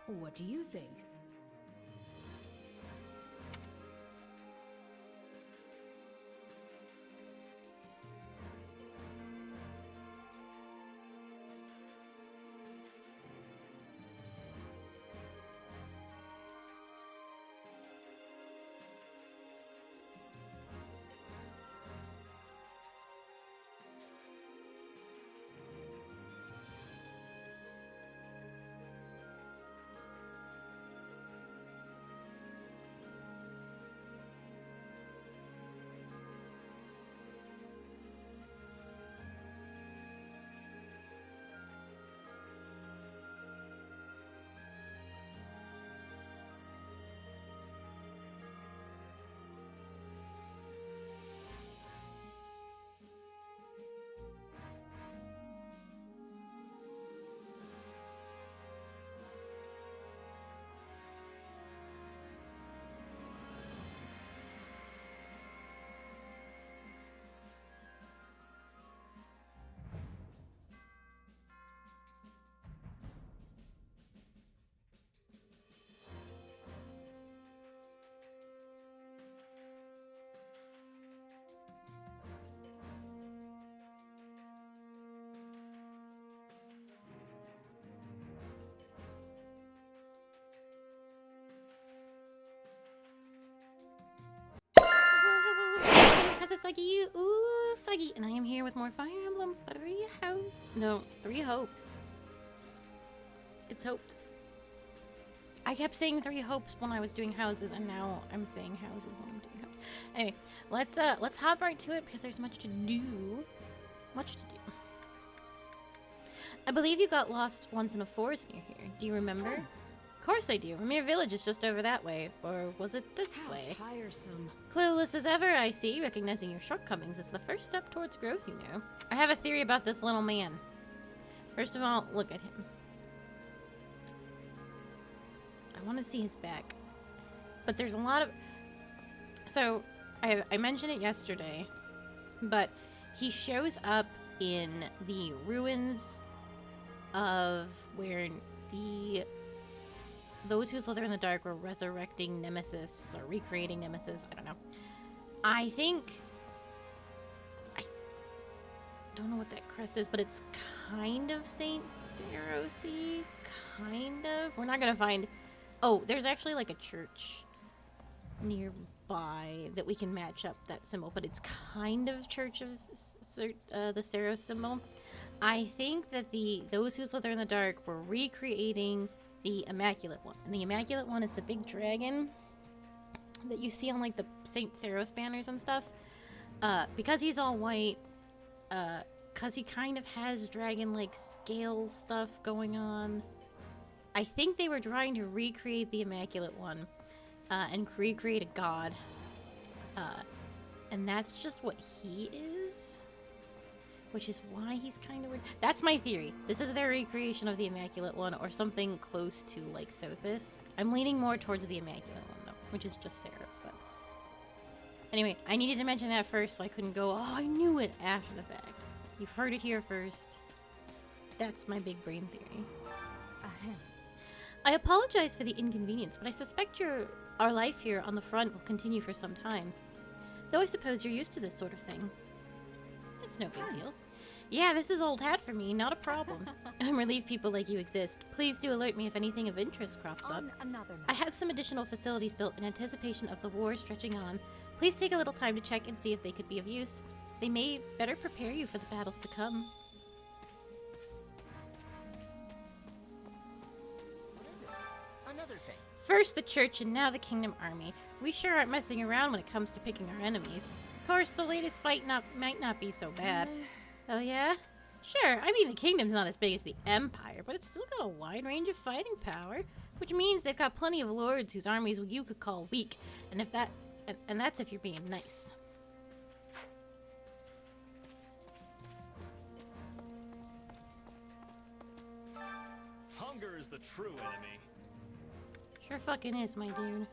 What do you think? Suggy, ooh, Suggy, and I am here with more Fire Emblem 3 hopes. It's hopes. I kept saying 3 hopes when I was doing houses, and now I'm saying houses when I'm doing hopes. Anyway, let's hop right to it because there's much to do. I believe you got lost once in a forest near here. Do you remember? Of course I do. Ramir Village is just over that way. Or was it this way? Tiresome. Clueless as ever, I see. Recognizing your shortcomings is the first step towards growth, you know. I have a theory about this little man. First of all, look at him. I want to see his back. But there's a lot of... So, I mentioned it yesterday, but he shows up in the ruins of where those who slither in the dark were resurrecting Nemesis, or recreating Nemesis, I don't know. I don't know what that crest is, but it's kind of Saint Serosi, kind of. We're not gonna find... Oh, there's actually like a church nearby that we can match up that symbol, but it's kind of Church of the Seros symbol. I think that those who slither in the dark were recreating the Immaculate One. And the Immaculate One is the big dragon that you see on like the Saint Seros banners and stuff. Because he's all white, because he kind of has dragon-like scale stuff going on. I think they were trying to recreate the Immaculate One and recreate a god. And that's just what he is. Which is why he's kind of weird. That's my theory. This is their recreation of the Immaculate One, or something close to, like, Sothis. I'm leaning more towards the Immaculate One, though, which is just Seros, but... Anyway, I needed to mention that first, so I couldn't go, oh, I knew it after the fact. You've heard it here first. That's my big brain theory. I apologize for the inconvenience, but I suspect our life here on the front will continue for some time. Though I suppose you're used to this sort of thing. It's no big deal. Yeah, this is old hat for me, not a problem. I'm relieved people like you exist. Please do alert me if anything of interest crops up. I had some additional facilities built in anticipation of the war stretching on. Please take a little time to check and see if they could be of use. They may better prepare you for the battles to come. What is it? Another thing. First the church and now the kingdom army. We sure aren't messing around when it comes to picking our enemies. Of course, the latest fight might not be so bad. Oh yeah? Sure, I mean the kingdom's not as big as the empire, but it's still got a wide range of fighting power, which means they've got plenty of lords whose armies you could call weak, and that's if you're being nice. Hunger is the true enemy. Sure fucking is, my dude.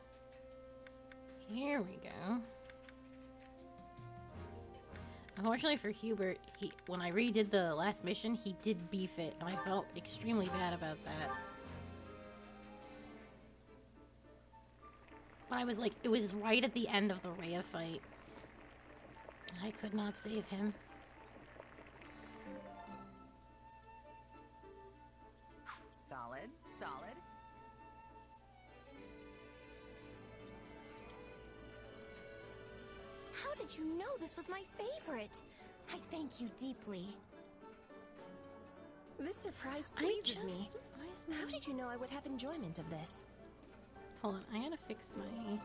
Here we go. Unfortunately for Hubert, when I redid the last mission, he did beef it, and I felt extremely bad about that. I was like, it was right at the end of the Rhea fight. I could not save him. Solid, solid. How did you know this was my favorite? I thank you deeply. This surprise pleases me. How did you know I would have enjoyment of this? Hold on, I gotta fix my...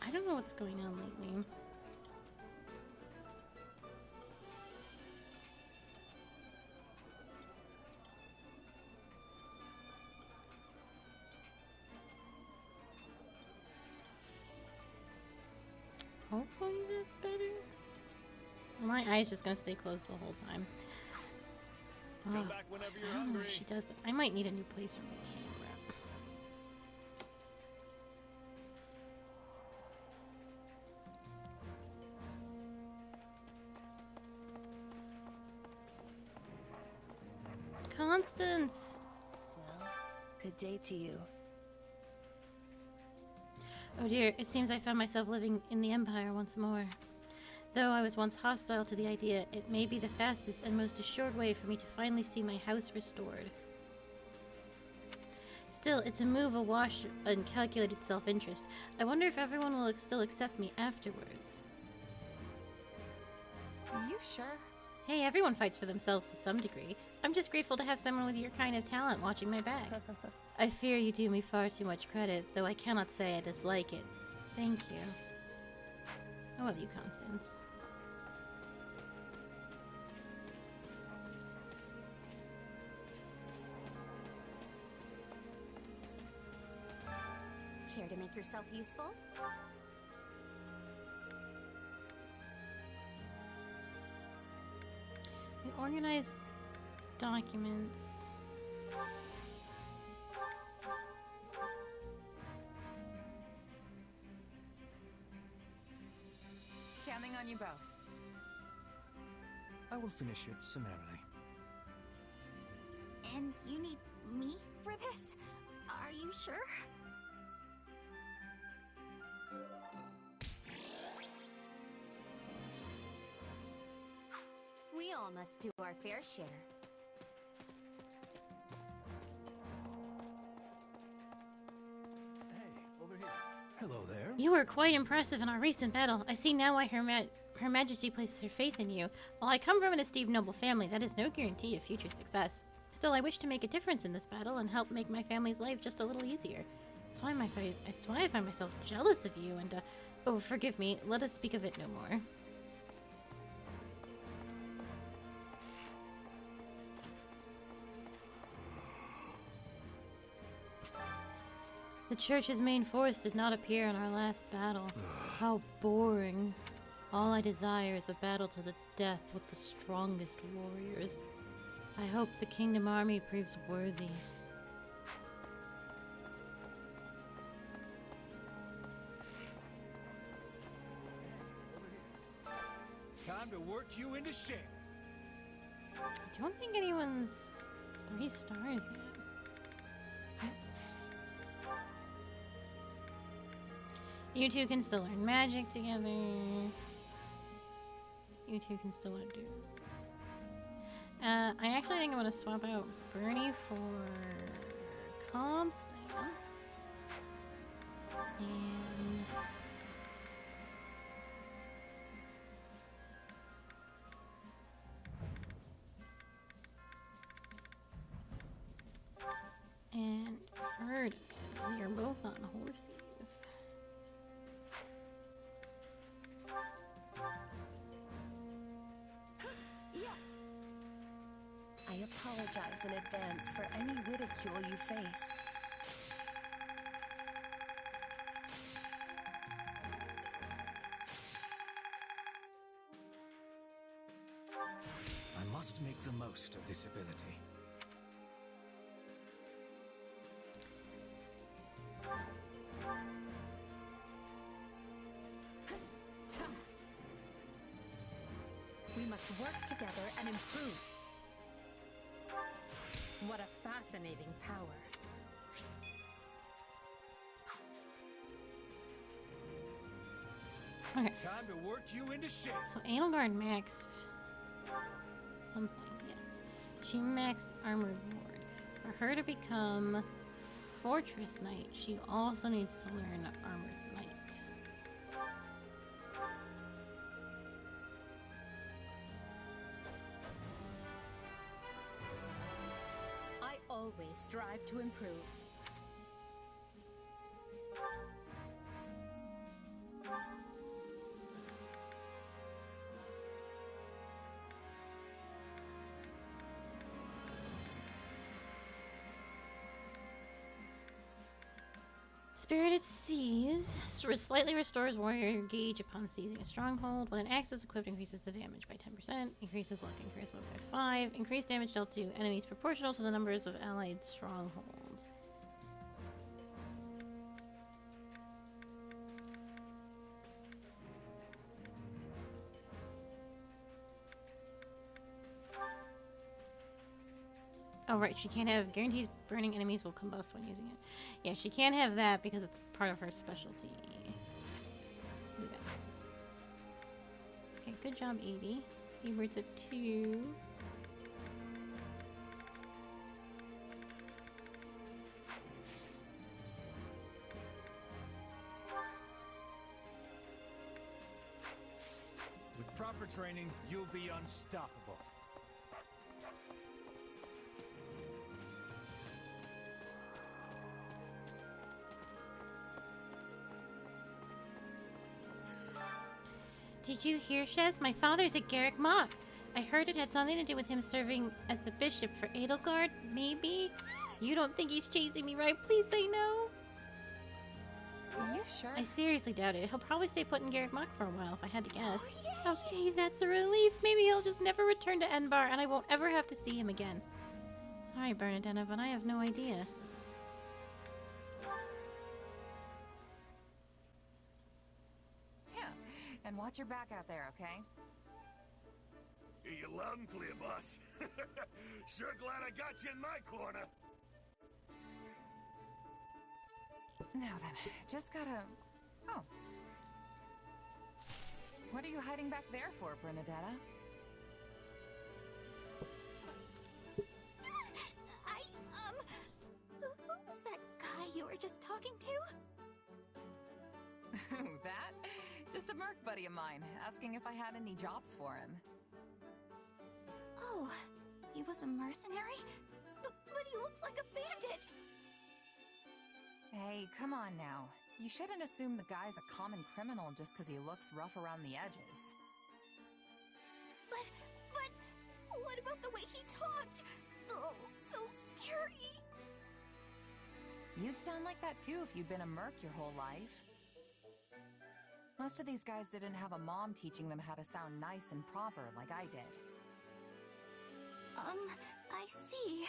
I don't know what's going on lately. Hopefully that's better. My eye's just gonna stay closed the whole time. Come back whenever you're I don't know hungry. if she does it. I might need a new place for my camera. Constance! Well, good day to you. Oh dear, it seems I found myself living in the Empire once more. Though I was once hostile to the idea, it may be the fastest and most assured way for me to finally see my house restored. Still, it's a move awash in calculated self-interest. I wonder if everyone will still accept me afterwards. Are you sure? Hey, everyone fights for themselves to some degree. I'm just grateful to have someone with your kind of talent watching my back. I fear you do me far too much credit, though I cannot say I dislike it. Thank you. I love you, Constance. Care to make yourself useful? We organize documents. Counting on you both. I will finish it summarily. And you need me for this? Are you sure? We all must do our fair share. Hey, over here. Hello there. You were quite impressive in our recent battle. I see now why Her Majesty places her faith in you. While I come from an esteemed noble family, that is no guarantee of future success. Still, I wish to make a difference in this battle and help make my family's life just a little easier. That's why I find myself jealous of you and, oh, forgive me, let us speak of it no more. The church's main force did not appear in our last battle. How boring. All I desire is a battle to the death with the strongest warriors. I hope the kingdom army proves worthy. Time to work you into shape. I don't think anyone's 3 stars yet. You two can still learn magic together. You two can still learn do. I actually think I'm gonna swap out Bernie for Constance. And Ferd, because you're both on horses. I apologize in advance for any ridicule you face. I must make the most of this ability. We must work together and improve. What a fascinating power. Okay. Time to work you into shape. So Edelgard maxed something, yes. She maxed Armored Ward. For her to become Fortress Knight, she also needs to learn Armored Knight. I always strive to improve. Spirited Seize slightly restores warrior gauge upon seizing a stronghold. When an axe is equipped, increases the damage by 10%, increases luck and charisma by 5, increased damage dealt to enemies proportional to the numbers of allied strongholds. Oh right, she can't have guarantees burning enemies will combust when using it. Yeah, she can't have that because it's part of her specialty. Ooh, that's... Okay, good job, Edie. Ebert's at 2. With proper training, you'll be unstoppable. Did you hear, Shez? My father's a Garrick Mock. I heard it had something to do with him serving as the bishop for Edelgard, maybe? You don't think he's chasing me, right? Please say no. Are you sure? I seriously doubt it. He'll probably stay put in Garrick Mock for a while, if I had to guess. Okay, that's a relief. Maybe he'll just never return to Enbar, and I won't ever have to see him again. Sorry, Bernadetta, but I have no idea. And watch your back out there, okay? Hear you loud and clear, boss. Sure glad I got you in my corner. Now then, just gotta... Oh. What are you hiding back there for, Bernadetta? Who was that guy you were just talking to? That? Just a merc buddy of mine, asking if I had any jobs for him. Oh, he was a mercenary? But he looked like a bandit! Hey, come on now. You shouldn't assume the guy's a common criminal just because he looks rough around the edges. But, what about the way he talked? Oh, so scary! You'd sound like that too if you'd been a merc your whole life. Most of these guys didn't have a mom teaching them how to sound nice and proper like I did. I see.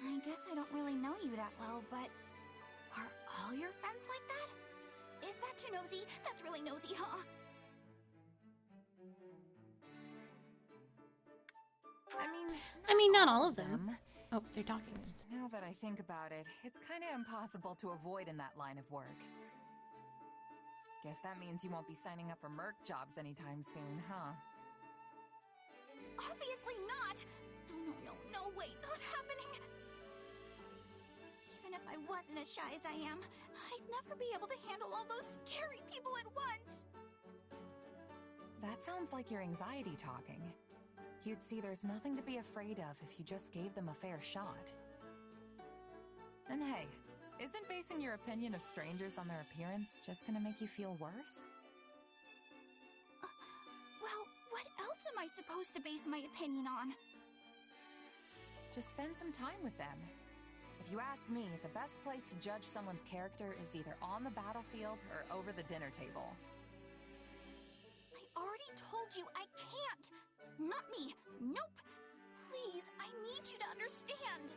I guess I don't really know you that well, but are all your friends like that? Is that too nosy? That's really nosy, huh? I mean, not all of them. Oh, they're talking. Now that I think about it, it's kind of impossible to avoid in that line of work. Guess that means you won't be signing up for merc jobs anytime soon, huh? Obviously not! No, wait, not happening! Even if I wasn't as shy as I am, I'd never be able to handle all those scary people at once! That sounds like your anxiety talking. You'd see there's nothing to be afraid of if you just gave them a fair shot. And hey, isn't basing your opinion of strangers on their appearance just gonna make you feel worse? Well, what else am I supposed to base my opinion on? Just spend some time with them. If you ask me, the best place to judge someone's character is either on the battlefield or over the dinner table. I already told you I can't! Not me! Nope! Please, I need you to understand!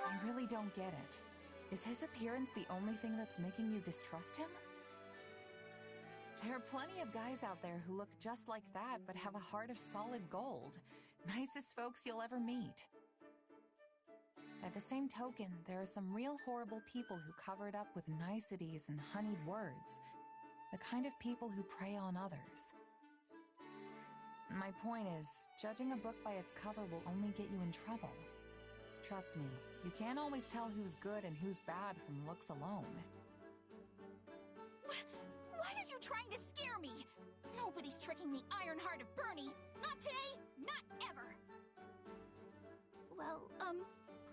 I really don't get it. Is his appearance the only thing that's making you distrust him? There are plenty of guys out there who look just like that but have a heart of solid gold. Nicest folks you'll ever meet. By the same token, there are some real horrible people who cover it up with niceties and honeyed words. The kind of people who prey on others. My point is, judging a book by its cover will only get you in trouble. Trust me, you can't always tell who's good and who's bad from looks alone. Why are you trying to scare me? Nobody's tricking the iron heart of Bernie. Not today, not ever. Well,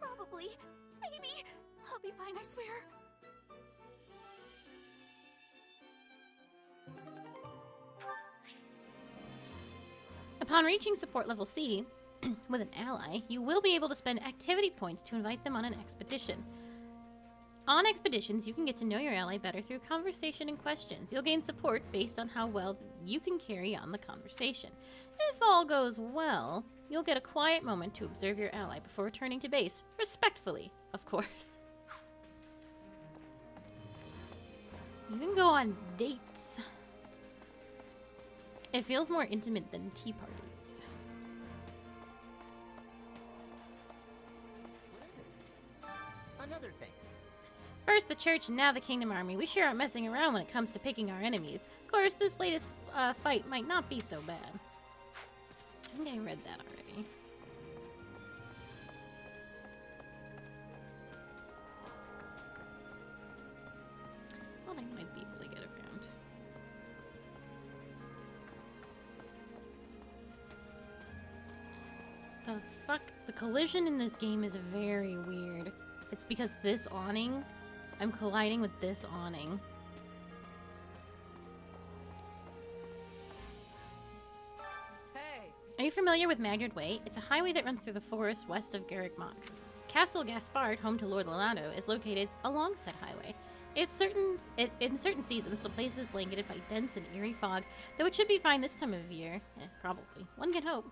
probably. Maybe. I'll be fine, I swear. Upon reaching support level C with an ally, you will be able to spend activity points to invite them on an expedition. On expeditions, you can get to know your ally better through conversation and questions. You'll gain support based on how well you can carry on the conversation. If all goes well, you'll get a quiet moment to observe your ally before returning to base. Respectfully, of course. You can go on dates. It feels more intimate than tea parties. What is it? Another thing. First the church and now the kingdom army. We sure aren't messing around when it comes to picking our enemies. Of course, this latest fight might not be so bad. I think I read that already. Thought I might be able to get around. The fuck? The collision in this game is very weird. It's because this awning, I'm colliding with this awning. Hey! Are you familiar with Magard Way? It's a highway that runs through the forest west of Garrick Mach. Castle Gaspard, home to Lord Lolando, is located along said highway. In certain seasons, the place is blanketed by dense and eerie fog, though it should be fine this time of year. Probably. One can hope.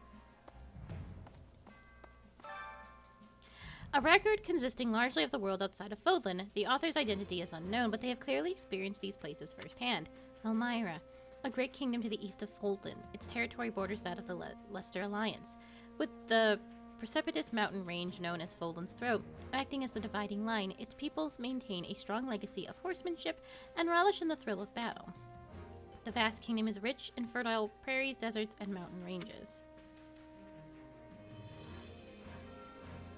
A record consisting largely of the world outside of Fodlan, the author's identity is unknown, but they have clearly experienced these places firsthand. Elmira, a great kingdom to the east of Fodlan. Its territory borders that of the Leicester Alliance, with the precipitous mountain range known as Fodlan's Throat acting as the dividing line. Its peoples maintain a strong legacy of horsemanship and relish in the thrill of battle. The vast kingdom is rich in fertile prairies, deserts, and mountain ranges.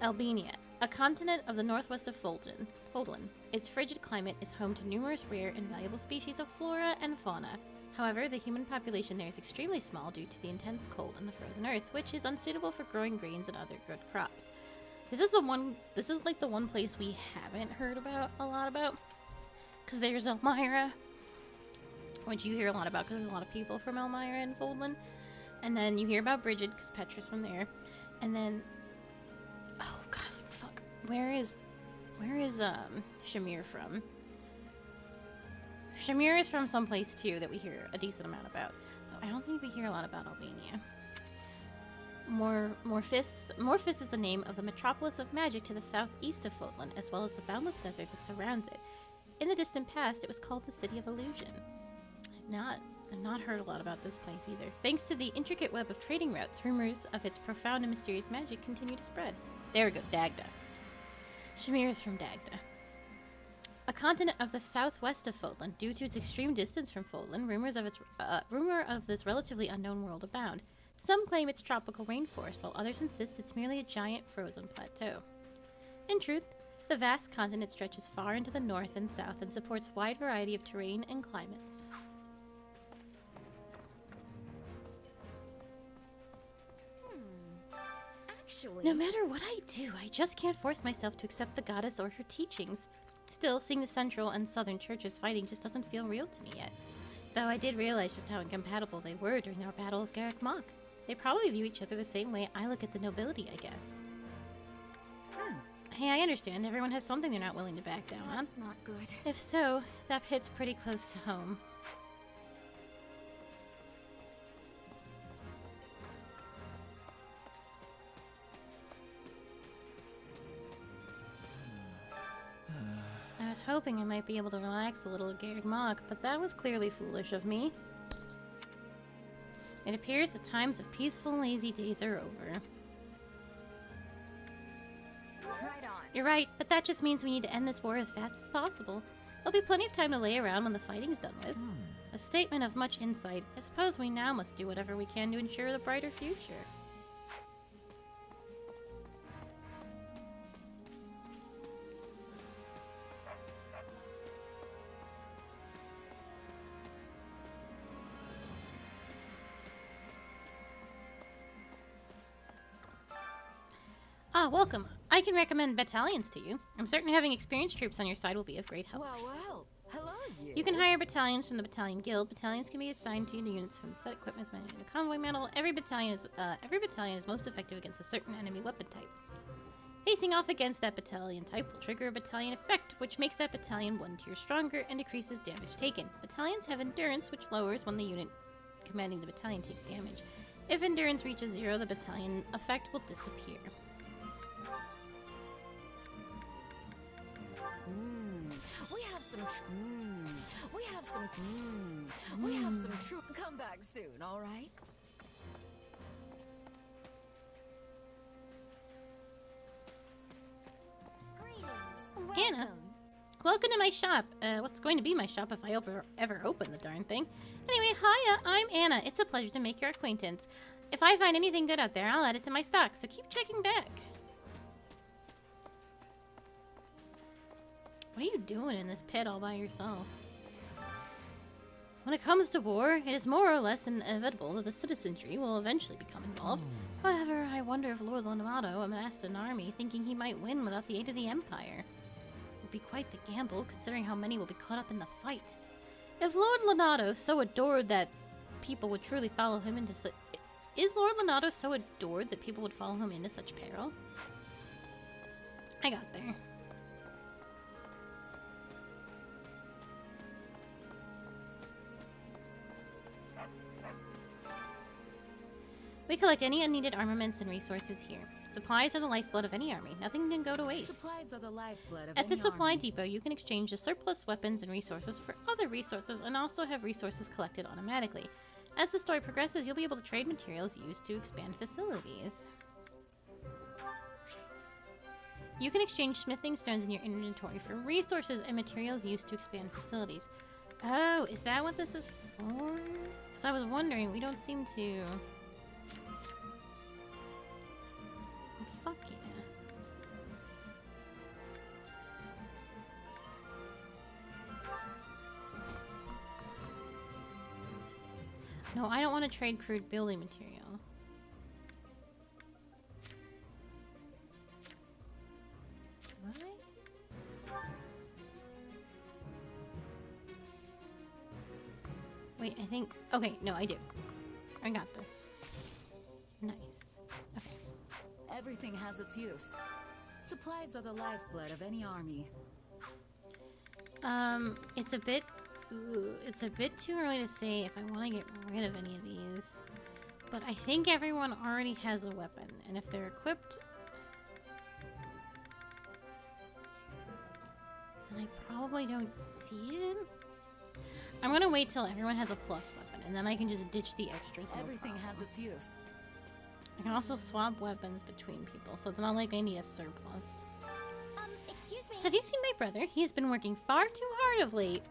Albania, a continent of the northwest of Fodlan. Its frigid climate is home to numerous rare and valuable species of flora and fauna. However, the human population there is extremely small due to the intense cold and the frozen earth, which is unsuitable for growing grains and other good crops. This is like the one place we haven't heard about a lot about, because there's Elmira, which you hear a lot about because there's a lot of people from Elmira and Fodlan, and then you hear about Bridget because Petra's from there, and then oh god, fuck, where is Shamir from? Shamir is from someplace too that we hear a decent amount about. I don't think we hear a lot about Albania. Morphis is the name of the metropolis of magic to the southeast of Fodlan, as well as the boundless desert that surrounds it. In the distant past, it was called the City of Illusion. I've not heard a lot about this place either. Thanks to the intricate web of trading routes, rumors of its profound and mysterious magic continue to spread. There we go, Dagda. Shamir is from Dagda. A continent of the southwest of Fodlan. Due to its extreme distance from Fodlan, rumor of this relatively unknown world abound. Some claim it's tropical rainforest, while others insist it's merely a giant frozen plateau. In truth, the vast continent stretches far into the north and south and supports a wide variety of terrain and climates. Actually, No matter what I do, I just can't force myself to accept the goddess or her teachings. Still, seeing the central and southern churches fighting just doesn't feel real to me yet. Though I did realize just how incompatible they were during our Battle of Garrick Mach. They probably view each other the same way I look at the nobility, I guess. Hey, I understand. Everyone has something they're not willing to back down on. that's not good. If so, that hits pretty close to home. I was hoping I might be able to relax a little at Garrick Mach, but that was clearly foolish of me. It appears the times of peaceful, lazy days are over. Right on. You're right, but that just means we need to end this war as fast as possible. There'll be plenty of time to lay around when the fighting's done with. A statement of much insight. I suppose we now must do whatever we can to ensure a brighter future. Ah, welcome. I can recommend battalions to you. I'm certain having experienced troops on your side will be of great help. Well, hello you. You can hire battalions from the Battalion Guild. Battalions can be assigned to you to units from the set equipment managing the convoy model. Every battalion is most effective against a certain enemy weapon type. Facing off against that battalion type will trigger a battalion effect, which makes that battalion one tier stronger and decreases damage taken. Battalions have endurance, which lowers when the unit commanding the battalion takes damage. If endurance reaches 0, the battalion effect will disappear. We have some true. Come back soon, all right? Anna, welcome to my shop. What's going to be my shop if I ever open the darn thing? Anyway, hiya, I'm Anna. It's a pleasure to make your acquaintance. If I find anything good out there, I'll add it to my stock, so keep checking back. What are you doing in this pit all by yourself? When it comes to war, it is more or less inevitable that the citizenry will eventually become involved. However, I wonder if Lord Lonato amassed an army thinking he might win without the aid of the Empire. It would be quite the gamble, considering how many will be caught up in the fight. If Lord Lonato so adored that people would truly follow him into such... Is Lord Lonato so adored that people would follow him into such peril? I got there. We collect any unneeded armaments and resources here. Supplies are the lifeblood of any army. Nothing can go to waste. Supplies are the lifeblood of At any the supply army. depot, you can exchange the surplus weapons and resources for other resources and also have resources collected automatically. As the story progresses, you'll be able to trade materials used to expand facilities. You can exchange smithing stones in your inventory for resources and materials used to expand facilities. Oh, is that what this is for? Because I was wondering, we don't seem to... Fuck yeah. No, I don't want to trade crude building material. Do I? Wait, I think... Okay, no, I do. I got this. Nice. Okay. Everything has its use. Supplies are the lifeblood of any army. It's a bit too early to say if I want to get rid of any of these. But I think everyone already has a weapon, and if they're equipped, then I probably don't see it. I'm gonna wait till everyone has a plus weapon, and then I can just ditch the extras. Everything has its use. I can also swap weapons between people, so it's not like I need a surplus. Excuse me. Have you seen my brother? He has been working far too hard of late.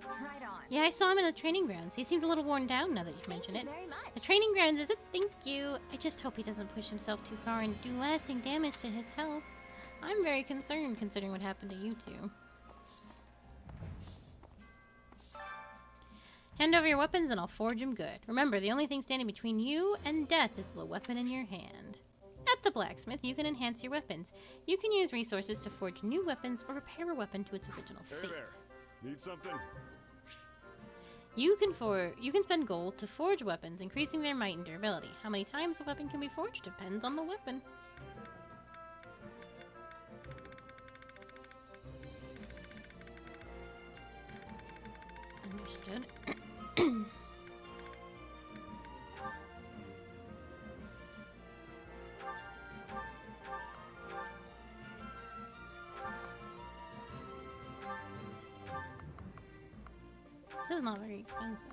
Right on. Yeah, I saw him in the training grounds. He seems a little worn down now that you've mentioned it. Very much. The training grounds is it? Thank you. I just hope he doesn't push himself too far and do lasting damage to his health. I'm very concerned considering what happened to you two. Hand over your weapons and I'll forge them good. Remember, the only thing standing between you and death is the weapon in your hand. At the blacksmith, you can enhance your weapons. You can use resources to forge new weapons or repair a weapon to its original state. Hey there. Need something? You can spend gold to forge weapons, increasing their might and durability. How many times a weapon can be forged depends on the weapon. Understood. This is not very expensive.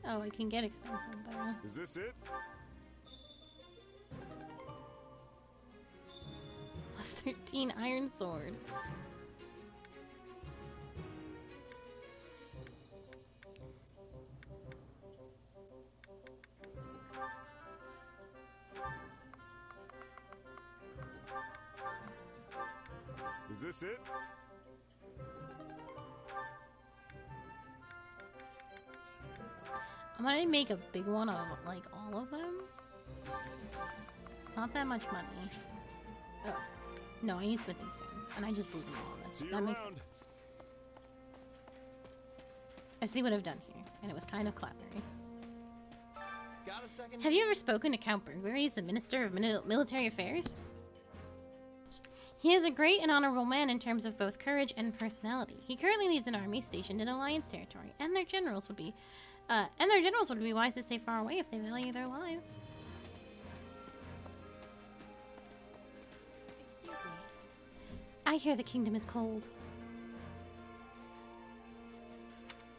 Oh, it can get expensive though. Is this it? 13 iron sword. Is this it? I'm gonna make a big one of, like, all of them. It's not that much money. Oh. No, I need smithing stones. And I just blew them all on this. See you That makes around. sense. I see what I've done here, and it was kind of clever. Got a second? Have you ever spoken to Count Burglary's, the Minister of Military Affairs? He is a great and honorable man in terms of both courage and personality. He currently leads an army stationed in Alliance territory, and their generals would be wise to stay far away if they value their lives. Excuse me. I hear the kingdom is cold.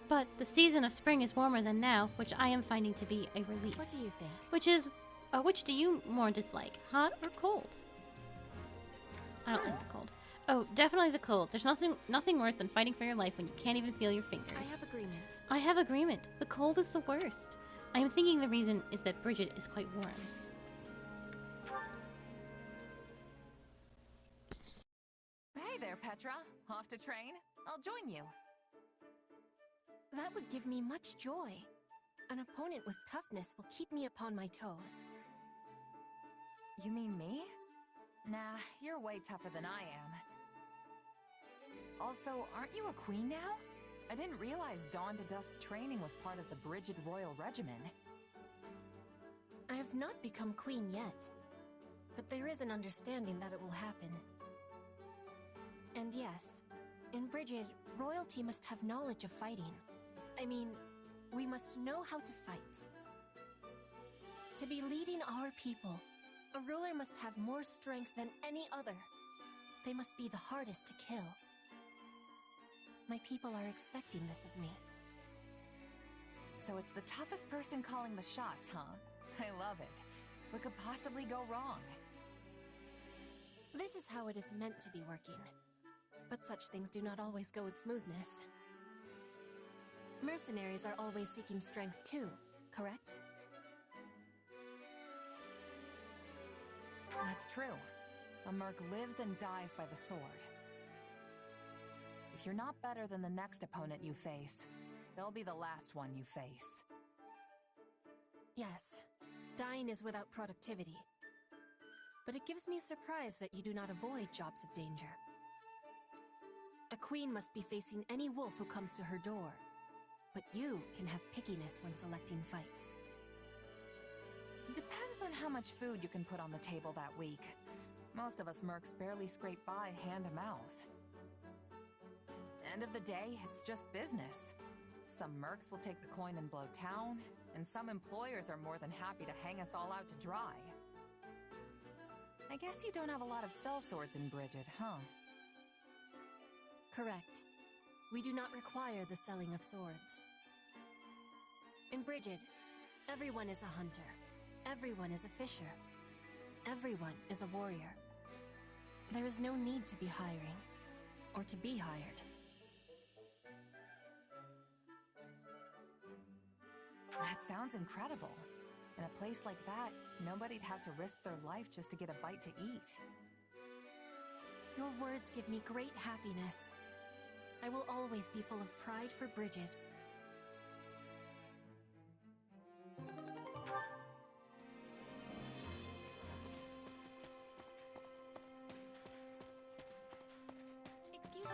But the season of spring is warmer than now, which I am finding to be a relief. What do you think? Which do you more dislike, hot or cold? I don't like the cold. Oh, definitely the cold. There's nothing worse than fighting for your life when you can't even feel your fingers. I have agreement. I have agreement. The cold is the worst. I am thinking the reason is that Bridget is quite warm. Hey there, Petra. Off to train? I'll join you. That would give me much joy. An opponent with toughness will keep me upon my toes. You mean me? Nah, you're way tougher than I am. Also, aren't you a queen now? I didn't realize dawn to dusk training was part of the Bridget Royal Regimen. I have not become queen yet, but there is an understanding that it will happen. And yes, in Bridget, royalty must have knowledge of fighting. I mean, we must know how to fight. To be leading our people, a ruler must have more strength than any other. They must be the hardest to kill. My people are expecting this of me. So it's the toughest person calling the shots, huh? I love it. What could possibly go wrong? This is how it is meant to be working. But such things do not always go with smoothness. Mercenaries are always seeking strength too, correct? That's true. A merc lives and dies by the sword. If you're not better than the next opponent you face, they'll be the last one you face. Yes, dying is without productivity. But it gives me surprise that you do not avoid jobs of danger. A queen must be facing any wolf who comes to her door. But you can have pickiness when selecting fights. Depends on how much food you can put on the table that week. Most of us mercs barely scrape by hand to mouth. End of the day, it's just business. Some mercs will take the coin and blow town, and some employers are more than happy to hang us all out to dry. I guess you don't have a lot of sellswords in Bridget, huh? Correct. We do not require the selling of swords. In Bridget, everyone is a hunter. Everyone is a fisher. Everyone is a warrior. There is no need to be hiring, or to be hired. That sounds incredible. In a place like that, nobody'd have to risk their life just to get a bite to eat. Your words give me great happiness. I will always be full of pride for Bridget. Excuse me.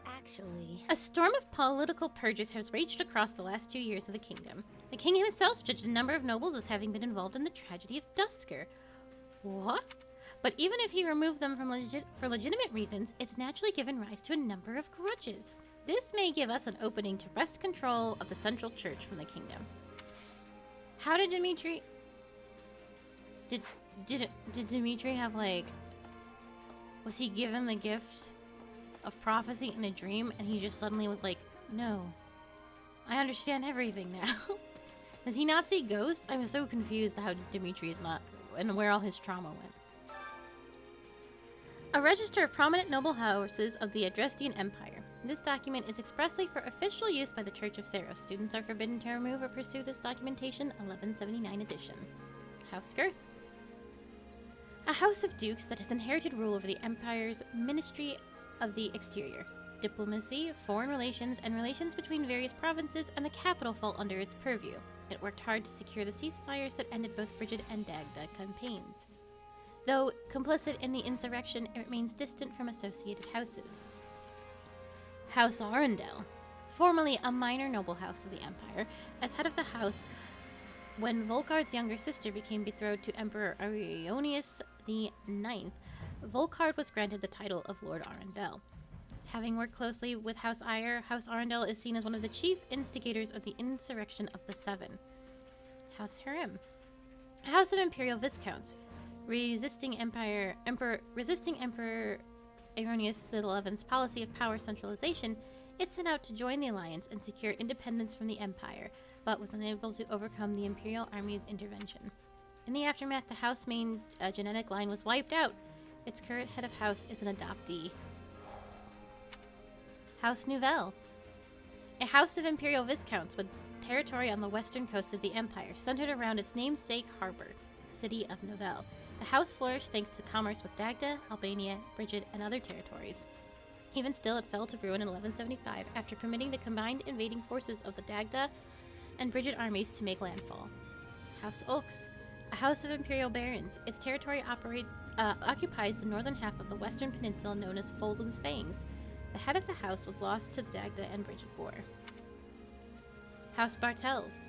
Actually, A storm of political purges has raged across the last 2 years of the kingdom. The king himself judged a number of nobles as having been involved in the tragedy of Dusker. What? But even if he removed them from for legitimate reasons, it's naturally given rise to a number of grudges. This may give us an opening to wrest control of the central church from the kingdom. How did Dimitri... Did Dimitri have, like... Was he given the gift of prophecy in a dream, and he just suddenly was like, no, I understand everything now? Does he not see ghosts? I was so confused how Dimitri is not... and where all his trauma went. A register of prominent noble houses of the Adrestian Empire. This document is expressly for official use by the Church of Saros. Students are forbidden to remove or pursue this documentation, 1179 edition. House Girth. A house of dukes that has inherited rule over the Empire's Ministry of the Exterior. Diplomacy, foreign relations, and relations between various provinces and the capital fall under its purview. It worked hard to secure the ceasefires that ended both Brigid and Dagda campaigns. Though complicit in the insurrection, it remains distant from associated houses. House Arundel. Formerly a minor noble house of the Empire, as head of the house when Volkard's younger sister became betrothed to Emperor Arionius IX, Volkard was granted the title of Lord Arundel. Having worked closely with House Eyre, House Arundel is seen as one of the chief instigators of the insurrection of the Seven. House Harem. A house of imperial viscounts, resisting Emperor Arionius XI's policy of power centralization. It set out to join the alliance and secure independence from the Empire, but was unable to overcome the Imperial Army's intervention. In the aftermath, the house main genetic line was wiped out. Its current head of house is an adoptee. House Nouvelle. A house of imperial viscounts with territory on the western coast of the Empire, centered around its namesake harbor, city of Nouvelle. The house flourished thanks to commerce with Dagda, Albania, Brigid, and other territories. Even still, it fell to ruin in 1175 after permitting the combined invading forces of the Dagda and Brigid armies to make landfall. House Oaks. A house of imperial barons. Its territory occupies the northern half of the western peninsula known as Folden's Fangs. The head of the house was lost to the Dagda and Brigid War. House Bartels.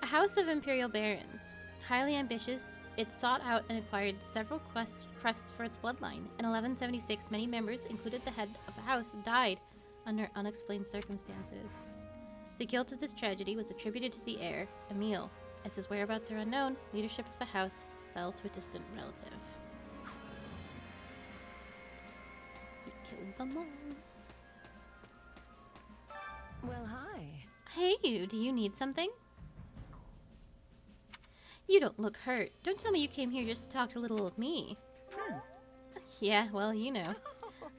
A house of imperial barons. Highly ambitious, it sought out and acquired several crests for its bloodline. In 1176, many members, including the head of the house, died under unexplained circumstances. The guilt of this tragedy was attributed to the heir, Emil. As his whereabouts are unknown, leadership of the house fell to a distant relative. He killed them all. Well, hi. Hey you, do you need something? You don't look hurt. Don't tell me you came here just to talk to little old me. Yeah, well, you know.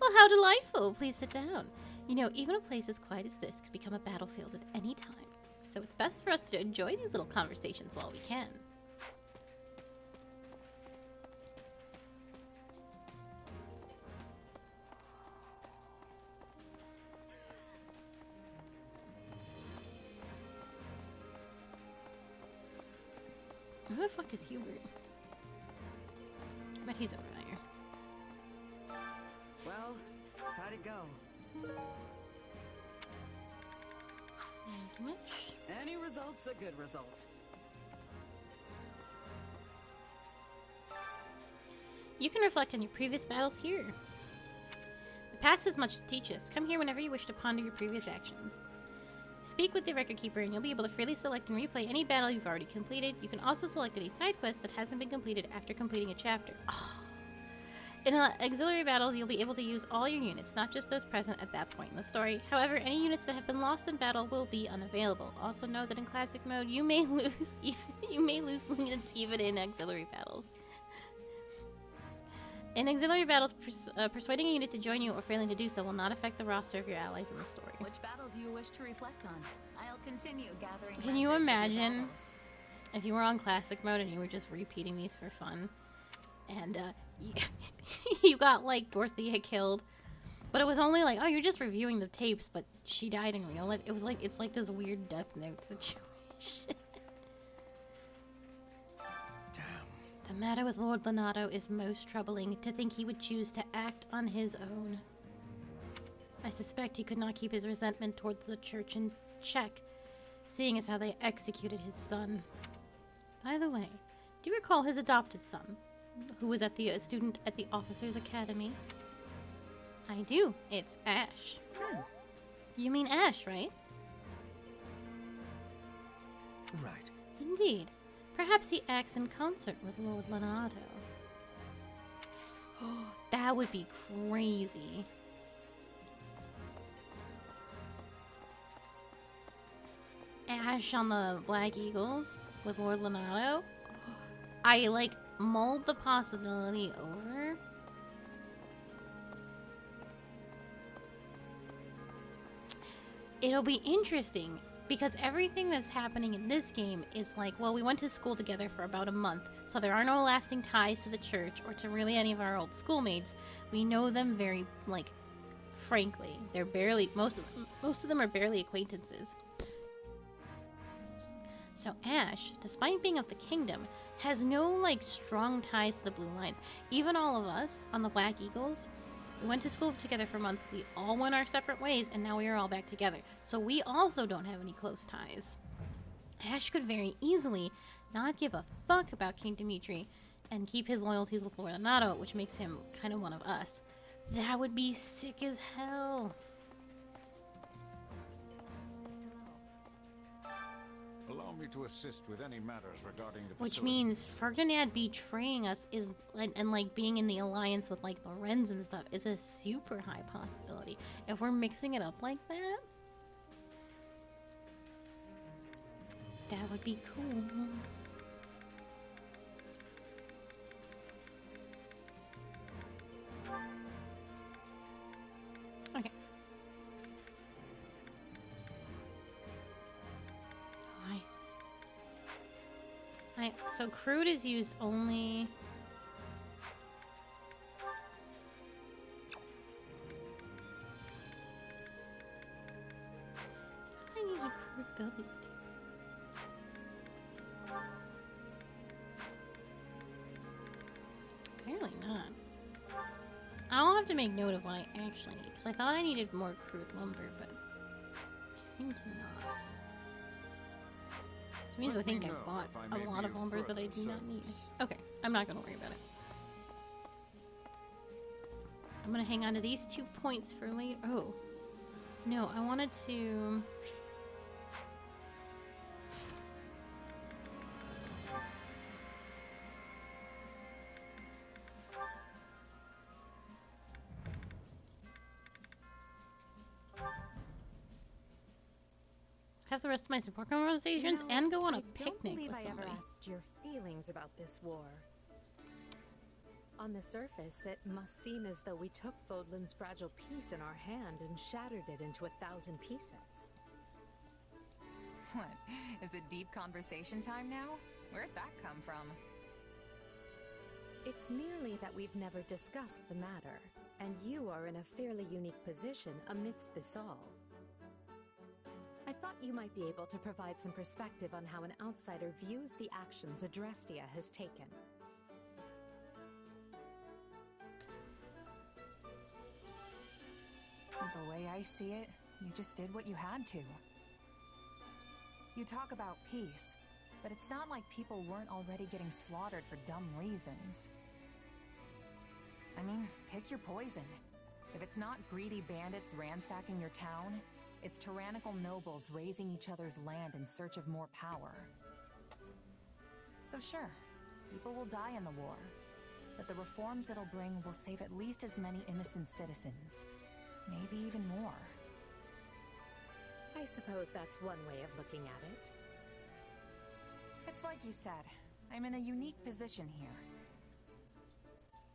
Well, how delightful. Please sit down. You know, even a place as quiet as this could become a battlefield at any time. So it's best for us to enjoy these little conversations while we can. Who the fuck is Hubert? I bet he's over there. Well, how'd it go? Much? Any result's a good result. You can reflect on your previous battles here. The past has much to teach us. Come here whenever you wish to ponder your previous actions. Speak with the record keeper and you'll be able to freely select and replay any battle you've already completed. You can also select any side quest that hasn't been completed after completing a chapter. Oh. In auxiliary battles, you'll be able to use all your units, not just those present at that point in the story. However, any units that have been lost in battle will be unavailable. Also know that in classic mode, you may lose units even in auxiliary battles. In auxiliary battles, persuading a unit to join you or failing to do so will not affect the roster of your allies in the story. Which battle do you wish to reflect on? I'll continue gathering. Can you imagine if you were on classic mode and you were just repeating these for fun, and you got like Dorothea killed, but it was only like, oh, you're just reviewing the tapes, but she died in real life. It was like, it's like this weird Death Note situation. The matter with Lord Lonato is most troubling. To think he would choose to act on his own. I suspect he could not keep his resentment towards the church in check, seeing as how they executed his son. By the way, do you recall his adopted son, who was a student at the Officers' Academy? I do. It's Ash. You mean Ash, right? Right. Indeed. Perhaps he acts in concert with Lord Lonato. That would be crazy. Ash on the Black Eagles with Lord Lonato. mulled the possibility over. It'll be interesting because everything that's happening in this game is like, well, we went to school together for about a month, so there are no lasting ties to the church or to really any of our old schoolmates. We know them very, like, frankly. They're barely, most of them are barely acquaintances. So Ash, despite being of the kingdom, has no, like, strong ties to the Blue Lines. Even all of us on the Black Eagles, we went to school together for a month, we all went our separate ways, and now we are all back together. So we also don't have any close ties. Ash could very easily not give a fuck about King Dimitri and keep his loyalties with Lord Anato, which makes him kind of one of us. That would be sick as hell. Allow me to assist with any matters regarding the Which facility. means Ferdinand betraying us is, and like being in the alliance with like Lorenz and stuff is a super high possibility. If we're mixing it up like that, that would be cool. Okay. So crude is used only... I need a crude building. Apparently not. I'll have to make note of what I actually need, because I thought I needed more crude lumber, but I seem to not. Which means I think I bought a lot of lumber that I do not need. Okay, I'm not gonna worry about it. I'm gonna hang on to these 2 points for later. Oh. No, I wanted to... have the rest of my support conversations and go on a picnic with somebody. I don't believe I ever asked your feelings about this war. On the surface, it must seem as though we took Fodlan's fragile piece in our hand and shattered it into 1,000 pieces. What? Is it deep conversation time now? Where'd that come from? It's merely that we've never discussed the matter, and you are in a fairly unique position amidst this all. I thought you might be able to provide some perspective on how an outsider views the actions Adrestia has taken. The way I see it, you just did what you had to. You talk about peace, but it's not like people weren't already getting slaughtered for dumb reasons. I mean, pick your poison. If it's not greedy bandits ransacking your town, it's tyrannical nobles raising each other's land in search of more power. So sure, people will die in the war, but the reforms it'll bring will save at least as many innocent citizens. Maybe even more. I suppose that's one way of looking at it. It's like you said, I'm in a unique position here.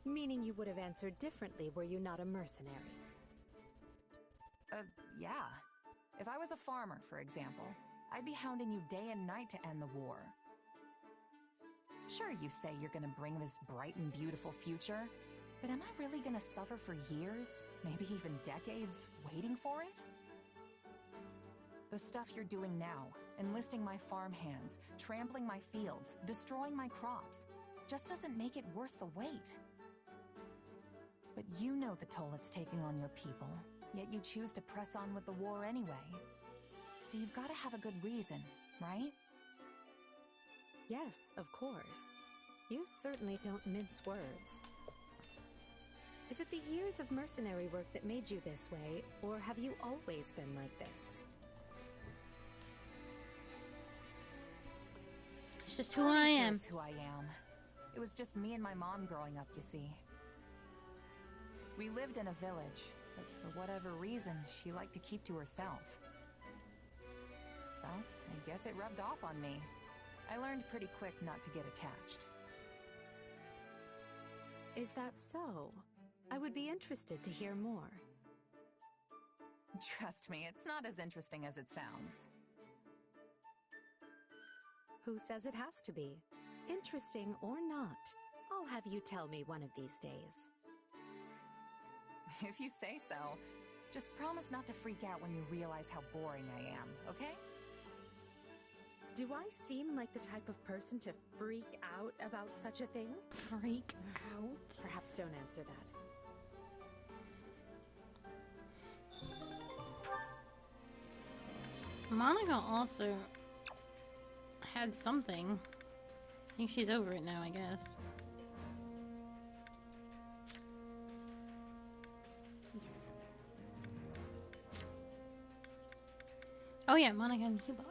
Meaning you would have answered differently were you not a mercenary. Yeah. If I was a farmer, for example, I'd be hounding you day and night to end the war. Sure, you say you're gonna bring this bright and beautiful future, but am I really gonna suffer for years, maybe even decades, waiting for it? The stuff you're doing now, enlisting my farmhands, trampling my fields, destroying my crops, just doesn't make it worth the wait. But you know the toll it's taking on your people, yet you choose to press on with the war anyway. So you've got to have a good reason, right? Yes, of course. You certainly don't mince words. Is it the years of mercenary work that made you this way, or have you always been like this? It's just who I am. It's who I am. It was just me and my mom growing up, you see. We lived in a village, but for whatever reason, she liked to keep to herself. So, I guess it rubbed off on me. I learned pretty quick not to get attached. Is that so? I would be interested to hear more. Trust me, it's not as interesting as it sounds. Who says it has to be? Interesting or not, I'll have you tell me one of these days. If you say so. Just promise not to freak out when you realize how boring I am, okay? Do I seem like the type of person to freak out about such a thing? Freak out? Perhaps don't answer that. Monica also had something. I think she's over it now, I guess. Oh yeah, Monica and Hubert.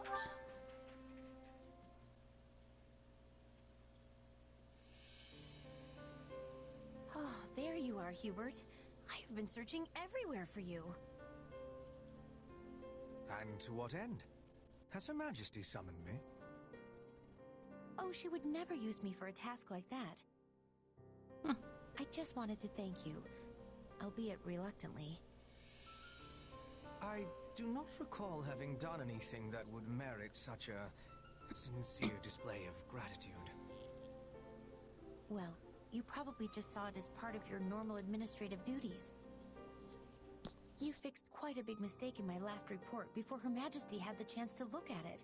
Oh, there you are, Hubert. I have been searching everywhere for you. And to what end? Has Her Majesty summoned me? Oh, she would never use me for a task like that. I just wanted to thank you, albeit reluctantly. I do not recall having done anything that would merit such a sincere display of gratitude. Well, you probably just saw it as part of your normal administrative duties. You fixed quite a big mistake in my last report before Her Majesty had the chance to look at it.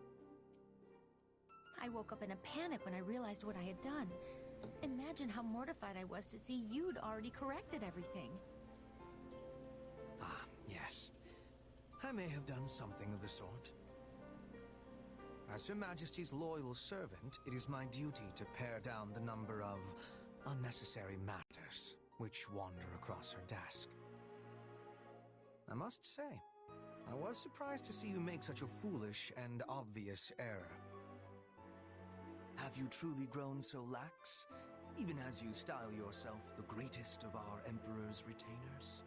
I woke up in a panic when I realized what I had done. Imagine how mortified I was to see you'd already corrected everything. Ah, yes. I may have done something of the sort. As Her Majesty's loyal servant, it is my duty to pare down the number of unnecessary matters which wander across her desk. I must say, I was surprised to see you make such a foolish and obvious error. Have you truly grown so lax, even as you style yourself the greatest of our Emperor's retainers?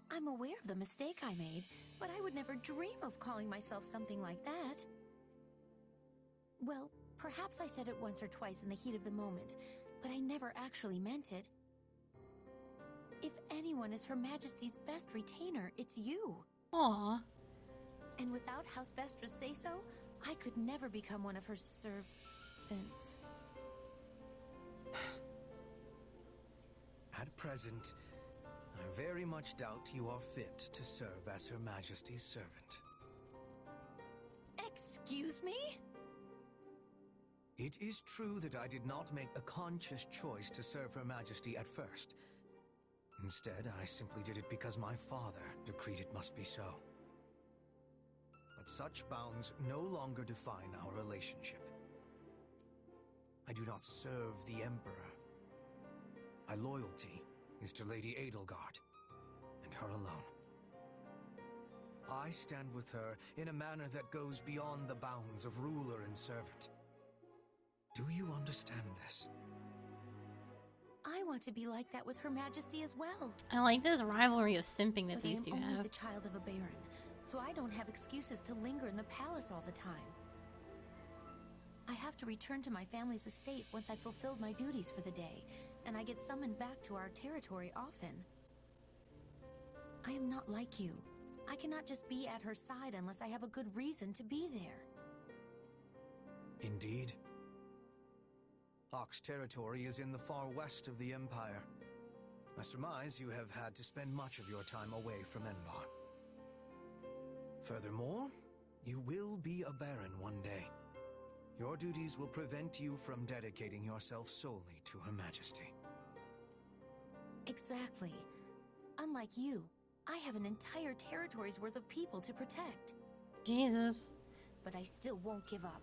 I'm aware of the mistake I made, but I would never dream of calling myself something like that. Well, perhaps I said it once or twice in the heat of the moment, but I never actually meant it. If anyone is Her Majesty's best retainer, it's you. Aww. And without House Vestra's say-so, I could never become one of her servants. At present, I very much doubt you are fit to serve as Her Majesty's servant. Excuse me? It is true that I did not make a conscious choice to serve Her Majesty at first. Instead, I simply did it because my father decreed it must be so. But such bounds no longer define our relationship. I do not serve the Emperor. My loyalty is to Lady Edelgard, and her alone. I stand with her in a manner that goes beyond the bounds of ruler and servant. Do you understand this? I want to be like that with Her Majesty as well. I like this rivalry of simping that But these I two am only have. the child of a baron, so I don't have excuses to linger in the palace all the time. I have to return to my family's estate once I've fulfilled my duties for the day, and I get summoned back to our territory often. I am not like you. I cannot just be at her side unless I have a good reason to be there. Indeed. Ox territory is in the far west of the Empire. I surmise you have had to spend much of your time away from Enbar. Furthermore, you will be a baron one day. Your duties will prevent you from dedicating yourself solely to Her Majesty. Exactly. Unlike you, I have an entire territory's worth of people to protect. Jesus. But I still won't give up.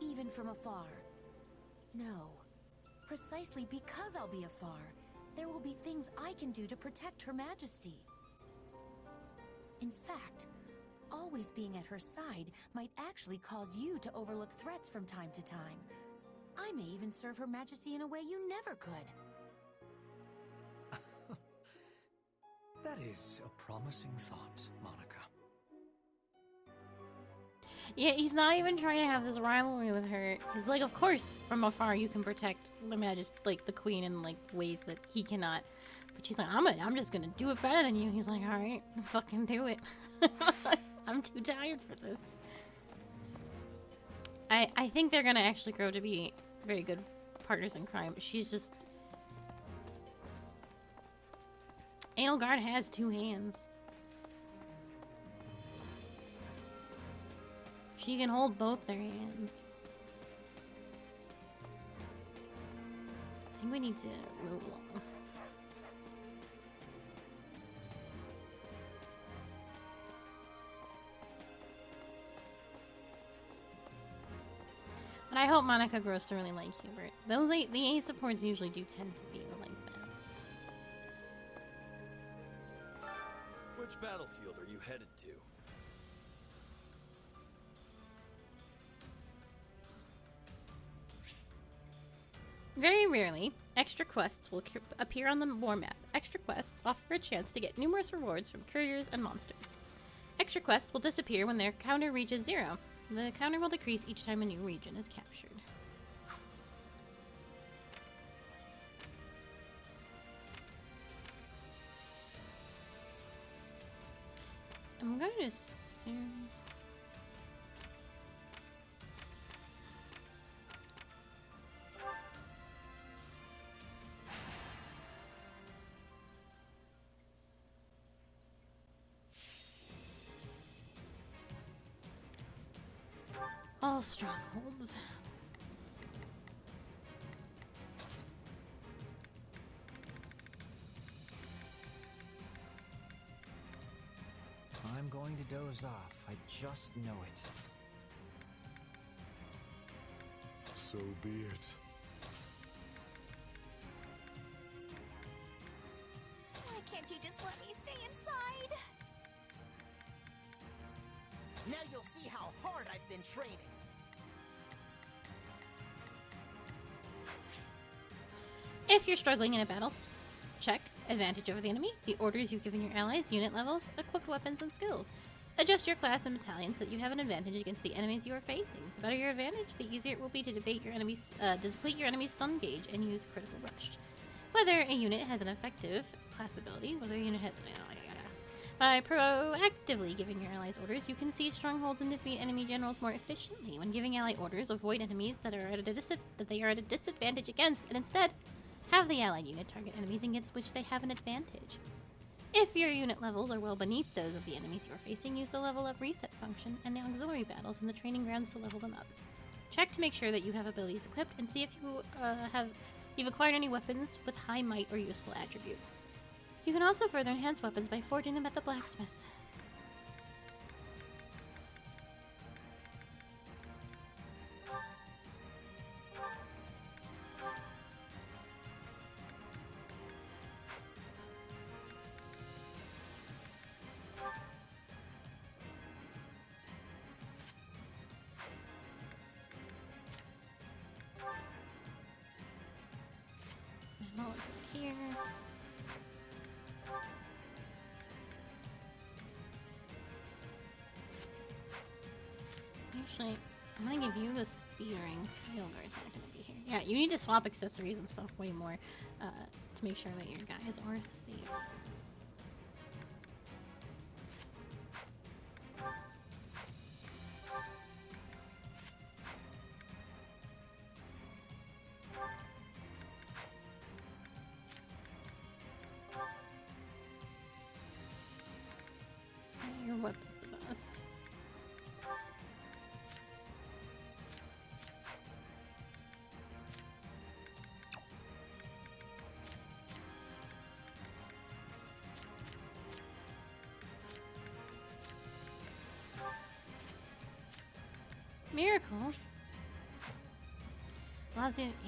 Even from afar. No. Precisely because I'll be afar, there will be things I can do to protect Her Majesty. In fact, always being at her side might actually cause you to overlook threats from time to time. I may even serve Her Majesty in a way you never could. That is a promising thought, Monica. Yeah, he's not even trying to have this rivalry with her. He's like, of course, from afar you can protect the Majesty, like the Queen, in like ways that he cannot. But she's like, I'm just gonna do it better than you. He's like, all right, fucking do it. I'm too tired for this. I think they're gonna actually grow to be very good partners in crime. She's just... Edelgard has two hands. She can hold both their hands. I think we need to move along. But I hope Monica grows to really like Hubert. The A supports usually do tend to be like that. Which battlefield are you headed to? Very rarely, extra quests will appear on the war map. Extra quests offer a chance to get numerous rewards from couriers and monsters. Extra quests will disappear when their counter reaches 0. The counter will decrease each time a new region is captured. I'm going to assume... all strongholds. I'm going to doze off. I just know it. So be it. Why can't you just let me stay inside? Now you'll see how hard I've been training. If you're struggling in a battle, check advantage over the enemy, the orders you've given your allies, unit levels, equipped weapons, and skills. Adjust your class and battalion so that you have an advantage against the enemies you are facing. The better your advantage, the easier it will be to deplete your enemy's stun gauge and use critical rush. Whether a unit has an effective class ability, whether a unit has... By proactively giving your allies orders, you can seize strongholds and defeat enemy generals more efficiently. When giving ally orders, avoid enemies that they are at a disadvantage against, and instead have the allied unit target enemies against which they have an advantage. If your unit levels are well beneath those of the enemies you are facing, use the level up reset function and the auxiliary battles in the training grounds to level them up. Check to make sure that you have abilities equipped and see if you've acquired any weapons with high might or useful attributes. You can also further enhance weapons by forging them at the blacksmith. And I'll look here. Actually, I'm gonna give you the speed ring. Edelgard's not gonna be here. Yeah, you need to swap accessories and stuff way more to make sure that your guys are safe. Your weapon's the best. Miracle?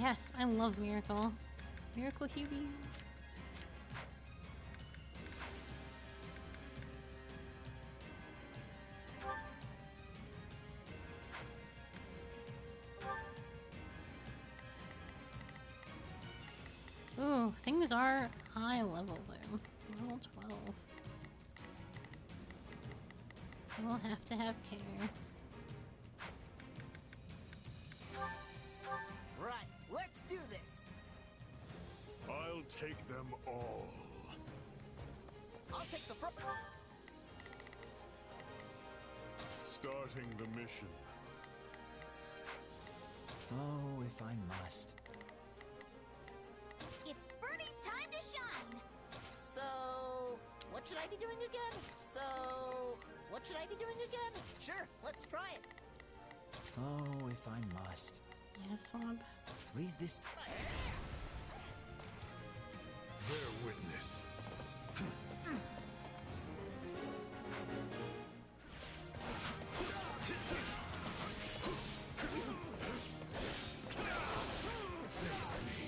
Yes, I love Miracle. Miracle Hubie. Ooh, things are high level though. Level 12. We'll have to have care. will take them all. I'll take the front. Starting the mission. Oh, if I must. It's Birdie's time to shine! So, what should I be doing again? What should I be doing again? Sure, let's try it. Oh, if I must. Yeah, Swamp. Leave this. Bear witness. Face me.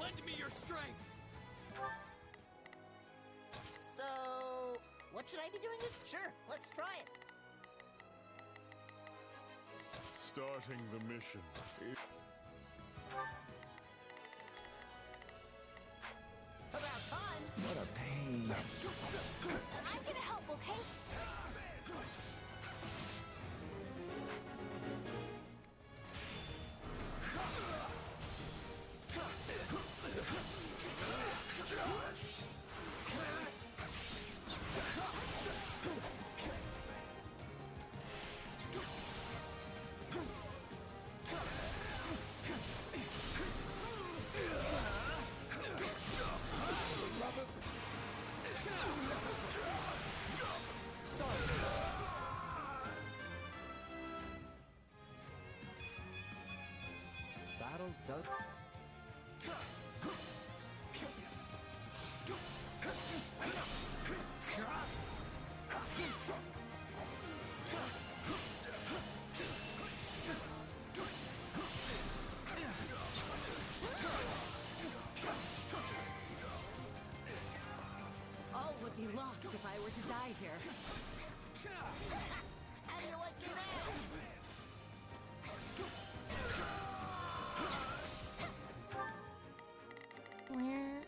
Lend me your strength! So, what should I be doing? Sure, let's try it. Starting the mission. About time. What a pain. I'm gonna help, okay? Battle done. All would be lost if I were to die here. How do you like me now? Where?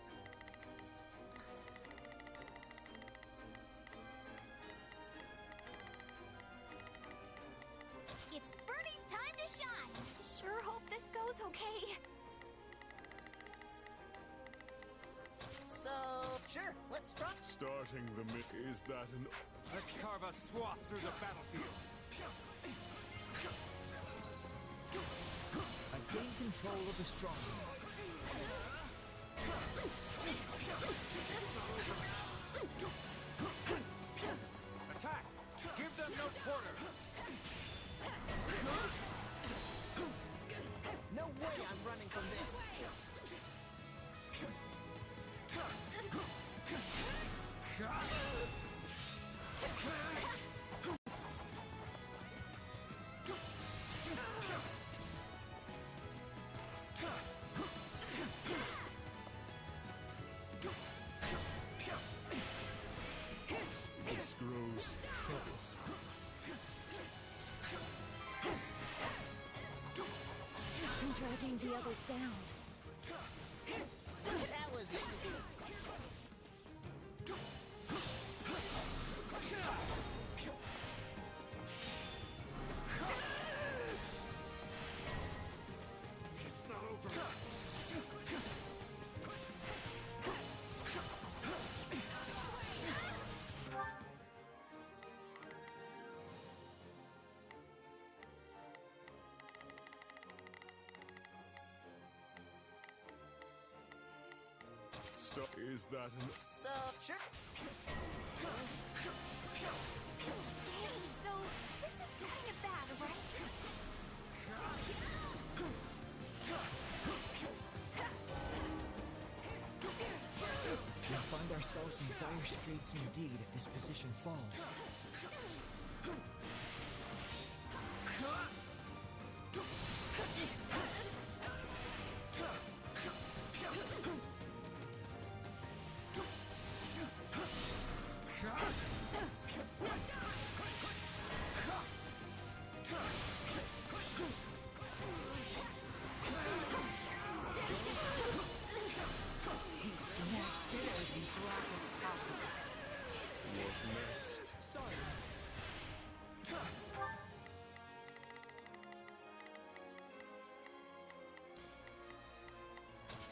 It's Birdie's time to shine! Sure hope this goes okay. So, sure, let's try. Starting the mission. Is that an... Let's carve a swath through the battlefield. I gain control of the stronghold. Attack! Give them no quarter! No way I'm running from this. This grows troublesome. I'm dragging the others down. That was easy. It's not over. Is that an... So, sure. Hey, so this is kind of bad, right? We'll find ourselves in dire straits indeed if this position falls.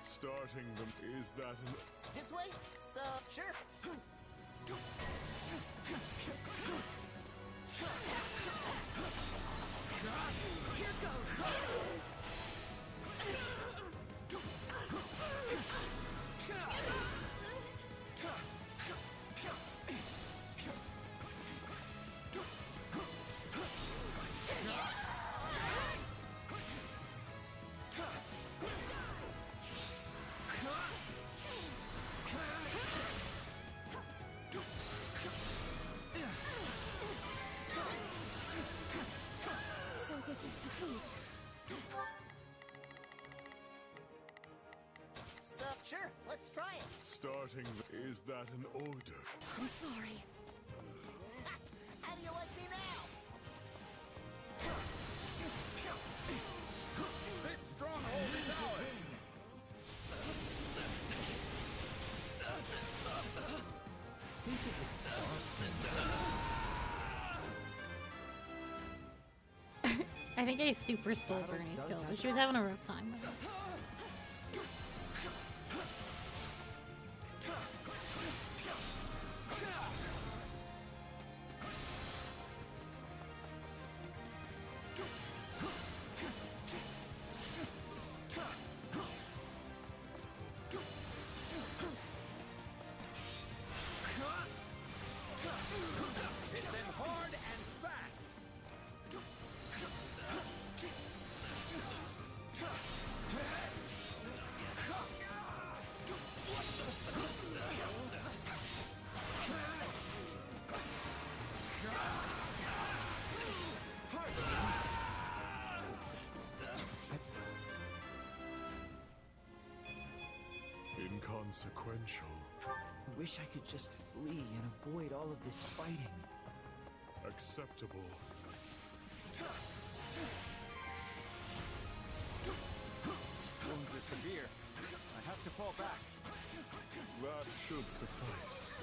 Starting them. Is that an... This way? So, sure. Here goes. So, sure, let's try it. Starting... Is that an order? I'm sorry. How do you like me now? This stronghold is ours! This is exhausting. I think I super stole Bernie's kill. She was having a rough time with it. Inconsequential. I wish I could just flee and avoid all of this fighting. Acceptable. Wounds are severe. I have to fall back. That should suffice.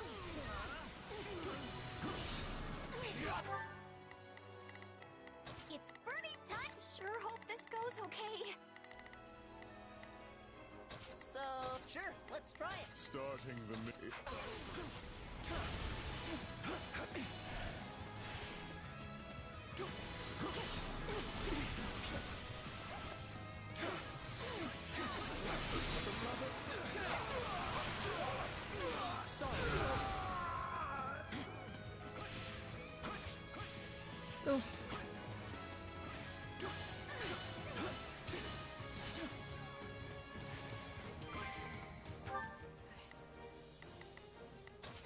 It's Bernie's time. Sure hope this goes okay. So, sure, let's try it. Starting the... Oh.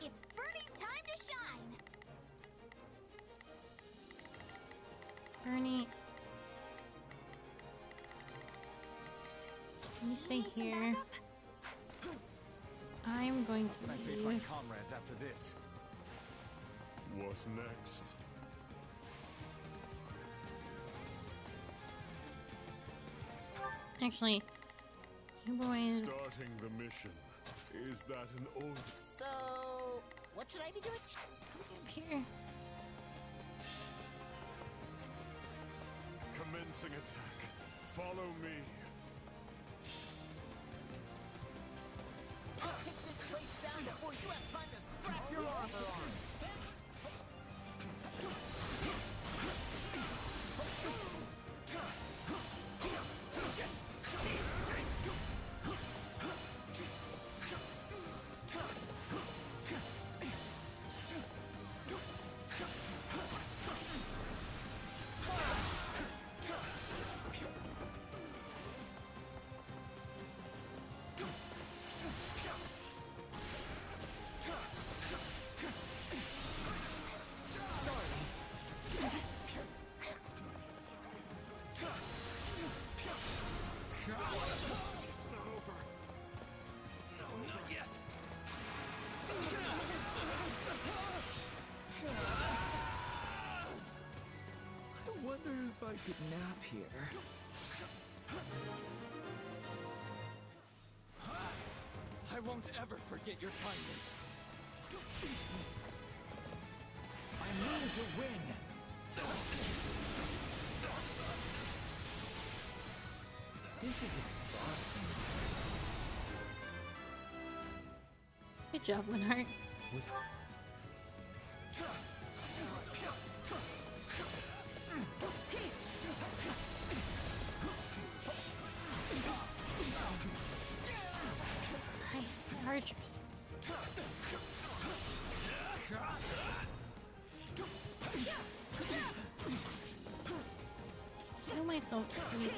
It's Bernie's time to shine. Bernie. You stay here. I'm going Can I to face my leave. comrades after this? What next? Actually, you boys. Starting the mission. Is that an order? So, what should I be doing? Up here. Commencing attack. Follow me. I'll take this place down before you have time to strap your armor on. good nap here. I won't ever forget your kindness. I mean to win! This is exhausting. Good job, Winhart. Christ, the archers. I feel myself crazy.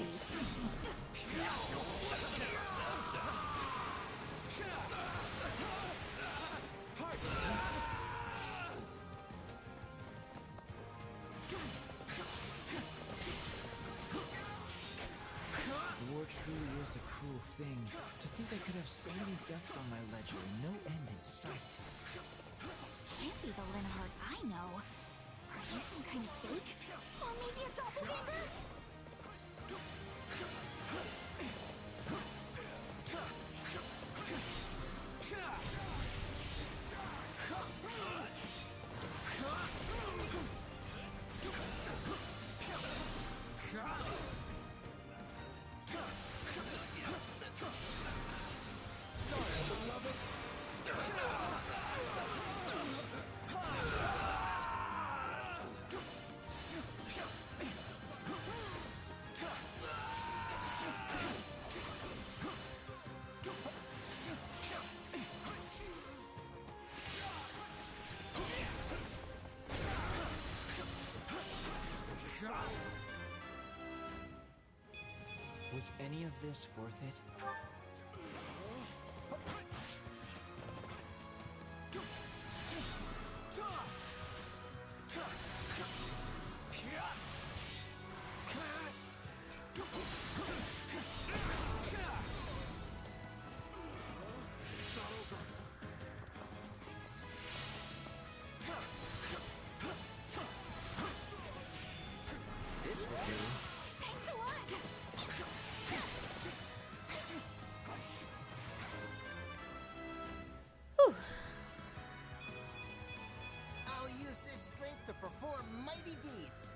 War truly is a cruel thing. To think I could have so many deaths on my ledger and no end in sight. This can't be the Linhart I know. Are you some kind of fake? Or maybe a doppelganger? Was any of this worth it? This will do. Thanks a lot! Whew. I'll use this strength to perform mighty deeds.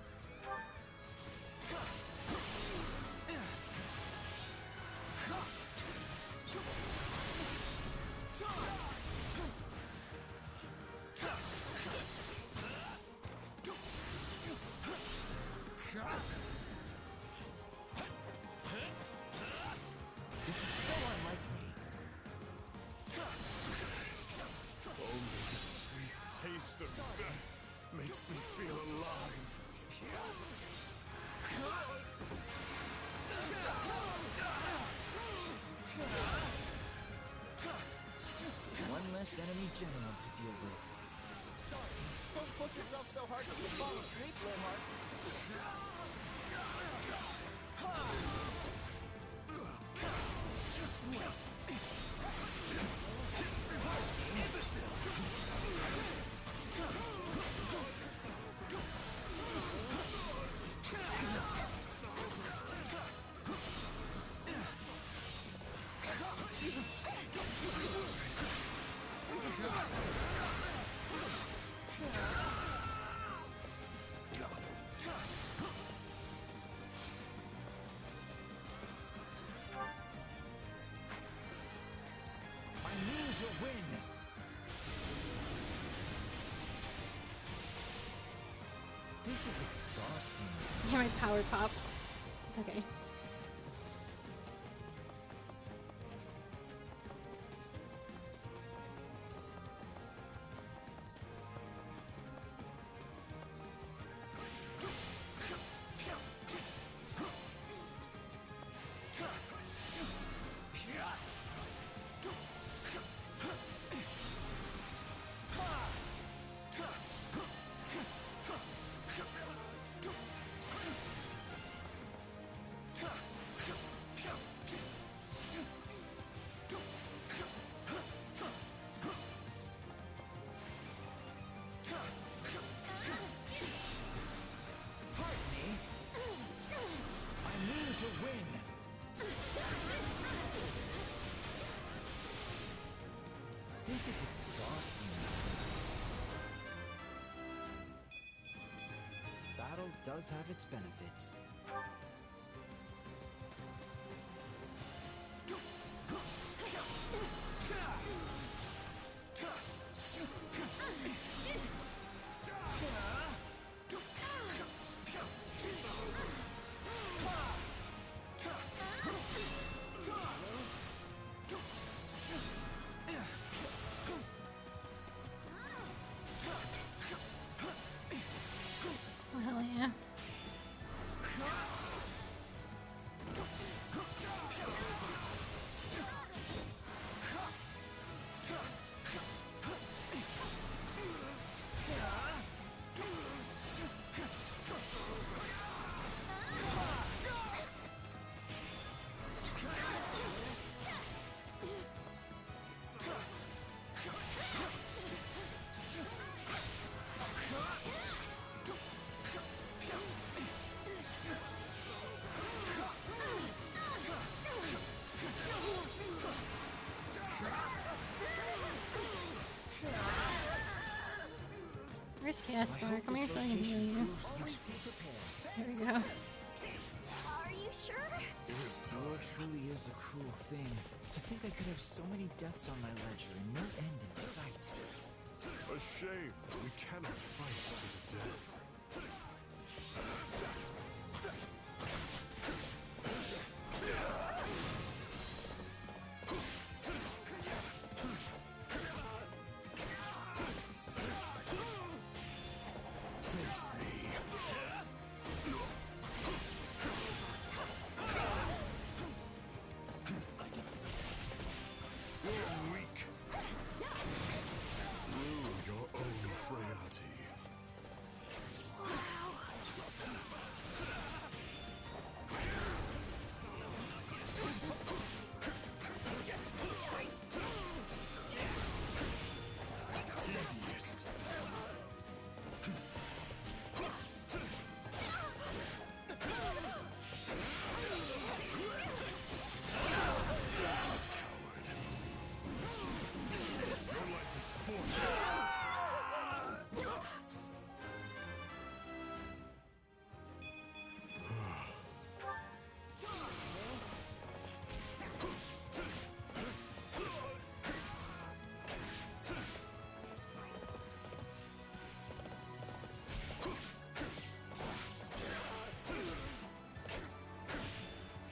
This is so unlike me. Only the sweet taste of death makes me feel alive. One less enemy general to deal with. Don't push yourself so hard that you fall asleep, Linhart. Just wait. I mean to win! This is exhausting. Yeah, my power pop. It's okay. This is exhausting. Battle does have its benefits. Well, yeah. Where's Casper? Come here so I can heal you. There we go. Are you sure? War truly is a cruel thing. To think I could have so many deaths on my ledger and no end in sight. A shame. We cannot fight to the death. Face me. You're weak. Rule your own frailty. Tedious. Coward. Your life is forfeit.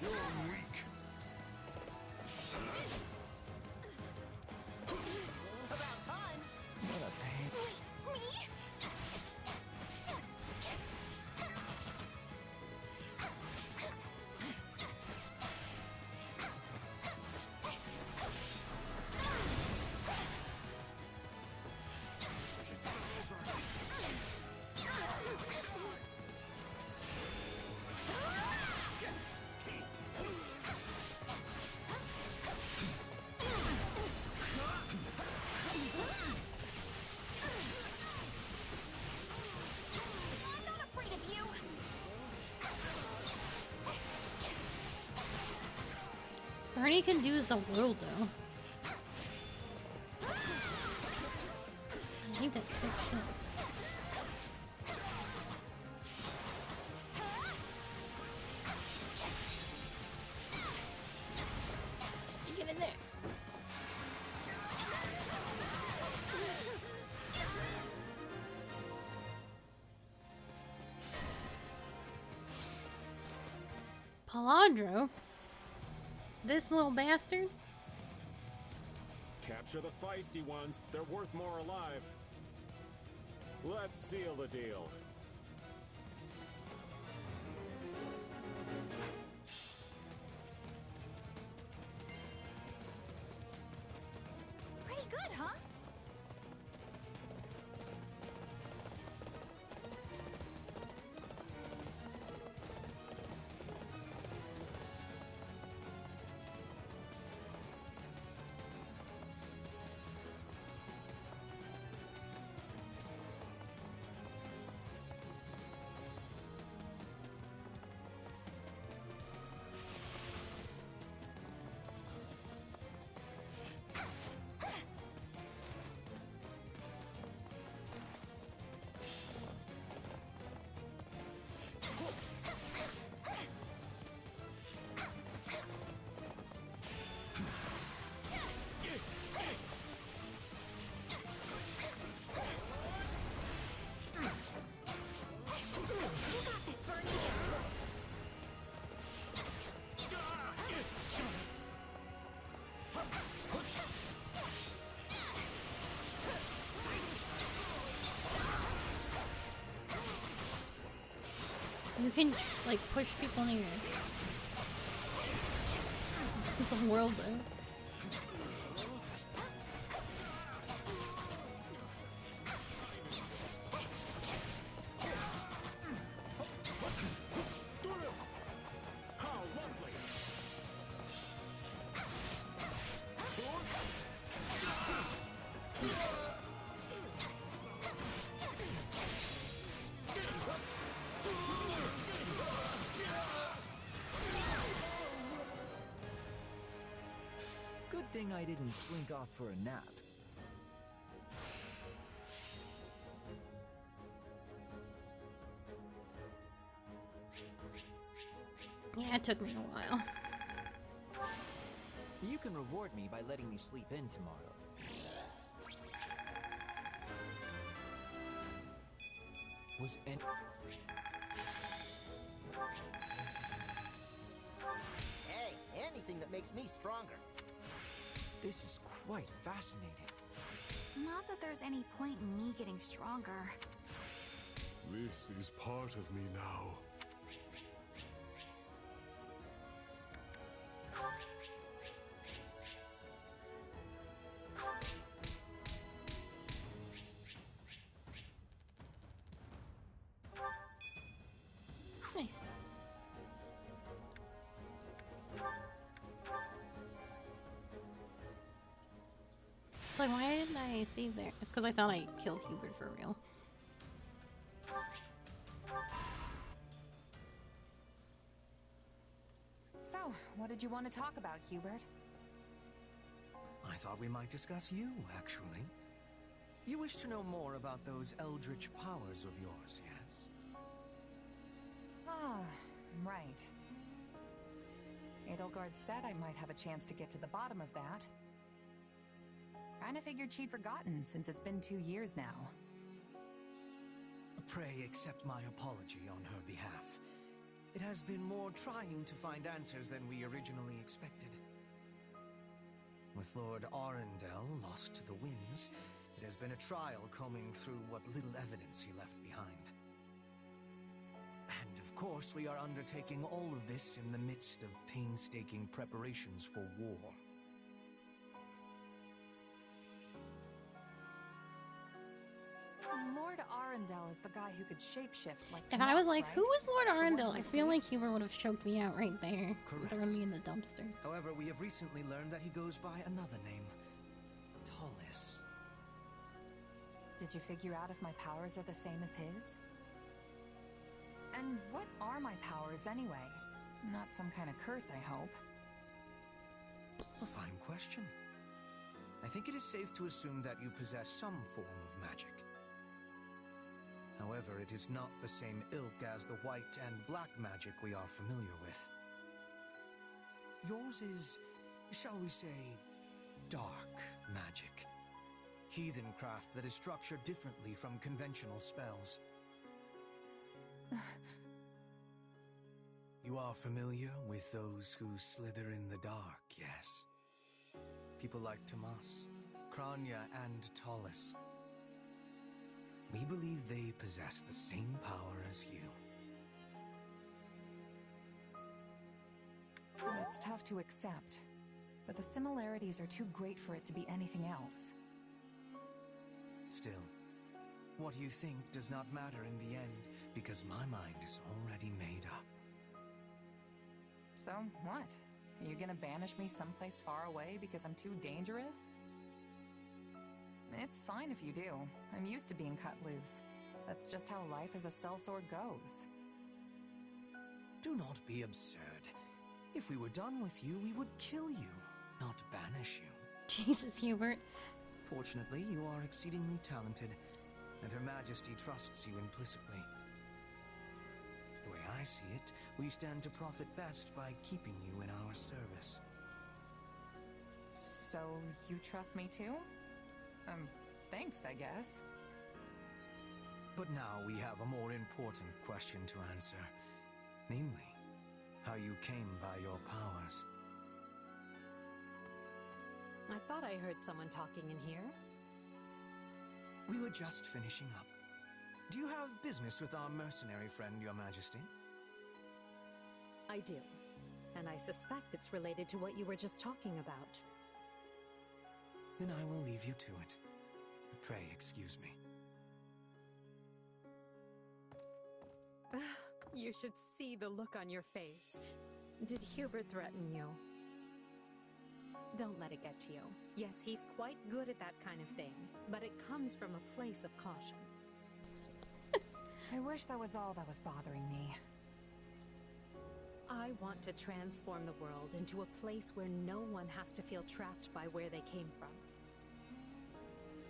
You're weak. About time. What a pain. Me? I'm not afraid of you. Bernie can do the world though. I think that's sick shit. Get in there. Palandro? This little bastard? Capture the feisty ones. They're worth more alive. Let's seal the deal. Pretty good, huh? You can, like, push people near. This is a world, though. Good thing I didn't slink off for a nap. Yeah, it took me a while. You can reward me by letting me sleep in tomorrow. Was any... Hey, anything that makes me stronger. This is quite fascinating. Not that there's any point in me getting stronger. This is part of me now. Nice. So why didn't I save there? It's because I thought I killed Hubert for real. So, what did you want to talk about, Hubert? I thought we might discuss you, actually. You wish to know more about those eldritch powers of yours, yes? Ah, right. Edelgard said I might have a chance to get to the bottom of that. Kinda figured she'd forgotten, since it's been 2 years now. Pray accept my apology on her behalf. It has been more trying to find answers than we originally expected. With Lord Arundel lost to the winds, it has been a trial combing through what little evidence he left behind. And of course, we are undertaking all of this in the midst of painstaking preparations for war. Lord Arundel is the guy who could shapeshift like If I was Tomas, like, right? who is Lord The one Arundel? who I feel like escaped? Hubert would have choked me out right there. Correct. Thrown me in the dumpster. However, we have recently learned that he goes by another name. Tallis. Did you figure out if my powers are the same as his? And what are my powers anyway? Not some kind of curse, I hope. A fine question. I think it is safe to assume that you possess some form of magic. However, it is not the same ilk as the white and black magic we are familiar with. Yours is, shall we say, dark magic. Heathen craft that is structured differently from conventional spells. You are familiar with those who slither in the dark, yes? People like Tomas, Kranya, and Tallis. We believe they possess the same power as you. That's tough to accept, but the similarities are too great for it to be anything else. Still, what you think does not matter in the end, because my mind is already made up. So, what? Are you gonna banish me someplace far away because I'm too dangerous? It's fine if you do. I'm used to being cut loose. That's just how life as a sellsword goes. Do not be absurd. If we were done with you, we would kill you, not banish you. Jesus, Hubert. Fortunately, you are exceedingly talented, and Her Majesty trusts you implicitly. The way I see it, we stand to profit best by keeping you in our service. So, you trust me too? Thanks, I guess. But now we have a more important question to answer. Namely, how you came by your powers. I thought I heard someone talking in here. We were just finishing up. Do you have business with our mercenary friend, Your Majesty? I do. And I suspect it's related to what you were just talking about. Then I will leave you to it. Pray excuse me. You should see the look on your face. Did Hubert threaten you? Don't let it get to you. Yes, he's quite good at that kind of thing, but it comes from a place of caution. I wish that was all that was bothering me. I want to transform the world into a place where no one has to feel trapped by where they came from.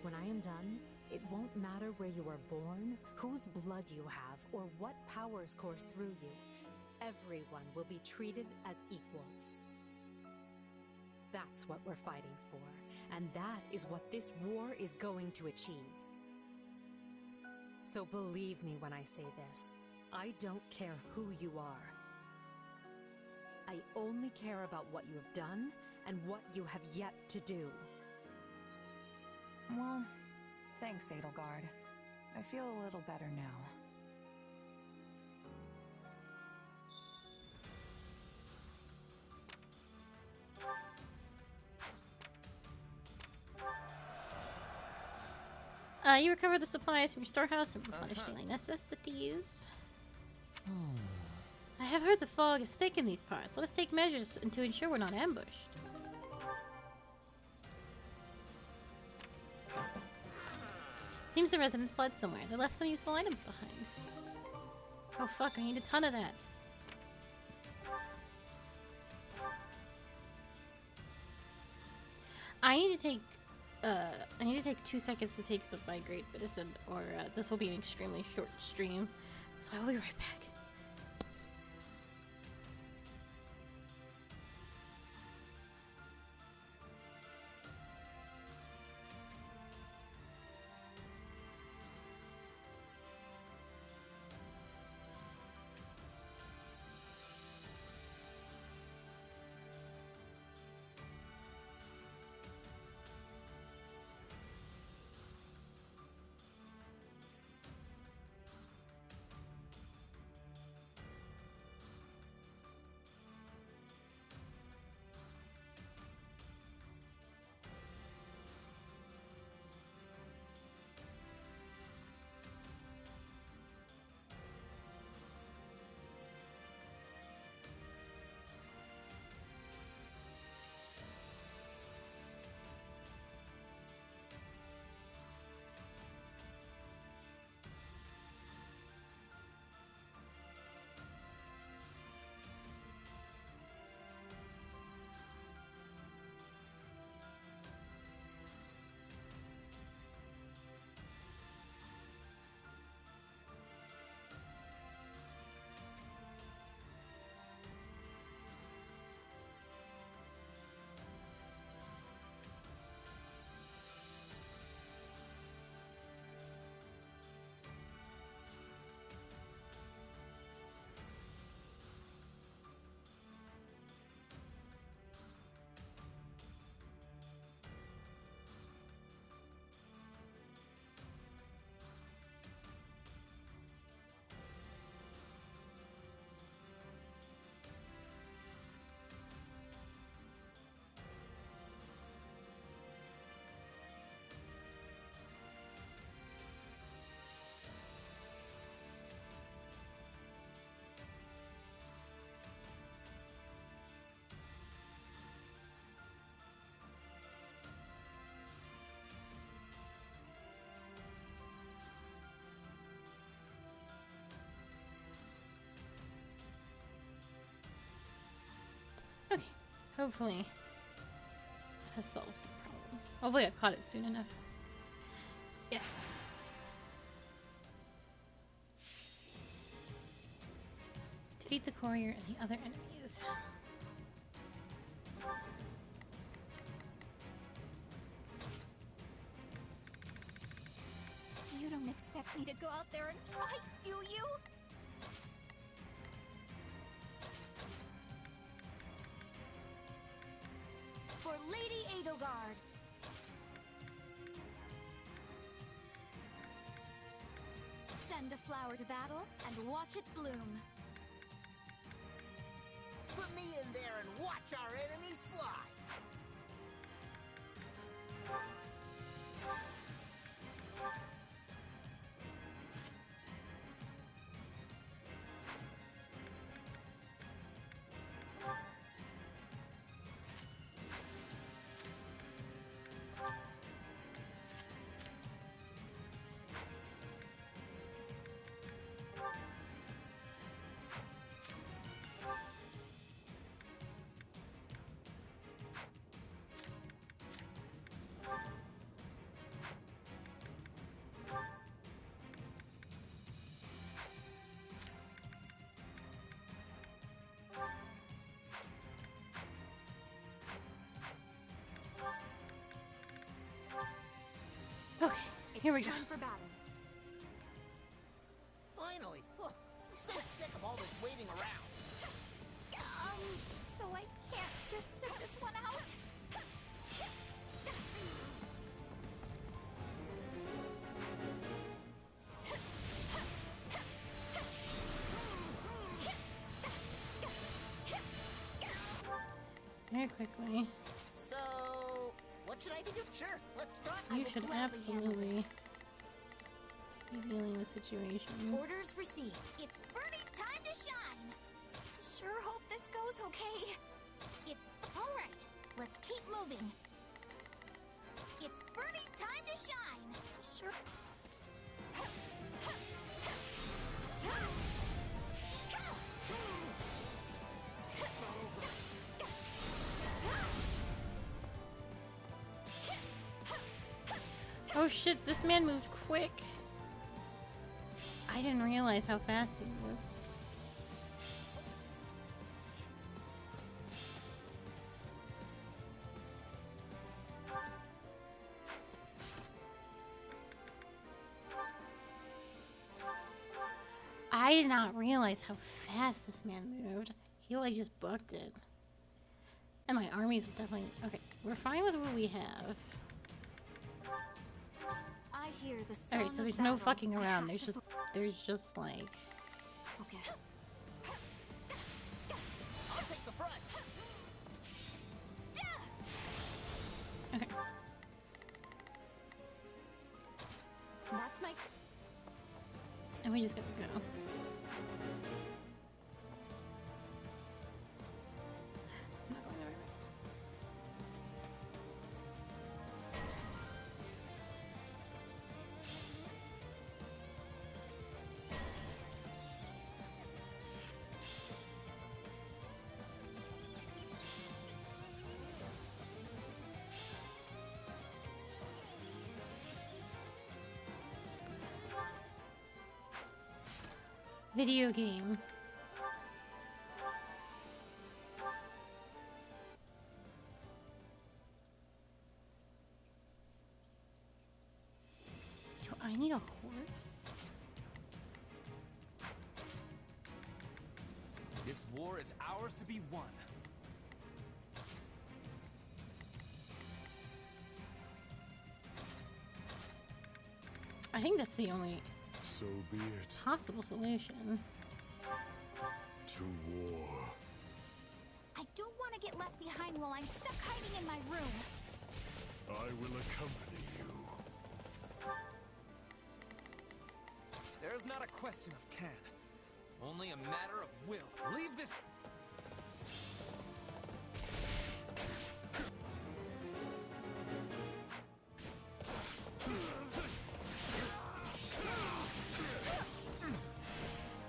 When I am done, it won't matter where you were born, whose blood you have, or what powers course through you. Everyone will be treated as equals. That's what we're fighting for, and that is what this war is going to achieve. So believe me when I say this, I don't care who you are. I only care about what you have done and what you have yet to do. Well, thanks, Edelgard. I feel a little better now. You recover the supplies from your storehouse and replenish daily necessities. I have heard the fog is thick in these parts. Let us take measures to ensure we're not ambushed. Seems the residents fled somewhere. They left some useful items behind. Oh fuck, I need a ton of that. I need to take 2 seconds to take some migrate medicine, or this will be an extremely short stream. So I will be right back. Okay, hopefully that has solved some problems. Hopefully I've caught it soon enough. Yes. Defeat the courier and the other enemies. You don't expect me to go out there and fight, do you? For Lady Edelgard. Send a flower to battle and watch it bloom. me in there and watch our enemies fly. Okay, here we go. Time for battle. Finally! I'm so sick of all this waiting around. So I can't just sit this one out? Very quickly. So, what should I be doing? Sure, let's try. You should absolutely be dealing with situations. Orders received. It's Birdie's time to shine. Sure hope this goes okay. It's all right. Let's keep moving. It's Birdie's time to shine. Sure. Oh shit, this man moved quick. I didn't realize how fast he moved. I did not realize how fast this man moved. He like just booked it. And my armies would definitely... Okay, we're fine with what we have. I hear the song Alright, so of there's no battle. fucking I around. have There's just like... focus. I'll take the front. Okay. That's my... And we just gotta go. I'm not going the right way. Video game. Do I need a horse? This war is ours to be won. I think that's the only So be it. possible solution. To war. I don't want to get left behind while I'm stuck hiding in my room. I will accompany you. There is not a question of can, only a matter of will. Leave this.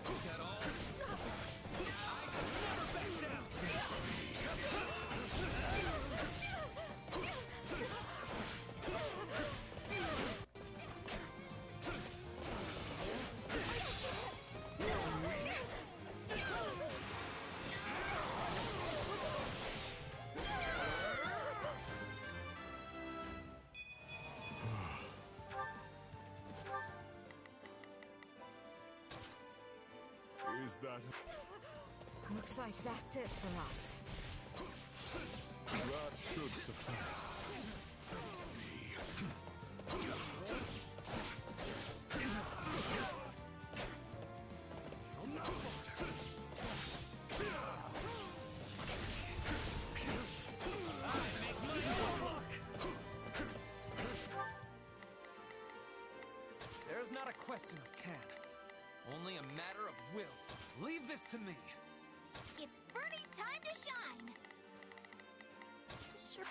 Is that all? I shall never back down. Is that... Looks like that's it for us. That should suffice. Face me. There's not a question of can. Only a matter of will. Leave this to me. It's Birdie's time to shine. Sure.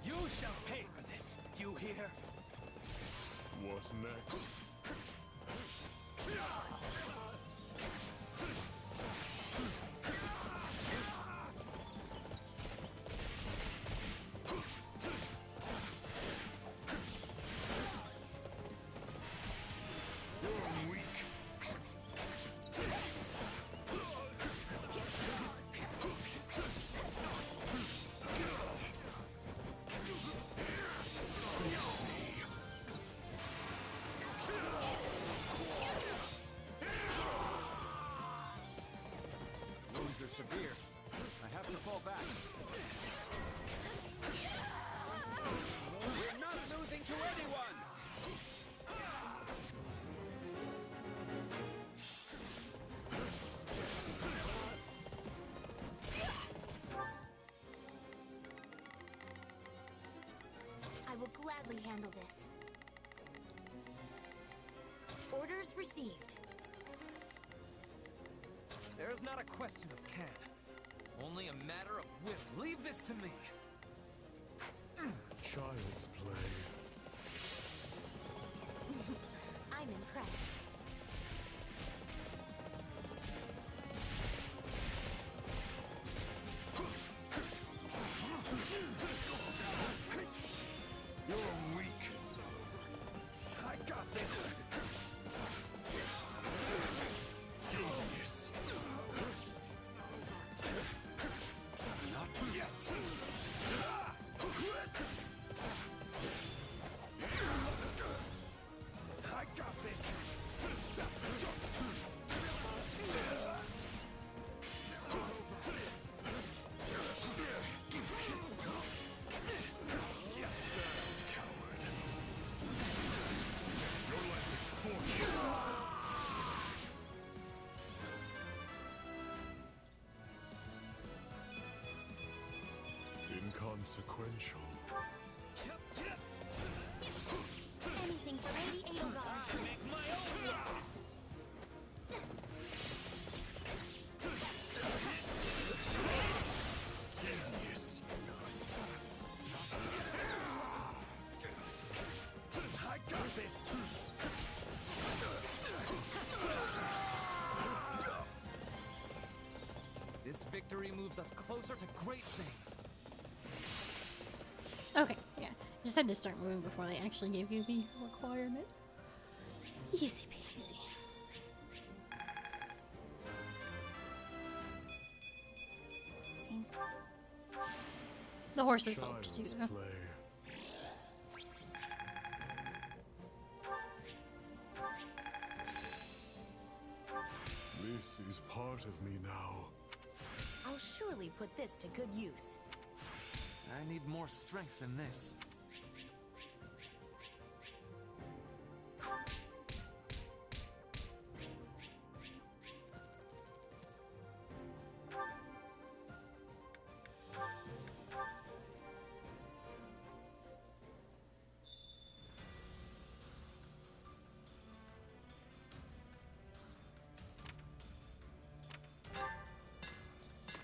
You shall pay for this. You hear? What next? Severe. I have to fall back. We're not losing to anyone! I will gladly handle this. Orders received. There is not a question of can. Only a matter of will. Leave this to me. Child's play. I'm impressed. You're weak. I got this. Tedious. Not yet. I got this. Stand, coward. Your life is forfeit. Inconsequential. Anything for Lady Edelgard. Make my own law! Tedious. I got this. This victory moves us closer to great things. Okay, yeah. Just had to start moving before they actually gave you the requirement. Easy peasy. Seems The horses helped too. Child's though. play. This is part of me now. I'll surely put this to good use. I need more strength than this.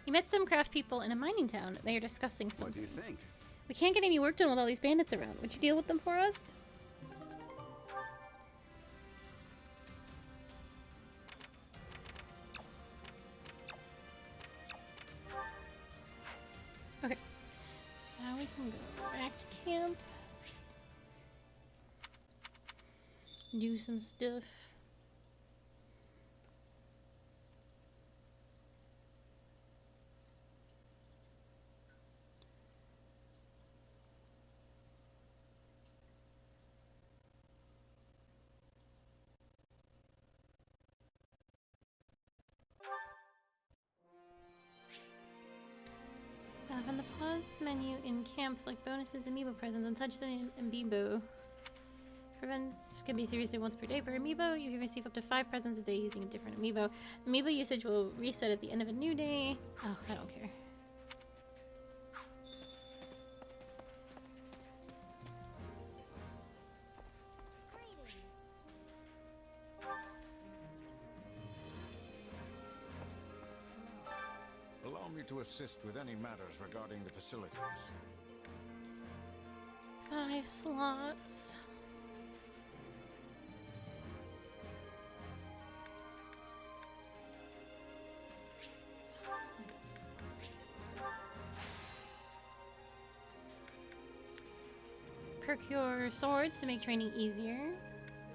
You met some craft people in a mining town. They are discussing something. What do you think? We can't get any work done with all these bandits around. Would you deal with them for us? Okay. Now we can go back to camp. Do some stuff. From the pause menu in camps, like bonuses, amiibo presents, and touch the amiibo. prevents can be seriously once per day per amiibo. You can receive up to 5 presents a day using a different amiibo. Amiibo usage will reset at the end of a new day. Oh, I don't care. Allow me to assist with any matters regarding the facilities. 5 slots. Procure swords to make training easier.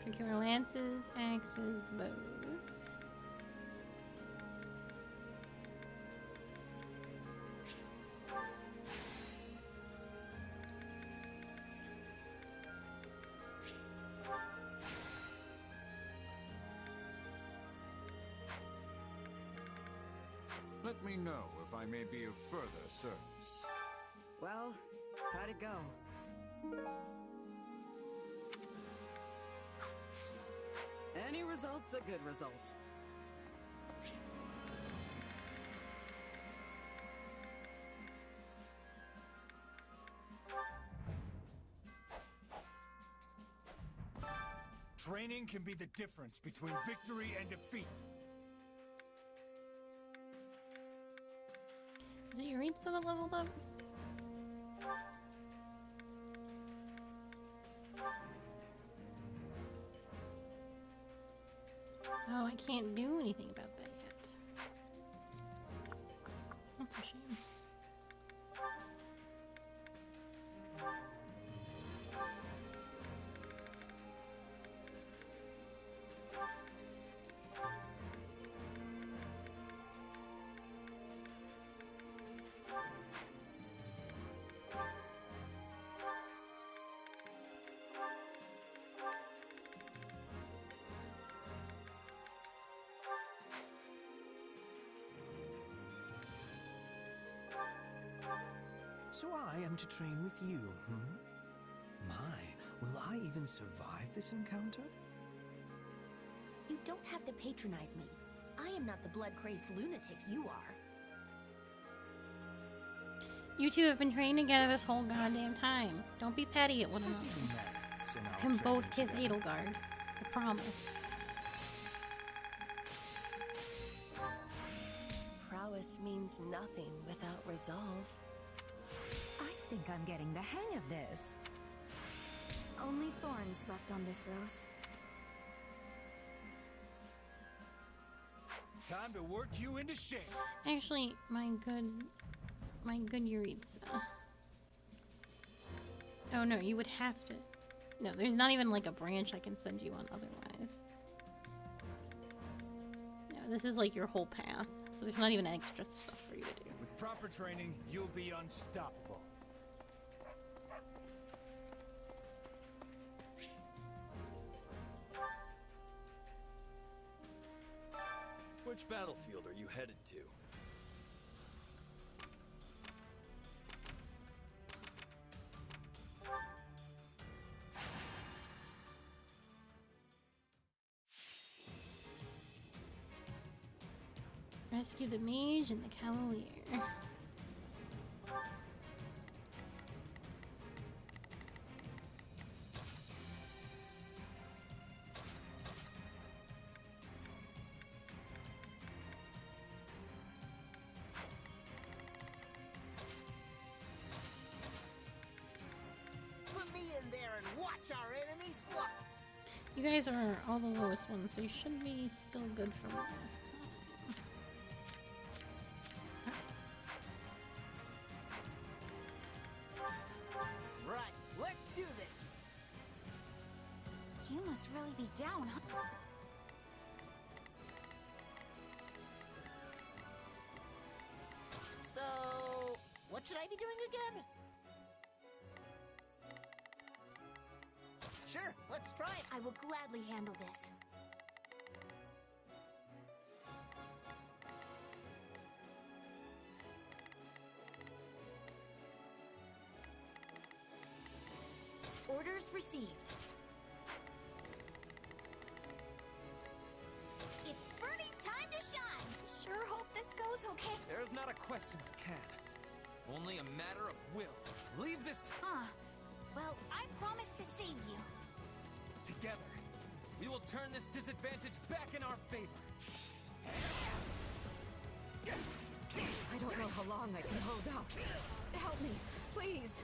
Procure lances, axes, bows. Let me know if I may be of further service. Well, how'd it go? Any result's a good result. Training can be the difference between victory and defeat. Is it your Yuritsa that leveled up? Oh, I can't do anything about that yet. That's a shame. So I am to train with you, My, will I even survive this encounter? You don't have to patronize me. I am not the blood-crazed lunatic you are. You two have been training together this whole goddamn time. Don't be petty at one There's another. even merits in our Can both training kiss together. Edelgard. I promise. Prowess means nothing without resolve. I think I'm getting the hang of this. Only thorns left on this rose. Time to work you into shape. Actually, my good Yuritsa. Oh no, you would have to. No, there's not even like a branch I can send you on otherwise. No, this is like your whole path, so there's not even extra stuff for you to do. With proper training, you'll be unstoppable. Which battlefield are you headed to? Rescue the mage and the cavalier. Put me in there and watch our enemies fly. You guys are all the lowest ones, so you should be still good for last time. Right, let's do this. You must really be down, huh? So, what should I be doing again? Sure, let's try it. I will gladly handle this. Orders received. question of can. Only a matter of will. Leave this Well, I promise to save you. together. We will turn this disadvantage back in our favor. I don't know how long I can hold out. Help me, please.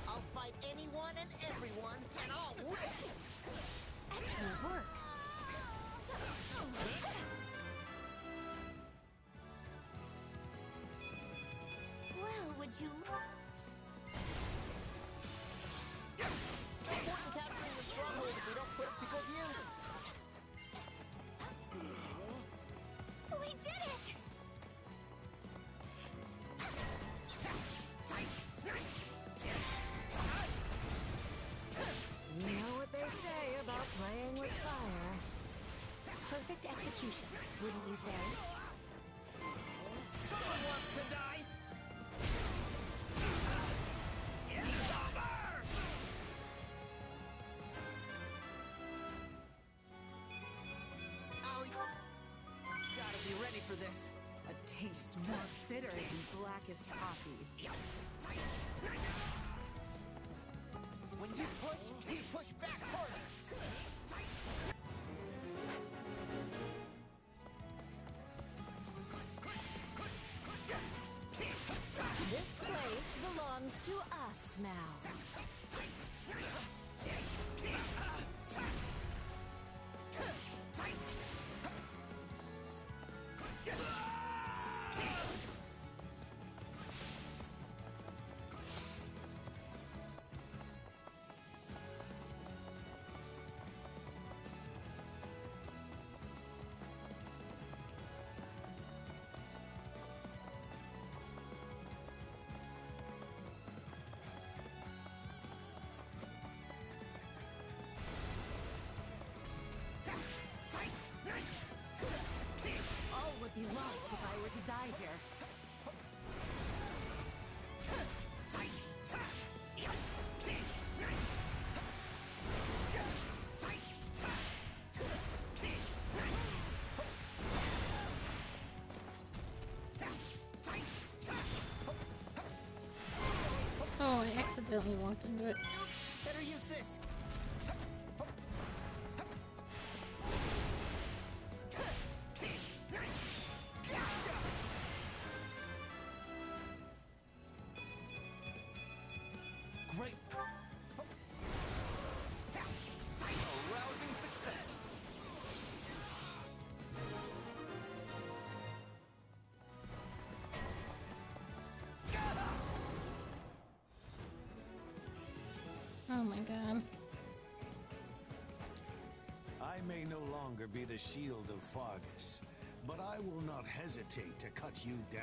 I'll fight anyone and everyone, and I'll win! Excellent work. Well, would you... No point in capturing the stronghold if we don't put it to good use. We did it! You know what they say about playing with fire. Perfect execution, wouldn't you say? Someone wants to die! It's over! Gotta be ready for this. A taste more bitter than blackest coffee. When you push, we push back harder. This place belongs to us now. All would be lost if I were to die here. Oh, I accidentally walked into it. Oops, better use this. Great. A rousing success. my god. I may no longer be the shield of Fargus, but I will not hesitate to cut you down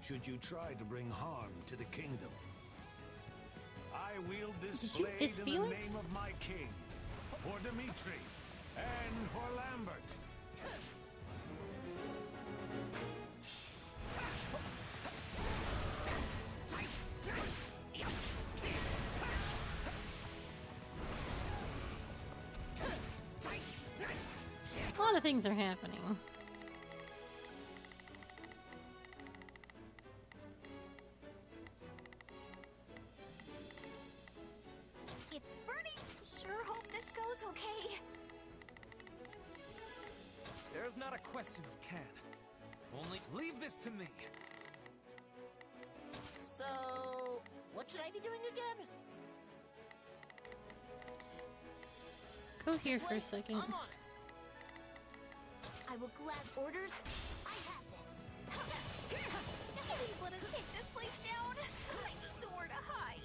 should you try to bring harm to the kingdom. I wield this blade in the name of my king, for Dimitri, and for Lambert. A lot of things are happening. It's Bernie's. Sure hope this goes okay. There's not a question of can. Only leave this to me. So, what should I be doing again? Go here for a second. I'm on it. I will glad orders. I have this. Please let us take this place down. I need somewhere to hide.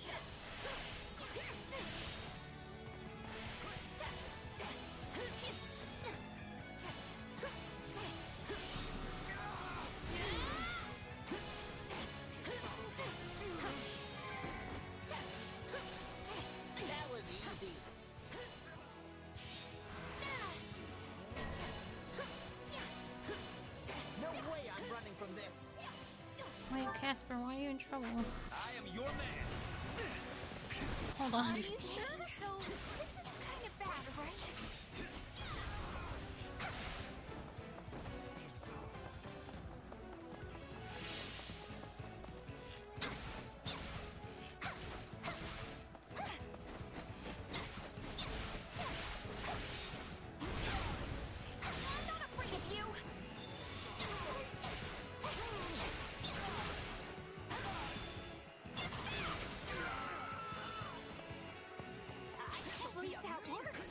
That was easy. No way I'm running from this. Wait, Casper, why are you in trouble? I am your man. Hold on. Are you sure? So, this is kind of bad, right? I'm not afraid of you. I can't believe that worked.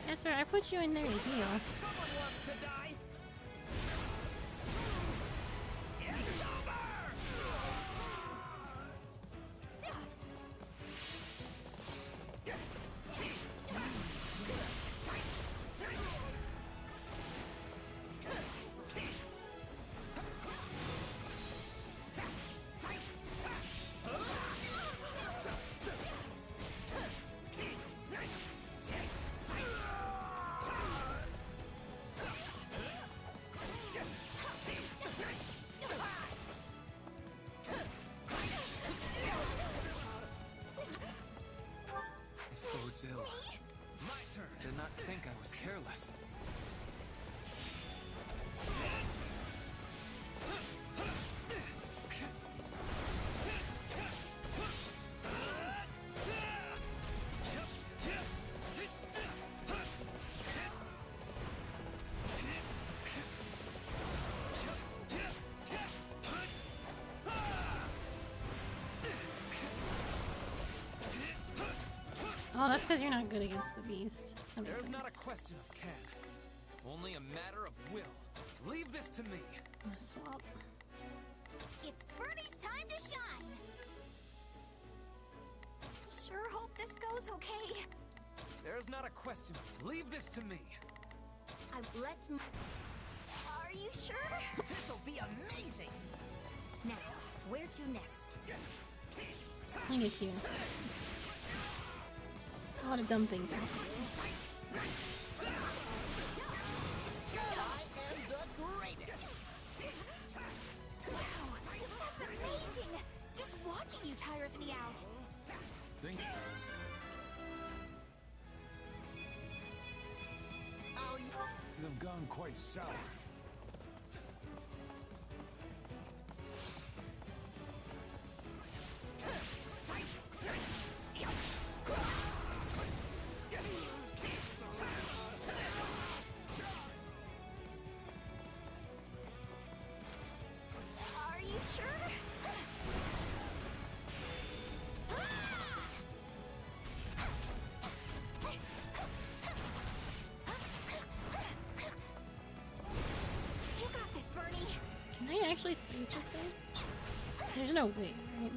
Casper, I put you in there to heal. Someone wants to die. It's over. This bodes ill. My turn. Did not think I was careless. Oh, that's because you're not good against the beast. That makes There's sense. not a question of can. Only a matter of will. Leave this to me. I'm gonna swap. It's Bernie's time to shine. Sure hope this goes okay. There's not a question. Leave this to me. Let's. Are you sure? This'll be amazing. Now, where to next? I get you in a second. A lot of dumb things are happening. I am the greatest. Wow, that's amazing. Just watching you tires me out. Think have gone quite sour. Are you sure? just place it there? There's no way, right?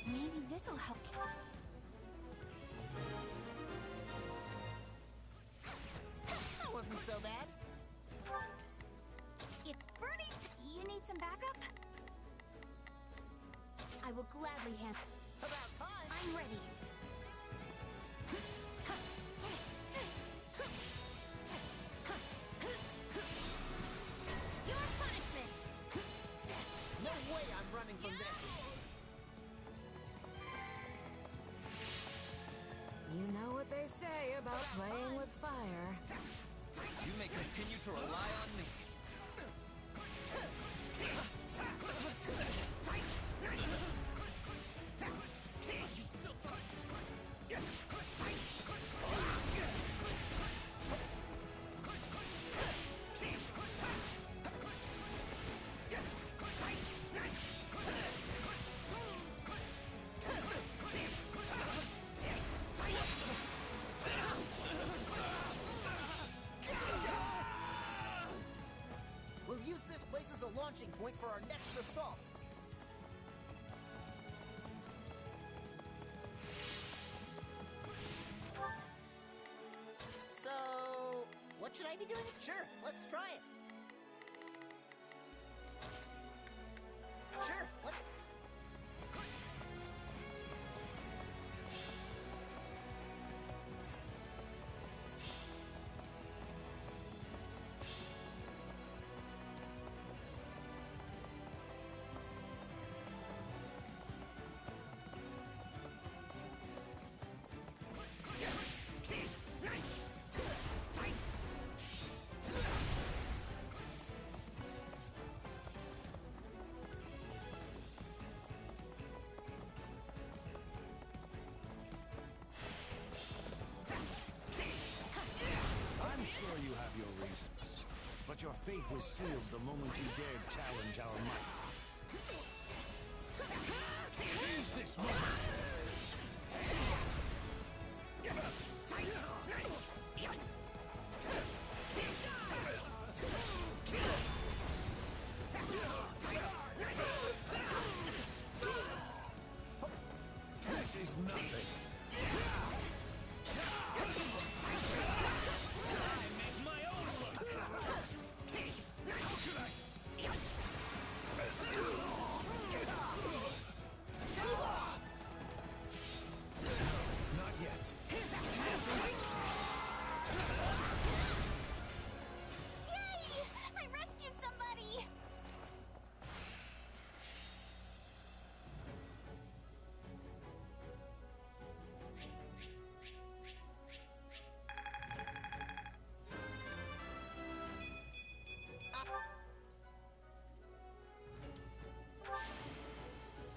Maybe this'll help. That wasn't so bad. It's Birdie's. You need some backup? I will gladly handle. About time. I'm ready. Your punishment. No way I'm running from this. You know what they say about playing with fire. You may continue to rely on me. We'll use this place as a launching point for our next assault. So, what should I be doing? Sure, let's try it. Sure, let's... I'm sure you have your reasons, but your fate was sealed the moment you dared challenge our might. Seize this moment! This is nothing. Not yet. Yay! I rescued somebody!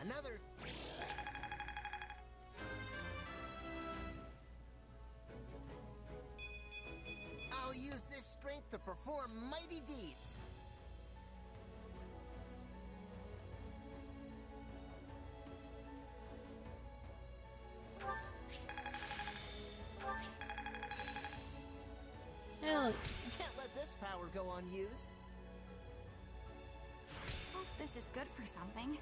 Another... I'll use this strength to perform mighty deeds. Hell, Can't let this power go unused. Hope this is good for something.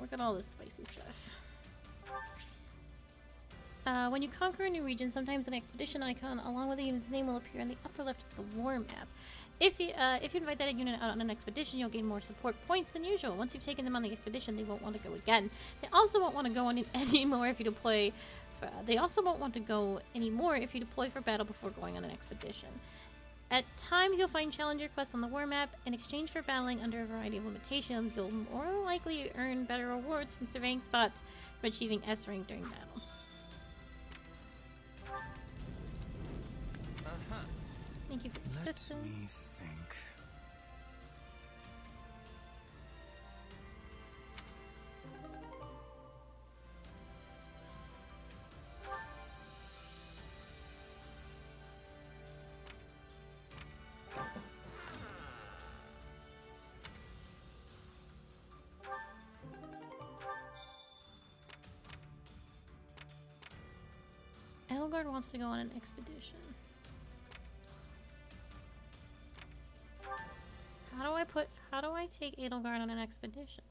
look at all this spicy stuff. When you conquer a new region, sometimes an expedition icon along with the unit's name will appear in the upper left of the war map. If you invite that unit out on an expedition, you'll gain more support points than usual. Once you've taken them on the expedition, they won't want to go again. They also won't want to go on anymore if you deploy. They also won't want to go anymore if you deploy for battle before going on an expedition. At times, you'll find challenger quests on the war map. In exchange for battling under a variety of limitations, you'll more likely earn better rewards from surveying spots from achieving S rank during battle. Thank you for persistence. Let me think. Edelgard wants to go on an expedition. How do I take Edelgard on an expedition?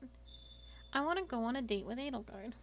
I want to go on a date with Edelgard.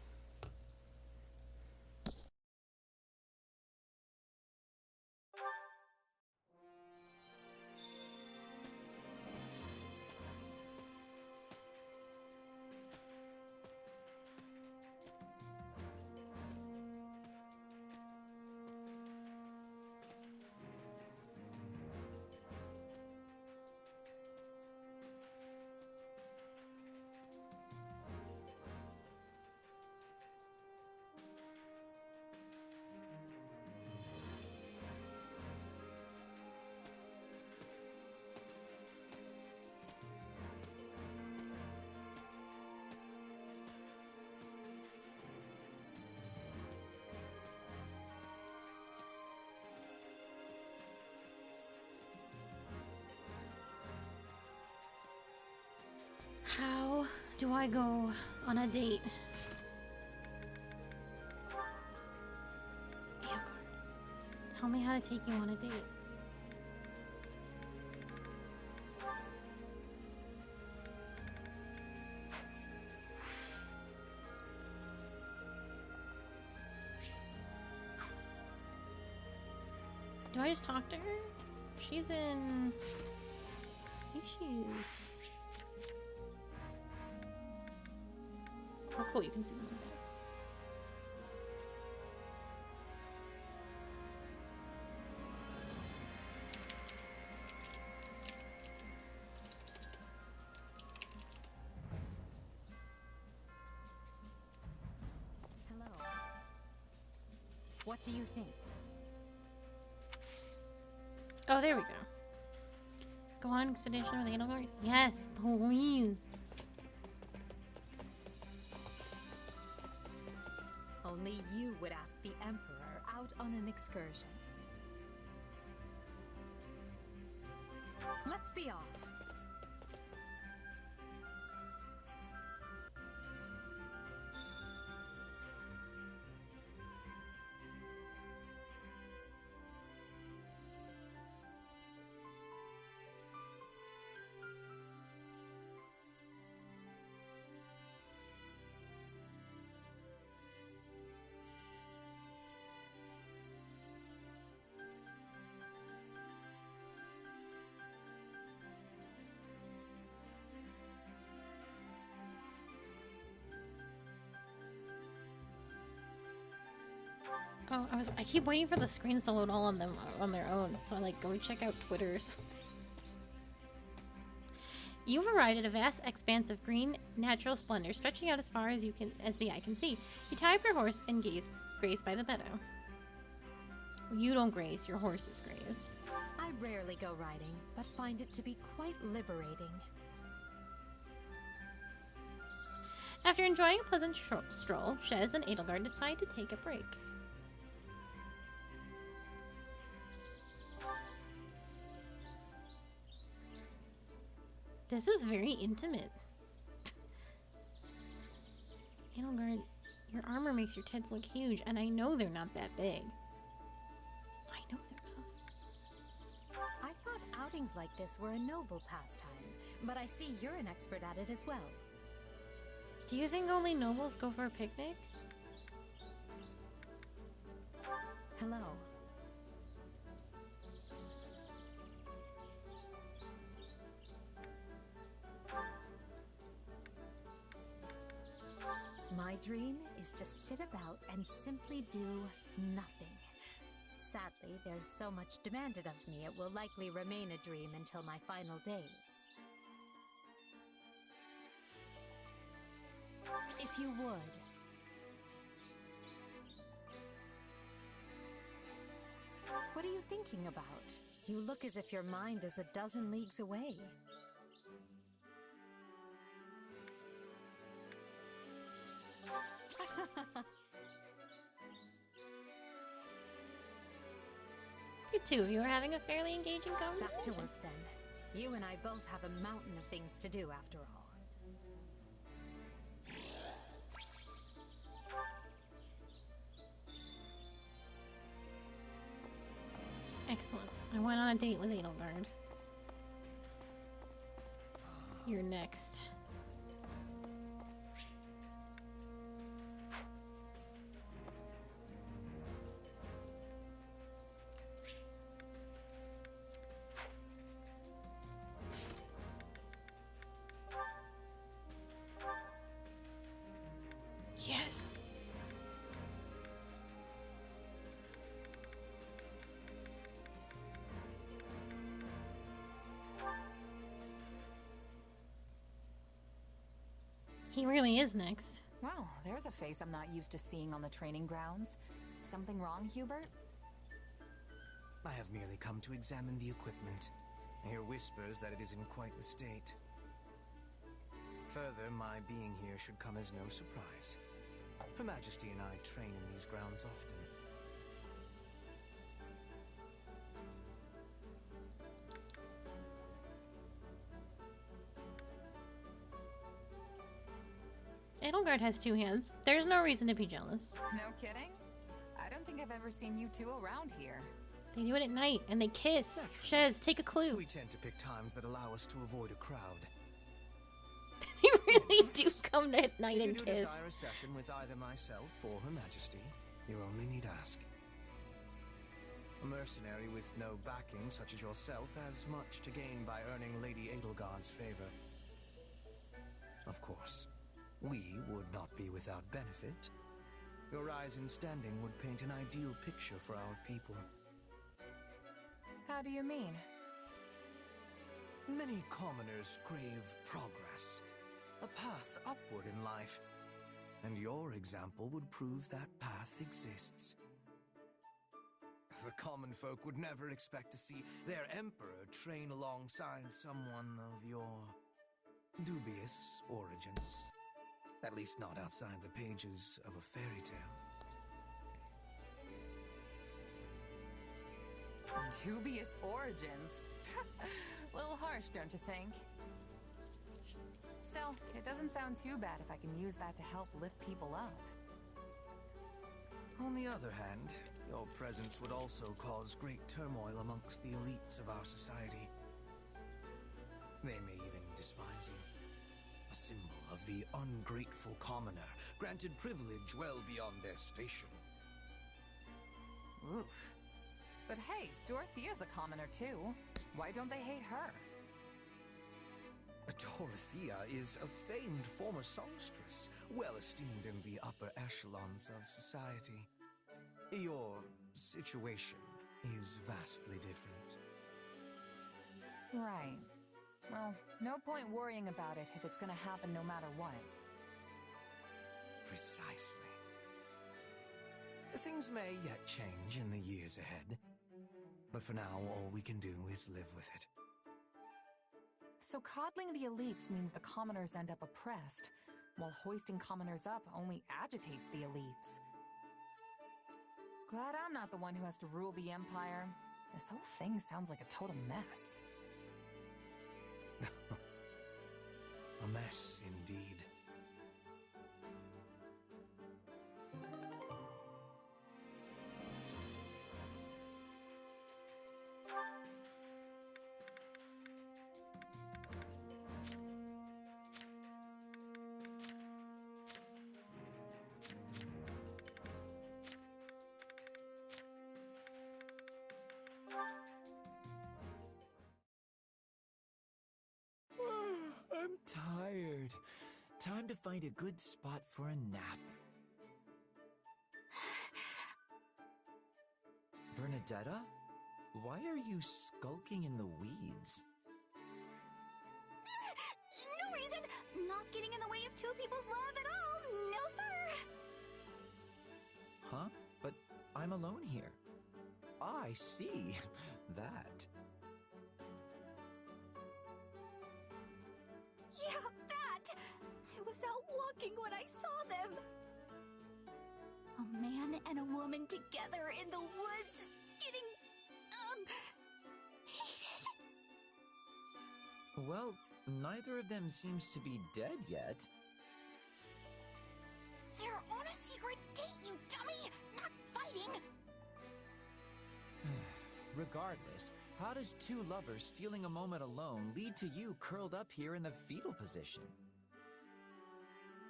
How do I go on a date? Edelgard, tell me how to take you on a date. Do I just talk to her? She's in... I think she's... Oh cool, you can see them. Hello. What do you think? Oh, there we go. Go on expedition with Edelgard? Yes, please. Only you would ask the Emperor out on an excursion. Let's be off. Oh, I keep waiting for the screens to load all on them on their own, so I like go check out Twitters. You've arrived at a vast expanse of green, natural splendor, stretching out as far as the eye can see. You tie up your horse and graze by the meadow. You don't graze, your horses graze. I rarely go riding, but find it to be quite liberating. After enjoying a pleasant stroll, Shez and Edelgard decide to take a break. This is very intimate. Edelgard, your armor makes your tits look huge, and I know they're not that big. I know they're not. I thought outings like this were a noble pastime, but I see you're an expert at it as well. Do you think only nobles go for a picnic? Hello. My dream is to sit about and simply do nothing. Sadly, there's so much demanded of me, it will likely remain a dream until my final days. If you would. What are you thinking about? You look as if your mind is a dozen leagues away. You two of you are having a fairly engaging conversation. Back to work then. You and I both have a mountain of things to do after all. Excellent. I went on a date with Edelgard. You're next. Yes. He really is next. Well, there's a face I'm not used to seeing on the training grounds. Something wrong, Hubert? I have merely come to examine the equipment. I hear whispers that it is in quite the state. Further, my being here should come as no surprise. Her Majesty and I train in these grounds often. Edelgard has two hands. There's no reason to be jealous. No kidding? I don't think I've ever seen you two around here. They do it at night, and they kiss. Shez, take a clue. We tend to pick times that allow us to avoid a crowd. They really do come at night and If you kiss. do desire a session with either myself or Her Majesty, you only need ask. A mercenary with no backing, such as yourself, has much to gain by earning Lady Edelgard's favor. Of course, we would not be without benefit. Your rise in standing would paint an ideal picture for our people. How do you mean? Many commoners crave progress, a path upward in life, and your example would prove that path exists. The common folk would never expect to see their emperor train alongside someone of your dubious origins. At least not outside the pages of a fairy tale. Dubious origins. Little harsh, don't you think? Still, it doesn't sound too bad if I can use that to help lift people up. On the other hand, your presence would also cause great turmoil amongst the elites of our society. They may even despise you. A symbol of the ungrateful commoner, granted privilege well beyond their station. Oof. But hey, Dorothea's a commoner too. Why don't they hate her? Dorothea is a famed former songstress, well esteemed in the upper echelons of society. Your situation is vastly different. Right. Well, no point worrying about it if it's gonna happen no matter what. Precisely. Things may yet change in the years ahead. But for now, all we can do is live with it. So coddling the elites means the commoners end up oppressed, while hoisting commoners up only agitates the elites. Glad I'm not the one who has to rule the empire. This whole thing sounds like a total mess. A mess indeed. tired. Time to find a good spot for a nap. Bernadetta? Why are you skulking in the weeds? No reason! Not getting in the way of two people's love at all! No, sir! Huh? But I'm alone here. I see. That. Yeah, that! I was out walking when I saw them! A man and a woman together in the woods, getting, hated. Well, neither of them seems to be dead yet. They're on a secret date, you dummy! Not fighting! Regardless, how does two lovers stealing a moment alone lead to you curled up here in the fetal position?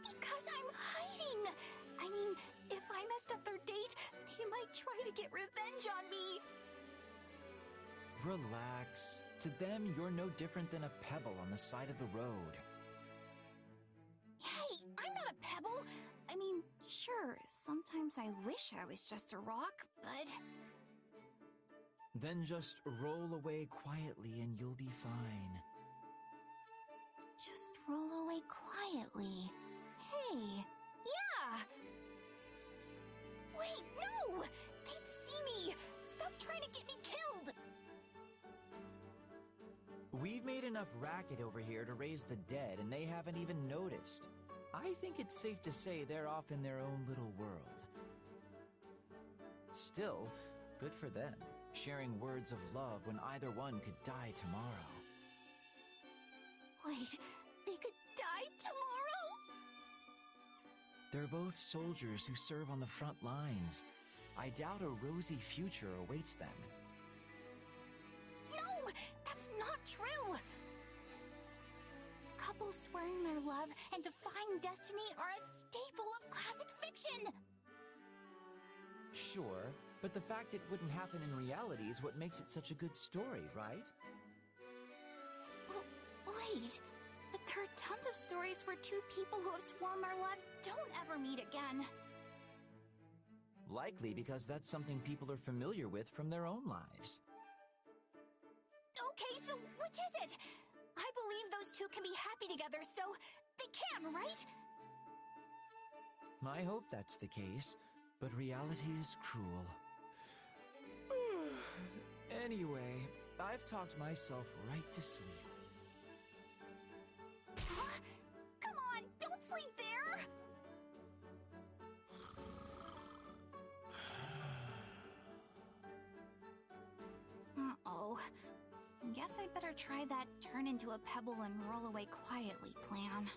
Because I'm hiding! I mean, if I messed up their date, they might try to get revenge on me! Relax. To them, you're no different than a pebble on the side of the road. Hey, I'm not a pebble! I mean, sure, sometimes I wish I was just a rock, but... Then just roll away quietly and you'll be fine. Just roll away quietly. Hey, yeah! Wait, no! They'd see me! Stop trying to get me killed! We've made enough racket over here to raise the dead and they haven't even noticed. I think it's safe to say they're off in their own little world. Still, good for them, sharing words of love when either one could die tomorrow. Wait, they could die tomorrow? They're both soldiers who serve on the front lines. I doubt a rosy future awaits them. No! That's not true! Couples swearing their love and defying destiny are a staple of classic fiction! Sure, but the fact it wouldn't happen in reality is what makes it such a good story, right? Wait, but there are tons of stories where two people who have sworn their love don't ever meet again. Likely because that's something people are familiar with from their own lives. Okay, so which is it? I believe those two can be happy together, so they can, right? I hope that's the case, but reality is cruel. Anyway, I've talked myself right to sleep. Huh? Come on, don't sleep there! Uh-oh. Guess I'd better try that turn into a pebble and roll away quietly plan.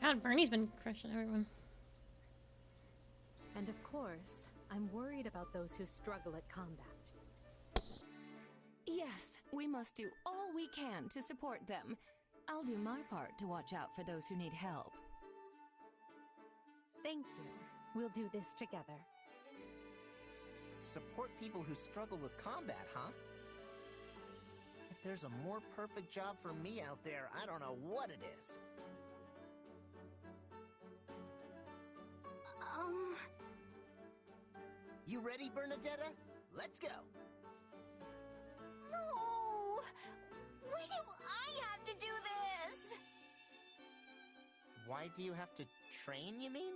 God, Bernie's been crushing everyone. And of course, I'm worried about those who struggle at combat. Yes, we must do all we can to support them. I'll do my part to watch out for those who need help. Thank you. We'll do this together. Support people who struggle with combat, huh? If there's a more perfect job for me out there, I don't know what it is. You ready, Bernadetta? Let's go! No! Why do I have to do this? Why do you have to train, you mean?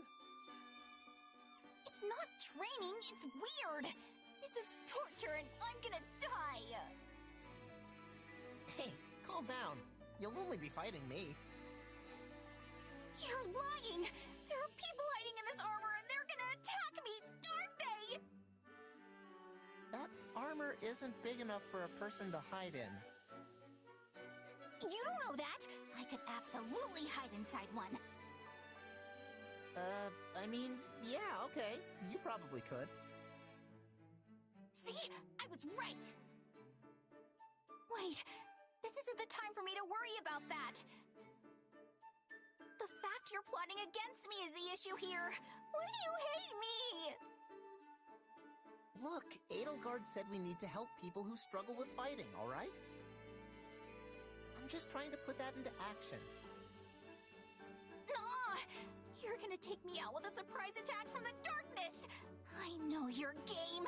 It's not training, it's weird! This is torture and I'm gonna die! Hey, calm down. You'll only be fighting me. You're lying! There are people hiding in this armor and they're gonna attack me, aren't they? That armor isn't big enough for a person to hide in. You don't know that! I could absolutely hide inside one. I mean, yeah, okay. You probably could. See? I was right! Wait, this isn't the time for me to worry about that. The fact you're plotting against me is the issue here. Why do you hate me? Look, Edelgard said we need to help people who struggle with fighting, alright? I'm just trying to put that into action. Nah! You're gonna take me out with a surprise attack from the darkness! I know your game!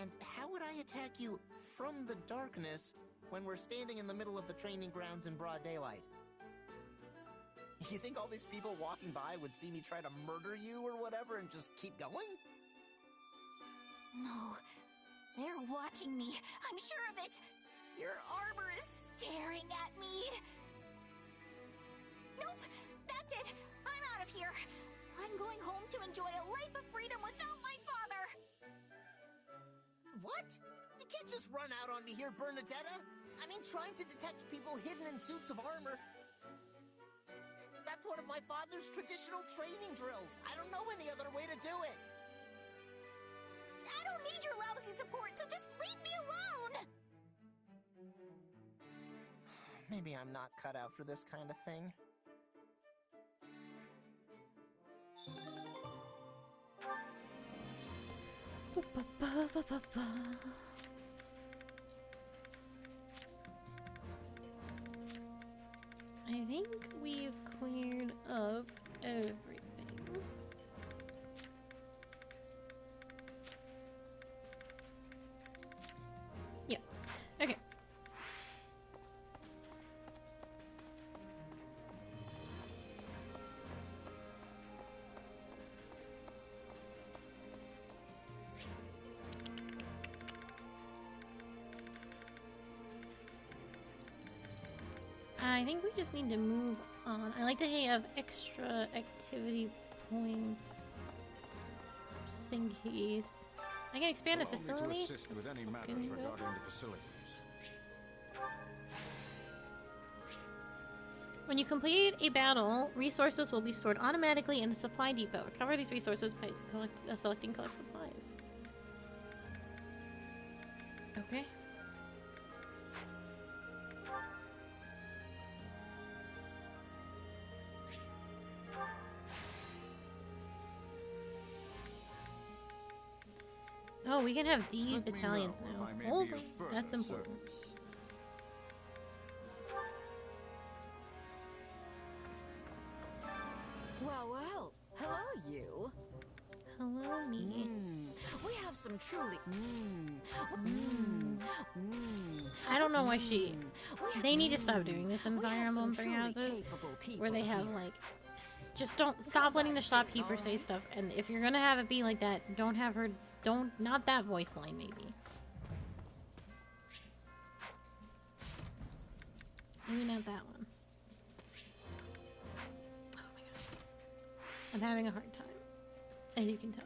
And how would I attack you from the darkness when we're standing in the middle of the training grounds in broad daylight? You think all these people walking by would see me try to murder you or whatever and just keep going? No. They're watching me. I'm sure of it. Your armor is staring at me. Nope. That's it. I'm out of here. I'm going home to enjoy a life of freedom without my father. What? You can't just run out on me here, Bernadetta. I mean, trying to detect people hidden in suits of armor. That's one of my father's traditional training drills. I don't know any other way to do it. I don't need your lousy support, so just leave me alone! Maybe I'm not cut out for this kind of thing. I think we've cleared up everything. Yeah. Okay. I think we just need to move on. I like to have extra activity points just in case. I can expand a facility. Me to assist with any matters regarding the facilities. When you complete a battle, resources will be stored automatically in the supply depot. Recover these resources by selecting collect supplies. Okay. Oh, we can have D battalions now. Hold on, that's important. Well, well. Hello, you. Hello, me. We have some truly. I don't know why she. They need to stop doing this in Fire Emblem Three Houses, where they have like, just don't stop letting the shopkeeper say stuff. And if you're gonna have it be like that, don't have her. Don't, not that voice line, maybe. Maybe not that one. Oh my god. I'm having a hard time, as you can tell.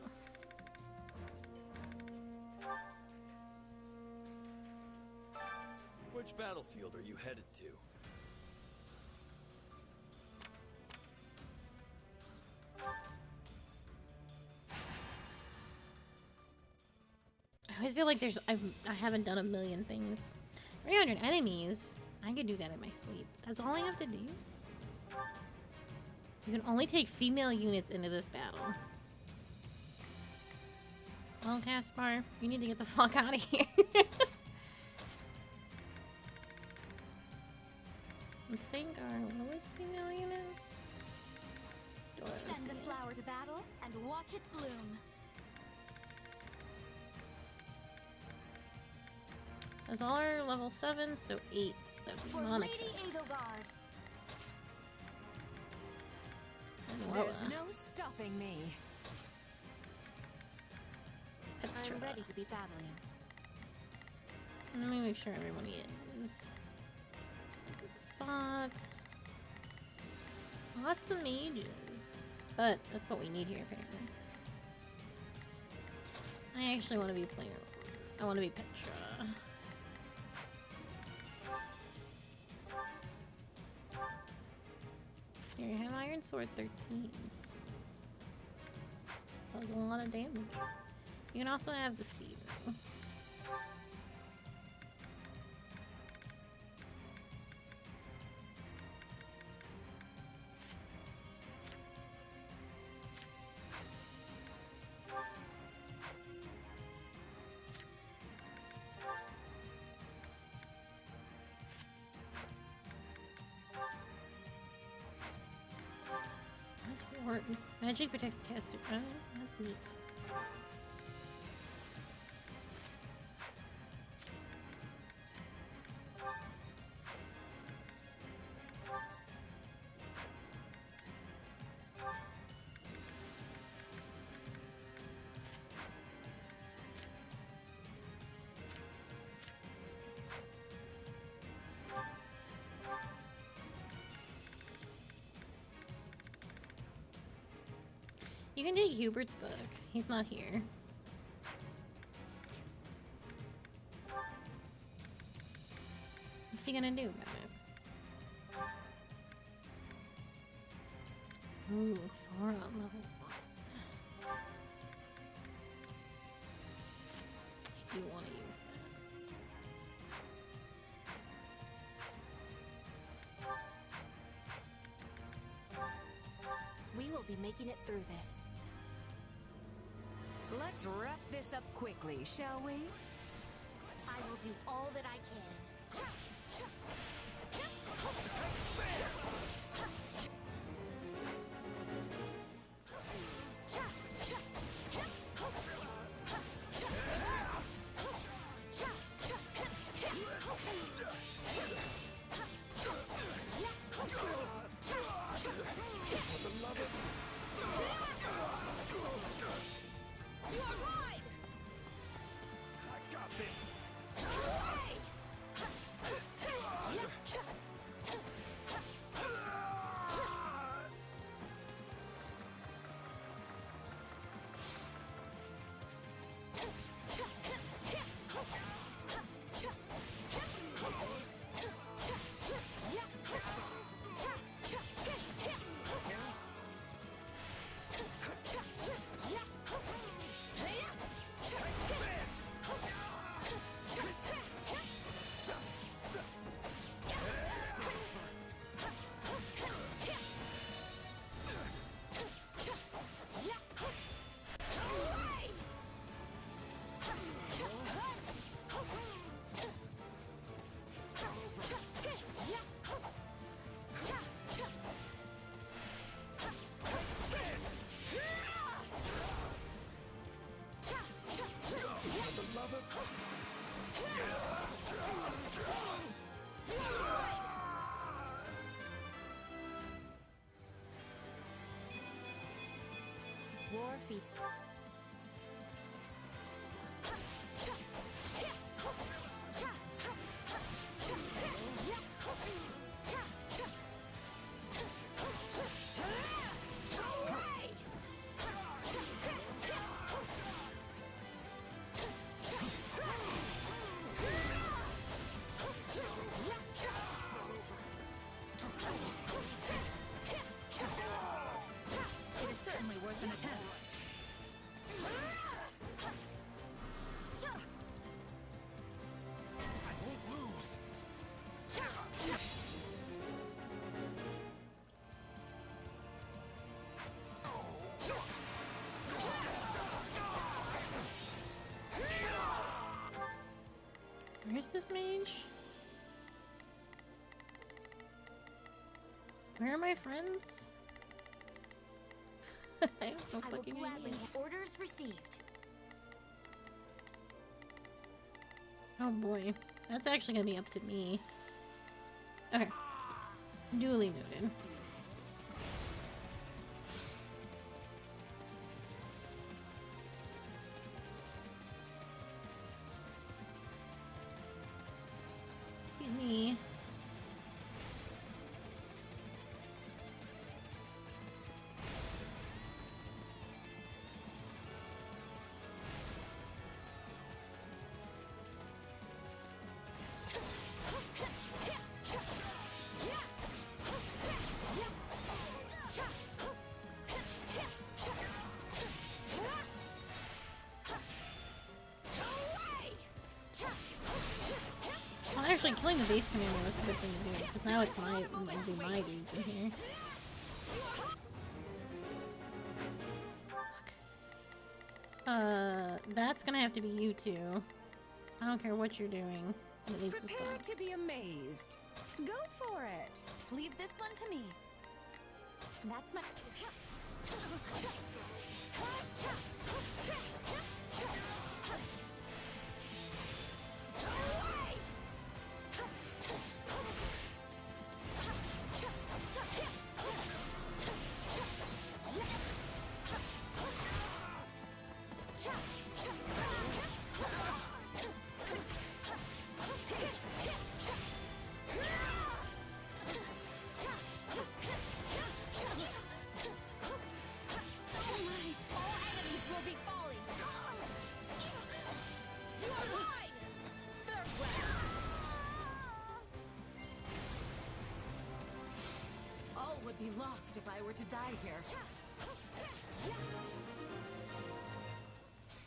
Which battlefield are you headed to? I always feel like I haven't done a million things. 300 enemies? I could do that in my sleep. That's all I have to do. You can only take female units into this battle. Well, Caspar, you need to get the fuck out of here. Let's take our lowest female units. Send the flower to battle and watch it bloom. That's all our level 7, so 8. That would be Monica. Lady Edelgard. There's no stopping me. Petra. I'm ready to be battling. Let me make sure everybody is. Good spot. Lots of mages. But that's what we need here, apparently. I actually want to be a player. I want to be Petra. Here, you have Iron Sword 13. That was a lot of damage. You can also have the speed. Magic protects the caster. Oh, that's neat. You can take Hubert's book. He's not here. What's he gonna do about it? Ooh, far on level 1. I do want to use that. We will be making it through this. Let's wrap this up quickly, shall we? I will do all that I can. War feeds. It is certainly worth an attempt. Where's this mage? Where are my friends? I have no I will fucking gladly idea. have orders received. Oh boy, that's actually gonna be up to me. Okay, duly noted. Excuse me. Actually, killing the base commander was a good thing to do, because now it's my dudes in here. That's gonna have to be you two. I don't care what you're doing. It needs to stop. Prepare to be amazed. Go for it. Leave this one to me. That's my... Would be lost if I were to die here.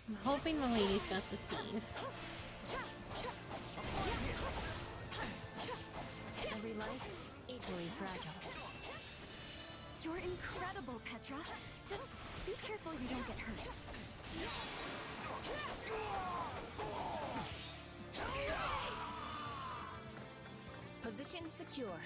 I'm hoping the lady's got the thief. Every life, equally fragile. You're incredible, Petra. Just be careful you don't get hurt. Position secure.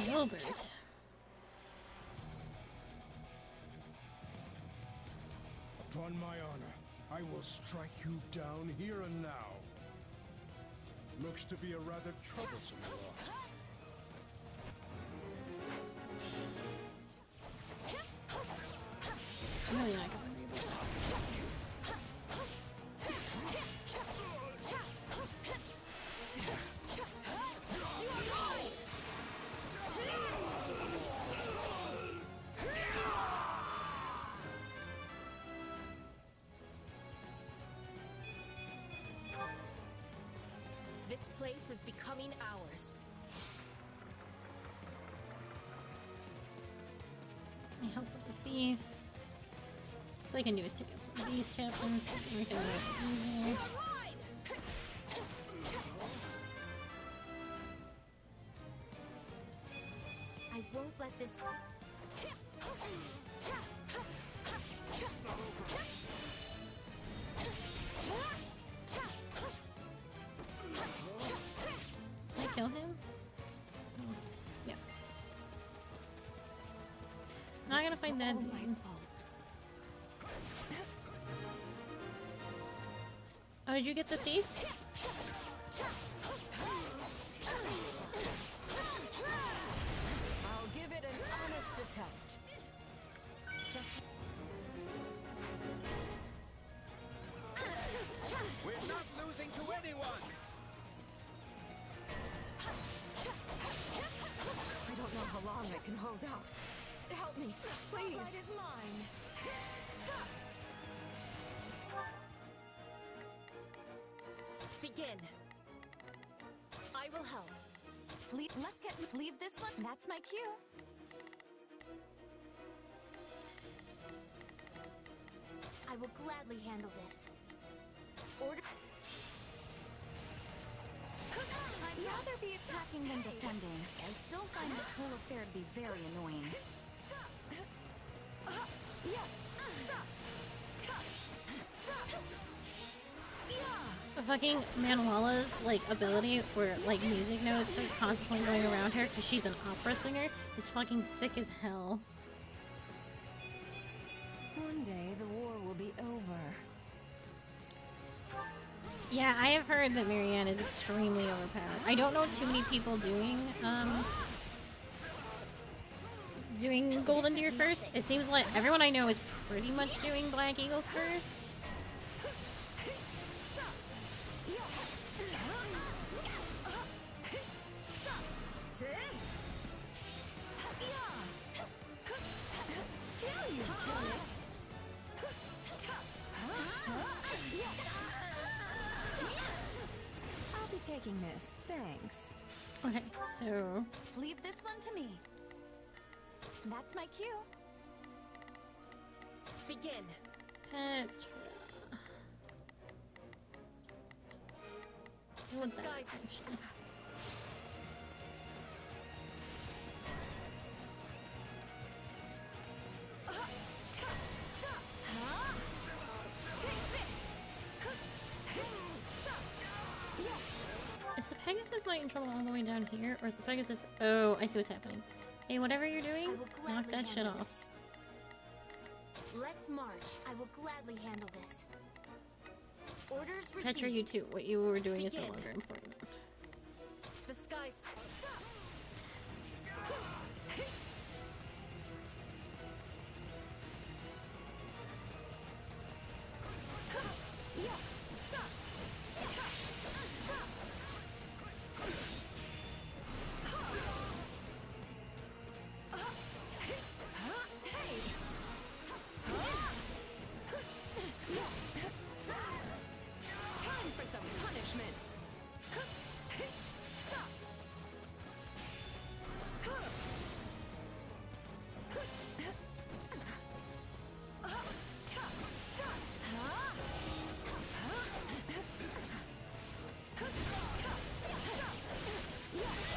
Gilbert. Upon my honor, I will strike you down here and now. Looks to be a rather troublesome lot. I'm really not gonna read that. This place is becoming ours. I help with the thief. All I can do is take out some of these captains, make everything a little easier. I won't let this... Did I kill him? Oh, yeah. Now I gotta find that dude. Oh, did you get the thief? I'll give it an honest attempt. We're not losing to anyone! I don't know how long I can hold out. Help me, please. That is mine. Begin. I will help. Leave this one. That's my cue. I will gladly handle this. Order. I'd rather be attacking than defending. I still find this whole affair to be very annoying. The fucking Manuela's like ability where like music notes are constantly going around her because she's an opera singer is fucking sick as hell. One day the war will be over. Yeah, I have heard that Marianne is extremely overpowered. I don't know too many people doing Golden Deer first. It seems like everyone I know is pretty much doing Black Eagles first. taking this. Thanks. Okay, so Leave this one to me. That's my cue. Begin. Petra. I want that Skies- potion. Is the Pegasus Knight in trouble all the way down here, or is the Pegasus? Oh, I see what's happening. Hey, whatever you're doing, knock that shit off. This. Let's march. I will gladly handle this. Orders received. Petra, you too. What you were doing is no Begin. longer important. The skies. Time for some punishment.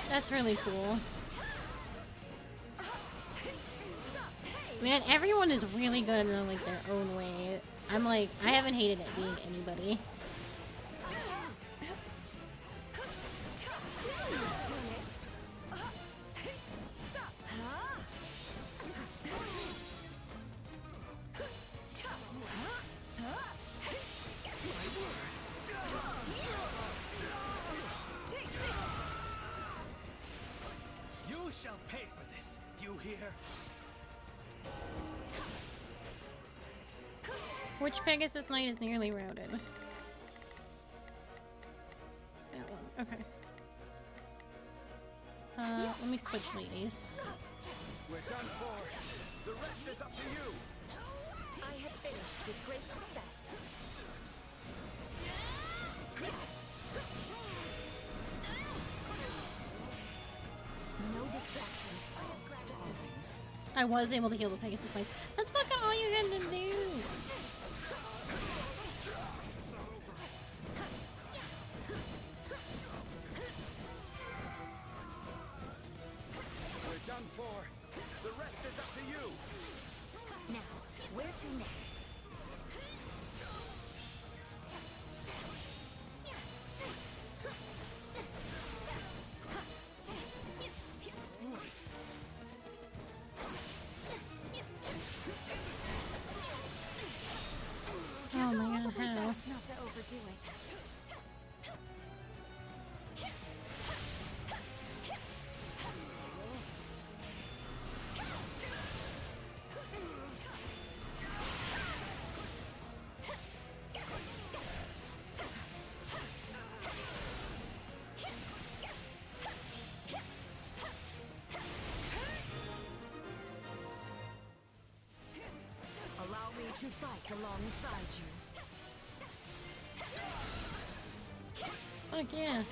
That's really cool. Man, everyone is really good in like their own way. I'm like, I haven't hated it being anybody. You shall pay for this, you hear? Which Pegasus Knight is nearly routed? That one. Okay. Let me switch ladies. We're done for. The rest is up to you. I have finished with great success. No distractions. I was able to heal the Pegasus Knight. That's fucking all you had to do. We're done for. The rest is up to you. Now, where to next? Wait. Oh my god, how? Best not to overdo it. Allow me to fight alongside you. Fuck yeah.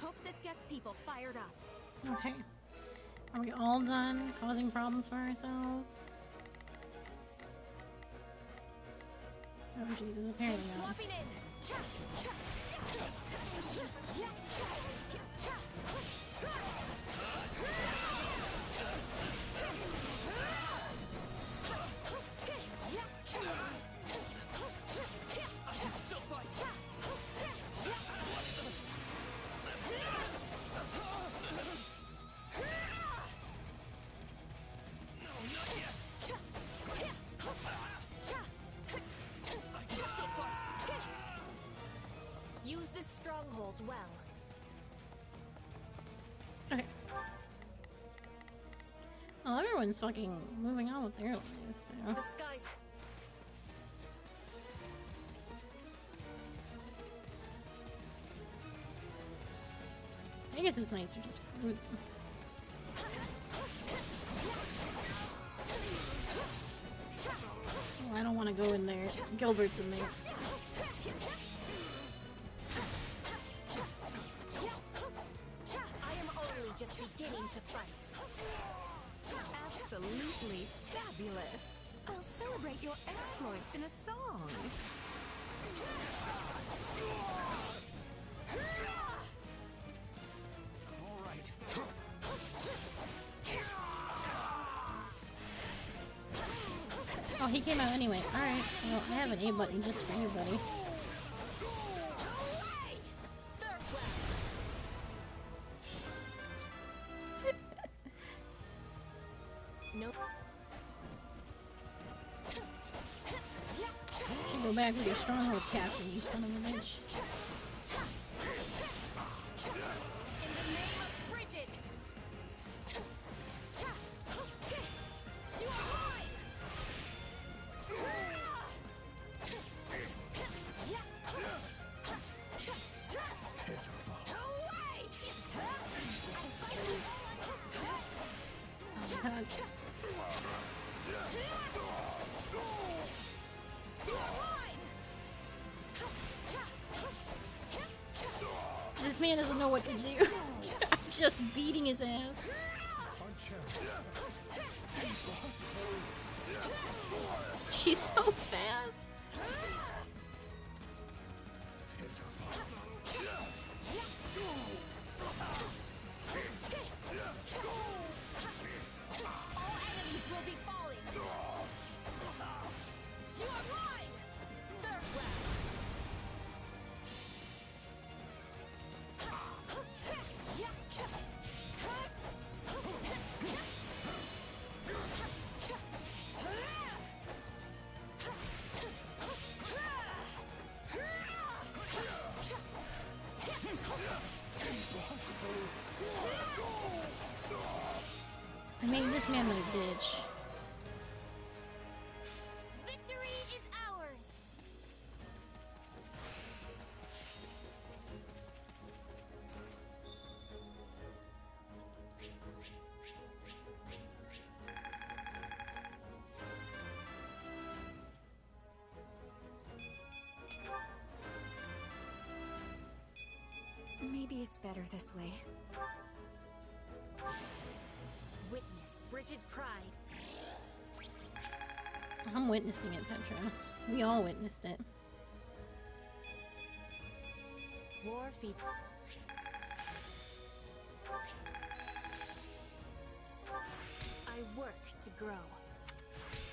Hope this gets people fired up. Okay. Are we all done causing problems for ourselves? Oh Jesus, apparently not. Swapping in. Use this stronghold well. Okay. Well, everyone's fucking moving on with their lives, so. The skies. Apprentice's knights are just cruising. Oh, I don't want to go in there. Gilbert's in there. I am only just beginning to fight. Absolutely fabulous. I'll celebrate your exploits in a song. All right. Oh, he came out anyway. Alright. Well, I have an A button just for you, buddy. No. Should go back with your stronghold, Captain, you son of a bitch. In the name of Bridget. You are mine. Oh my god. This man doesn't know what to do. I'm just beating his ass. She's so fast. All enemies will be falling. You are mine. Third round. I made this man my bitch. Victory is ours. Maybe it's better this way. Witness Bridget Pride. I'm witnessing it, Petra. We all witnessed it. War feet. I work to grow.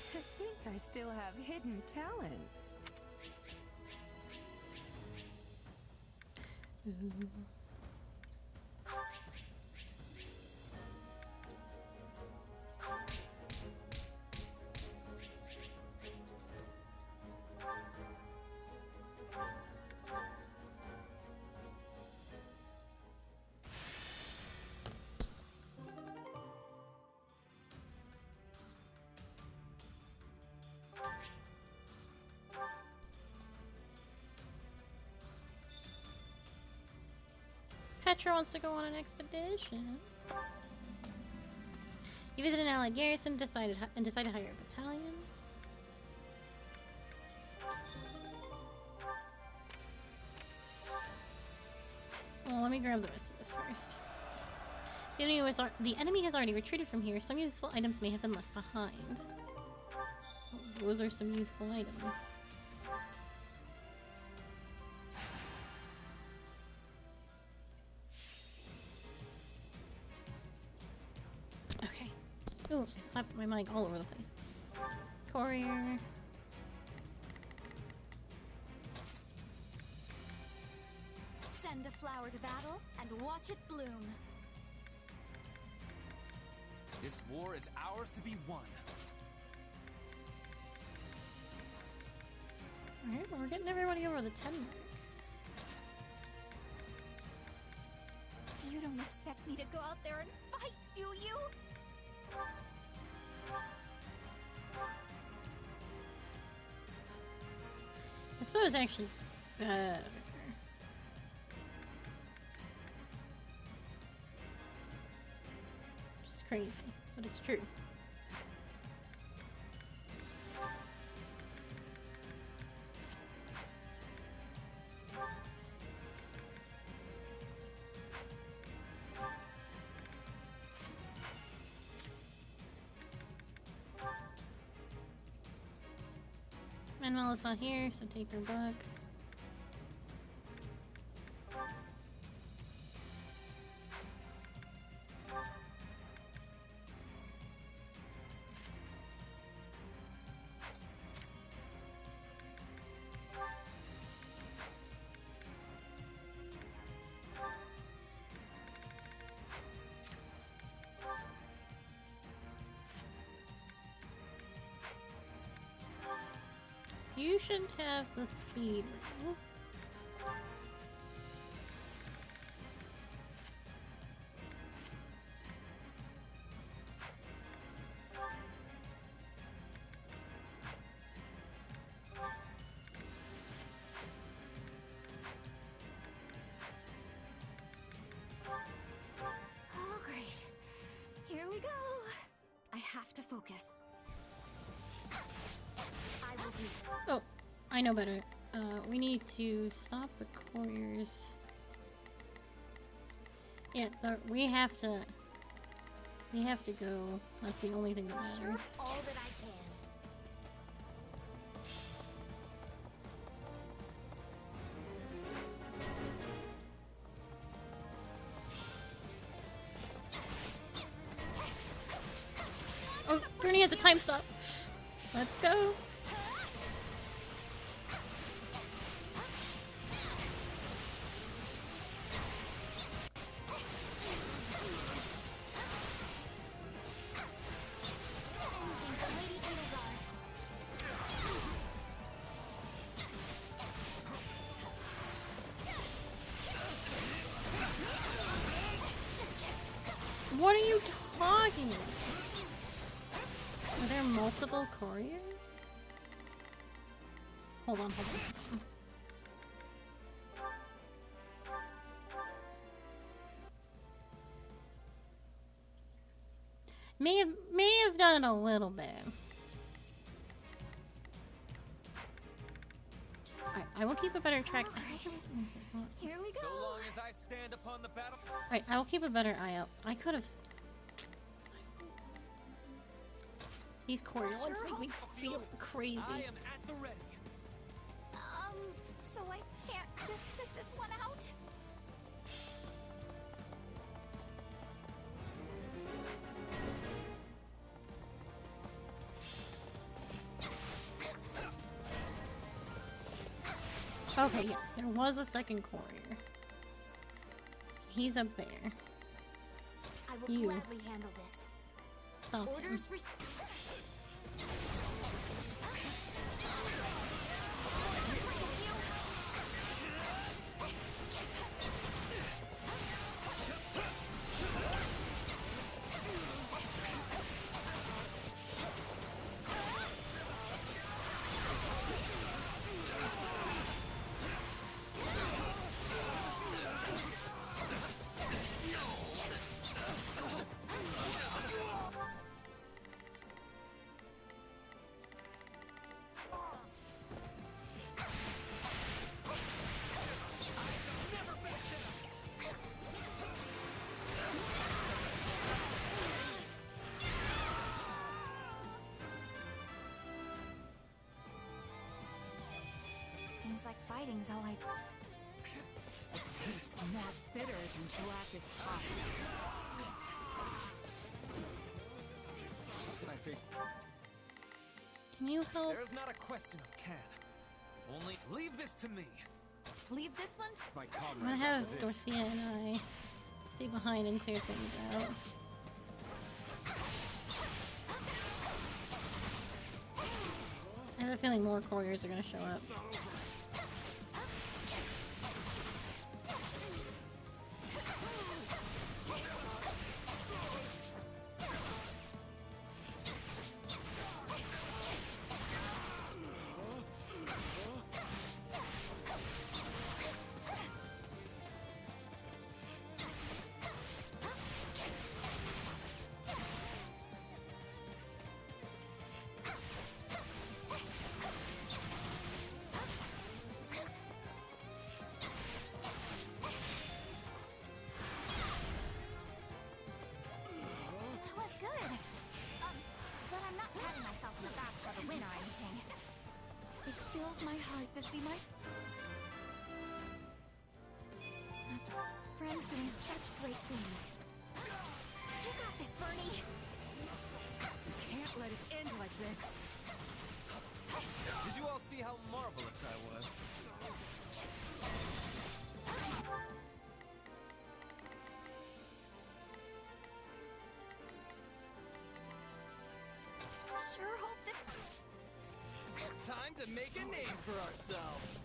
To think I still have hidden talents. Ooh. Petra wants to go on an expedition. You visit an allied garrison and decide to hire a battalion. Well, let me grab the rest of this first. The enemy has already retreated from here. Some useful items may have been left behind. Those are some useful items. Okay. Ooh, I slapped my mic all over the place. Courier. Send a flower to battle and watch it bloom. This war is ours to be won. Alright, well, we're getting everybody over the 10 mark. You don't expect me to go out there and fight, do you? I suppose actually better. crazy, but it's true. Manuela's not here, so take her book. You shouldn't have the speed. Oh, great. Here we go. I have to focus. I will do. Oh, I know better. We need to stop the couriers. Yeah, we have to go. That's the only thing that matters. Sure, all that I can. Oh, Gurney has a time stop. Let's go. What are you talking about? Are there multiple couriers? Hold on. May have done it a little bit. Alright, I will keep a better track. Here we go. So long as I stand upon the battle. Alright, I will keep a better eye out. I could have. These courier ones make me feel crazy. I am at the ready. So I can't just sit this one out? Okay, yes, there was a second courier. He's up there. I will gladly handle this. Stop him. Orders Seems like fighting's all I... Tastes not bitter than blackest coffee. How can I face... Can you help? There's not a question of can. Only leave this to me. Leave this one? My I'm gonna have Dorothea and I stay behind and clear things out. I have a feeling more couriers are gonna show up. Everyone's doing such great things. You got this, Bernie. Can't let it end like this. Did you all see how marvelous I was? Sure hope that... Time to make a name for ourselves.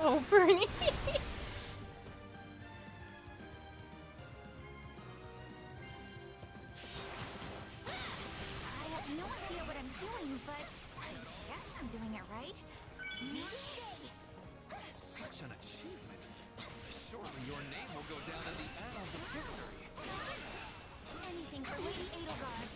Oh, Bernie. I have no idea what I'm doing, but I guess I'm doing it right. Maybe today. Such an achievement. Surely your name will go down in the annals of history. Anything for Lady Edelgard.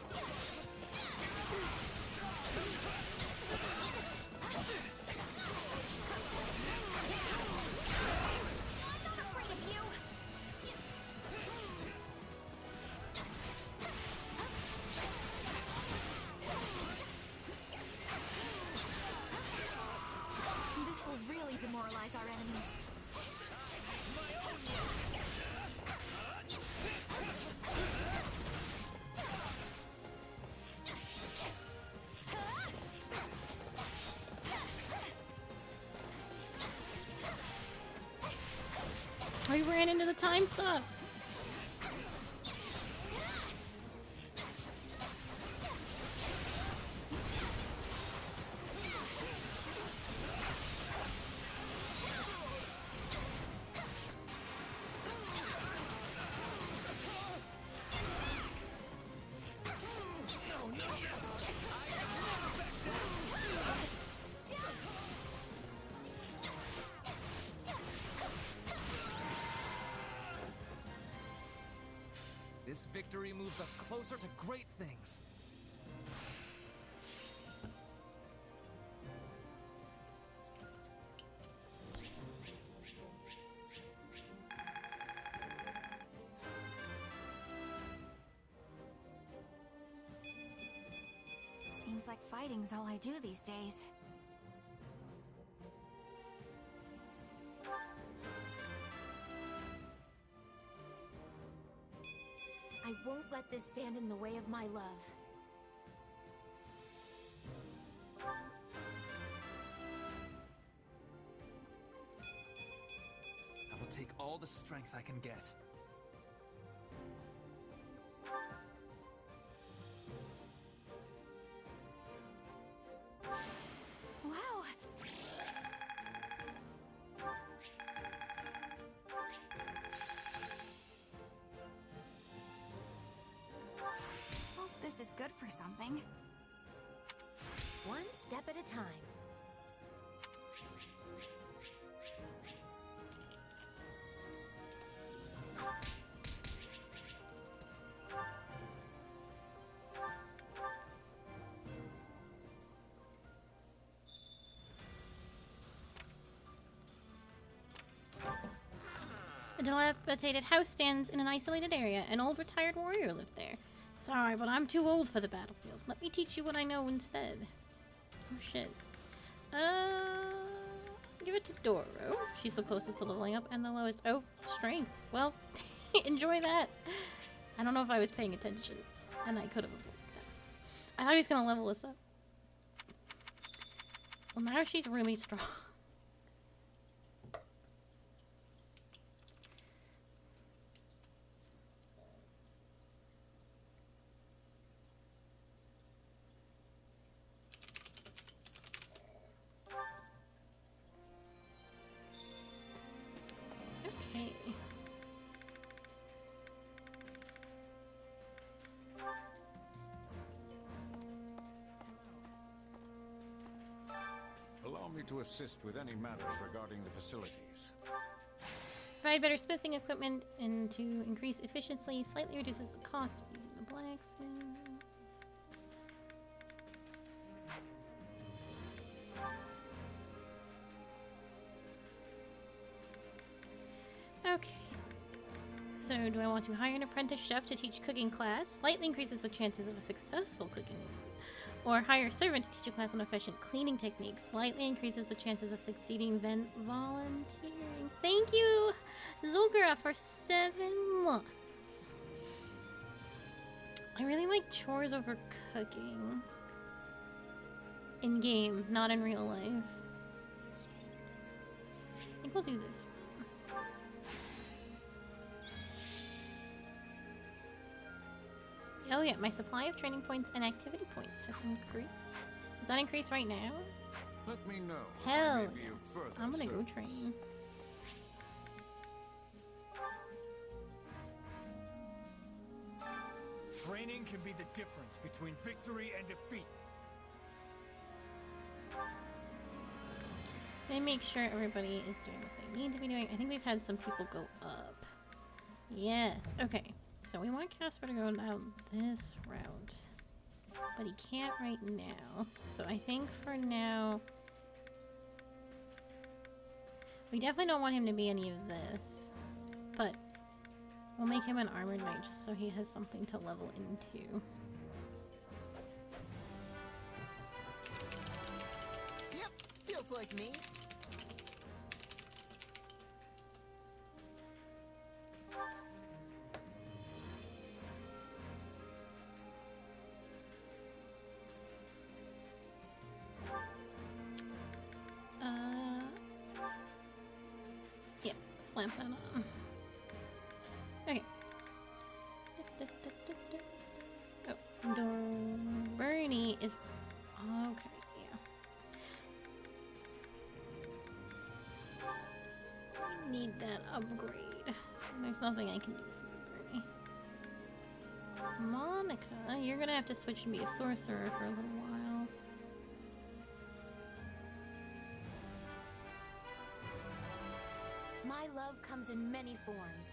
Demoralize our enemies. We ran into the time stop. This victory moves us closer to great things. Seems like fighting's all I do these days. I won't let this stand in the way of my love. I will take all the strength I can get. Wow! Hope this is good for something. One step at a time. A dilapidated house stands in an isolated area. An old retired warrior lived there. Sorry, but I'm too old for the battlefield. Let me teach you what I know instead. Oh shit. Give it to Doro. She's the closest to leveling up and the lowest. Oh, strength. Well, enjoy that. I don't know if I was paying attention, and I could have avoided that. I thought he was gonna level us up. Well, now she's really strong. to assist with any matters regarding the facilities. Provide better smithing equipment and to increase efficiency slightly reduces the cost of using the blacksmith. Okay. So, do I want to hire an apprentice chef to teach cooking class? Slightly increases the chances of a successful cooking. Or hire a servant to teach a class on efficient cleaning techniques. Slightly increases the chances of succeeding volunteering. Thank you, Zulgara, for 7 months. I really like chores over cooking. In game, not in real life. I think we'll do this. Oh yeah, my supply of training points and activity points has increased. Does that increase right now? Let me know. Hell yes. I'm gonna go train. Training can be the difference between victory and defeat. They make sure everybody is doing what they need to be doing. I think we've had some people go up. Yes, okay. So we want Casper to go down this route. But he can't right now. So I think for now... we definitely don't want him to be any of this. But we'll make him an armored knight just so he has something to level into. Yep, feels like me. Yeah, slam that on. Okay. Oh, Bernie is... okay, yeah. We need that upgrade. There's nothing I can do for you, Bernie. Monica, you're gonna have to switch and be a sorcerer for a little while. My love comes in many forms.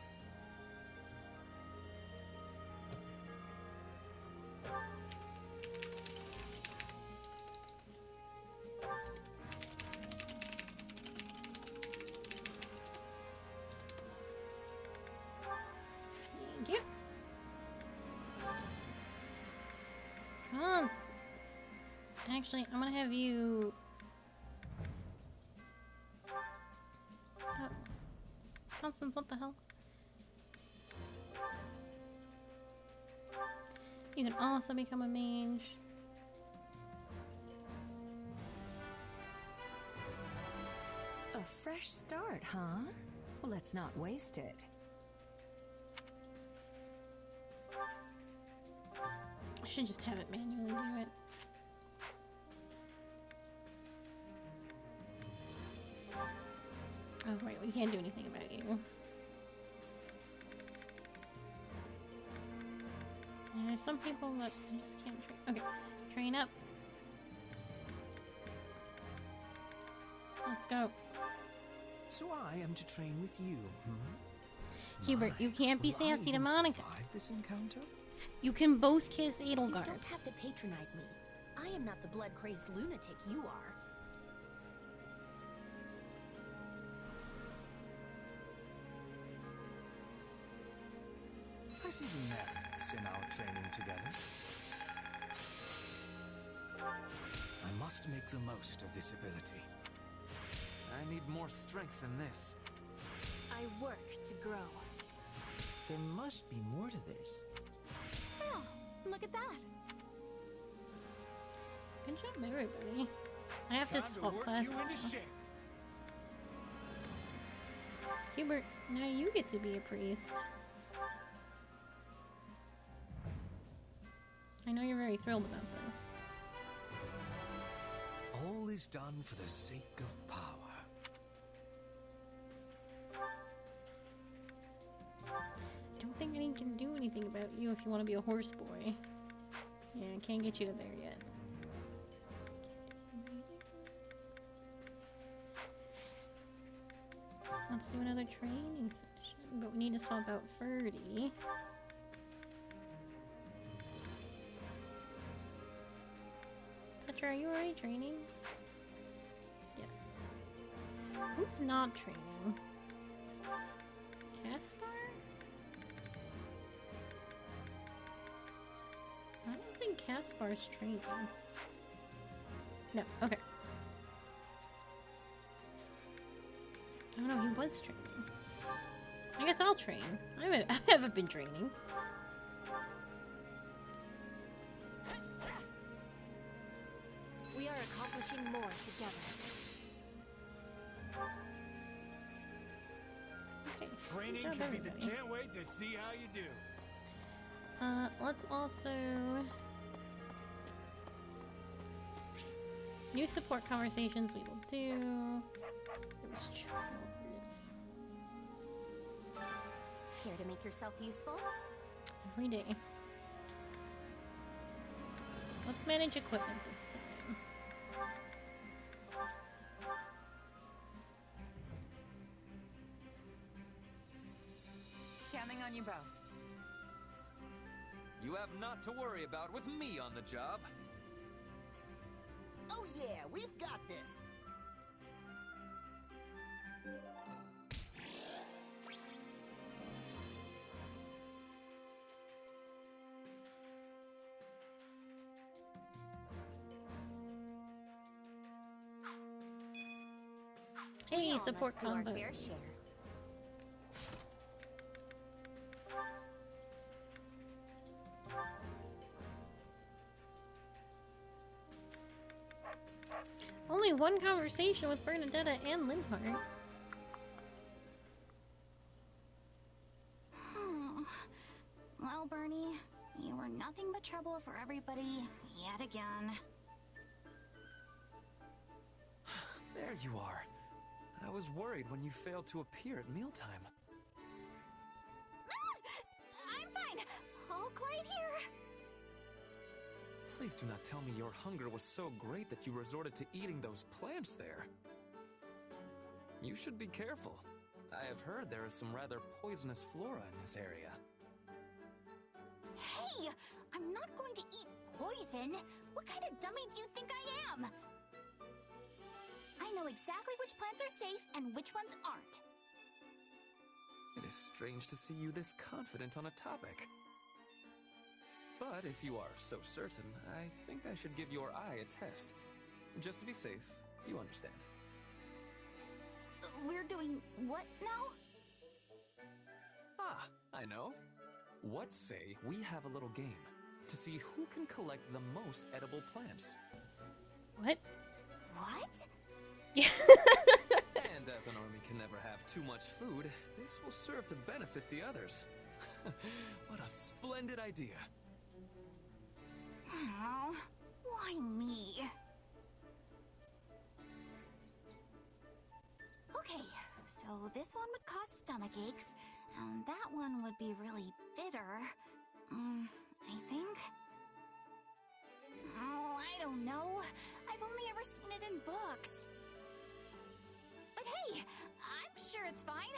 Thank you. Constance. Actually, I'm gonna have you... oh. Constance, what the hell? You can also become a mage. A fresh start, huh? Well, let's not waste it. I should just have it manually do it. Oh, right, we can't do anything about you. There's some people that you just can't train. Okay, train up. Let's go. So I am to train with you, hmm? Hubert, you can't be Will I sassy to even Monica. survive this encounter? You can both kiss You Edelgard. don't have to patronize me. I am not the blood-crazed lunatic you are. I see the merits in our training together. I must make the most of this ability. I need more strength than this. I work to grow. There must be more to this. Oh, look at that. Good job, everybody. I have to Time swap work classes. you into shape. Hubert, now you get to be a priest. I know you're very thrilled about this. All is done for the sake of power. I don't think anyone can do anything about you if you want to be a horse boy. Yeah, I can't get you to there yet. Let's do another training session, but we need to swap out Ferdy. Petra, are you already training? Yes. Who's not training? Caspar? I don't think Caspar's training. No, okay. Oh no, he was training. I guess I'll train. I haven't been training. We are accomplishing more together. Okay. Training can be the can't wait to see how you do. Let's also... New support conversations we will do. There was chores. Care to make yourself useful? Every day. Let's manage equipment this time. Counting on you both. You have not to worry about with me on the job. Oh yeah, we've got this! Hey, support combo. Only one conversation with Bernadetta and Linhart. Well, Bernie, you were nothing but trouble for everybody yet again. There you are. I was worried when you failed to appear at mealtime. I'm fine. All quiet here. Please do not tell me your hunger was so great that you resorted to eating those plants there. You should be careful. I have heard there is some rather poisonous flora in this area. Hey, I'm not going to eat poison. What kind of dummy do you think I am? I know exactly which plants are safe and which ones aren't. It is strange to see you this confident on a topic. But if you are so certain, I think I should give your eye a test. Just to be safe, you understand. We're doing what now? Ah, I know. What say we have a little game to see who can collect the most edible plants? What? What? And as an army can never have too much food, this will serve to benefit the others. What a splendid idea. Oh, why me? Okay, so this one would cause stomach aches, and that one would be really bitter. I think? Oh, I don't know. I've only ever seen it in books. But hey, I'm sure it's fine.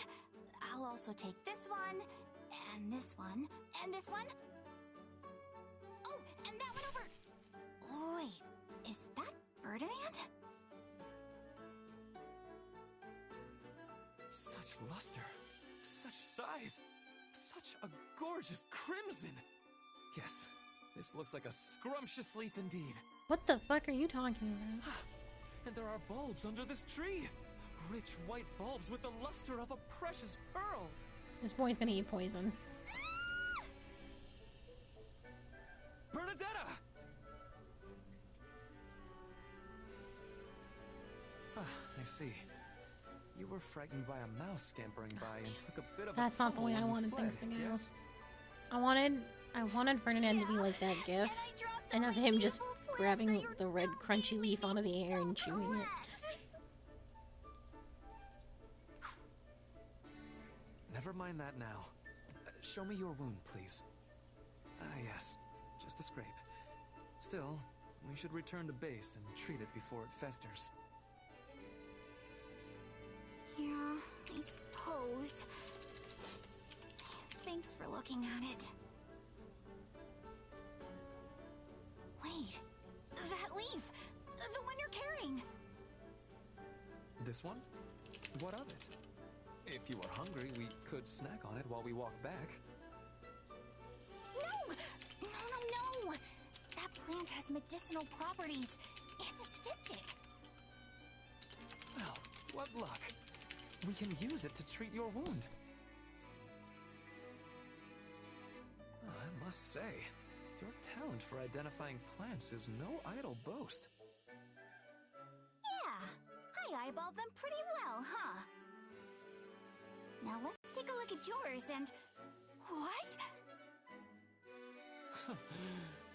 I'll also take this one, and this one, and this one. Oh, and that one over. Wait, is that Ferdinand? Such luster, such size, such a gorgeous crimson. Yes, this looks like a scrumptious leaf indeed. What the fuck are you talking about? And there are bulbs under this tree. Rich white bulbs with the luster of a precious pearl. This boy's gonna eat poison. Bernadetta! I see. You were frightened by a mouse scampering by and took a bit of That's a not the way I tumble when wanted you things fled, to go. yes? I wanted Ferdinand to be like that gif, and of him just grabbing the red crunchy leaf out of the air and chewing it. Never mind that now. Show me your wound, please. Yes. Just a scrape. Still, we should return to base and treat it before it festers. Yeah, I suppose. Thanks for looking at it. Wait, that leaf! The one you're carrying! This one? What of it? If you were hungry, we could snack on it while we walk back. No! No! That plant has medicinal properties. It's a styptic. Well, what luck. We can use it to treat your wound. Oh, I must say, your talent for identifying plants is no idle boast. Yeah, I eyeballed them pretty well, huh? Now let's take a look at yours and... What?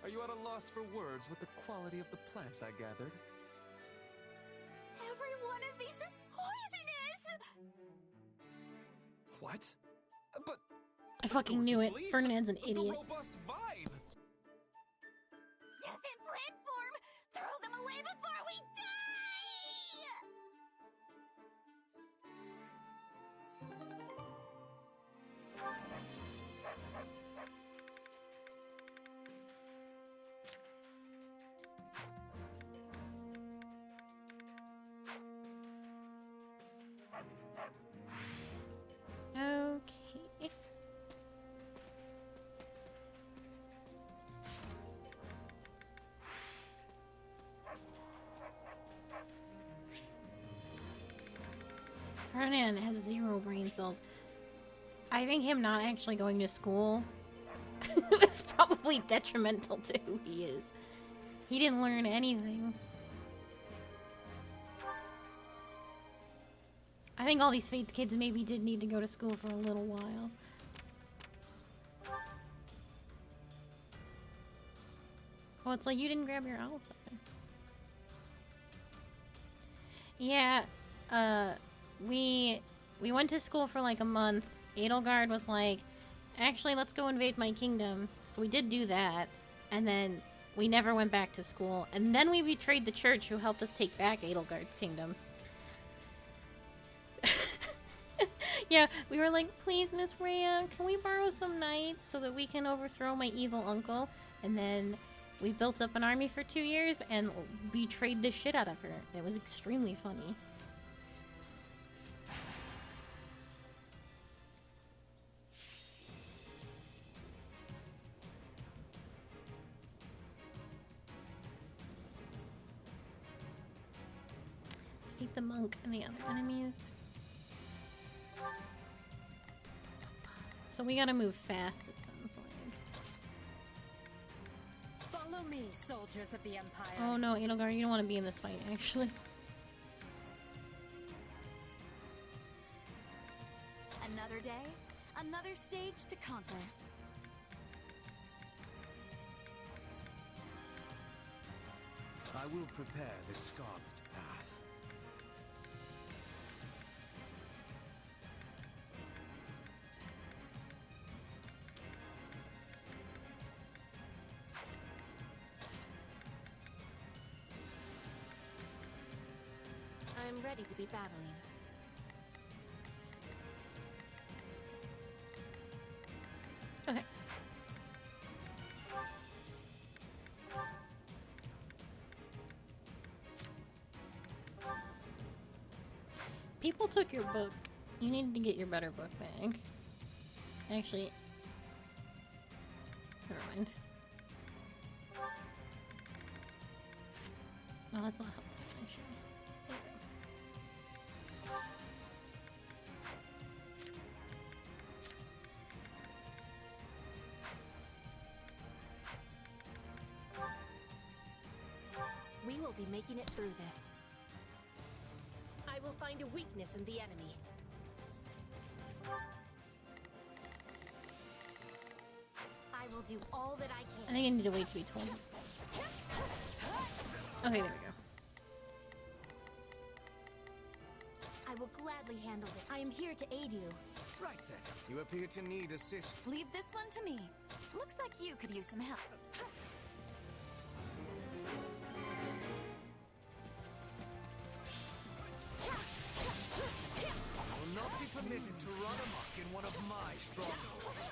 Are you at a loss for words with the quality of the plants I gathered? Every one of these is poisonous! What? But... I fucking knew it. Ferdinand's an idiot. The robust vine! Death in plant form! Throw them away before we die! Okay. Ferdinand has 0 brain cells. I think him not actually going to school is probably detrimental to who he is. He didn't learn anything. I think all these Fates kids maybe did need to go to school for a little while. Well, it's like you didn't grab your outfit. Yeah, we went to school for like a month. Edelgard was like, actually, let's go invade my kingdom. So we did do that, and then we never went back to school. And then we betrayed the church who helped us take back Edelgard's kingdom. Yeah, we were like, please, Miss Rhea, can we borrow some knights so that we can overthrow my evil uncle? And then we built up an army for 2 years and betrayed the shit out of her. It was extremely funny. Defeat the monk and the other enemies. So we gotta move fast, it sounds like. Follow me, soldiers of the Empire. Oh no, Edelgard, you don't want to be in this fight, actually. Another day, another stage to conquer. I will prepare the Scarlet path. I'm ready to be battling. Okay. People took your book. You need to get your better book back. Actually, never mind. No, that's not helpful, actually. There We will be making it through this. I will find a weakness in the enemy. I will do all that I can. I think I need to wait to be told. Okay, there we go. I will gladly handle it. I am here to aid you. Right then. You appear to need assist. Leave this one to me. Looks like you could use some help. I will not be permitted to run amok in one of my strongholds.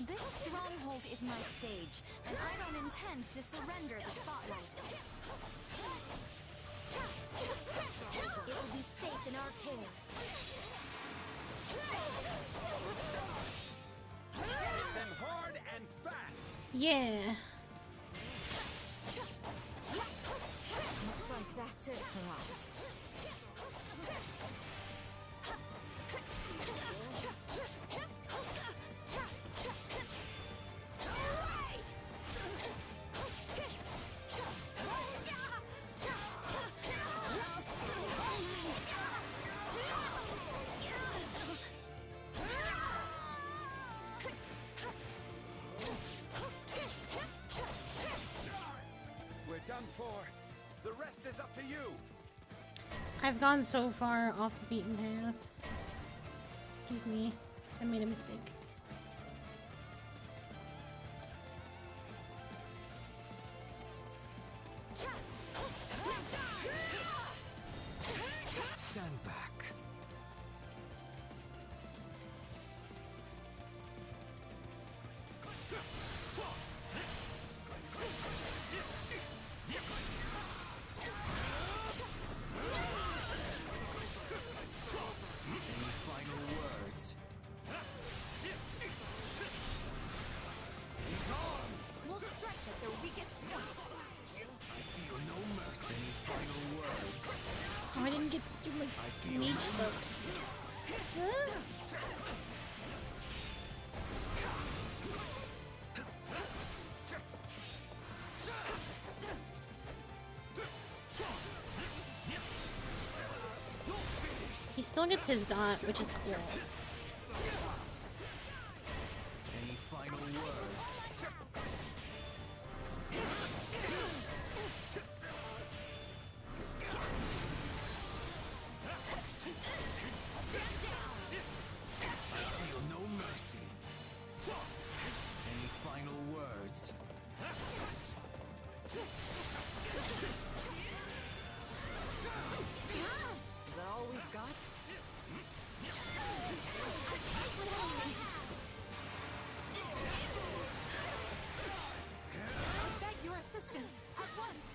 This stronghold is my stage, and I don't intend to surrender the spotlight. It will be safe in our care. Hit them hard and fast! Yeah. Looks like that's it for us. We're done for. The rest is up to you. I've gone so far off the beaten path. Excuse me. I made a mistake. Stand back. Any final words? We'll strike at their weakest point. I feel no mercy. Any final words? Oh, I didn't get to do my I feel niche no stuff. He still gets his dot, which is cool. Any final words? I feel no mercy. Any final words? Is that all we've got? I beg your assistance at once.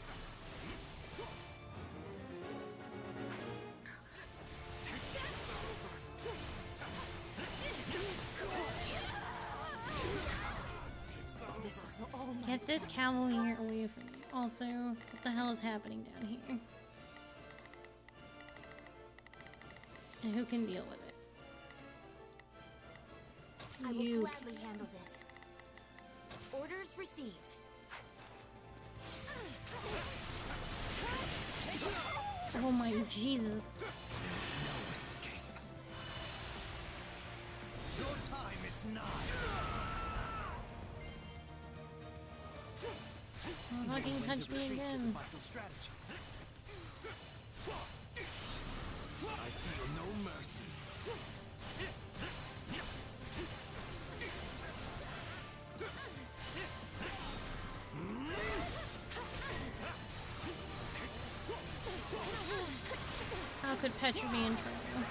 This is all my Get this cavalier away from me. Also, what the hell is happening down here? And who can deal with it? I will You. gladly handle this. Orders received. Oh my Jesus. There's no escape. Your time is nigh. Oh, fucking punch me again. I feel no mercy. How could Petra be in trouble?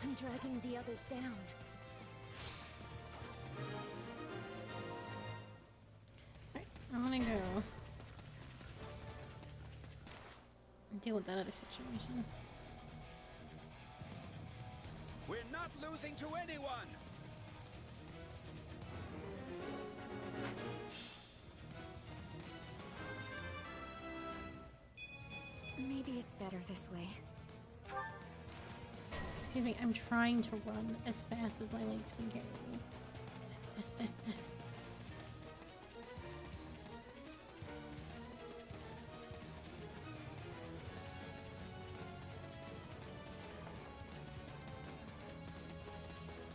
I'm dragging the others down. I'm gonna go and deal with that other situation. We're not losing to anyone. Maybe it's better this way. Excuse me, I'm trying to run as fast as my legs can carry me.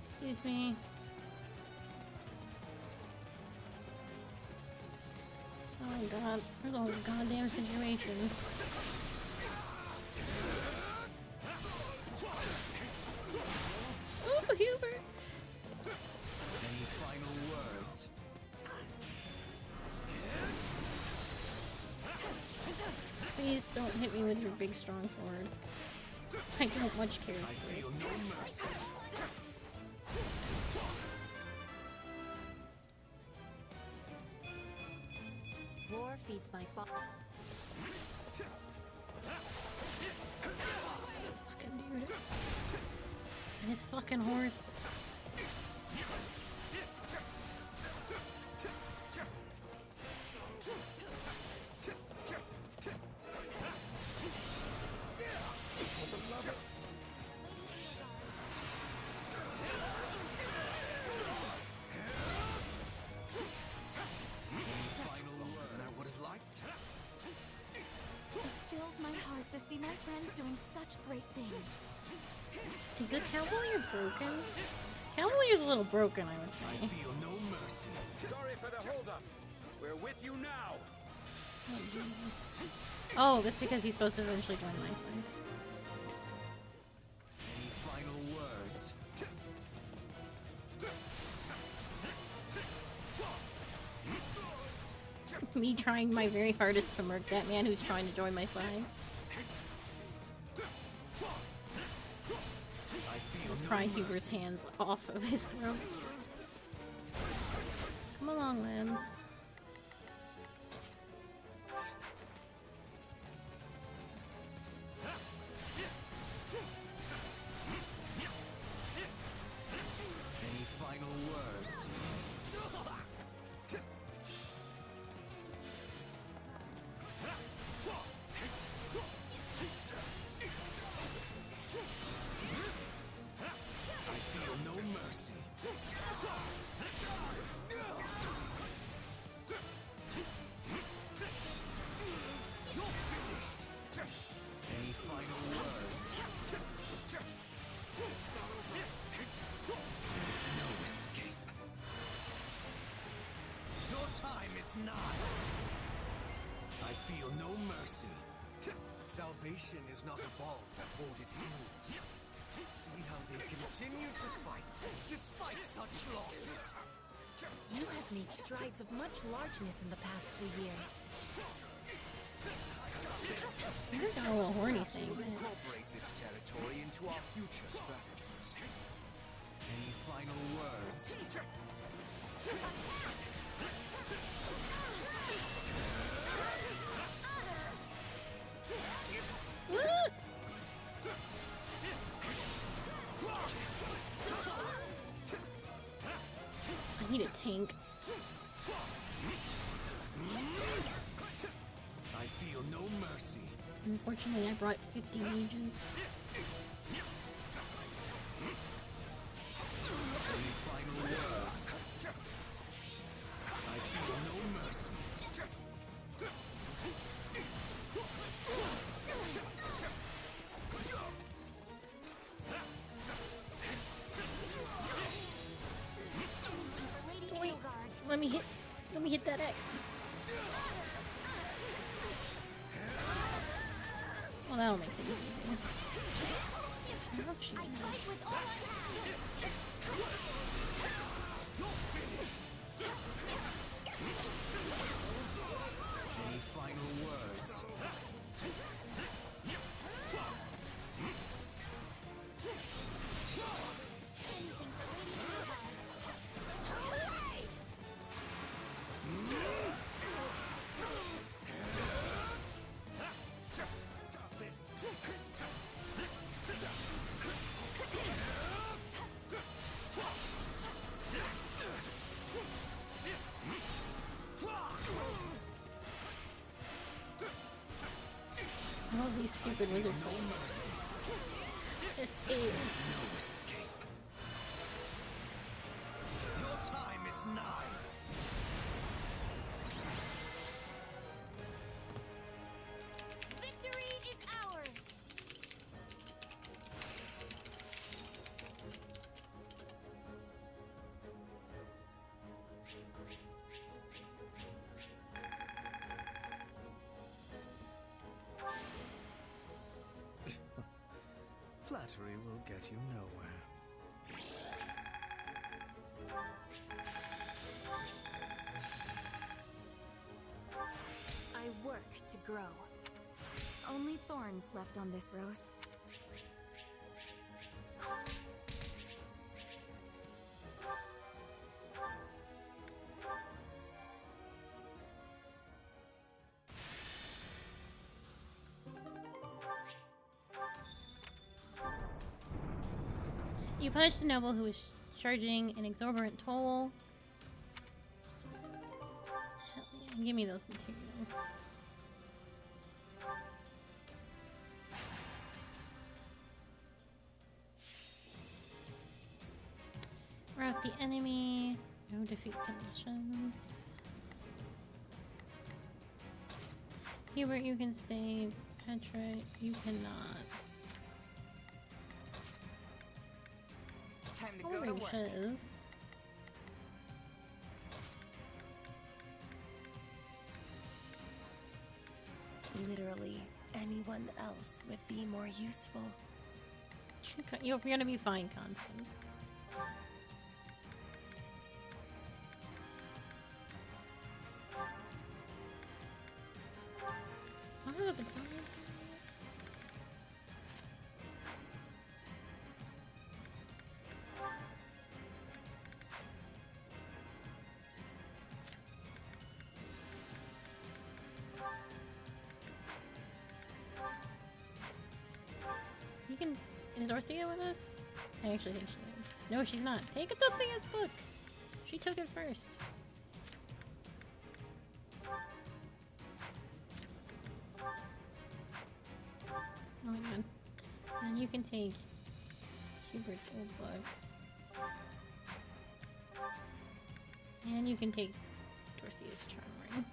Excuse me. Oh god, there's a whole goddamn situation. Huber! Any final words? Please don't hit me with your big strong sword. I don't much care I for it. feel no mercy. War feeds my body. This fucking dude. And his fucking horse. It fills my heart to see my friends doing such great things. Is the Cavalier broken? Cavalier's a little broken, I would say. Feel no mercy. Sorry for the holdup. We're with you now. Oh, that's because he's supposed to eventually join my side. Any final words? Me trying my very hardest to murk that man who's trying to join my side. Pry Huber's hands off of his throat. Come along, Lance. Any final words? I feel no mercy. You're finished. Any final words? There's no escape. Your time is nigh. I feel no mercy. Salvation is not a ball to hoarded fools. See how they continue to fight, despite such losses. You have made strides of much largeness in the past 2 years. You're got a little horny thing. We'll incorporate this territory into our future strategies. Any final words? I need a tank. I feel no mercy. Unfortunately, I brought 50 mages. Any final words? I feel no mercy. Wait, let me hit that X. Well, that'll make things easier. Ouchie. Any final words? All of these stupid wizard things. Escape. No escape. Your time is nigh. Victory is ours! Flattery will get you nowhere. I work to grow. Only thorns left on this rose. You punished a noble who was charging an exorbitant toll. Hell yeah, give me those materials. Rout the enemy. No defeat conditions. Hubert, you can stay. Petra, you cannot. Time to go to work. Gracious. Literally, anyone else would be more useful. You're gonna be fine, Constance. Oh, the time. You can. Is Dorothea with us? I actually think she is. No, she's not. Take Dorothea's book. She took it first. Oh my god. Then you can take Hubert's old book. And you can take Dorothea's charm ring.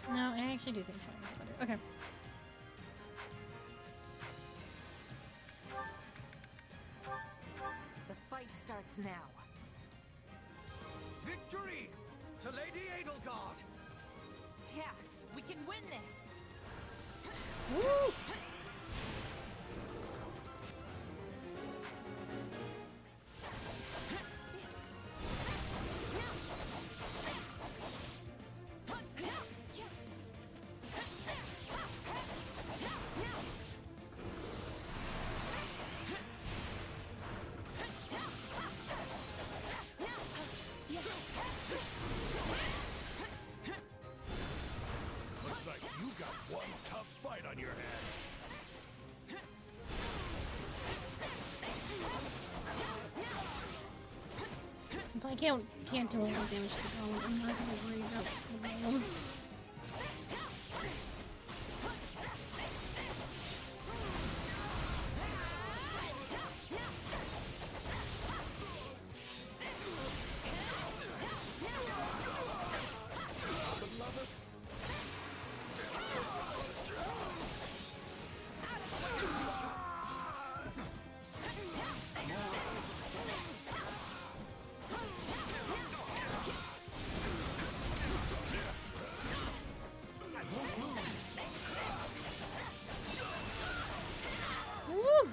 No, I actually do think fire is better. Okay. The fight starts now. Victory to Lady Edelgard! Yeah, we can win this! Woo! Looks like you got one tough fight on your hands. Since I can't do a lot of damage to the golem, I'm not gonna worry about the golem. Woo!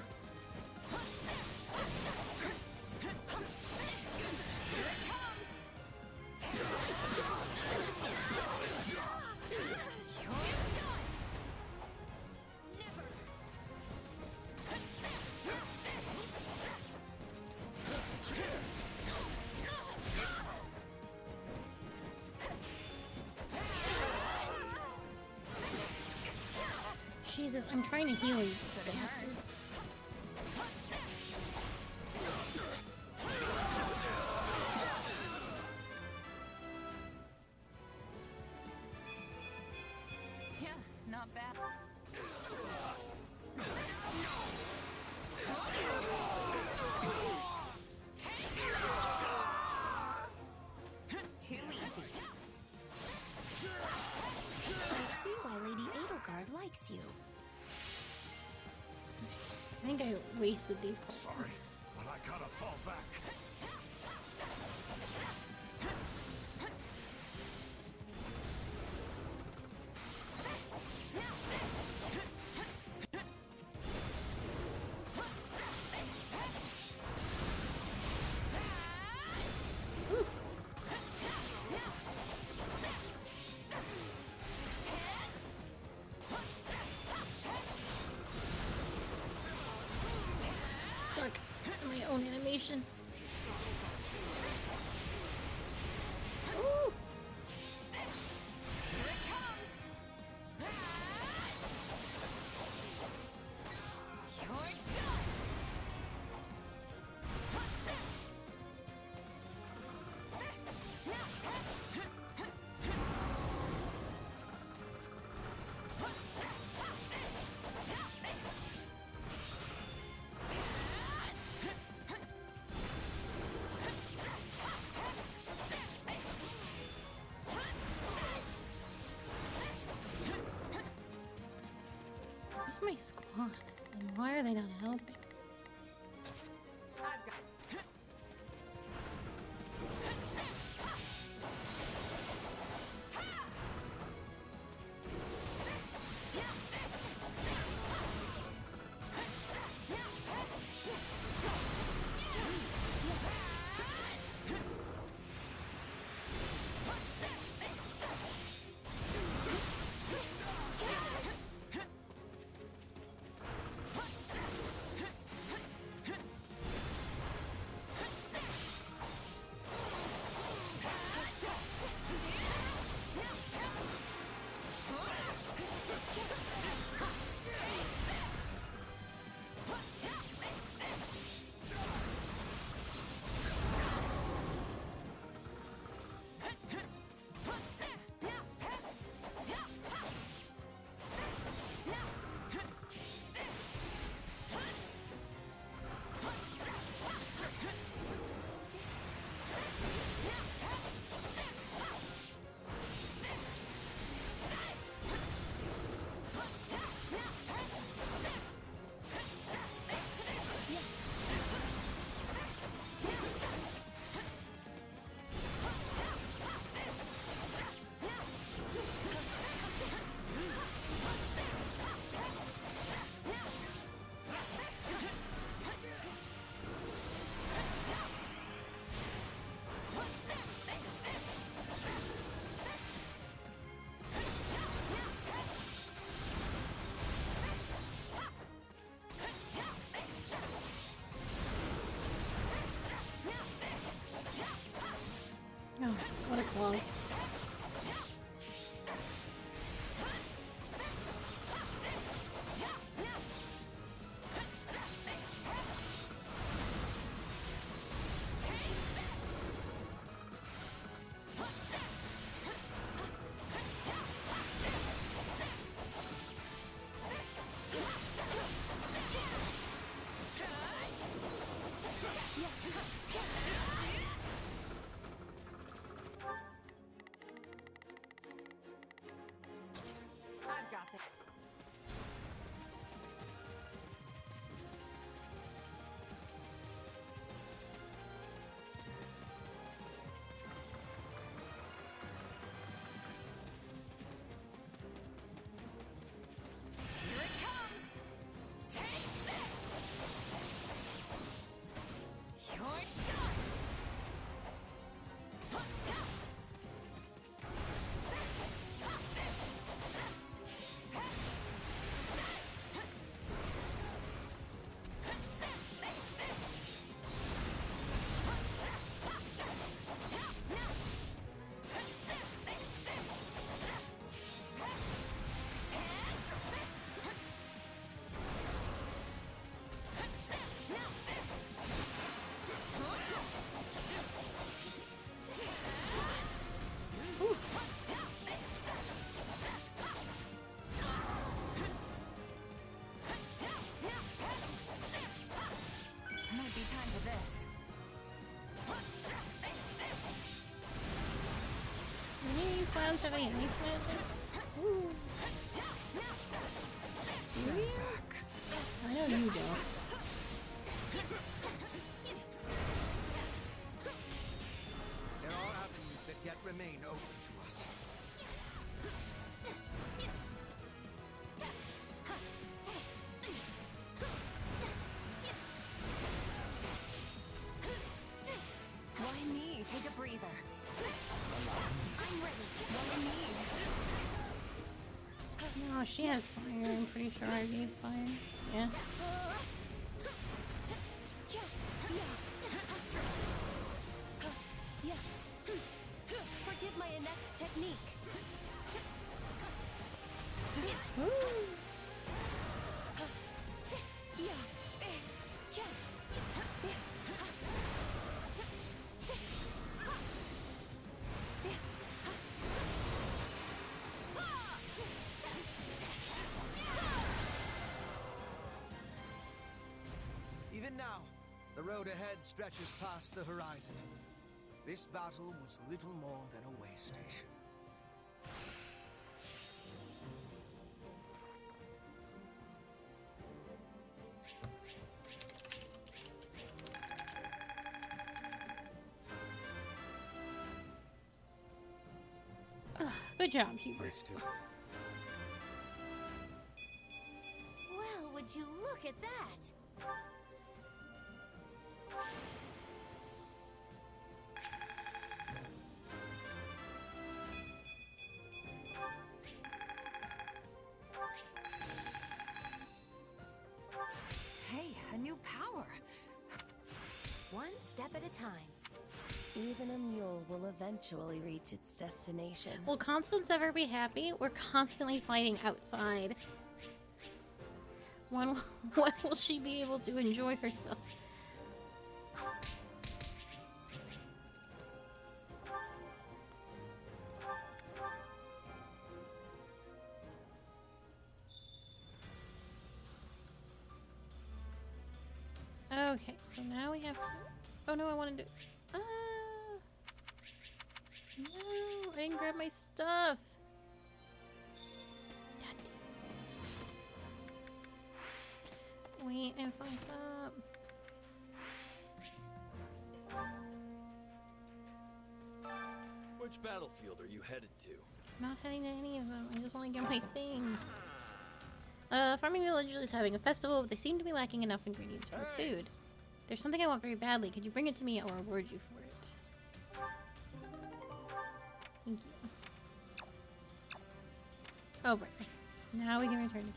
Jesus, I'm trying to heal you, bastards. Yeah, not bad. Too easy. I see why Lady Edelgard likes you. I think I wasted these coins. Sorry, but I gotta fall back. my own animation. Ooh. Here it comes! You're done! Where's my squad? And why are they not helping? I've got Oh, what a slog. I've got this. Here it comes! Take this! You're done! Might be time for this. Any you clowns have any ice magic? Ooh. Do you? I know you don't. There are avenues that yet remain open to us. Why me? Take a breather. I'm ready. Why me? No, she has fire. I'm pretty sure I gave fire. Yeah. Even now, the road ahead stretches past the horizon. This battle was little more than a way station. Good job, Hubert. Well, would you look at that? Hey, a new power. One step at a time. Even a mule will eventually reach its destination. Will Constance ever be happy? We're constantly fighting outside. When will she be able to enjoy herself? Okay, so now we have to... Oh no, I wanted to... No, I didn't grab my stuff. Wait, I fucked up. Which battlefield are you headed to? I'm not heading to any of them. I just want to get my things. Farming village is having a festival, but they seem to be lacking enough ingredients for food. There's something I want very badly. Could you bring it to me? I'll reward you for it. Thank you. Oh, right. Now we can return to camp.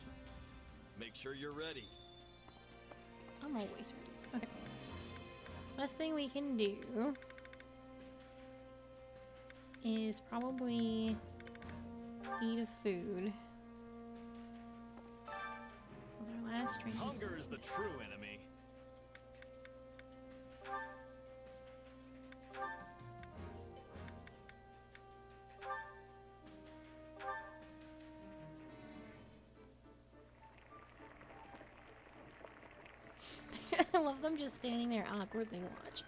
Make sure you're ready. I'm always ready. Okay. So the best thing we can do is probably eat a food. Well, their last training. Hunger is the true enemy. I love them just standing there awkwardly watching.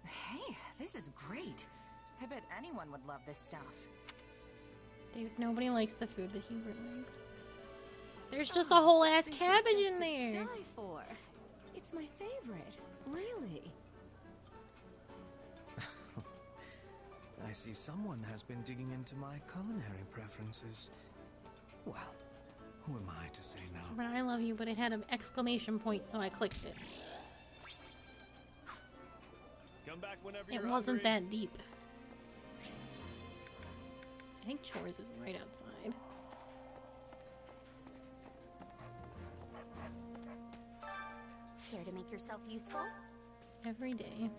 Hey, this is great. I bet anyone would love this stuff. Dude, nobody likes the food that Hubert likes. There's just a whole ass cabbage in there. To die for. It's my favorite. Really. I see someone has been digging into my culinary preferences. Well, who am I to say no? But I love you, but it had an exclamation point, so I clicked it. Come back whenever It you're wasn't hungry. that deep. I think chores is right outside. Care to make yourself useful? Every day.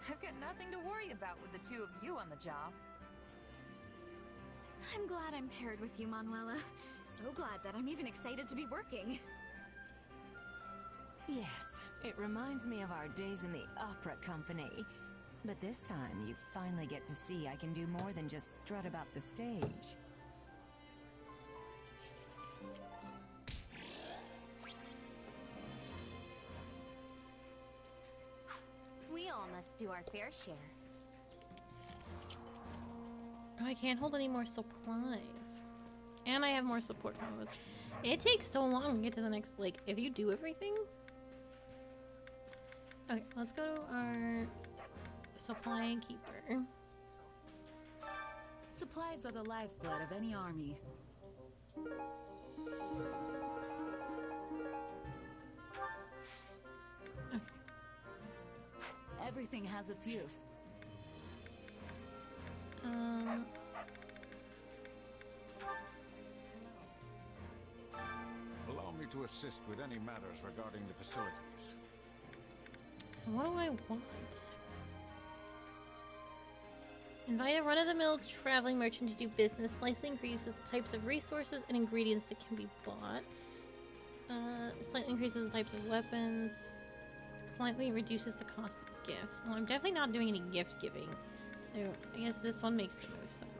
I've got nothing to worry about with the two of you on the job. I'm glad I'm paired with you, Manuela. So glad that I'm even excited to be working. Yes, it reminds me of our days in the opera company. But this time, you finally get to see I can do more than just strut about the stage. We all must do our fair share. Oh, I can't hold any more supplies. And I have more support combos. It takes so long to get to the next, like, if you do everything. Okay, let's go to our supply keeper. Supplies are the lifeblood of any army. Okay. Everything has its use. Allow me to assist with any matters regarding the facilities. So what do I want? Invite a run-of-the-mill traveling merchant to do business. Slightly increases the types of resources and ingredients that can be bought. Slightly increases the types of weapons. Slightly reduces the cost of gifts. Well, I'm definitely not doing any gift giving, so I guess this one makes the most sense.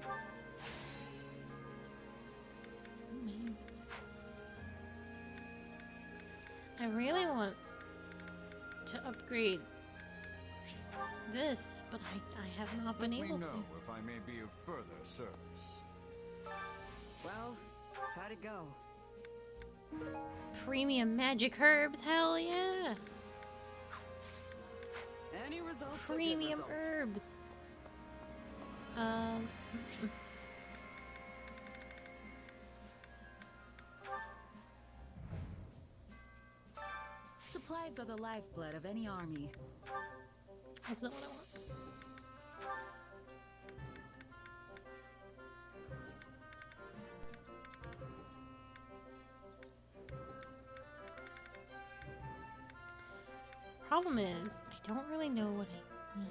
Oh man. I really want to upgrade this, but I have not been able to. Let me know if I may be of further service. Well, how'd it go? Premium magic herbs, hell yeah! Any results? are good Premium results. herbs. Supplies are the lifeblood of any army. That's not what I want. Problem is, I don't really know what I need.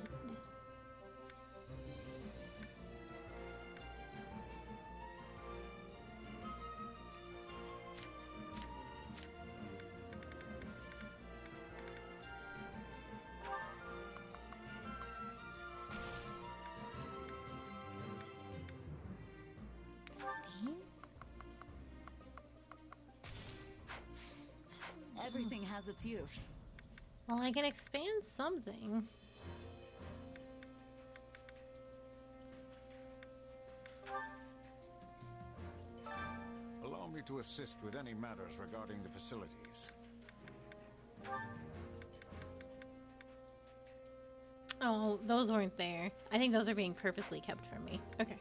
Everything has its use. Well, I can expand something. Allow me to assist with any matters regarding the facilities. Oh, those weren't there. I think those are being purposely kept from me. Okay.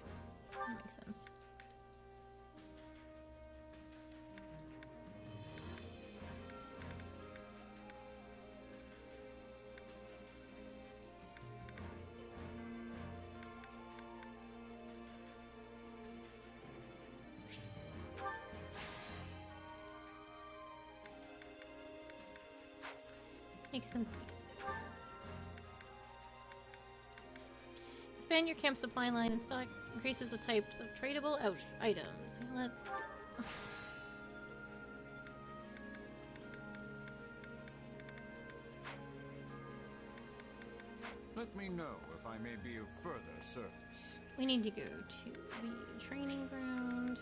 That makes sense. Makes sense, makes sense. Expand your camp supply line and stock increases the types of tradable items. Let's go. Let me know if I may be of further service. We need to go to the training ground.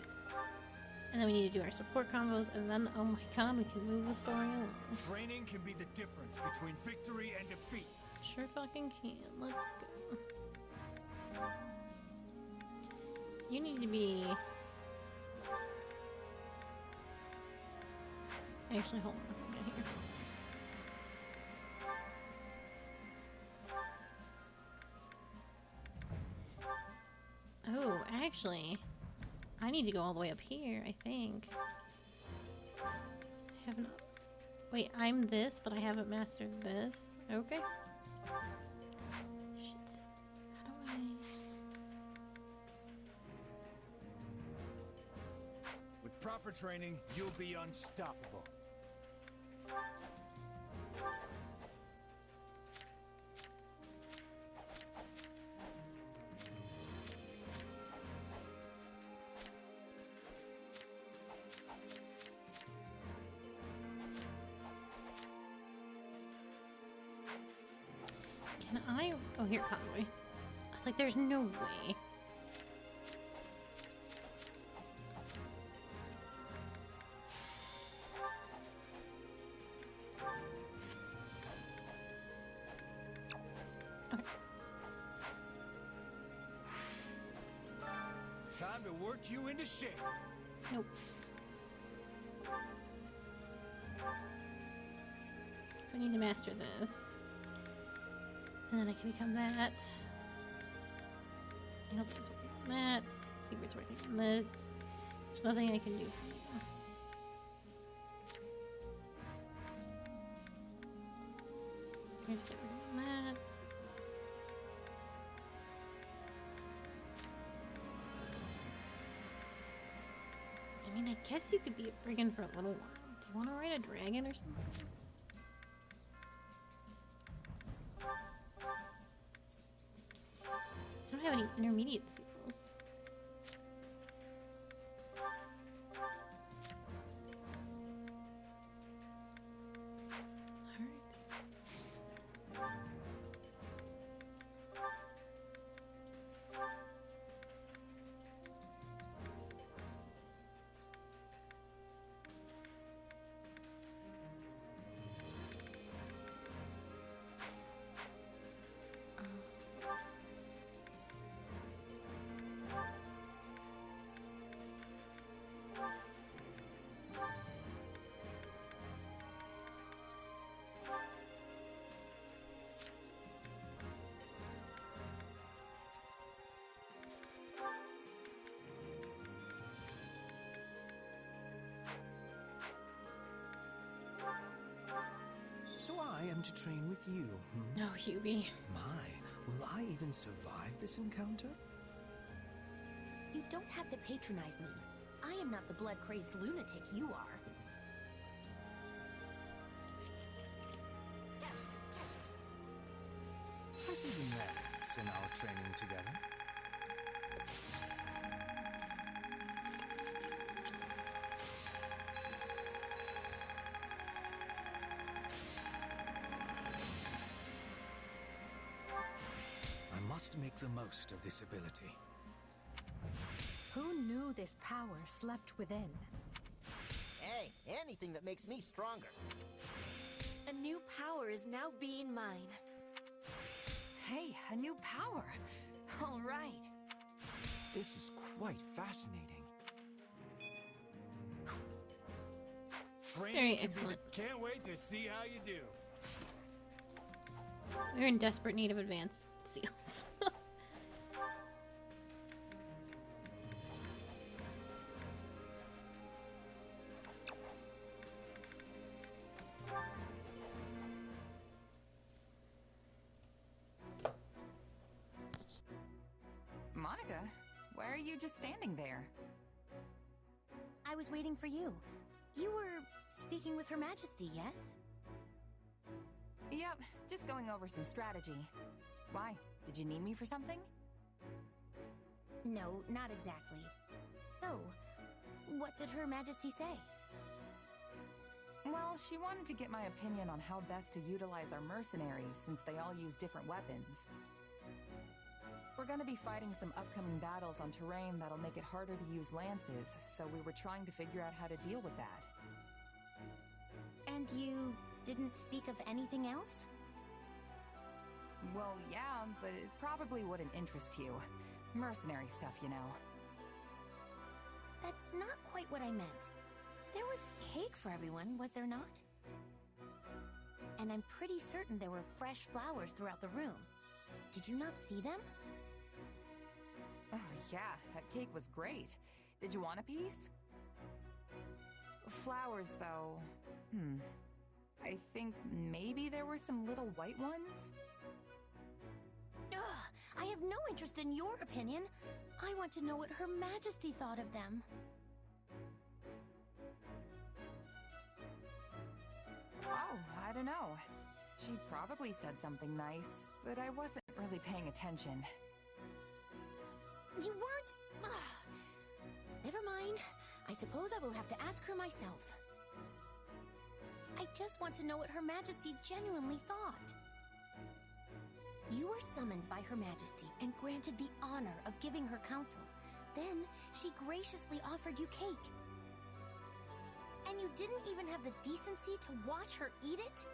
And then we need to do our support combos, and then, oh my god, we can move the story along. Training can be the difference between victory and defeat. Sure fucking can. Let's go. You need to be... Actually, hold on a second here. Oh, actually... I need to go all the way up here, I think. I have not... Wait, I'm this, but I haven't mastered this? Okay. Shit. How do I... With proper training, you'll be unstoppable. Can I... Oh, here, Convoy. I was like, there's no way. Okay. Time to work you into shape. Nope. So I need to master this. And then I can become that. Nobody's working on that. Fever's working on this. There's nothing I can do for you. Here's working on that. I mean, I guess you could be a brigand for a little while. Do you want to ride a dragon or something? I don't have any intermediate skills. So I am to train with you, hmm? No, Hubie. My, will I even survive this encounter? You don't have to patronize me. I am not the blood-crazed lunatic you are. Precedents in our training together. I must make the most of this ability. Who knew this power slept within? Hey, anything that makes me stronger. A new power is now being mine. Hey, a new power. All right. This is quite fascinating. Very excellent. Can't wait to see how you do. We're in desperate need of advanced seals. Monica, why are you just standing there? I was waiting for you. You were speaking with Her Majesty, yes? Yep, just going over some strategy. Why? Did you need me for something? No, not exactly. So, what did Her Majesty say? Well, she wanted to get my opinion on how best to utilize our mercenaries, since they all use different weapons. We're gonna be fighting some upcoming battles on terrain that'll make it harder to use lances, so we were trying to figure out how to deal with that. And you didn't speak of anything else? Well, yeah, but it probably wouldn't interest you. Mercenary stuff, you know. That's not quite what I meant. There was cake for everyone, was there not? And I'm pretty certain there were fresh flowers throughout the room. Did you not see them? Oh, yeah, that cake was great. Did you want a piece? Flowers, though. I think maybe there were some little white ones? Ugh, I have no interest in your opinion. I want to know what Her Majesty thought of them. Oh, I don't know. She probably said something nice, but I wasn't really paying attention. You weren't? Ugh. Never mind. I suppose I will have to ask her myself. I just want to know what Her Majesty genuinely thought. You were summoned by Her Majesty and granted the honor of giving her counsel. Then, she graciously offered you cake. And you didn't even have the decency to watch her eat it?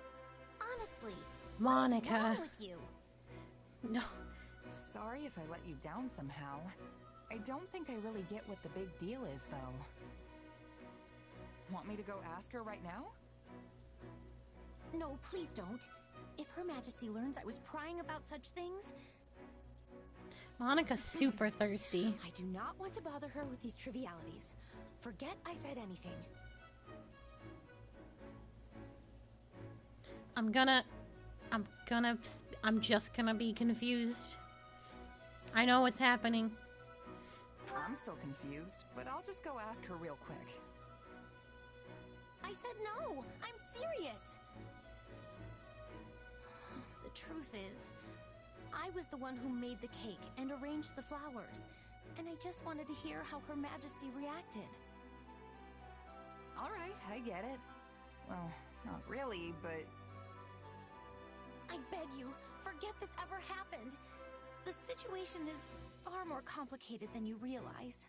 Honestly, Monica. What's wrong with you? No. Sorry if I let you down somehow. I don't think I really get what the big deal is, though. Want me to go ask her right now? No, please don't. If Her Majesty learns I was prying about such things... Monica's super thirsty. I do not want to bother her with these trivialities. Forget I said anything. I'm just gonna be confused. I know what's happening. I'm still confused, but I'll just go ask her real quick. I said no! I'm serious! The truth is, I was the one who made the cake and arranged the flowers, and I just wanted to hear how Her Majesty reacted. Alright, I get it. Well, not really, but... I beg you, forget this ever happened. The situation is far more complicated than you realize.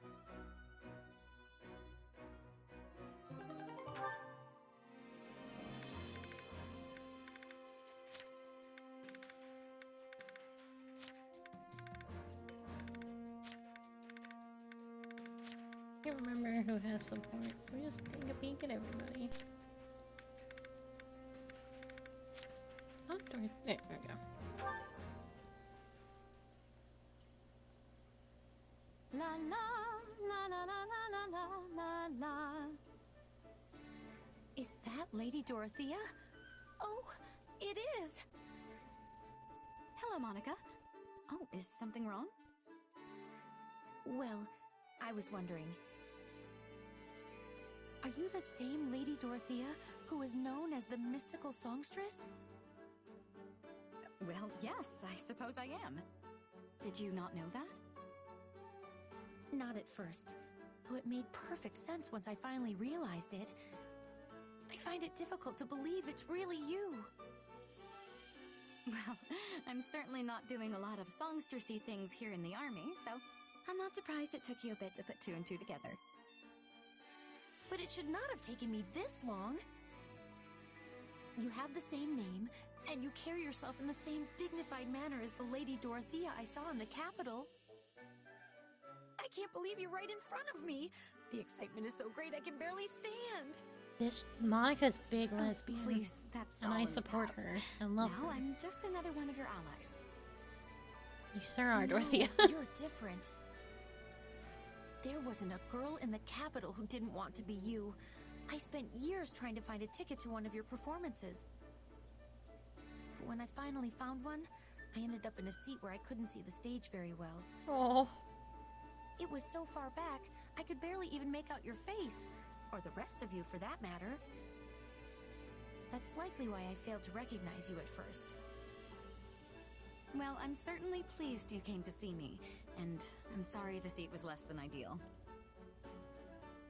I can't remember who has support, so just take a peek at everybody. Oh, Dorothy. There we go. La la la la la la la la. Is that Lady Dorothea? Oh, it is! Hello, Monica. Oh, is something wrong? Well, I was wondering. Are you the same Lady Dorothea who is known as the mystical songstress? Well, yes, I suppose I am. Did you not know that? Not at first, though it made perfect sense once I finally realized it. I find it difficult to believe it's really you. Well, I'm certainly not doing a lot of songstressy things here in the army, so I'm not surprised it took you a bit to put two and two together. But it should not have taken me this long. You have the same name, and you carry yourself in the same dignified manner as the Lady Dorothea I saw in the capital. I can't believe you're right in front of me. The excitement is so great I can barely stand. This Monica's big lesbian. Please, that's and all I in the support past. her and love Now her. I'm just another one of your allies. You sure are, Dorothea. No, you're different. There wasn't a girl in the capital who didn't want to be you. I spent years trying to find a ticket to one of your performances. But when I finally found one, I ended up in a seat where I couldn't see the stage very well. Oh. It was so far back, I could barely even make out your face. Or the rest of you, for that matter. That's likely why I failed to recognize you at first. Well, I'm certainly pleased you came to see me, and I'm sorry the seat was less than ideal.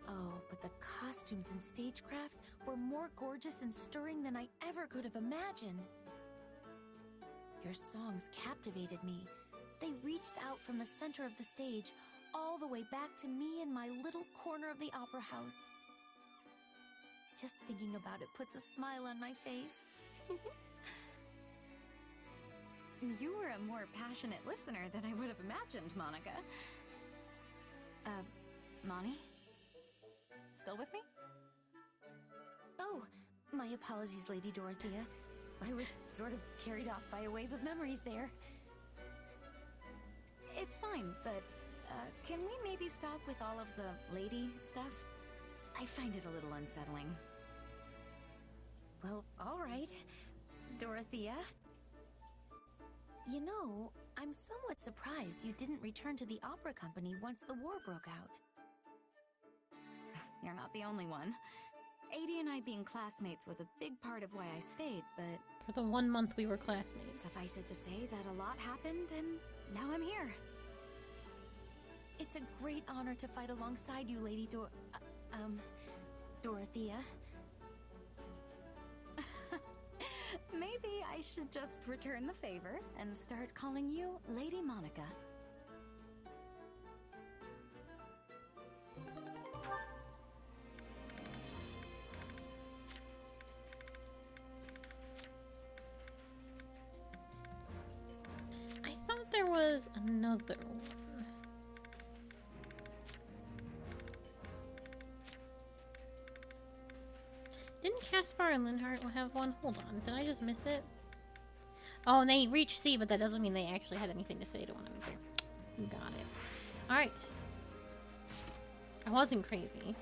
Oh, but the costumes and stagecraft were more gorgeous and stirring than I ever could have imagined. Your songs captivated me. They reached out from the center of the stage, all the way back to me in my little corner of the opera house. Just thinking about it puts a smile on my face. You were a more passionate listener than I would have imagined, Monica. Moni? Still with me? Oh, my apologies, Lady Dorothea. I was sort of carried off by a wave of memories there. It's fine, but, can we maybe stop with all of the lady stuff? I find it a little unsettling. Well, all right, Dorothea. You know, I'm somewhat surprised you didn't return to the opera company once the war broke out. You're not the only one. Adi and I being classmates was a big part of why I stayed, but... For the 1 month we were classmates. Suffice it to say that a lot happened, and now I'm here. It's a great honor to fight alongside you, Lady Dorothea. Maybe I should just return the favor and start calling you Lady Monica. I thought there was another one. Didn't Caspar and Linhart have one? Hold on, did I just miss it? Oh, and they reached C, but that doesn't mean they actually had anything to say to one another. You got it. Alright. I wasn't crazy.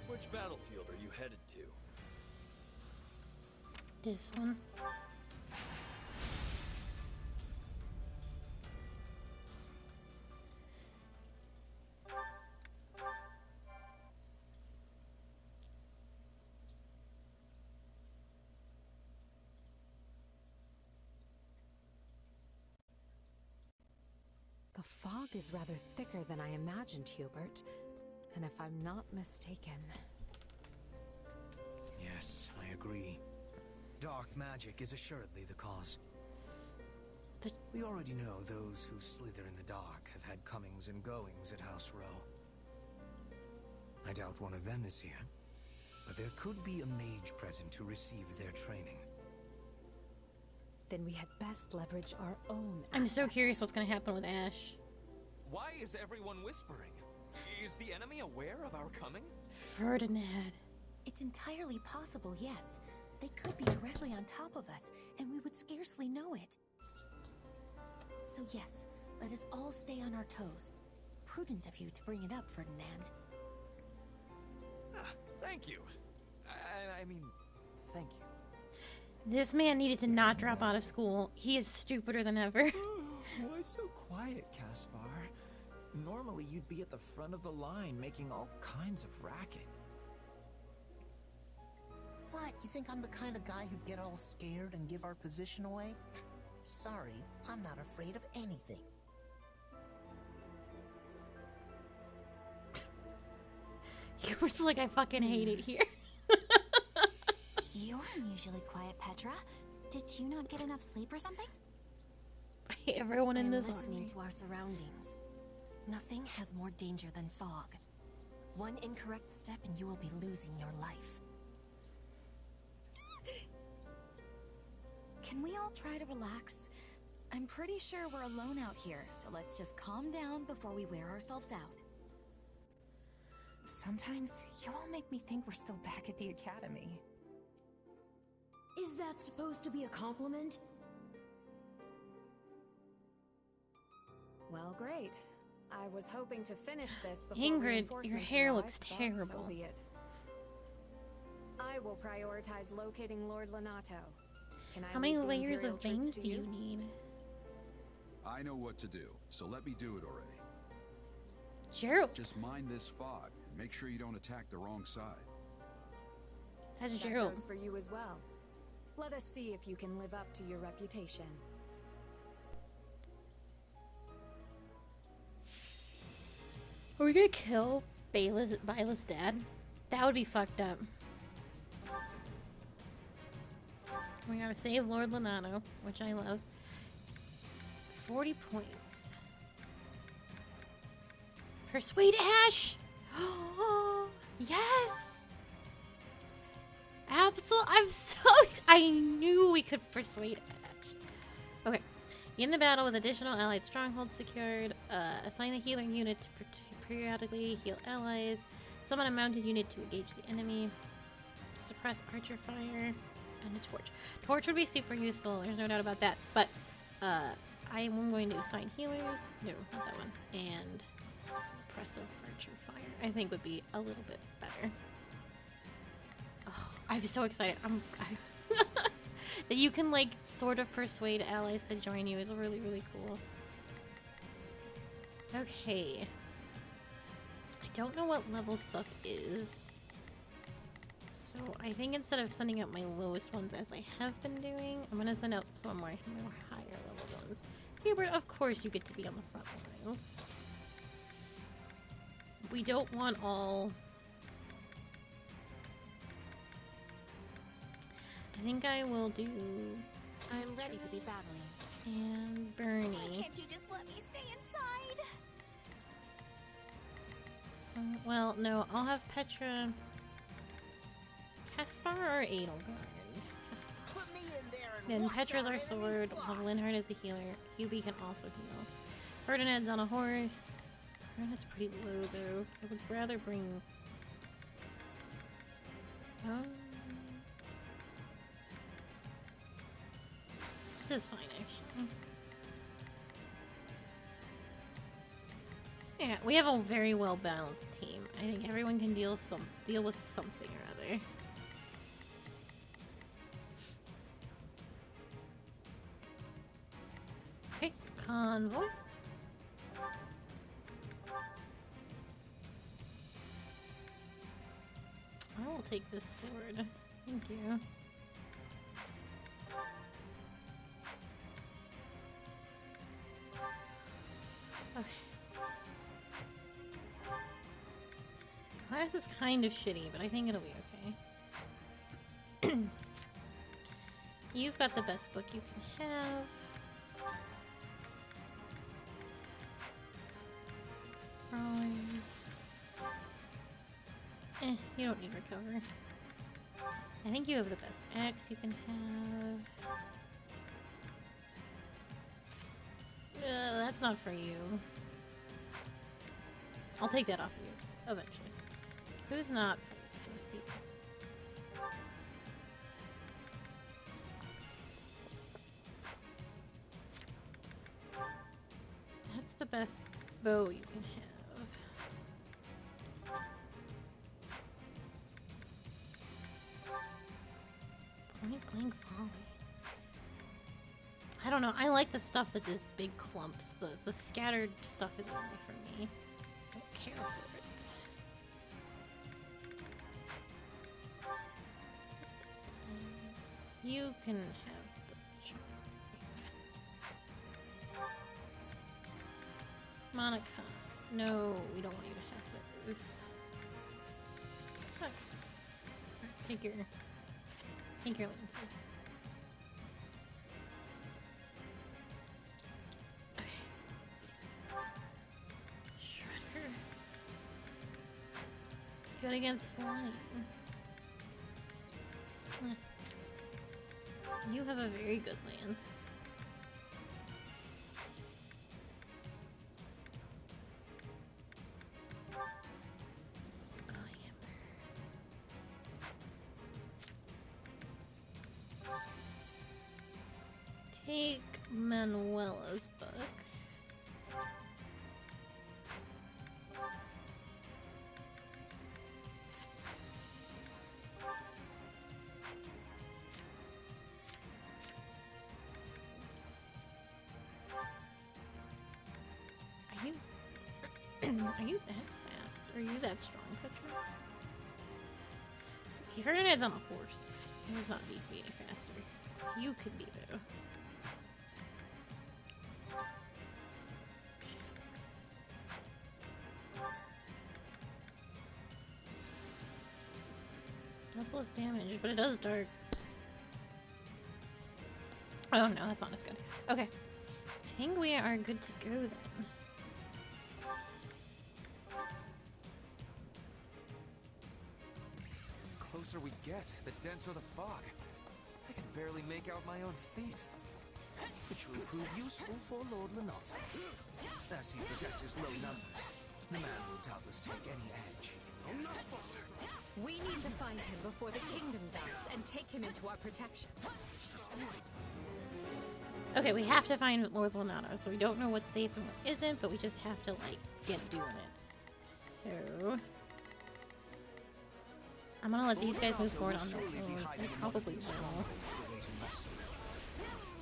Which battlefield are you headed to? This one. The fog is rather thicker than I imagined, Hubert. And if I'm not mistaken... Yes, I agree. Dark magic is assuredly the cause. We already know those who slither in the dark have had comings and goings at House Row. I doubt one of them is here, but there could be a mage present to receive their training. Then we had best leverage our own I'm so curious what's gonna happen with Ash. Why is everyone whispering? Is the enemy aware of our coming? Ferdinand. It's entirely possible, yes. They could be directly on top of us, and we would scarcely know it. So yes, let us all stay on our toes. prudent of you to bring it up, Ferdinand. Thank you. I mean, thank you. This man needed to not drop out of school. He is stupider than ever. Why so quiet, Caspar? Normally you'd be at the front of the line making all kinds of racket. What, you think I'm the kind of guy who'd get all scared and give our position away? Sorry, I'm not afraid of anything. You were just like, I fucking hate it here. You're unusually quiet, Petra. Did you not get enough sleep or something? Everyone in this listening army. to our surroundings. Nothing has more danger than fog. One incorrect step and you will be losing your life. Can we all try to relax? I'm pretty sure we're alone out here, so let's just calm down before we wear ourselves out. Sometimes you all make me think we're still back at the academy. Is that supposed to be a compliment? Well, great. I was hoping to finish this before Ingrid, your reinforcements hair arrive, looks but terrible. So be it. I will prioritize locating Lord Lonato. Can I How many leave the layers Imperial of troops veins to do you need? I know what to do, so let me do it already. Gerald. Just mind this fog and make sure you don't attack the wrong side. That's That Gerald. goes for you as well. Let us see if you can live up to your reputation. Are we gonna kill Byla's dad? That would be fucked up. We gotta save Lord Lonato, which I love. 40 points. Persuade Ash! Yes! Absolutely. I knew we could persuade Ash. Okay. In the battle with additional allied strongholds secured, assign a healer unit to periodically heal allies. Summon a mounted unit to engage the enemy. Suppress archer fire. And a torch. Torch would be super useful, there's no doubt about that. But, I am going to assign healers. No, not that one. And suppressive archer fire, I think would be a little bit better. Oh, I'm so excited. That you can, like, sort of persuade allies to join you is really, really cool. Okay. I don't know what level stuff is. So I think instead of sending out my lowest ones as I have been doing, I'm gonna send out some more higher level ones. Hubert, of course you get to be on the front lines. We don't want all... I think I will do... I'm ready to be battling. And Bernie. Why can't you just let me stay inside? So, well, no, I'll have Petra... Caspar or Edelgard? Put me in there and Then watch Petra's our our enemies sword, fly. we'll have Linhardt as a healer. Hubie can also heal. Ferdinand's on a horse. Ferdinand's pretty low though. I would rather bring... This is fine actually. Yeah, we have a very well balanced team. I think everyone can deal with something or other. Okay, convoy. I will take this sword. Thank you. Okay. Class is kind of shitty, but I think it'll be okay. You've got the best book you can have. You don't need recover. I think you have the best axe you can have. That's not for you. I'll take that off of you, eventually. Who's not for you? Let's see. That's the best bow you can have. Playing Folly. I don't know. I like the stuff that is big clumps. The scattered stuff isn't really for me. I don't care for it. You can have the Monica. No, we don't want you to have those. Fuck. Take your lances. Okay. Shredder. Good against flying. You have a very good lance. Take Manuela's book. Are you that fast? Are you that strong, Petra? Ferdinand's on a horse. He does not need to be any faster. You could be, though. Does less damage, but it does dark. Oh no, that's not as good. Okay. I think we are good to go then. The closer we get, the denser the fog. I can barely make out my own feet. Which will prove useful for Lord Lenot. As he possesses low numbers, the man will doubtless take any edge. We need to find him before the kingdom does and take him into our protection. Okay, we have to find Lord Lenato, so we don't know what's safe and what isn't, but we just have to, like, get doing it. So... I'm gonna let these guys move forward on their own. They probably will.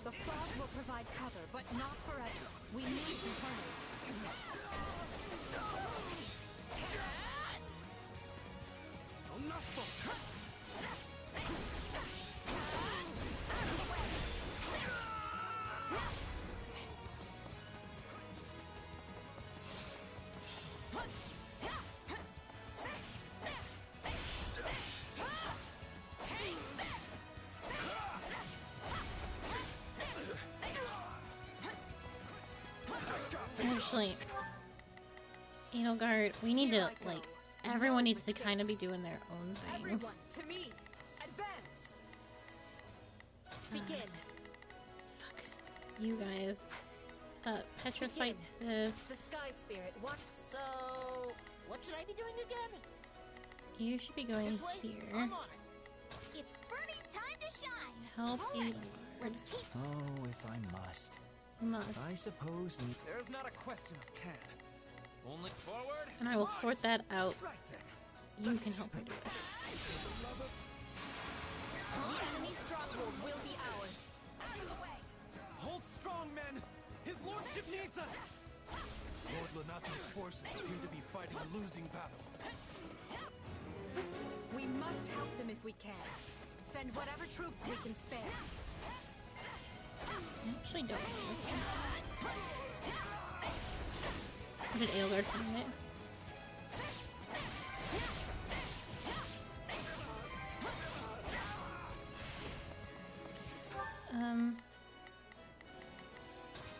The fog will provide cover, but not forever. We need to hurry. Actually, Edelgard, we need to, like, everyone needs to kind of be doing their own thing. Everyone, to me! Advance! Begin! Fuck. You guys. Petra, fight this. The Sky Spirit, what? So, what should I be doing again? You should be going here. I'm on it. It's Birdie's time to shine! Help Alright, Edelgard. let's keep... Oh, if I must. Must. I suppose there's not a question of can. Only forward. And I will sort that out. Right then. You can help me do this. The enemy stronghold will be ours. Out of the way! Hold strong, men! His lordship needs us! Lord Lenato's forces appear to be fighting a losing battle. We must help them if we can. Send whatever troops we can spare. I actually don't know. Did Edelgard find it?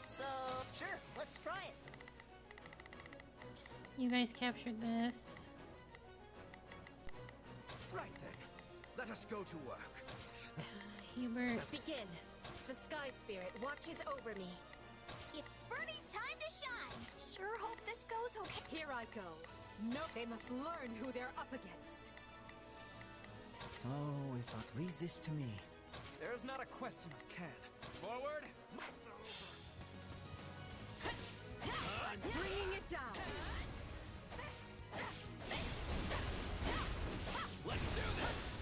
So, sure, let's try it. You guys captured this. Right then, let us go to work. Hubert. Begin. The Sky Spirit watches over me. It's Birdie's time to shine! Sure hope this goes okay. Here I go. No, they must learn who they're up against. Oh, if I leave this to me. There's not a question of can. Forward. Bringing it down. Let's do this!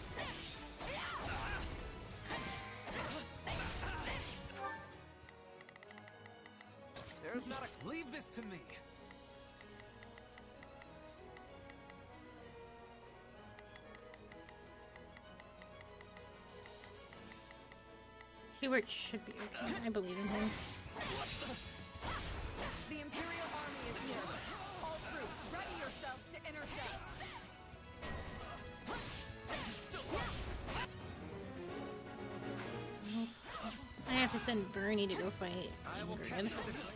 There's not a... Leave this to me. Hubert should be okay. I believe in him. The Imperial Army is here. All troops, ready yourselves to intercept. I have to send Bernie to go fight Ingrid.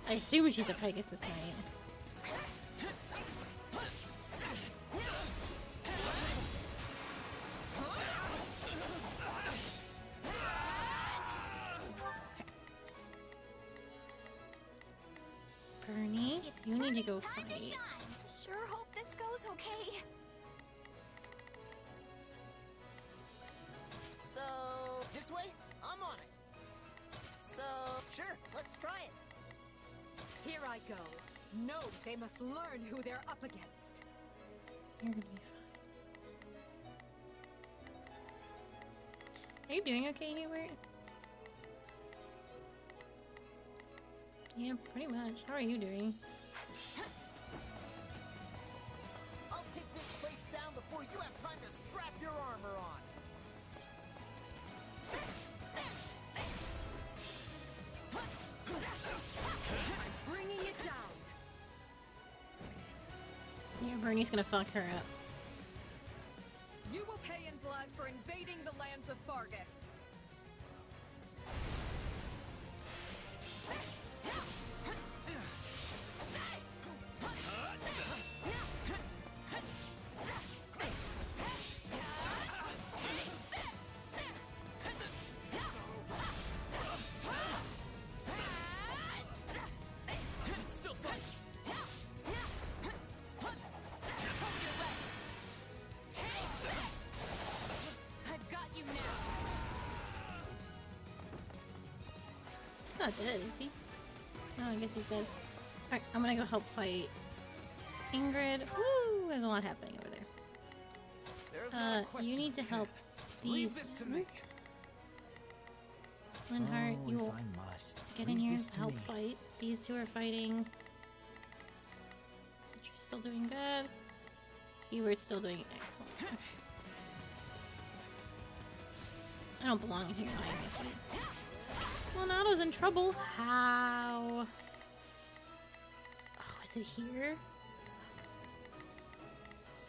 I assume she's a Pegasus Knight. Bernie, you need to go fight. Sure hope this goes okay. So, this way? I'm on it. So, sure, let's try it. Here I go. No, they must learn who they're up against. You're gonna be fine. Are you doing okay, Hubert? Yeah, pretty much. How are you doing? I'll take this place down before you have time to strap your armor on. I'm bringing it down. Yeah, Bernie's gonna fuck her up. You will pay in blood for invading the lands of Fargus. He's not dead, is he? No, I guess he's dead. Alright, I'm gonna go help fight Ingrid. Woo! There's a lot happening over there. You need to help these ones. Linhart, you will get in here and help fight. These two are fighting. You're still doing good. Hubert's still doing excellent. Okay. I don't belong in here. Well, Nato's in trouble. How? Oh, is it here?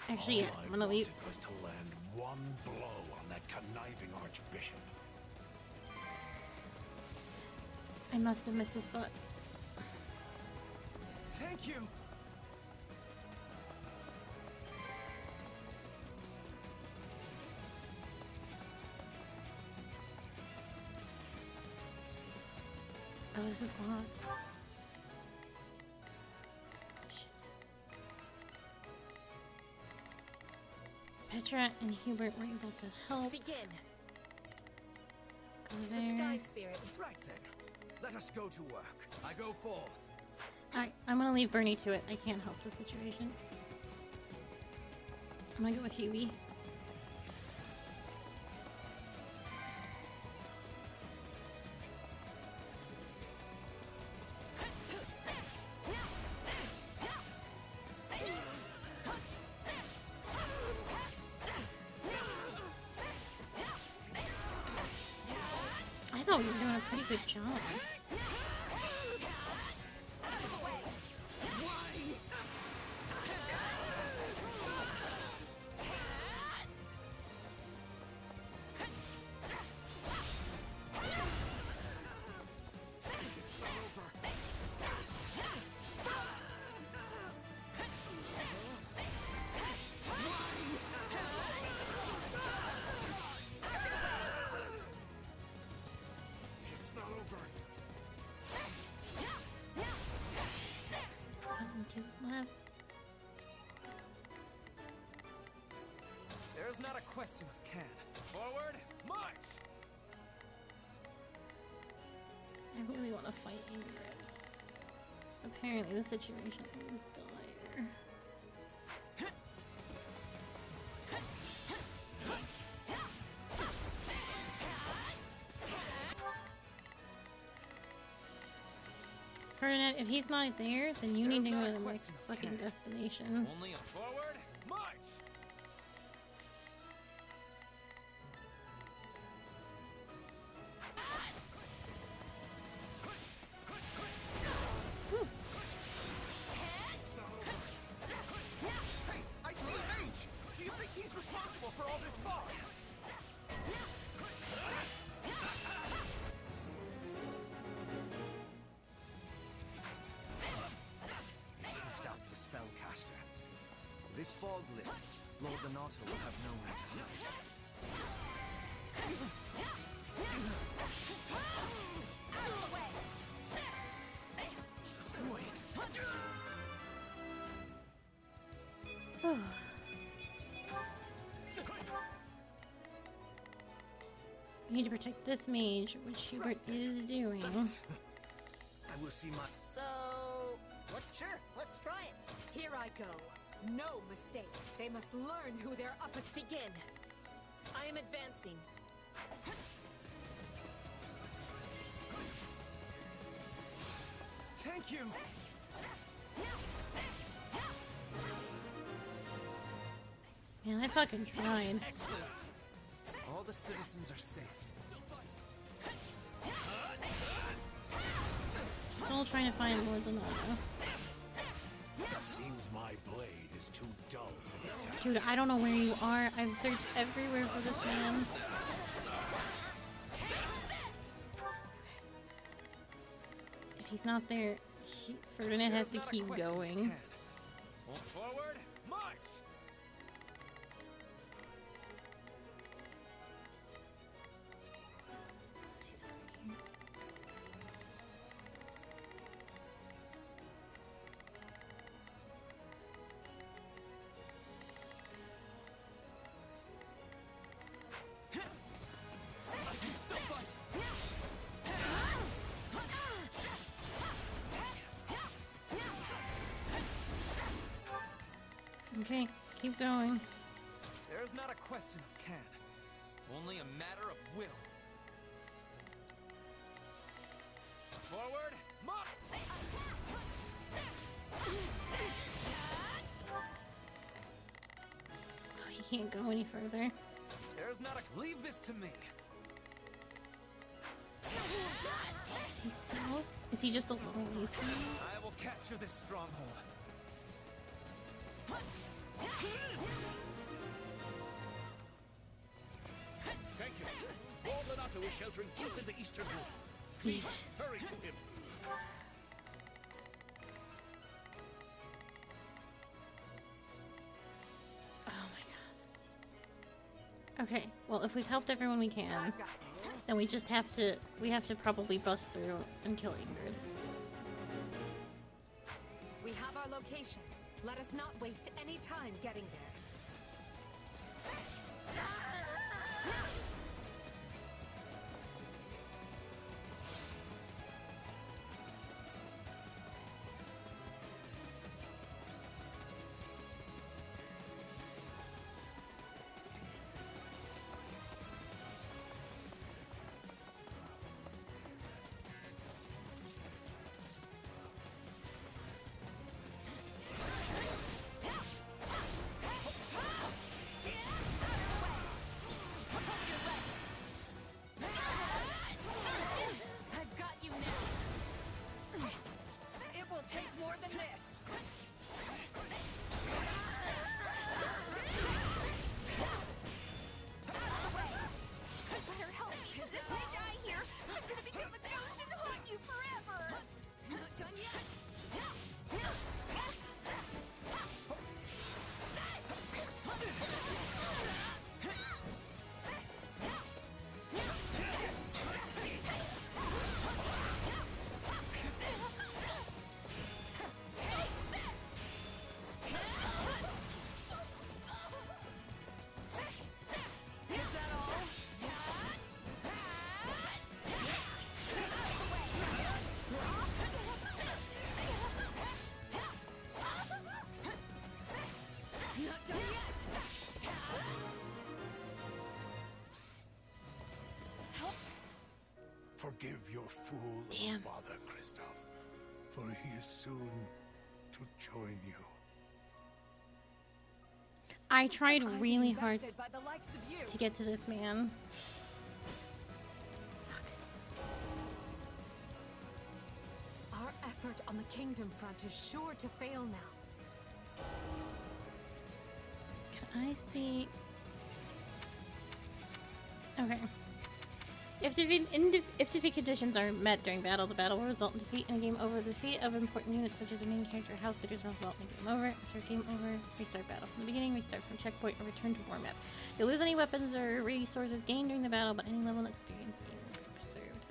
Actually, yeah, I'm gonna leave. Was to land one blow on that conniving archbishop. I must have missed a spot. Thank you. Oh, this is locked. Petra and Hubert were able to help. Begin. Go there. The Sky Spirit. Right then. Let us go to work. I go forth. Alright, I'm gonna leave Bernie to it. I can't help the situation. I'm gonna go with Huey. I thought we were doing a pretty good job. There's not a question of can. Forward, march! I really want to fight Ingrid. Apparently the situation is dire. Ferdinand, if he's not there, then you need to go to the next fucking destination. Only a forward march. Hey, I see a mage! Do you think he's responsible for all this fog? He sniffed out the spellcaster. This fog lifts, Lord Donato will have nowhere to hide. Just wait. We need to protect this mage, which Hubert is doing. I will see my... So, sure, let's try it. Here I go. No mistakes. They must learn who they're up at. Begin. I am advancing. Thank you! Man, I fucking tried. Excellent! All the citizens are safe. Still trying to find Lord Donato. It seems my blade is too dull for the task. Dude, I don't know where you are. I've searched everywhere for this man. If he's not there, Ferdinand has to keep going. Forward march. Okay, keep going. There is not a question of can. Only a matter of will. Forward march. Oh, he can't go any further. There is not a... Leave this to me. Is he south? Is he just a little ways from me? I will capture this stronghold. Thank you. Lord Donato is sheltering deep in the eastern wood. Please. Hurry to him. Oh my god. Okay, well if we've helped everyone we can, then we have to probably bust through and kill Ingrid. We have our location. Let us not waste any time getting there. Forgive your fool, Damn. Father Christoph, for he is soon to join you. I tried really hard Invested by the likes of you. to get to this man. Our effort on the kingdom front is sure to fail now. Can I see? Okay. If defeat conditions are met during battle, the battle will result in defeat and a game over. The defeat of important units such as a main character or house leaders will result in a game over. After game over, restart battle from the beginning, restart from checkpoint, or return to war map. You'll lose any weapons or resources gained during the battle, but any level of experience gained will be preserved.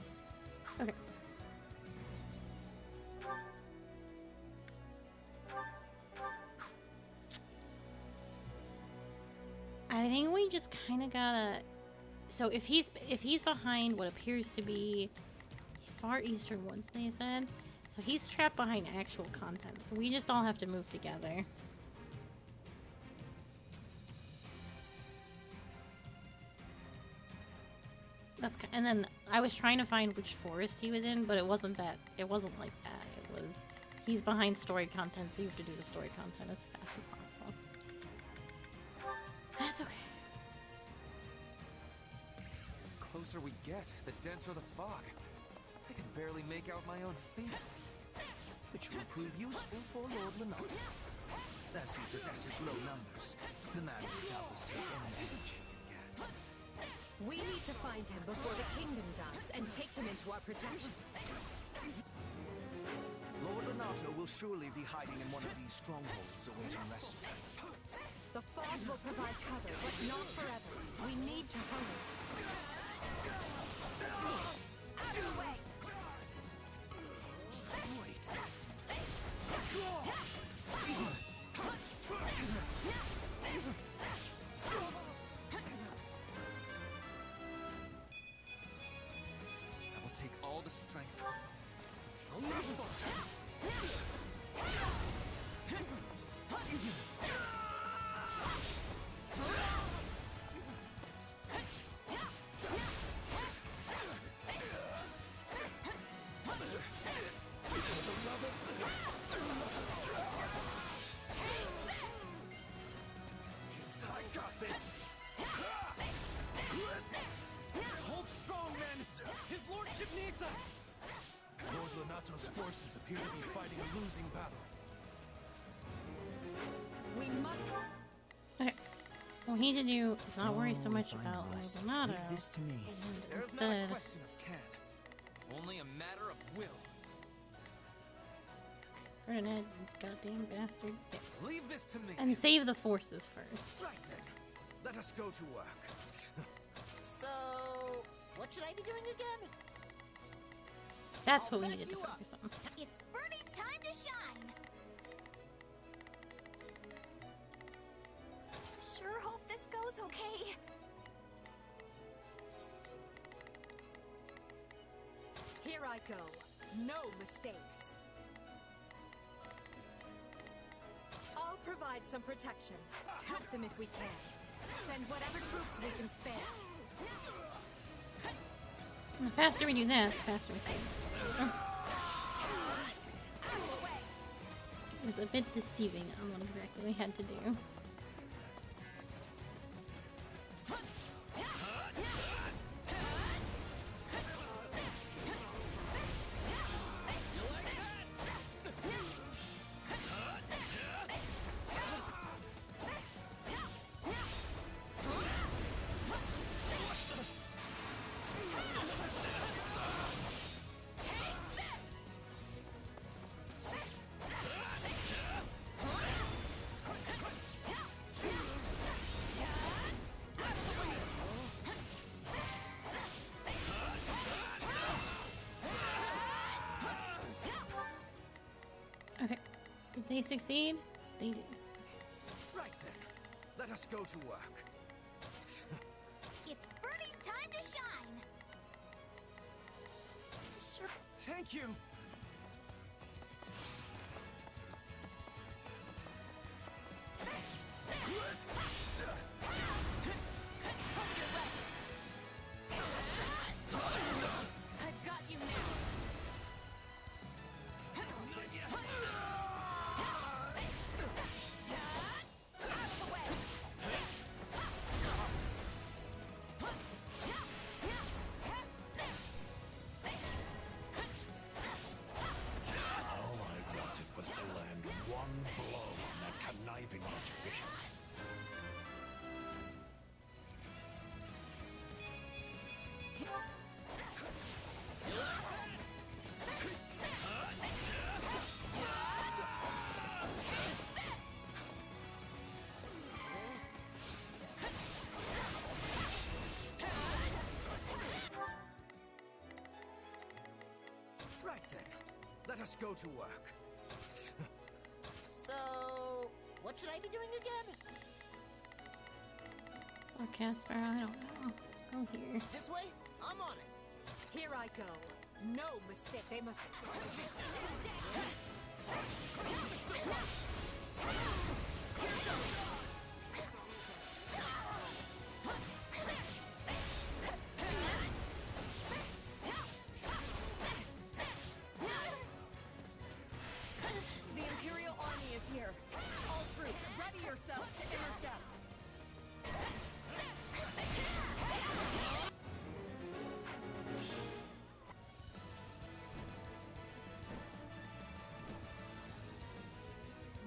Okay. I think we just kind of gotta. So if he's behind what appears to be far eastern woods, they said, so he's trapped behind actual content. So we just all have to move together. And then I was trying to find which forest he was in, but it wasn't that. It wasn't like that. It was he's behind story content, so you have to do the story content as fast as possible. That's okay. The closer we get, the denser the fog. I can barely make out my own feet. Which will prove useful for Lord Lenot. As he possesses low numbers, the man will doubtless take any advantage he can get. We need to find him before the kingdom does and take him into our protection. Lord Lenato will surely be hiding in one of these strongholds awaiting rescue. The fog will provide cover, but not forever. We need to hurry. Out of the way! I will take all the strength. Forces appear to be fighting a losing battle. We must. Okay. What we need to do is not worry so much about Lenato. Leave this to me. There's not a question of can, only a matter of will. Ferdinand, goddamn bastard. Yeah. Leave this to me. And save the forces first. Right then. Let us go to work. So, what should I be doing again? That's what we needed to focus on. It's Birdie's time to shine! Sure hope this goes okay. Here I go. No mistakes. I'll provide some protection. Help them if we can. Send whatever troops we can spare. And the faster we do that, the faster we save. It was a bit deceiving on what exactly we had to do. Did they succeed? They did. Right then. Let us go to work. It's Birdie's time to shine! Sure. Thank you. I've got you now! us go to work. So, what should I be doing again? Oh, Casper, I don't know. Go here. This way? I'm on it. Here I go. No mistake. They must. The Imperial Army is here. All troops, ready yourselves to intercept.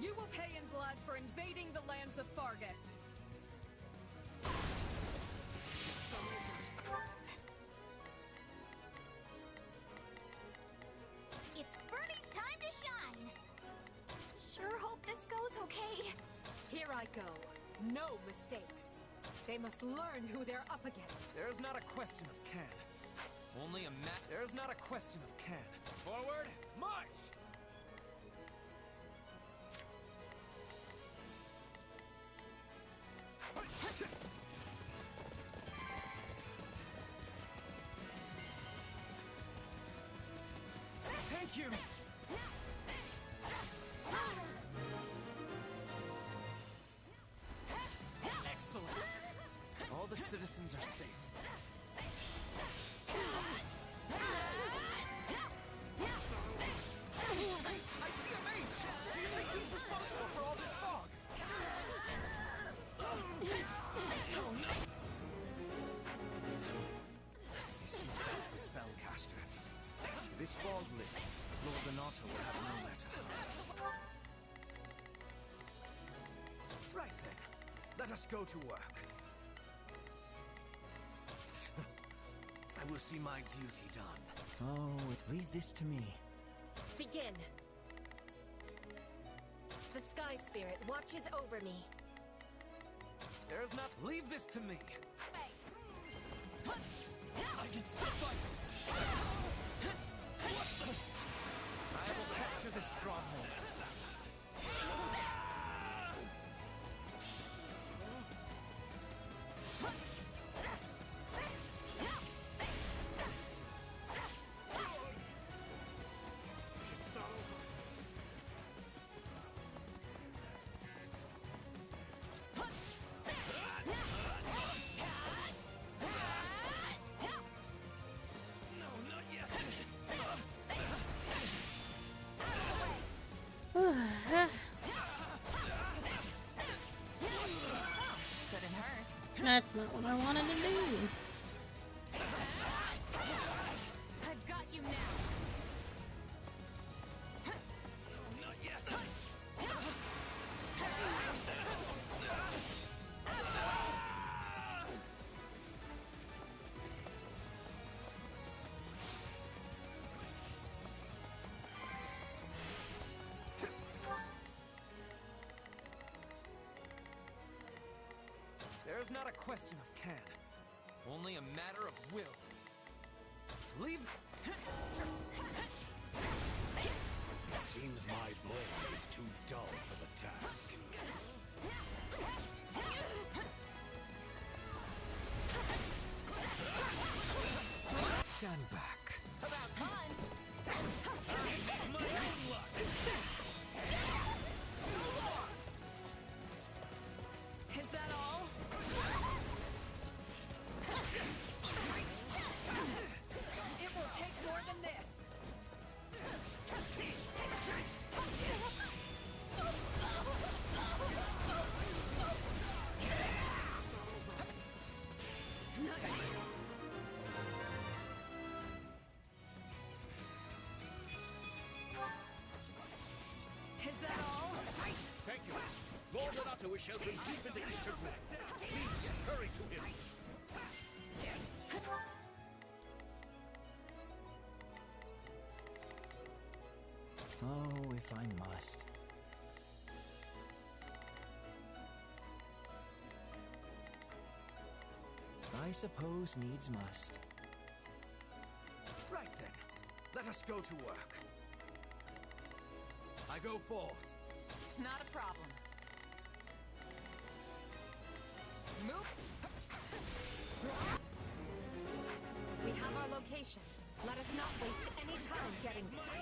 You will pay in blood for invading the lands of Fargus. It's Bernie's time to shine! Sure hope this goes okay. Here I go. No mistakes. They must learn who they're up against. There's not a question of can. Only a There's not a question of can. Forward, march! Thank you! Excellent! All the citizens are safe. I see a mage! Do you think he's responsible for all this fog? Oh no! He snuffed out the spellcaster. If this fog lifts, Lord Renato will have nowhere to hide. Right then, let us go to work. I will see my duty done. Oh, leave this to me. Begin. The Sky Spirit watches over me. There's not. Leave this to me. I can still fight. I will capture this stronghold. That's not what I wanted to do. I've got you now. Not yet. There's not a question of can, only a matter of will. Leave. It seems my blade is too dull for the task. Stand back. About time! My own luck. Is that all? It will take more than this. Is that all? Thank you. Lord Renato is sheltered deep in the eastern wall. Please, hurry to him. Oh, if I must. I suppose needs must. Right then, let us go to work. go forth. Not a problem. Move. We have our location. Let us not waste any time getting there.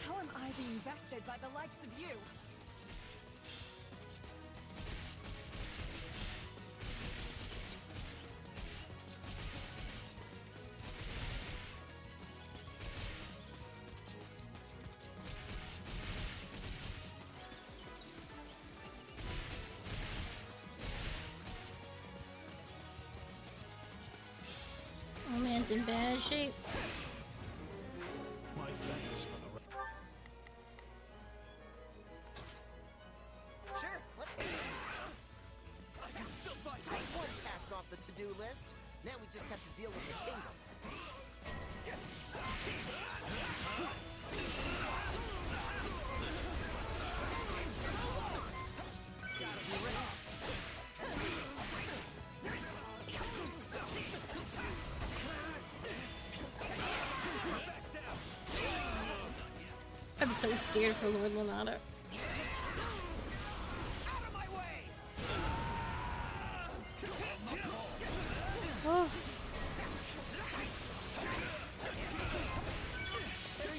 How am I being bested by the likes of you? Oh man, it's in bad shape. My thanks for the... Sure, I can still fight. One task off the to-do list. Now we just have to deal with the kingdom. Gotta be ready. I'm so scared for Lord Leonardo. Oh.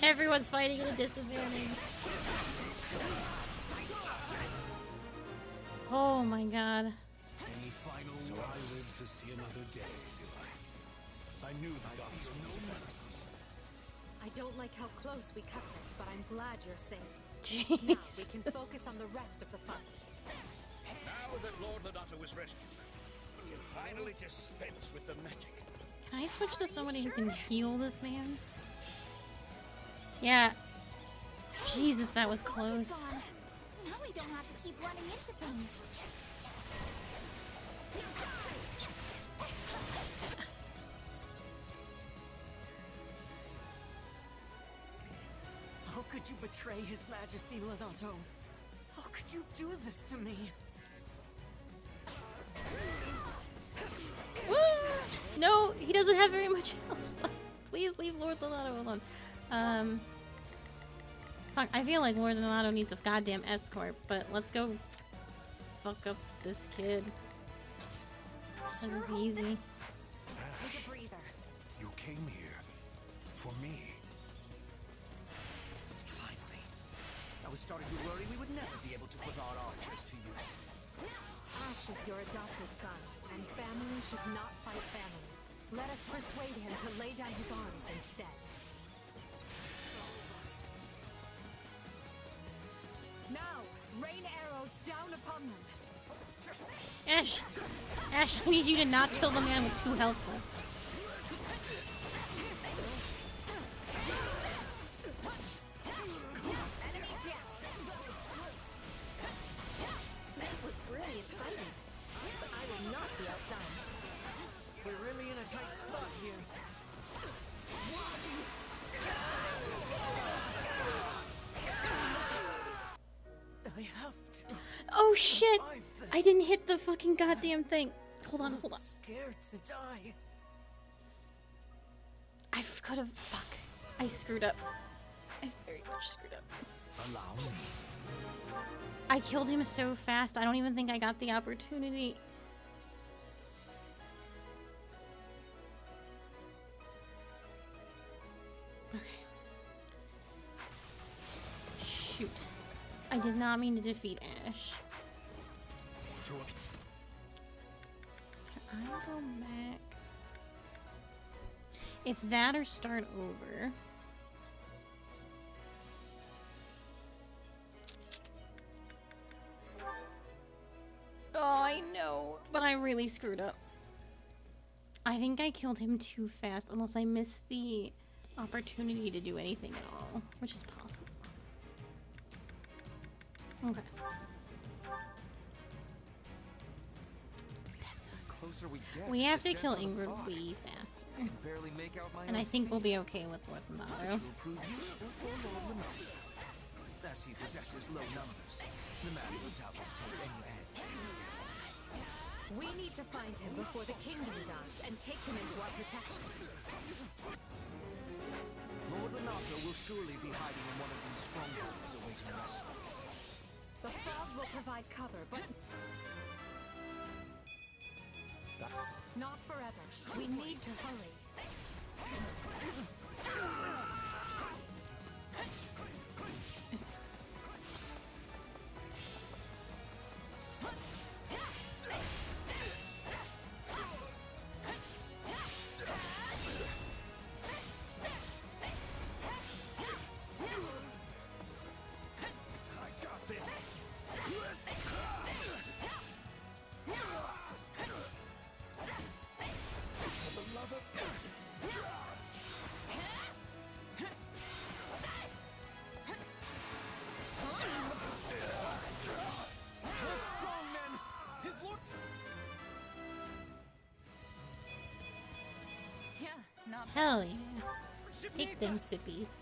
Everyone's fighting at a disadvantage. Oh my god. Any final so I live to see another day, do I? I knew the gods were no mercies. I don't like how close we cut this, but I'm glad you're safe. Jeez. Now we can focus on the rest of the fight. Now that Lord Leonardo is rescued, we can finally dispense with the magic. Can I switch to somebody who can heal this man? Yeah. Jesus, that was close. Now we don't have to keep running into things. How could you betray His Majesty Leonardo? How could you do this to me? No, he doesn't have very much health. Please leave Lord Leonardo alone. Fuck, I feel like Lord Leonardo needs a goddamn escort, but let's go fuck up this kid. This is easy. Take a breather. You came here for me. Finally. I was starting to worry we would never be able to put our archers to use. Ash is your adopted son, and family should not fight family. Let us persuade him to lay down his arms instead. Now, rain arrows down upon them. Ash! Ash, I need you to not kill the man with 2 health left. That was brilliant fighting. I will not be outdone. We're really in a tight spot here. I have to. Oh shit! I didn't hit the fucking goddamn thing. Hold on, hold on. Scared to die. I could have. Fuck. I screwed up. I very much screwed up. Allow me. I killed him so fast, I don't even think I got the opportunity. Okay. Shoot. I did not mean to defeat Ash. Can I go back? It's that or start over. Oh, I know, but I really screwed up. I think I killed him too fast, unless I missed the opportunity to do anything at all, which is possible. Okay. Closer we get, We have the to kill denser the Ingrid fog. way faster. I can barely make out my And I own think we'll feet. be okay with Lord Leonardo. Which will prove useful for Lord Leonardo. As he possesses low numbers, the man will doubtless take any edge. We need to find him before the kingdom does and take him into our protection. Lord Renato will surely be hiding in one of these strongholds awaiting rescue. The fog will provide cover, but not forever. We need to hurry. Hell yeah. Take them sippies.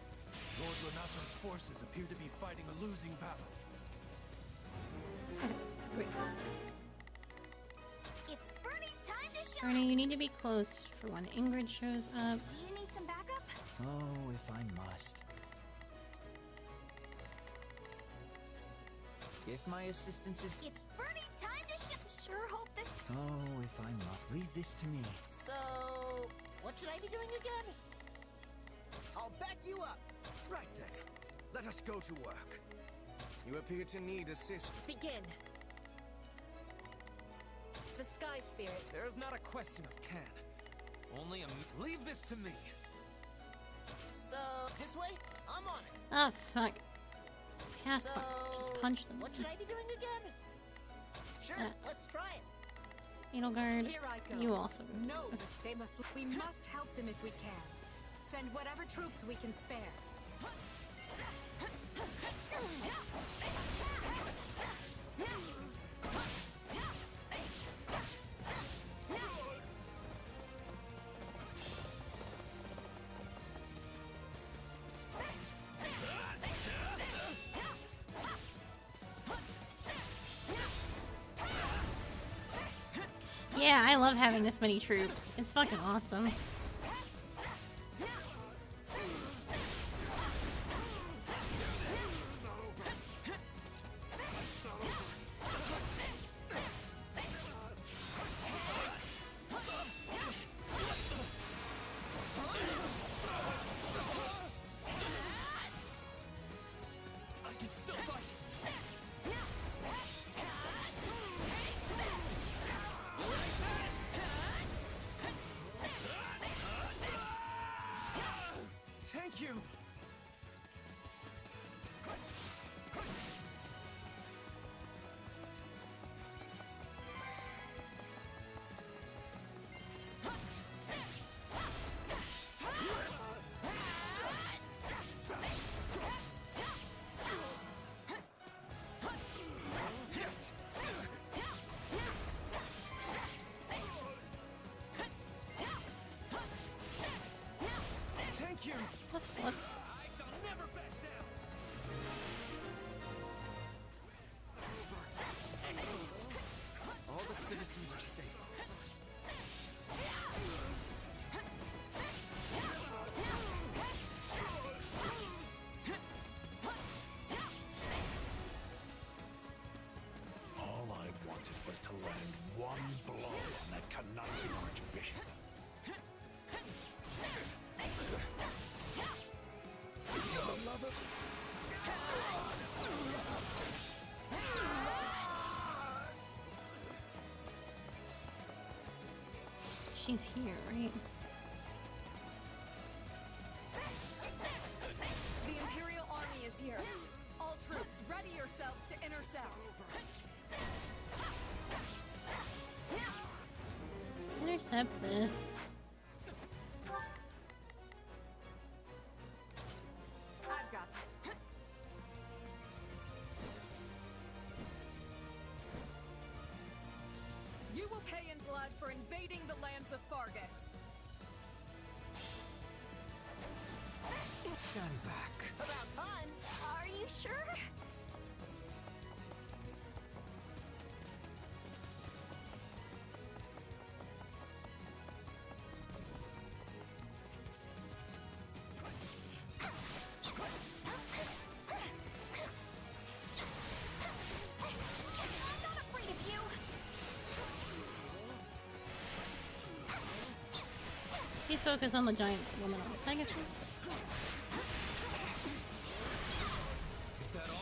Lord Renato's forces appear to be fighting a losing battle. It's Bernie's time to shine. Bernie, you need to be close for when Ingrid shows up. You need some backup? Oh, if I must. If my assistance is... It's Bernie's time to shine. Sure hope this... Oh, if I must. Leave this to me. So, what should I be doing again? I'll back you up. Right then. Let us go to work. You appear to need assistance. Begin. The Sky Spirit. There's not a question of can. Only a... Leave this to me. So, this way? I'm on it. Oh, fuck. Pass So, just punch them. what should I be doing again? Sure, let's try it. Edelgard, Here I go. you also. No, they must. We must help them if we can. Send whatever troops we can spare. Yeah, I love having this many troops. It's fucking awesome. Whoops, whoops. I shall never back down. Excellent. All the citizens are safe. All I wanted was to land one blow on that conniving archbishop. She's here, right? The Imperial Army is here. All troops, ready yourselves to intercept. Intercept this. I've got it. You will pay in blood for invading the lands of Fargus. Stand back. About time. Are you sure? focus on the giant woman on the Pegasus. Is that all?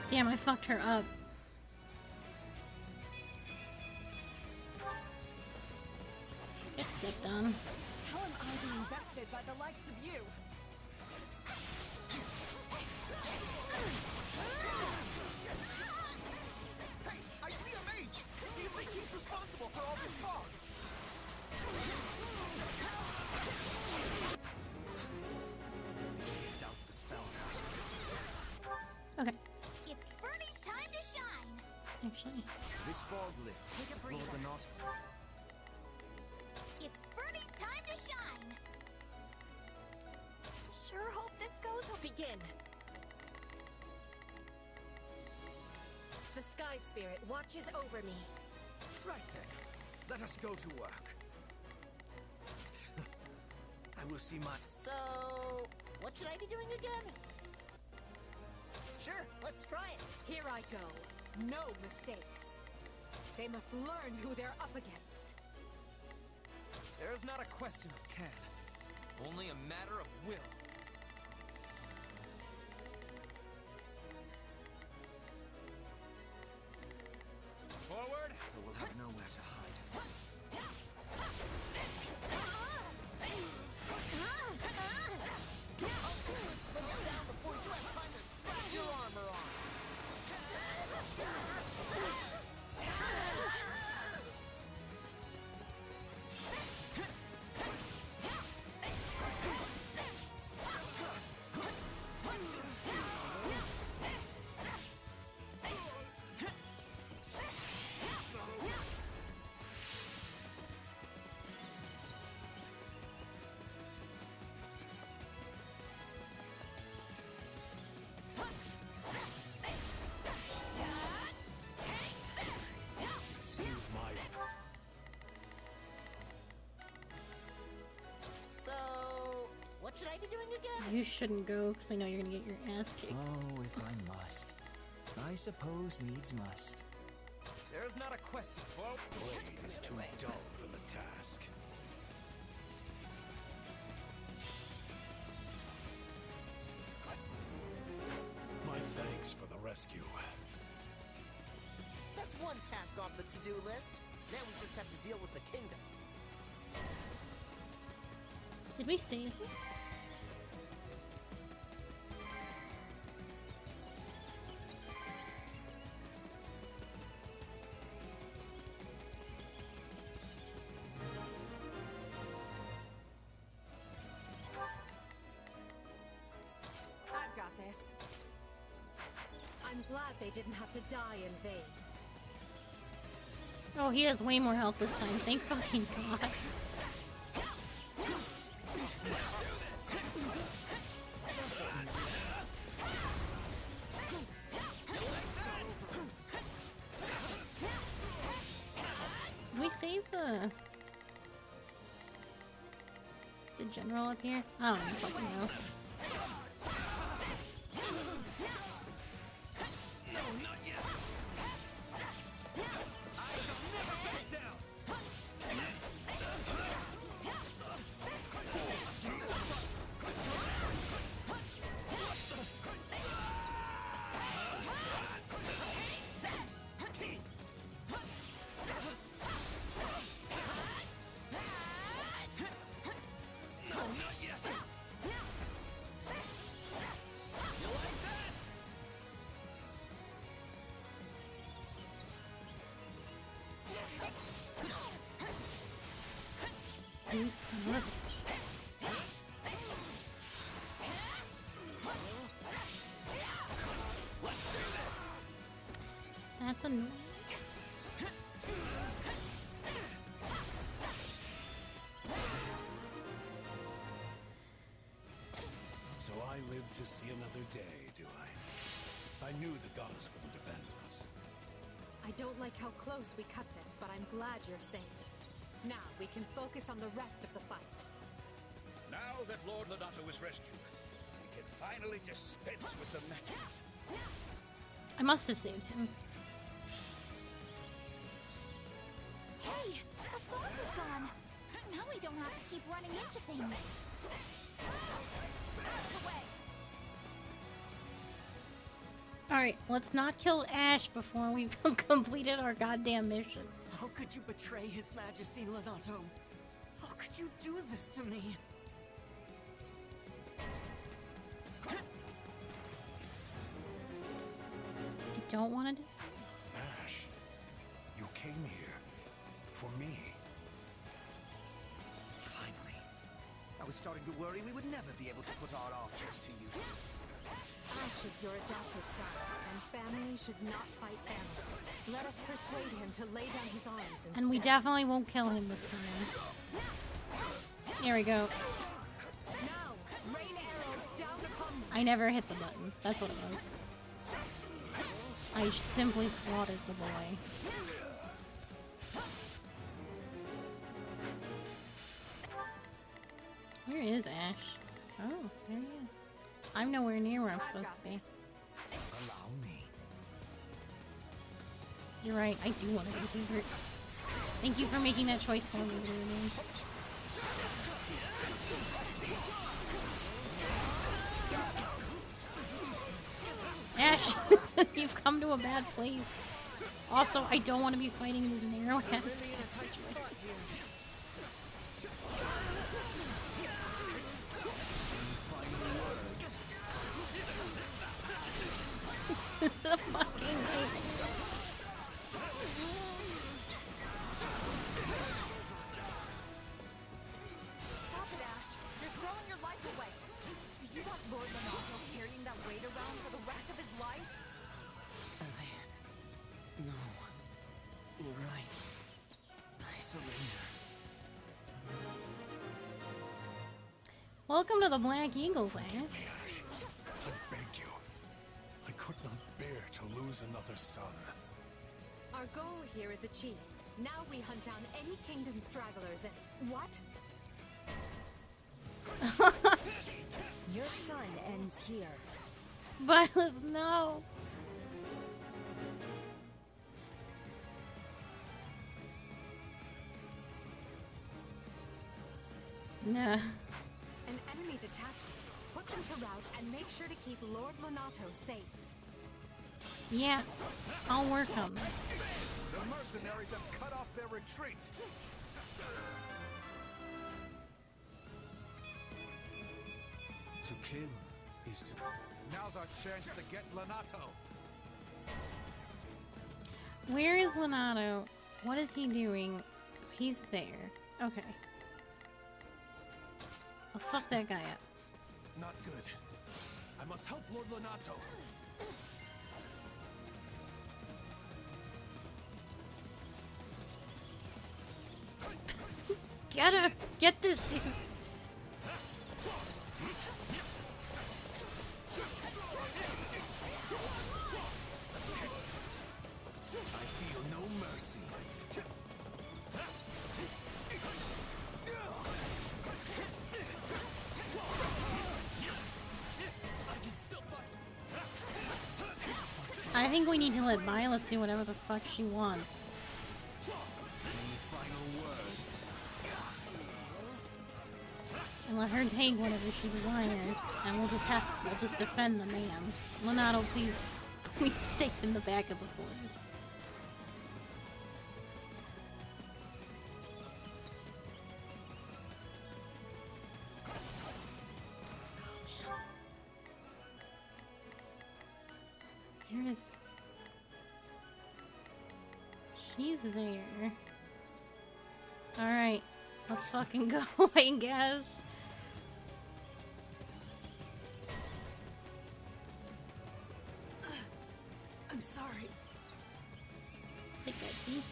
Damn, I fucked her up. Get stepped on. How am I being bested by the likes of you? Hey, I see a mage! Do you think he's responsible for all this fog? Sniffed out the spellcaster. Okay. It's Birdie's time to shine. Actually. This fog lifts. Take a breather. Lord the knot. It's Birdie's time to shine. Sure hope this goes. Begin. The Sky Spirit watches over me. Right then, let us go to work. I will see my... So, what should I be doing again? Sure, let's try it. Here I go. No mistakes. They must learn who they're up against. There's not a question of can, only a matter of will. Forward! They will have nowhere to hide. What should I be doing again? You shouldn't go, because I know you're gonna get your ass kicked. Oh, if I must. I suppose needs must. There's not a question. Forward! Blade is too dull for the task. My thanks for the rescue. That's one task off the to-do list. Now we just have to deal with the kingdom. Did we save? I've got this. I'm glad they didn't have to die in vain. Oh, he has way more health this time. Thank fucking God. Did we save the general up here? I don't fucking know. You son of a bitch. That's annoying. to see another day, do I? I knew the goddess wouldn't abandon us. I don't like how close we cut this, but I'm glad you're safe. Now we can focus on the rest of the fight. Now that Lord Lonato was rescued, we can finally dispense with the magic. I must have saved him. Hey, the fog is gone. Now we don't have to keep running into things. Alright, let's not kill Ash before we've completed our goddamn mission. How could you betray His Majesty, Lonato? How could you do this to me? I don't want to do... Ash, you came here for me. Finally. I was starting to worry we would never be able to put our archers to use. Ash is your adopted son, and family should not fight family. Let us persuade him to lay down his arms instead. And we definitely won't kill him this time. There we go. Now, rain arrows down upon them. I never hit the button. That's what it was. I simply slaughtered the boy. Where is Ash? Oh, there he is. I'm nowhere near where I'm supposed to be. Allow me. You're right, I do want to be favorite. Thank you for making that choice for me, Ruby. Ash, you've come to a bad place. Also, I don't want to be fighting this narrow ass. This is a fucking nightmare. Stop it, Ash. You're throwing your life away. Do you want Lord Lonato carrying that weight around for the rest of his life? No. You're right. I surrender. Welcome to the Black Eagles, Ash. I beg you. I could not bear to lose another son. Our goal here is achieved. Now we hunt down any kingdom stragglers and... What? Your fun ends here. Violet, no. Nah. An enemy detachment. Put them to rout and make sure to keep Lord Lonato safe. Yeah, I'll work on that. The mercenaries have cut off their retreat. To kill is to... Now's our chance to get Lonato. Where is Lonato? What is he doing? He's there. Okay. Let's fuck that guy up. Not good. I must help Lord Lonato. Get her! Get this dude! I feel no mercy. I think we need to let Violet do whatever the fuck she wants. Any final words? And let her take whatever she desires. And we'll just defend the man. Lonato, please stay in the back of the forest. Here is... She's there. Alright, let's fucking go, I guess. I'm sorry. Take that tea.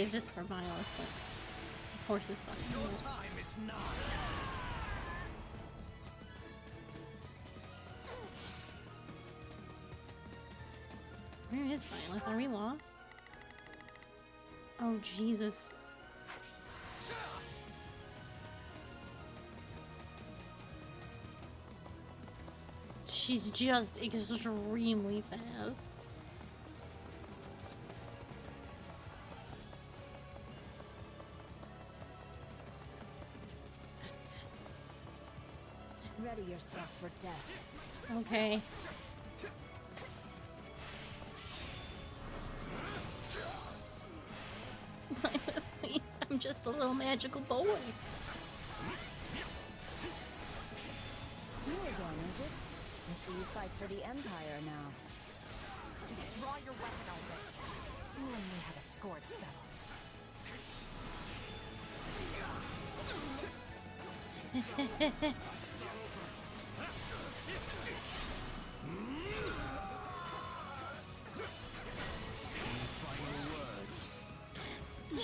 save this for Violet, but this horse is fun. Your time is not. Where is Violet? Are we lost? Oh, Jesus. She's just extremely fast. Ready yourself for death. Okay. Please, I'm just a little magical boy. You again, is it? I see you fight for the Empire now. Just draw your weapon already. You and me have a score to settle.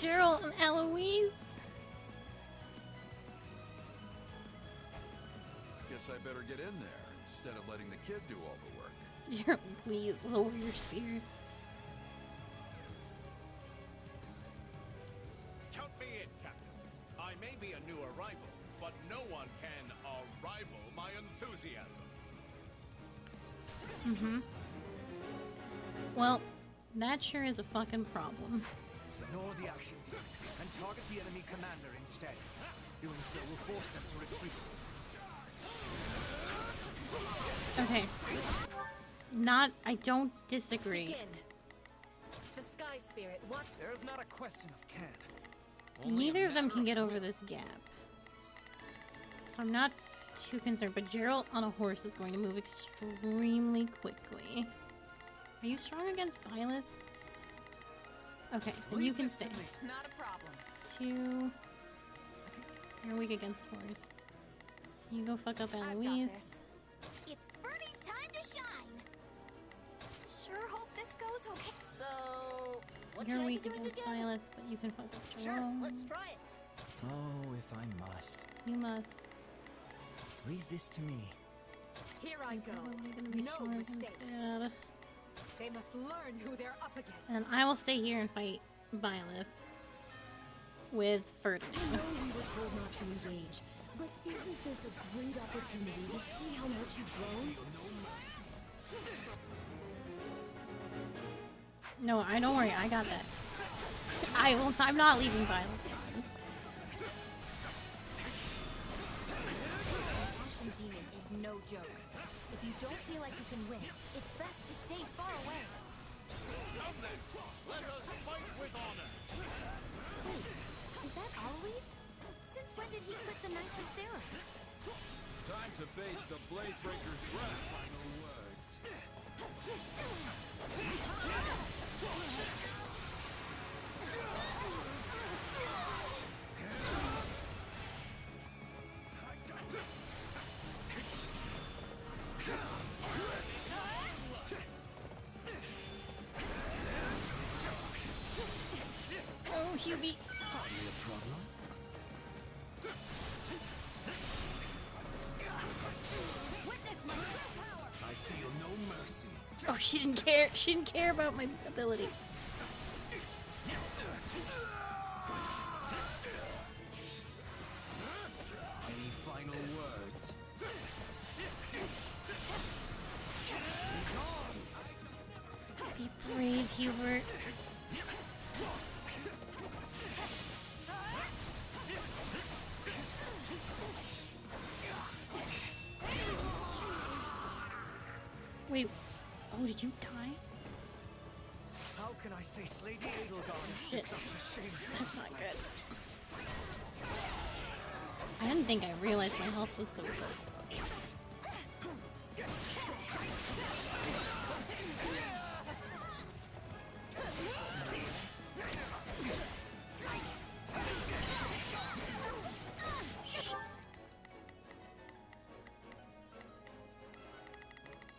Gerald and Eloise. Guess I better get in there instead of letting the kid do all the work. Gerald, please lower your spear. Count me in, Captain. I may be a new arrival, but no one can rival my enthusiasm. Mm-hmm. Well, that sure is a fucking problem. Ignore the action team and target the enemy commander instead. Doing so will force them to retreat. Okay. I don't disagree. Begin. The Sky Spirit, what? There's not a question of can. Neither of them can get over this gap. So I'm not too concerned, but Gerald on a horse is going to move extremely quickly. Are you strong against Violet? Okay, then you can stay. Not a problem. 2. You're weak against horse. So you go fuck up Eloise. It's Birdie's time to shine. Sure hope this goes okay. So, what You're should I weak be doing against again? Violet, but you can fuck up Sure, Jerome. let's try it. Oh, if I must. You must. Leave this to me. Here I go. No mistakes. They must learn who they're up against. And I will stay here and fight Violet with Ferdinand. I know we were told not to engage, but isn't this a great opportunity to see how much you've grown? No, don't worry, I got that. I'm not leaving Violet. Passion Demon is no joke. If you don't feel like you can win, it's best to stay far away. Come then, let us fight with honor. Wait, is that Alois? Since when did he quit the Knights of Ceres? Time to face the Blade Breaker's wrath. Final words. Oh, Hubie. Hardly a problem. Witness my true power. I feel no mercy. Oh, she didn't care. She didn't care about my ability. Any final words? Be brave, Hubert. Wait. Oh, did you die? How can I face Lady Edelgard? Shit. Such a shame. That's not good. I didn't think I realized my health was so low.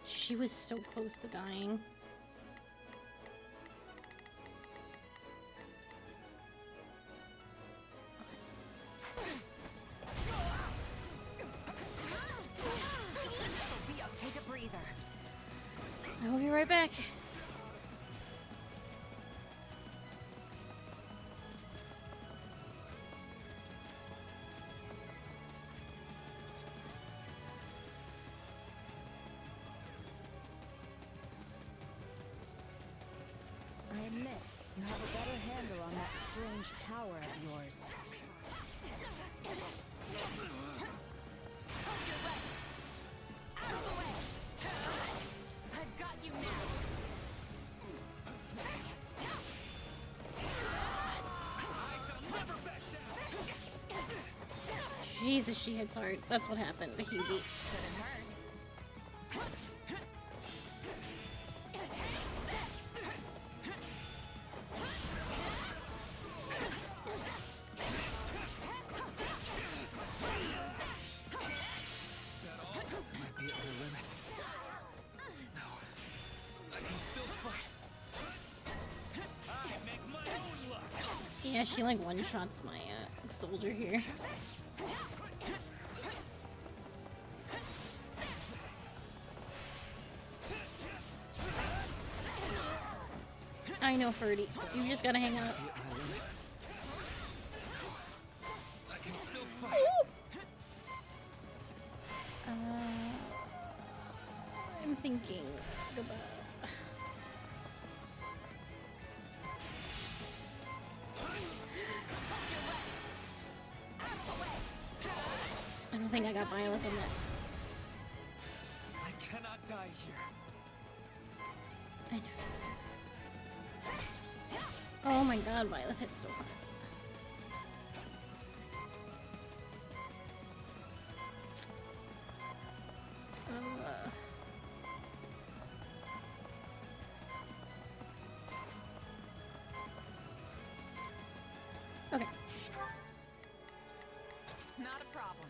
She was so close to dying. either. I will be right back. I admit, you have a better handle on that strange power of yours. I've got you now. Jesus, she hits hard. That's what happened to Hubie. Couldn't hurt. Yeah, she like one-shots my soldier here. I know, Ferdy. You just gotta hang out. I'm thinking about... I don't think I got Violet in that. I cannot die here. I know. Oh my god, Violet hit so hard. Okay. Not a problem.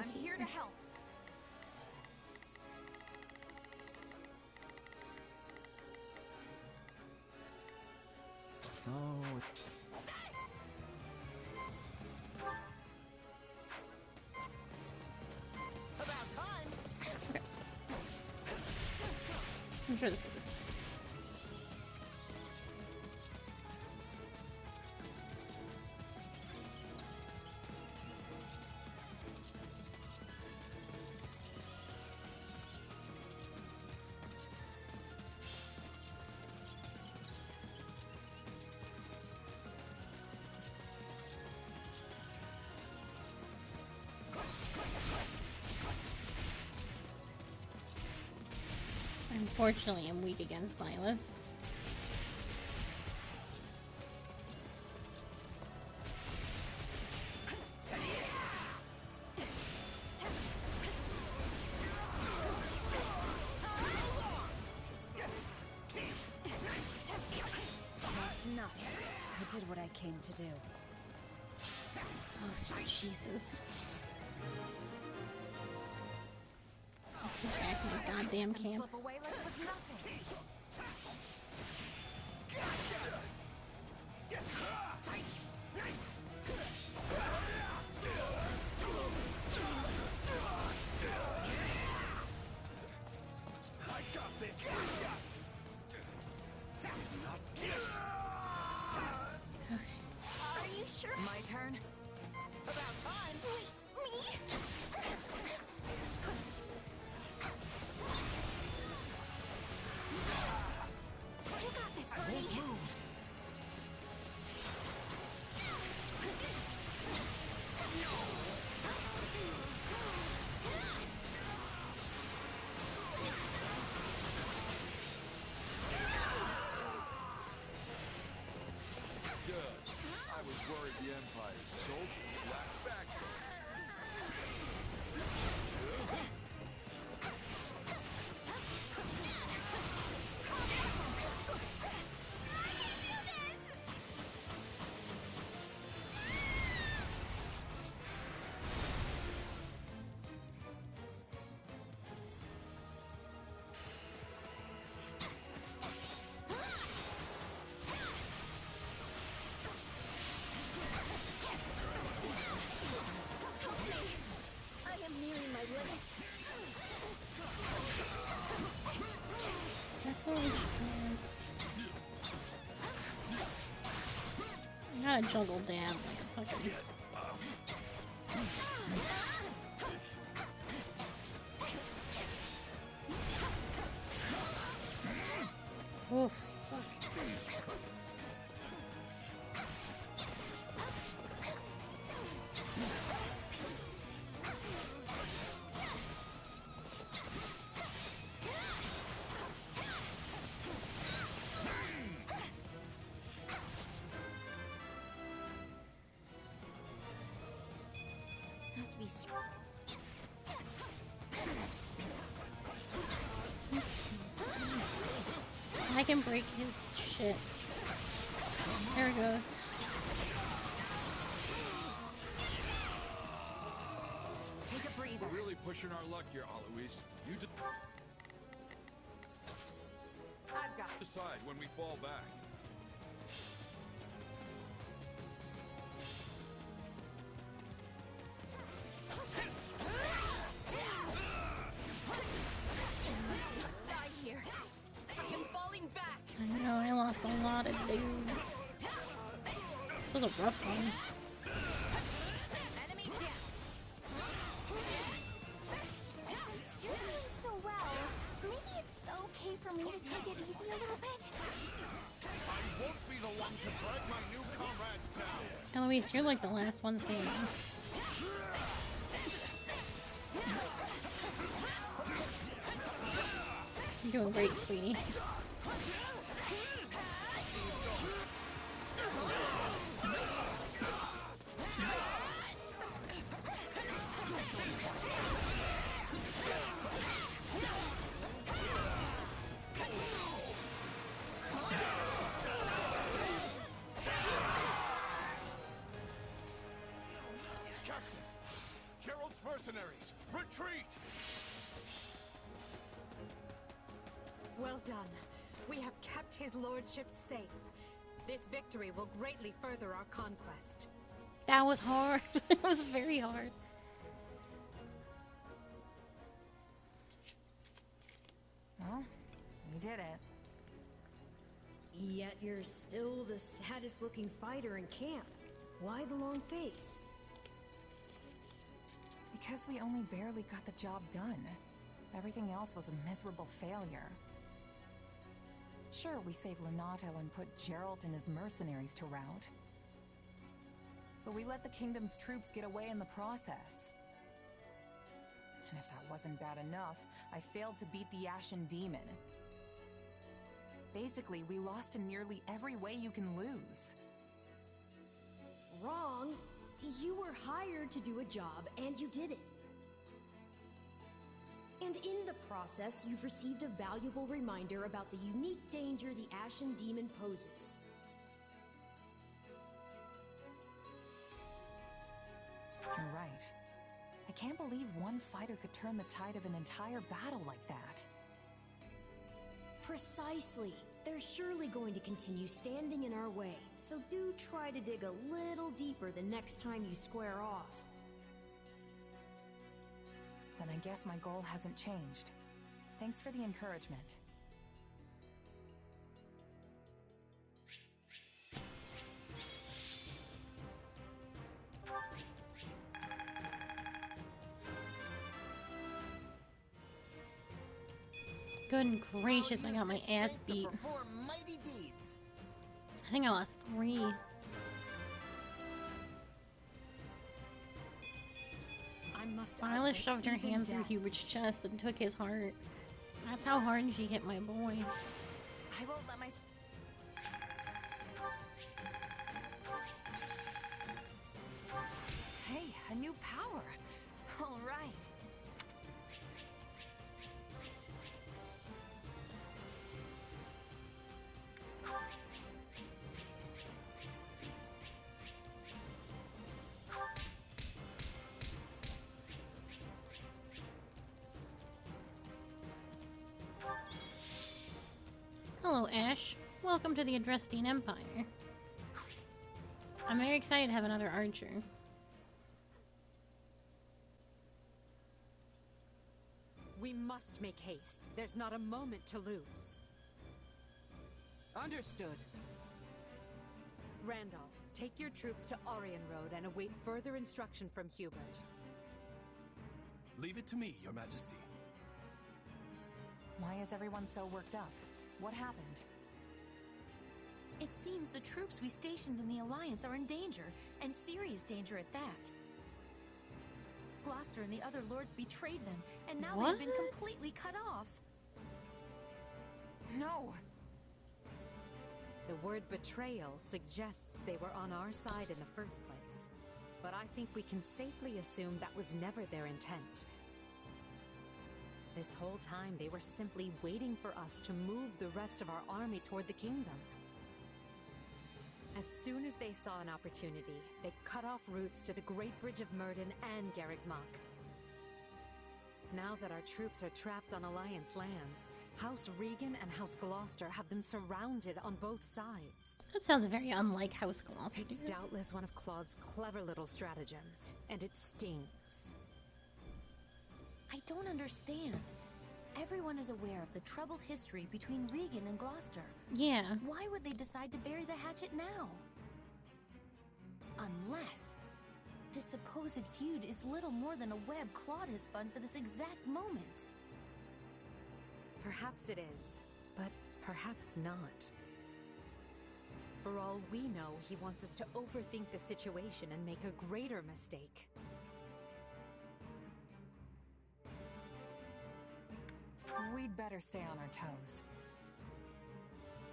I'm here to help. Oh. About time. Okay. I'm sure this will be. Unfortunately, I'm weak against Violet. That's nothing. I did what I came to do. Oh, Jesus. Get back in the goddamn camp. Slip away like it was nothing. I got this. Are you sure? My turn. About time. Wait, me? You got this, I buddy. won't lose. Good. I was worried the Empire's soldiers lacked backbone. juggle dab like a fucking... Oof. Fuck. Have to be strong. I can break his shit. There it goes. Take a breather. We're really pushing our luck here, Alois. You I've got it. decide when we fall back. Die here. I am falling back. I know, I lost a lot of dudes. This was a rough one. Enemy down. Since you're doing so well, maybe it's okay for me to take it easy a little bit. I won't be the one to drag my new comrades down. Eloise, you're like the last one standing. You're doing great, sweetie. Captain, Gerald's mercenaries, retreat! Well done. We have kept his lordship safe. This victory will greatly further our conquest. That was hard. It was very hard. Well, we did it. Yet you're still the saddest looking fighter in camp. Why the long face? Because we only barely got the job done. Everything else was a miserable failure. Sure, we saved Lonato and put Geralt and his mercenaries to rout. But we let the kingdom's troops get away in the process. And if that wasn't bad enough, I failed to beat the Ashen Demon. Basically, we lost in nearly every way you can lose. Wrong. You were hired to do a job, and you did it. And in the process, you've received a valuable reminder about the unique danger the Ashen Demon poses. You're right. I can't believe one fighter could turn the tide of an entire battle like that. Precisely. They're surely going to continue standing in our way, so do try to dig a little deeper the next time you square off. Then I guess my goal hasn't changed. Thanks for the encouragement. Good gracious, I got my ass beat. Mighty deeds. I think I lost 3. Viola shoved her hand through Hubert's chest and took his heart. That's how hard she hit my boy. I won't let my... Hey, a new power. All right. Hello, Ash. Welcome to the Adrestine Empire. I'm very excited to have another archer. We must make haste. There's not a moment to lose. Understood. Randolph, Take your troops to Orion Road and await further instruction from Hubert. Leave it to me, Your Majesty. Why is everyone so worked up? What happened? It seems the troops we stationed in the Alliance are in danger, and serious danger at that. Gloucester and the other lords betrayed them, and now they've been completely cut off. No! The word betrayal suggests they were on our side in the first place. But I think we can safely assume that was never their intent. This whole time they were simply waiting for us to move the rest of our army toward the kingdom. As soon as they saw an opportunity, they cut off routes to the Great Bridge of Myrden and Garreg Mach. Now that our troops are trapped on Alliance lands, House Regan and House Gloucester have them surrounded on both sides. That sounds very unlike House Gloucester. It's doubtless one of Claude's clever little stratagems, and it stings. I don't understand. Everyone is aware of the troubled history between Regan and Gloucester. Yeah. Why would they decide to bury the hatchet now? Unless this supposed feud is little more than a web Claude has spun for this exact moment. Perhaps it is, but perhaps not. For all we know, he wants us to overthink the situation and make a greater mistake. We'd better stay on our toes.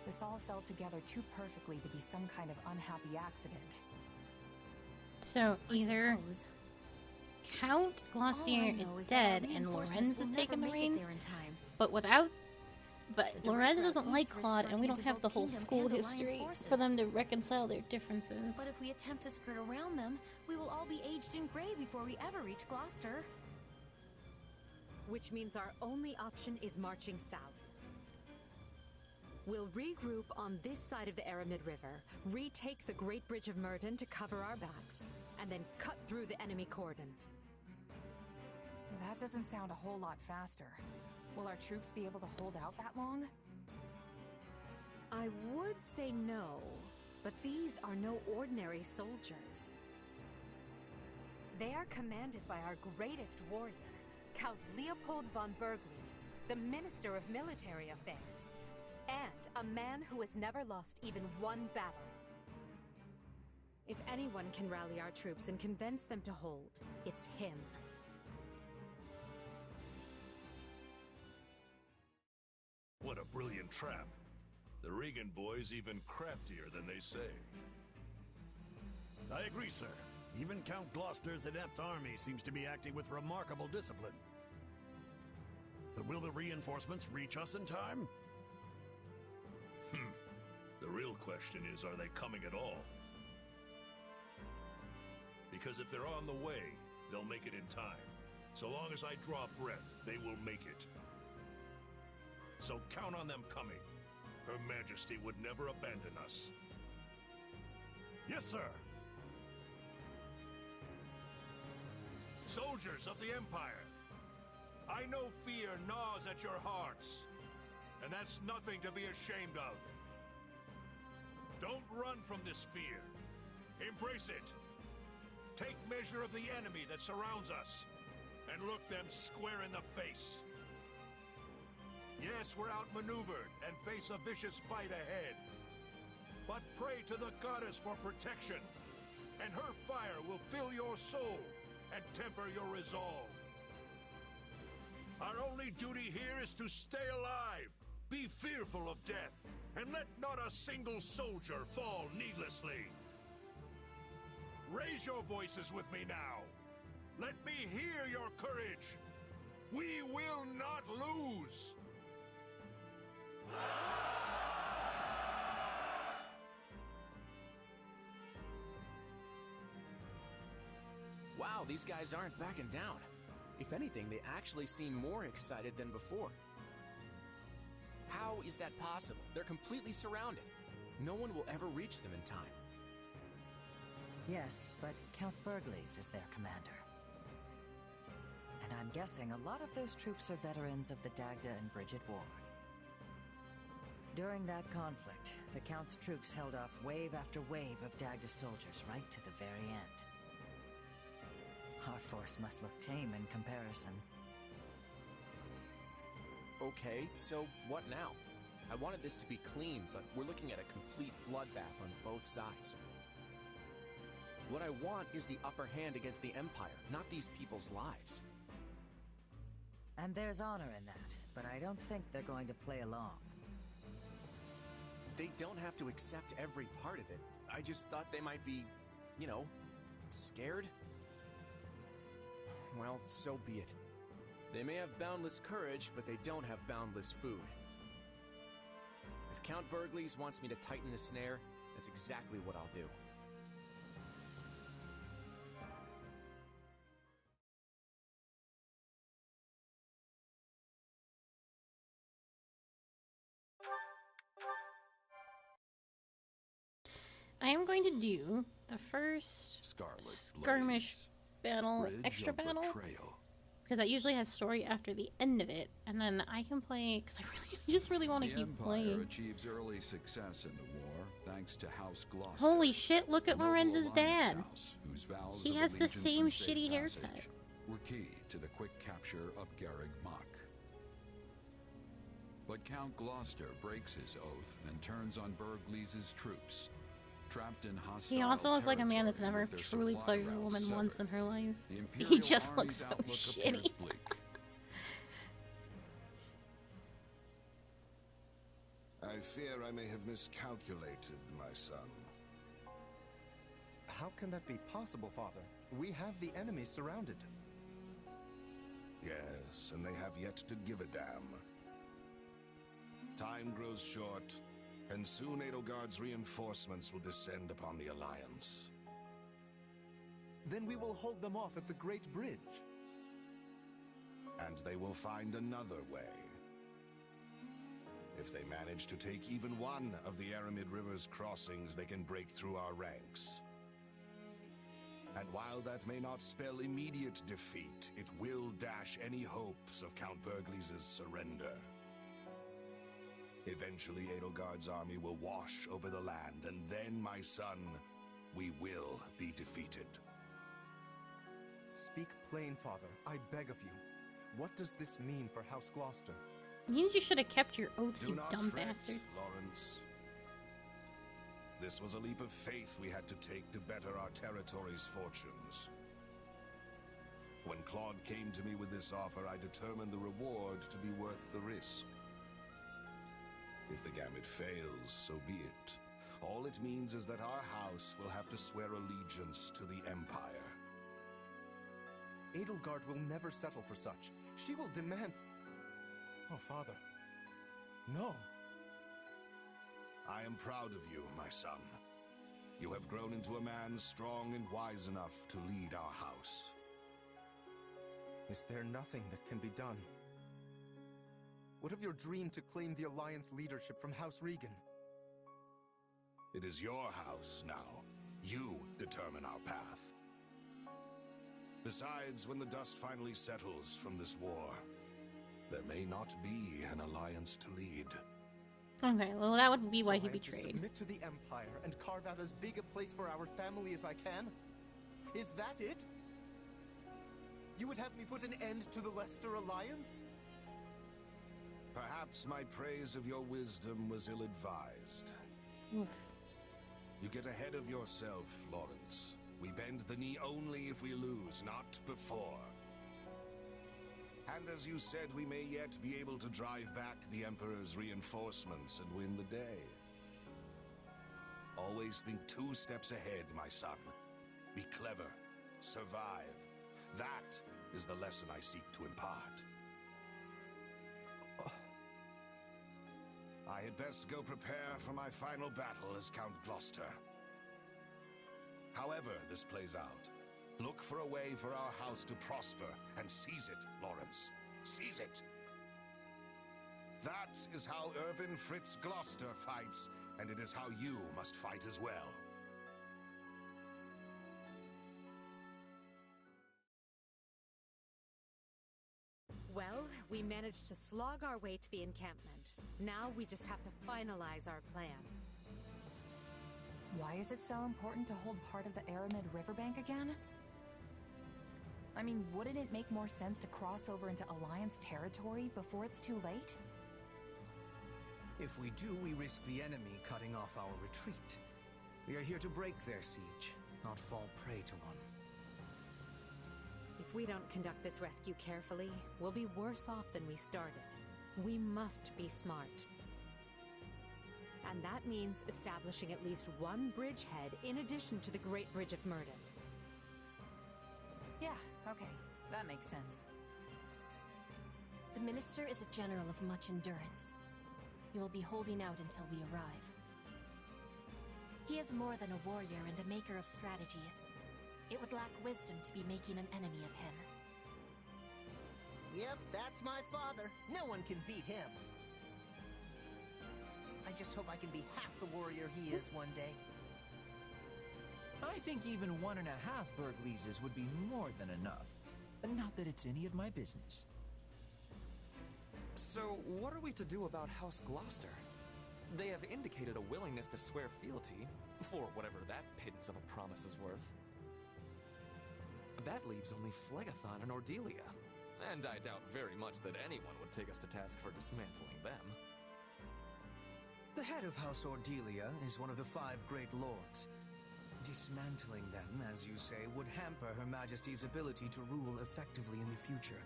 This all fell together too perfectly to be some kind of unhappy accident. So either Count Glossier is dead and Lorenz has taken the reins, but Lorenz doesn't like Claude, and we don't have the whole school history for them to reconcile their differences. But if we attempt to skirt around them, we will all be aged in gray before we ever reach Gloucester. Which means our only option is marching south. We'll regroup on this side of the Aramid River, retake the Great Bridge of Myrden to cover our backs, and then cut through the enemy cordon. That doesn't sound a whole lot faster. Will our troops be able to hold out that long? I would say no, but these are no ordinary soldiers. They are commanded by our greatest warrior, Count Leopold von Bergliez, the Minister of Military Affairs, and a man who has never lost even one battle. If anyone can rally our troops and convince them to hold, it's him. What a brilliant trap. The Regan boys even craftier than they say. I agree, sir. Even Count Gloucester's inept army seems to be acting with remarkable discipline. But will the reinforcements reach us in time? The real question is, are they coming at all? Because if they're on the way, they'll make it in time. So long as I draw breath, they will make it. So count on them coming. Her Majesty would never abandon us. Yes, sir. Soldiers of the Empire, I know fear gnaws at your hearts, and that's nothing to be ashamed of. Don't run from this fear. Embrace it. Take measure of the enemy that surrounds us, and look them square in the face. Yes, we're outmaneuvered and face a vicious fight ahead. But pray to the goddess for protection, and her fire will fill your soul and temper your resolve. Our only duty here is to stay alive, be fearful of death, and let not a single soldier fall needlessly. Raise your voices with me now. Let me hear your courage. We will not lose. Wow, these guys aren't backing down. If anything, they actually seem more excited than before. How is that possible? They're completely surrounded. No one will ever reach them in time. Yes, but Count Bergliez is their commander. And I'm guessing a lot of those troops are veterans of the Dagda and Bridget War. During that conflict, The Count's troops held off wave after wave of Dagda's soldiers right to the very end. Our force must look tame in comparison. Okay, so what now? I wanted this to be clean, but we're looking at a complete bloodbath on both sides. What I want is the upper hand against the Empire, not these people's lives. And there's honor in that, but I don't think they're going to play along. They don't have to accept every part of it. I just thought they might be, you know, scared. Well, so be it. They may have boundless courage, but they don't have boundless food. If Count Bergles wants me to tighten the snare, that's exactly what I'll do. I am going to do the first Skirmish battle, extra battle, because that usually has story after the end of it, and then I can play, because I just really want to keep playing. The Empire achieves early success in the war thanks to House Gloucester. Holy shit, look at Lorenz's dad. House, whose vows he of has the allegiance same and safe shitty passage haircut. Were key to the quick capture of Garrig Mach. But Count Gloucester breaks his oath and turns on Bergles' troops. Trapped in hostile He also looks like a man that's never truly pleasured a woman once in her life. He just looks so shitty. I fear I may have miscalculated, my son. How can that be possible, Father? We have the enemy surrounded. Yes, and they have yet to give a damn. Time grows short, and soon Edelgard's reinforcements will descend upon the Alliance. Then we will hold them off at the Great Bridge. And they will find another way. If they manage to take even one of the Aramid River's crossings, they can break through our ranks. And while that may not spell immediate defeat, it will dash any hopes of Count Bergles' surrender. Eventually, Edelgard's army will wash over the land, and then, my son, we will be defeated. Speak plain, Father. I beg of you. What does this mean for House Gloucester? It means you should have kept your oaths, Do you not dumb fret, bastards. Lawrence. This was a leap of faith we had to take to better our territory's fortunes. When Claude came to me with this offer, I determined the reward to be worth the risk. If the gambit fails, so be it. All it means is that our house will have to swear allegiance to the Empire. Edelgard will never settle for such. She will demand... Oh, Father. No. I am proud of you, my son. You have grown into a man strong and wise enough to lead our house. Is there nothing that can be done? What of your dream to claim the Alliance leadership from House Regan? It is your house now. You determine our path. Besides, when the dust finally settles from this war, there may not be an alliance to lead. Okay, well that would be why he I have to betrayed. submit to the Empire and carve out as big a place for our family as I can? Is that it? You would have me put an end to the Leicester Alliance? Perhaps my praise of your wisdom was ill-advised. You get ahead of yourself, Lawrence. We bend the knee only if we lose, not before. And as you said, we may yet be able to drive back the Emperor's reinforcements and win the day. Always think 2 steps ahead, my son. Be clever. Survive. That is the lesson I seek to impart. I had best go prepare for my final battle as Count Gloucester. However this plays out, look for a way for our house to prosper and seize it, Lawrence. Seize it! That is how Irvin Fritz Gloucester fights, and it is how you must fight as well. Well, we managed to slog our way to the encampment. Now we just have to finalize our plan. Why is it so important to hold part of the Aramid riverbank again? I mean, wouldn't it make more sense to cross over into Alliance territory before it's too late? If we do, we risk the enemy cutting off our retreat. We are here to break their siege, not fall prey to one. If we don't conduct this rescue carefully, we'll be worse off than we started. We must be smart. And that means establishing at least one bridgehead in addition to the Great Bridge of Murden. Yeah, okay. That makes sense. The Minister is a general of much endurance. He will be holding out until we arrive. He is more than a warrior and a maker of strategies. It would lack wisdom to be making an enemy of him. Yep, that's my father. No one can beat him. I just hope I can be half the warrior he is one day. I think even 1.5 Bergleases would be more than enough. Not that it's any of my business. So, what are we to do about House Gloucester? They have indicated a willingness to swear fealty, for whatever that pittance of a promise is worth. That leaves only Phlegathon and Ordelia, and I doubt very much that anyone would take us to task for dismantling them. The head of House Ordelia is one of the 5 great lords. Dismantling them, as you say, would hamper Her Majesty's ability to rule effectively in the future.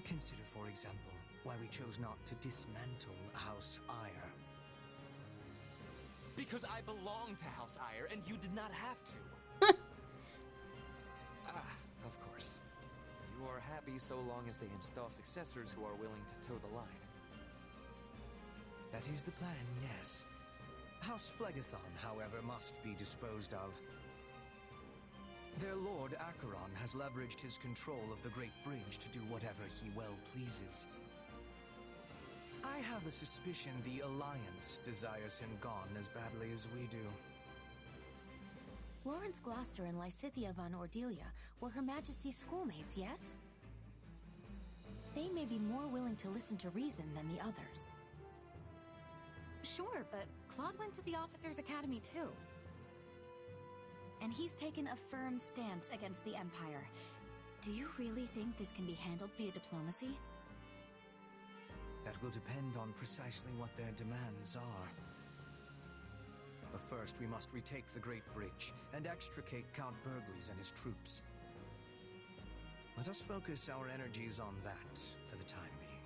Consider, for example, why we chose not to dismantle House Ire. Because I belong to House Ire, and you did not have to. Of course. You are happy so long as they install successors who are willing to toe the line. That is the plan, yes. House Phlegathon, however, must be disposed of. Their lord, Acheron, has leveraged his control of the Great Bridge to do whatever he well pleases. I have a suspicion the Alliance desires him gone as badly as we do. Lawrence Gloucester and Lysithea von Ordelia were Her Majesty's schoolmates, yes? They may be more willing to listen to reason than the others. Sure, but Claude went to the Officers' Academy too. And he's taken a firm stance against the Empire. Do you really think this can be handled via diplomacy? That will depend on precisely what their demands are. But first, we must retake the Great Bridge and extricate Count Bergles and his troops. Let us focus our energies on that for the time being.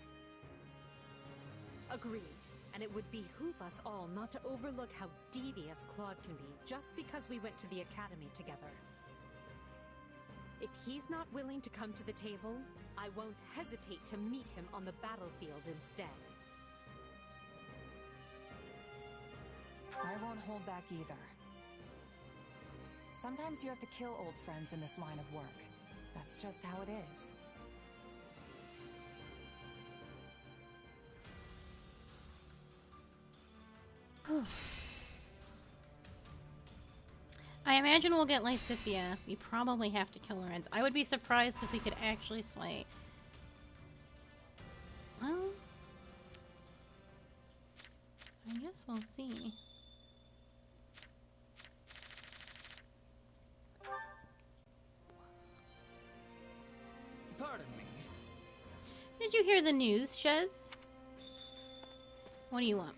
Agreed. And it would behoove us all not to overlook how devious Claude can be just because we went to the academy together. If he's not willing to come to the table, I won't hesitate to meet him on the battlefield instead. I won't hold back either. Sometimes you have to kill old friends in this line of work. That's just how it is. I imagine we'll get Lysithea. We probably have to kill Lorenz. I would be surprised if we could actually slay. Well, I guess we'll see. Pardon me. Did you hear the news, Chez? What do you want?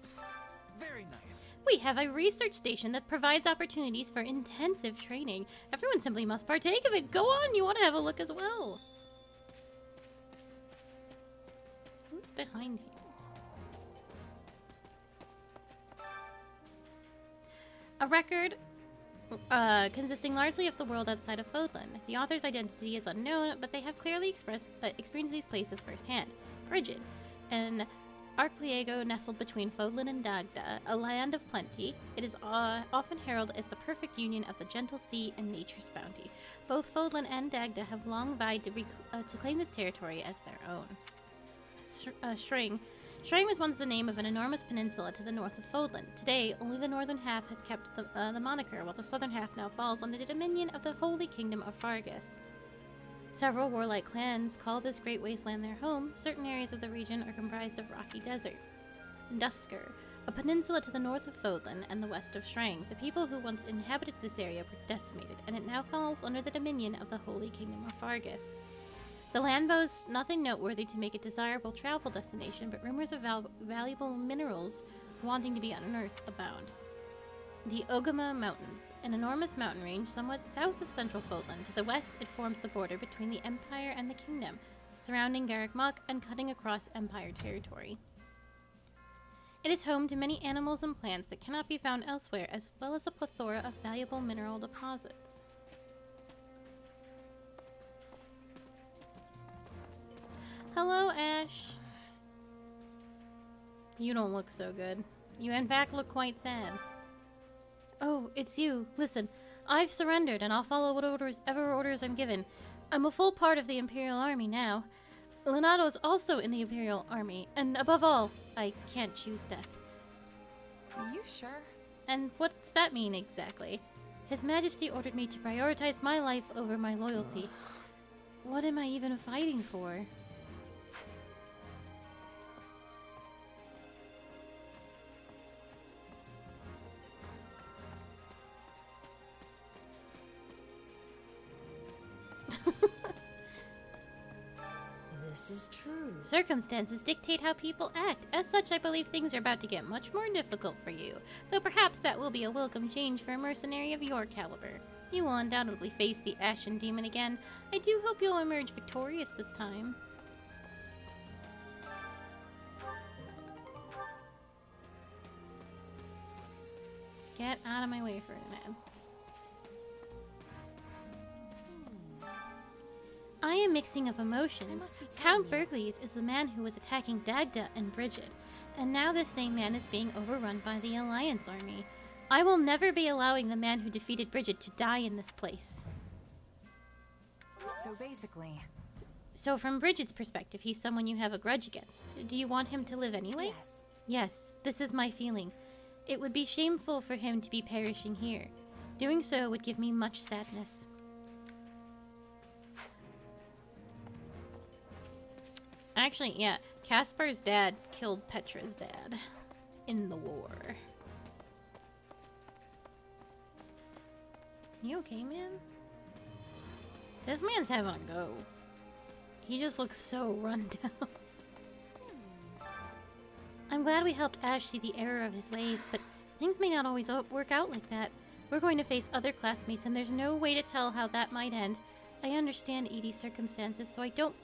Very nice. We have a research station that provides opportunities for intensive training. Everyone simply must partake of it. Go on, you want to have a look as well. Who's behind you? A record consisting largely of the world outside of Fodlan. The author's identity is unknown, but they have clearly experienced these places firsthand. Frigid, an archipelago nestled between Fodlan and Dagda, a land of plenty, it is often heralded as the perfect union of the gentle sea and nature's bounty. Both Fodlan and Dagda have long vied to claim this territory as their own. Shrang was once the name of an enormous peninsula to the north of Fodlan. Today, only the northern half has kept the moniker, while the southern half now falls under the dominion of the Holy Kingdom of Fargus. Several warlike clans call this great wasteland their home. Certain areas of the region are comprised of rocky desert. Dusker, a peninsula to the north of Fodlan and the west of Shrang. The people who once inhabited this area were decimated, and it now falls under the dominion of the Holy Kingdom of Fargus. The land boasts nothing noteworthy to make it a desirable travel destination, but rumors of valuable minerals wanting to be unearthed abound. The Ogama Mountains, an enormous mountain range somewhat south of central Fodlan. To the west, it forms the border between the Empire and the Kingdom, surrounding Garreg Mach and cutting across Empire territory. It is home to many animals and plants that cannot be found elsewhere, as well as a plethora of valuable mineral deposits. Hello, Ash. You don't look so good. You in fact look quite sad. Oh, it's you. Listen, I've surrendered and I'll follow whatever orders I'm given. I'm a full part of the Imperial Army now. Lenato's also in the Imperial Army, and above all, I can't choose death. Are you sure? And what's that mean exactly? His Majesty ordered me to prioritize my life over my loyalty. What am I even fighting for? This is true. Circumstances dictate how people act. As such, I believe things are about to get much more difficult for you, though perhaps that will be a welcome change for a mercenary of your caliber. You will undoubtedly face the Ashen Demon again. I do hope you'll emerge victorious this time. Get out of my way, Ferdinand. I am mixing of emotions. Count Bergles is the man who was attacking Dagda and Bridget, and now this same man is being overrun by the Alliance army. I will never be allowing the man who defeated Bridget to die in this place. So basically... So from Bridget's perspective, he's someone you have a grudge against. Do you want him to live anyway? Yes. Yes, this is my feeling. It would be shameful for him to be perishing here. Doing so would give me much sadness. Actually, yeah, Caspar's dad killed Petra's dad in the war. You okay, man? This man's having a go. He just looks so run down. I'm glad we helped Ash see the error of his ways, but things may not always work out like that. We're going to face other classmates, and there's no way to tell how that might end. I understand Edie's circumstances, so I don't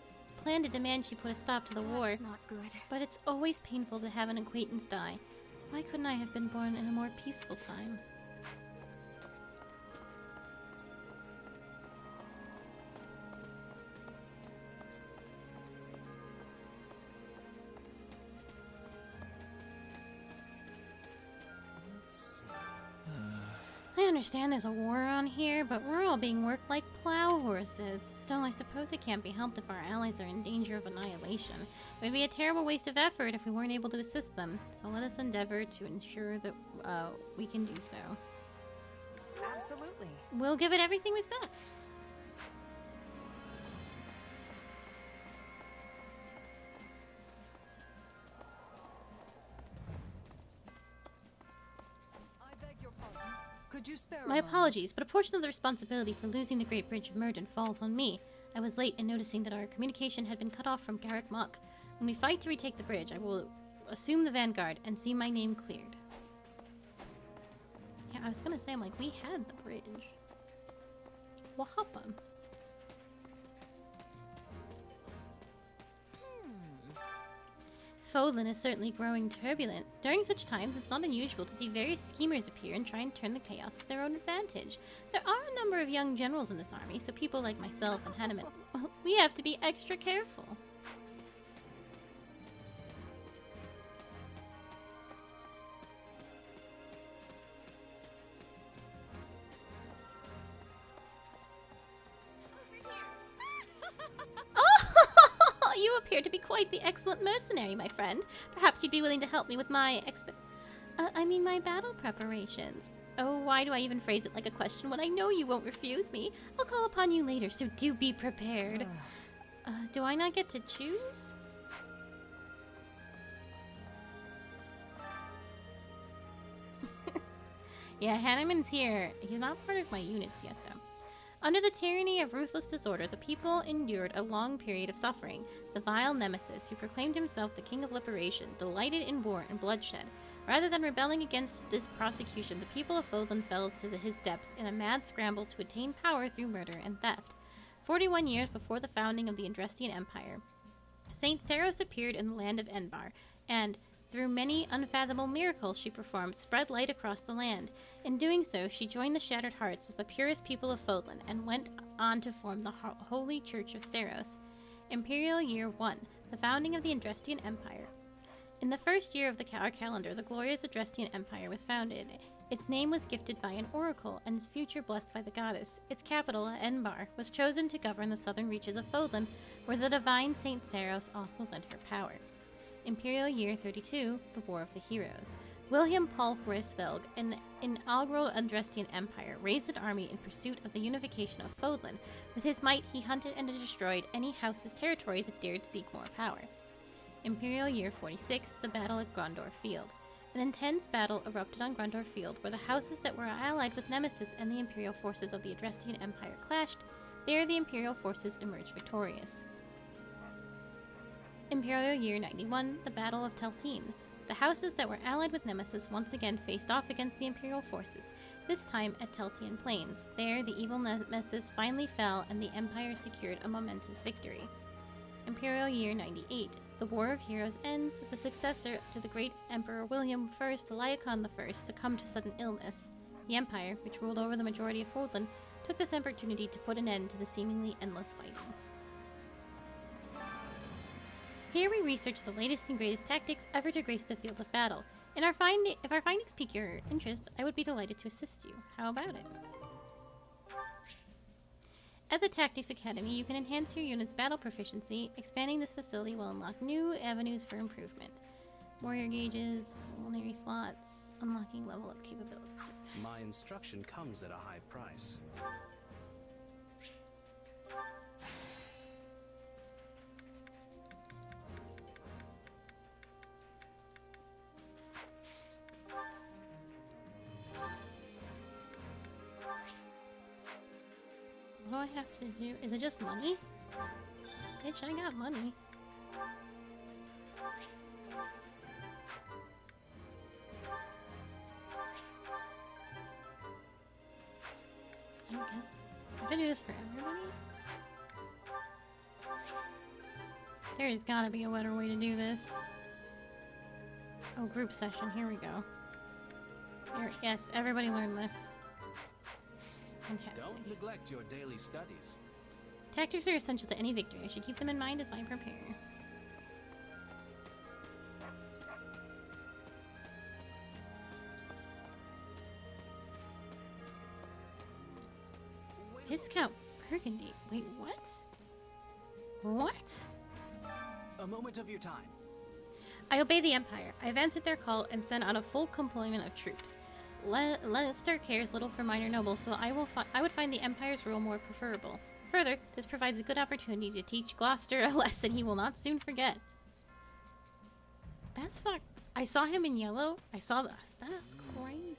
plan to demand she put a stop to the war. That's not good. But it's always painful to have an acquaintance die. Why couldn't I have been born in a more peaceful time? I understand there's a war on here, but we're all being worked like plow horses. Still, I suppose it can't be helped if our allies are in danger of annihilation. It would be a terrible waste of effort if we weren't able to assist them, so let us endeavor to ensure that we can do so. Absolutely. We'll give it everything we've got. Could you spare My apologies, but a portion of the responsibility for losing the Great Bridge of Myrddin falls on me. I was late in noticing that our communication had been cut off from Garreg Mach. When we fight to retake the bridge, I will assume the vanguard and see my name cleared. Yeah, I was gonna say, I'm like, we had the bridge. What happened? Fodlan is certainly growing turbulent. During such times, it's not unusual to see various schemers appear and try and turn the chaos to their own advantage. There are a number of young generals in this army, so people like myself and Hanneman, we have to be extra careful. You appear to be quite the excellent mercenary, my friend. Perhaps you'd be willing to help me with my my battle preparations. Oh, why do I even phrase it like a question when I know you won't refuse me? I'll call upon you later, so do be prepared. Do I not get to choose? Yeah, Hanneman's here. He's not part of my units yet, though. Under the tyranny of ruthless disorder, the people endured a long period of suffering. The vile Nemesis, who proclaimed himself the king of liberation, delighted in war and bloodshed. Rather than rebelling against this prosecution, the people of Fodlan fell to his depths in a mad scramble to attain power through murder and theft. 41 years before the founding of the Andrestian Empire, Saint Saros appeared in the land of Enbar, and, through many unfathomable miracles she performed, spread light across the land. In doing so, she joined the shattered hearts of the purest people of Fodlan, and went on to form the Holy Church of Saros. Imperial Year 1, the founding of the Andrestian Empire. In the first year of our calendar, the glorious Andrestian Empire was founded. Its name was gifted by an oracle, and its future blessed by the goddess. Its capital, Enbar, was chosen to govern the southern reaches of Fodlan, where the divine Saint Saros also lent her power. Imperial Year 32, the War of the Heroes. William Paul Horacevelg, an inaugural Andrestian Empire, raised an army in pursuit of the unification of Fodlan. With his might, he hunted and destroyed any house's territory that dared seek more power. Imperial Year 46, the Battle at Gondor Field. An intense battle erupted on Gondor Field, where the houses that were allied with Nemesis and the Imperial forces of the Andrestian Empire clashed. There, the Imperial forces emerged victorious. Imperial Year 91, the Battle of Teltine. The houses that were allied with Nemesis once again faced off against the Imperial forces, this time at Teltian Plains. There, the evil Nemesis finally fell, and the Empire secured a momentous victory. Imperial Year 98, the War of Heroes ends. The successor to the great Emperor William I, Laocoon I, succumbed to sudden illness. The Empire, which ruled over the majority of Fodlan, took this opportunity to put an end to the seemingly endless fighting. Here we research the latest and greatest tactics ever to grace the field of battle. If our findings pique your interest, I would be delighted to assist you. How about it? At the Tactics Academy, you can enhance your unit's battle proficiency. Expanding this facility will unlock new avenues for improvement. Warrior gauges, culinary slots, unlocking level up capabilities. My instruction comes at a high price. What do I have to do? Is it just money? Bitch, I got money. I guess I have to do this for everybody? There's gotta be a better way to do this. Oh, group session. Here we go. Yes, everybody learn this. Fantastic. Don't neglect your daily studies. Tactics are essential to any victory. I should keep them in mind as I prepare. Viscount Burgundy. Wait, what? What? A moment of your time. I obey the Empire. I have answered their call and sent out a full complement of troops. Leicester cares little for minor nobles, so I would find the Empire's rule more preferable. Further, this provides a good opportunity to teach Gloucester a lesson he will not soon forget. That's fuck. I saw him in yellow. I saw this. That's crazy.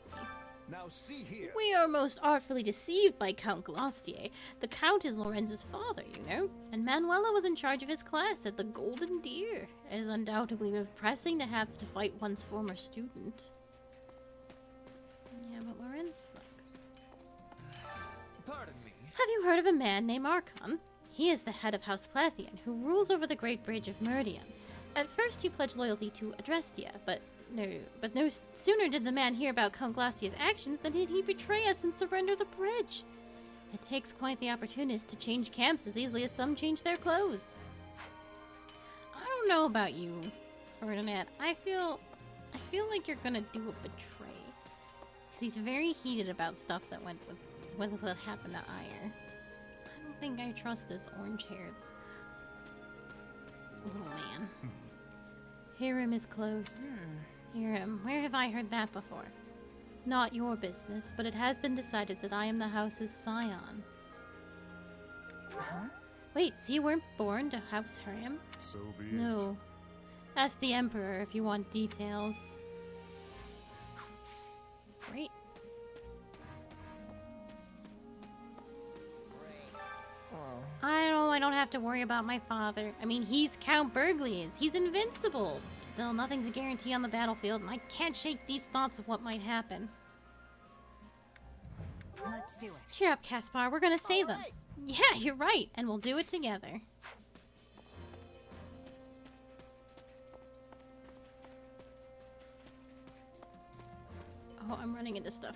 Now see here. We are most artfully deceived by Count Gloucester. The Count is Lorenz's father, you know, and Manuela was in charge of his class at the Golden Deer. It is undoubtedly depressing to have to fight one's former student. Yeah, but Lorenz sucks. Pardon me. Have you heard of a man named Archon? He is the head of House Plathian, who rules over the Great Bridge of Meridian. At first he pledged loyalty to Adrestia, but no sooner did the man hear about Count Glacia's actions than did he betray us and surrender the bridge. It takes quite the opportunist to change camps as easily as some change their clothes. I don't know about you, Ferdinand. I feel like you're gonna do a betray. Because he's very heated about stuff that went with what happened to Ire. I don't think I trust this orange-haired little man. Hiram is close. Hiram, where have I heard that before? Not your business, but it has been decided that I am the house's scion. Huh? Wait, so you weren't born to House Hiram? So be it. No. Ask the Emperor if you want details. Great. don't have to worry about my father. I mean, he's Count Burglies. He's invincible. Still, nothing's a guarantee on the battlefield, and I can't shake these thoughts of what might happen. Let's do it. Cheer up, Caspar. We're gonna save them. Yeah, you're right, and we'll do it together. Oh, I'm running into stuff.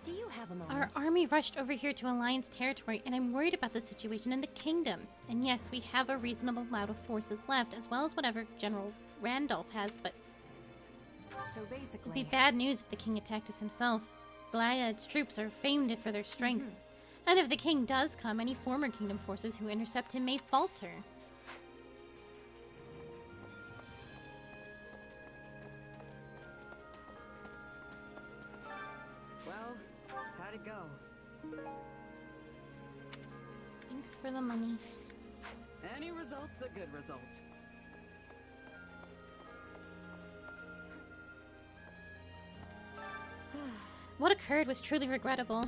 Do you have a moment? Our army rushed over here to Alliance territory, and I'm worried about the situation in the kingdom. And yes, we have a reasonable amount of forces left, as well as whatever General Randolph has, but so basically, it'd be bad news if the king attacked us himself. Goliath's troops are famed for their strength. And if the king does come, any former kingdom forces who intercept him may falter. Well, how'd it go? Thanks for the money. Any result's a good result. What occurred was truly regrettable.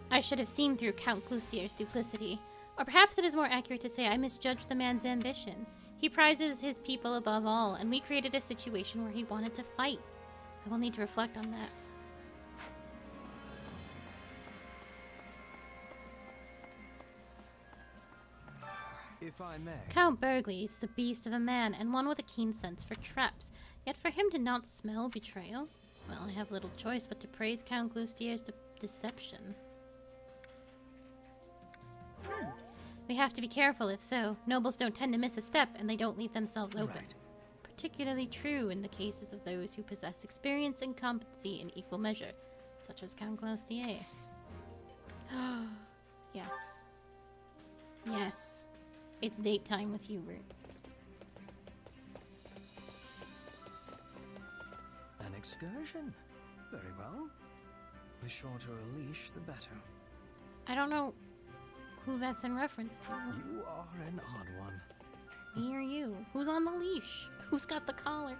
I should have seen through Count Gloustier's duplicity. Or perhaps it is more accurate to say I misjudged the man's ambition. He prizes his people above all, and we created a situation where he wanted to fight. I will need to reflect on that. If I may. Count Burglies is a beast of a man, and one with a keen sense for traps. Yet for him to not smell betrayal? Well, I have little choice but to praise Count Gloustier's deception. We have to be careful, if so. Nobles don't tend to miss a step, and they don't leave themselves open. Right. Particularly true in the cases of those who possess experience and competency in equal measure, such as Count Gloustier. Yes. Yes. It's date time with Hubert. An excursion? Very well. The shorter a leash, the better. I don't know who that's in reference to. You are an odd one. Me or you? Who's on the leash? Who's got the collar?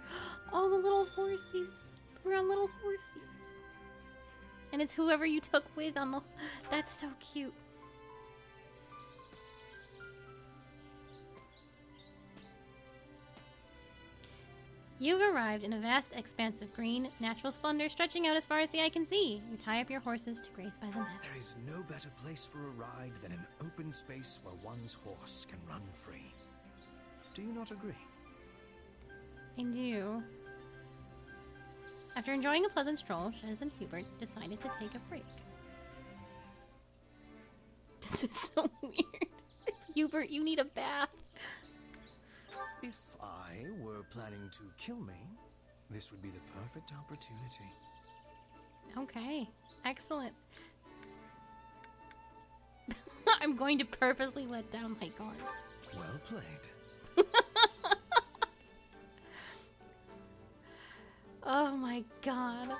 Oh, the little horsies. We're on little horsies. And it's whoever you took with on the... That's so cute. You've arrived in a vast expanse of green, natural splendor stretching out as far as the eye can see. You tie up your horses to graze by the net. There is no better place for a ride than an open space where one's horse can run free. Do you not agree? I do. After enjoying a pleasant stroll, Shez and Hubert decided to take a break. This is so weird. Hubert, you need a bath. If I were planning to kill me, this would be the perfect opportunity. Okay, excellent. I'm going to purposely let down my guard. Well played. Oh my god.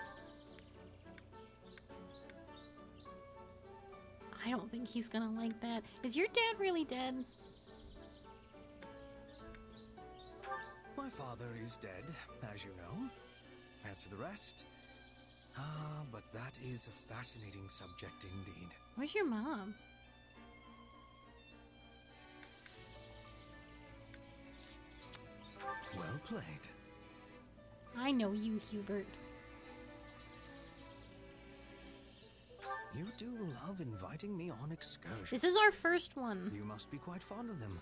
I don't think he's gonna like that. Is your dad really dead? My father is dead, as you know. As to the rest, but that is a fascinating subject indeed. Where's your mom? Well played. I know you, Hubert. You do love inviting me on excursions. This is our first one. You must be quite fond of them.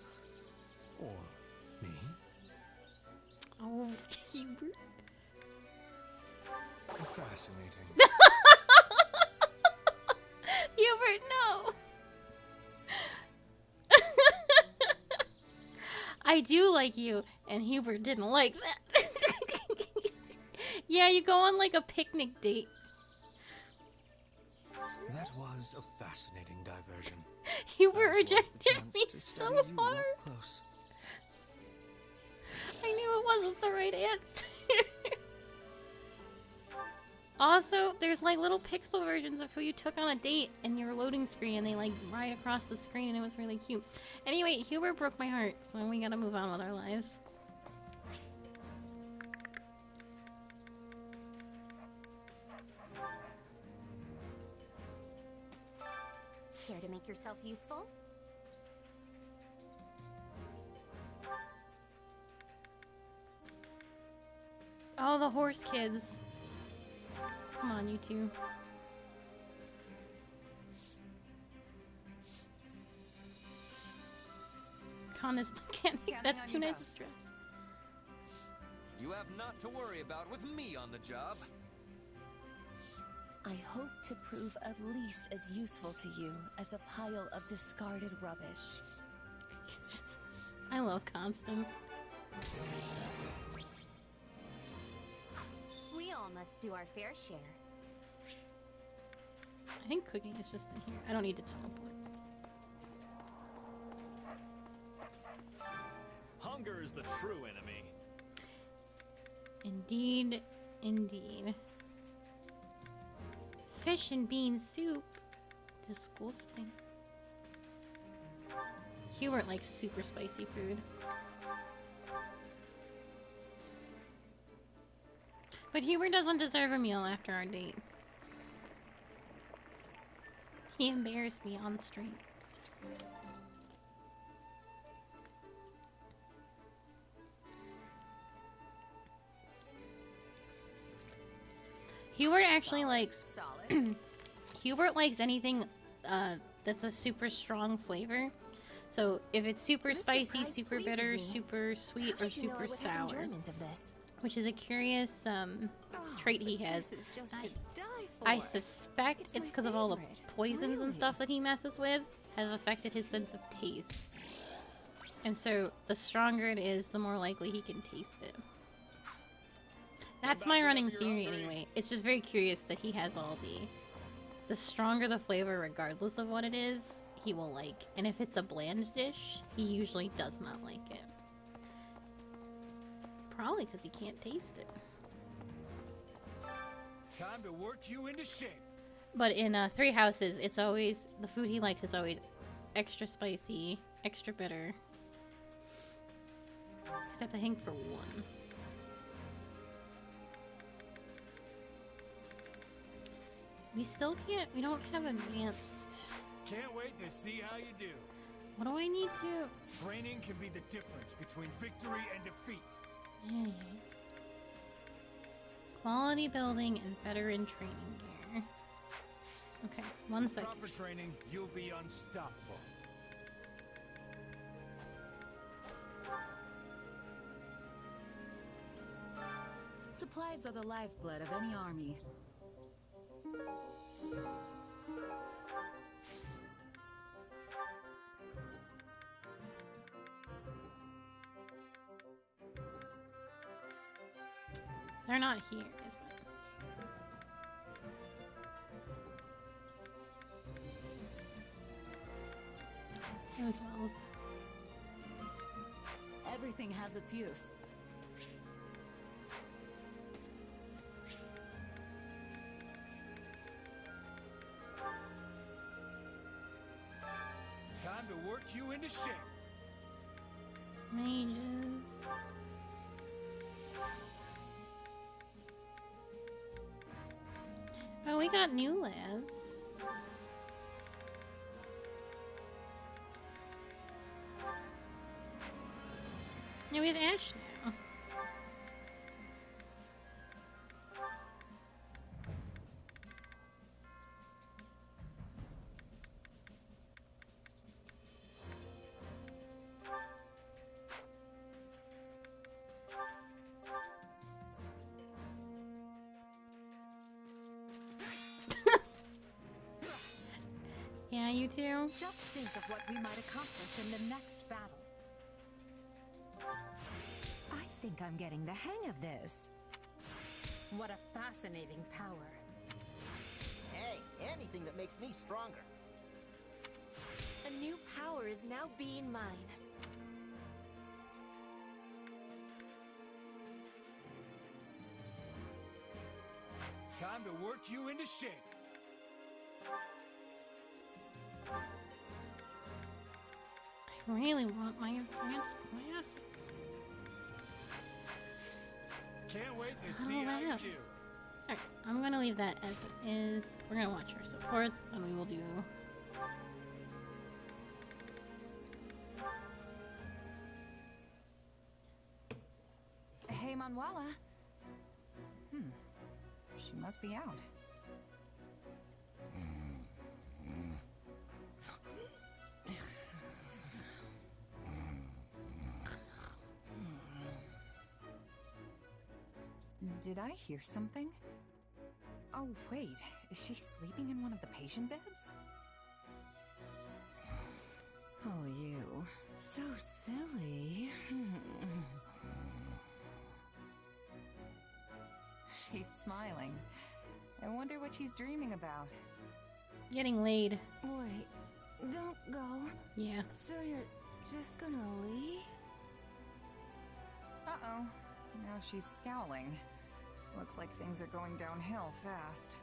Or me. Oh, Hubert. Fascinating. Hubert, no! I do like you, and Hubert didn't like that. Yeah, you go on like a picnic date. That was a fascinating diversion. Hubert rejected me so hard. Close. I knew it wasn't the right answer. Also, there's like little pixel versions of who you took on a date in your loading screen, and they like ride across the screen, and it was really cute. Anyway, Hubert broke my heart, so we gotta move on with our lives. Care to make yourself useful? Oh, the horse kids. Come on, you two. Conus can't make that's too nice a dress. You have not to worry about with me on the job. I hope to prove at least as useful to you as a pile of discarded rubbish. I love Constance. We all must do our fair share. I think cooking is just in here. I don't need to teleport. Hunger is the true enemy. Indeed, indeed. Fish and bean soup. Disgusting. Hubert likes super spicy food. But Hubert doesn't deserve a meal after our date. He embarrassed me on the street. Hubert actually likes Hubert likes anything that's a super strong flavor. So if it's super spicy, super bitter, super sweet, or super sour, which is a curious trait he has. I suspect it's because of all the poisons and stuff that he messes with have affected his sense of taste. And so the stronger it is, the more likely he can taste it. That's my running theory anyway. It's just very curious that he has all the stronger the flavor, regardless of what it is, he will like. And if it's a bland dish, he usually does not like it. Probably because he can't taste it. Time to work you into shape. But in Three Houses, it's always, the food he likes is always extra spicy, extra bitter. Except I think for one. We still can't, we don't have advanced. Can't wait to see how you do. What do I need to? Training can be the difference between victory and defeat. Quality building and veteran training gear. Okay, 1 second. Proper training, you'll be unstoppable. Supplies are the lifeblood of any army. They're not here, is it? Those wells. Everything has its use. Time to work you into shape. Mages. Oh, we got new lads. Yeah, we have Ash now. Yeah, you too. Just think of what we might accomplish in the next battle. I think I'm getting the hang of this. What a fascinating power. Hey, anything that makes me stronger. A new power is now being mine. Time to work you into shape. I really want my advanced glasses. Can't wait to see how you do. Alright, I'm gonna leave that as it is. We're gonna watch our supports, and we will do... Hey, Manuela. She must be out. Did I hear something? Oh, wait. Is she sleeping in one of the patient beds? Oh, you. So silly. She's smiling. I wonder what she's dreaming about. Getting laid. Wait, don't go. Yeah. So you're just gonna leave? Uh-oh. Now she's scowling. Looks like things are going downhill fast.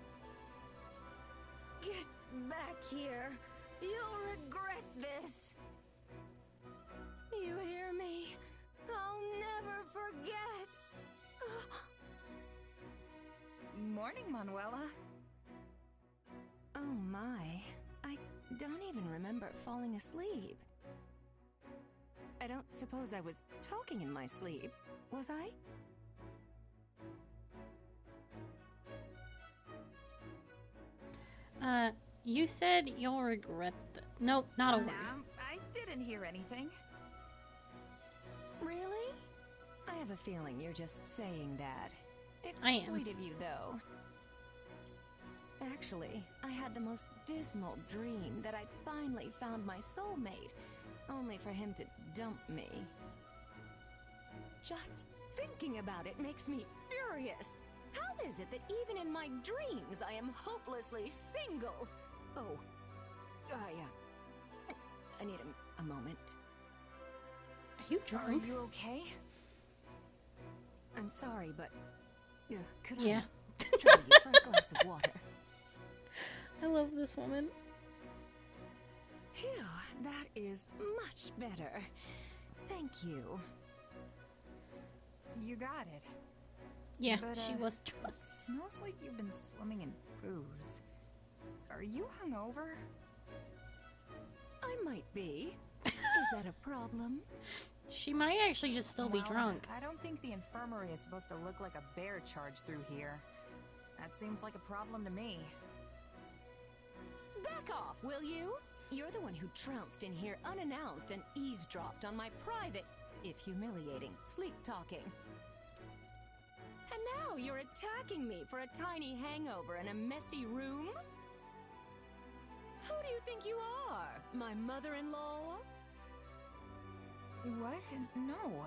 Get back here. You'll regret this. You hear me? I'll never forget. Morning, Manuela. Oh my. I don't even remember falling asleep. I don't suppose I was talking in my sleep, was I? You said you'll regret Nope, not a word. I didn't hear anything. Really? I have a feeling you're just saying that. It's I am. sweet of you, though. Actually, I had the most dismal dream that I'd finally found my soulmate, only for him to dump me. Just thinking about it makes me furious. How is it that even in my dreams I am hopelessly single? Oh, I need a moment. Are you drunk? Are you okay? I'm sorry, but could Yeah. I trouble you for a glass of water? I love this woman. Phew, that is much better. Thank you. You got it. Yeah, But, she was drunk. It smells like you've been swimming in booze. Are you hungover? I might be. Is that a problem? She might actually just still be drunk. I don't think the infirmary is supposed to look like a bear charged through here. That seems like a problem to me. Back off, will you? You're the one who trounced in here unannounced and eavesdropped on my private, if humiliating, sleep-talking. And now you're attacking me for a tiny hangover in a messy room? Who do you think you are? My mother-in-law? What? No.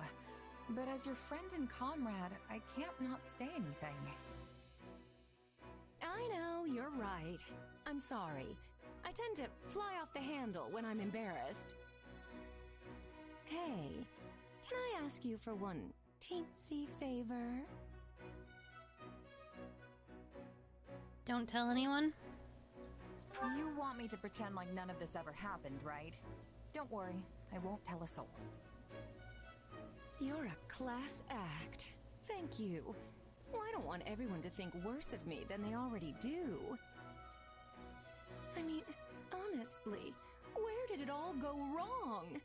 But as your friend and comrade, I can't not say anything. I know, you're right. I'm sorry. I tend to fly off the handle when I'm embarrassed. Hey, can I ask you for one teensy favor? Don't tell anyone. You want me to pretend like none of this ever happened, right? Don't worry, I won't tell a soul. You're a class act. Thank you. Well, I don't want everyone to think worse of me than they already do. I mean, honestly, where did it all go wrong?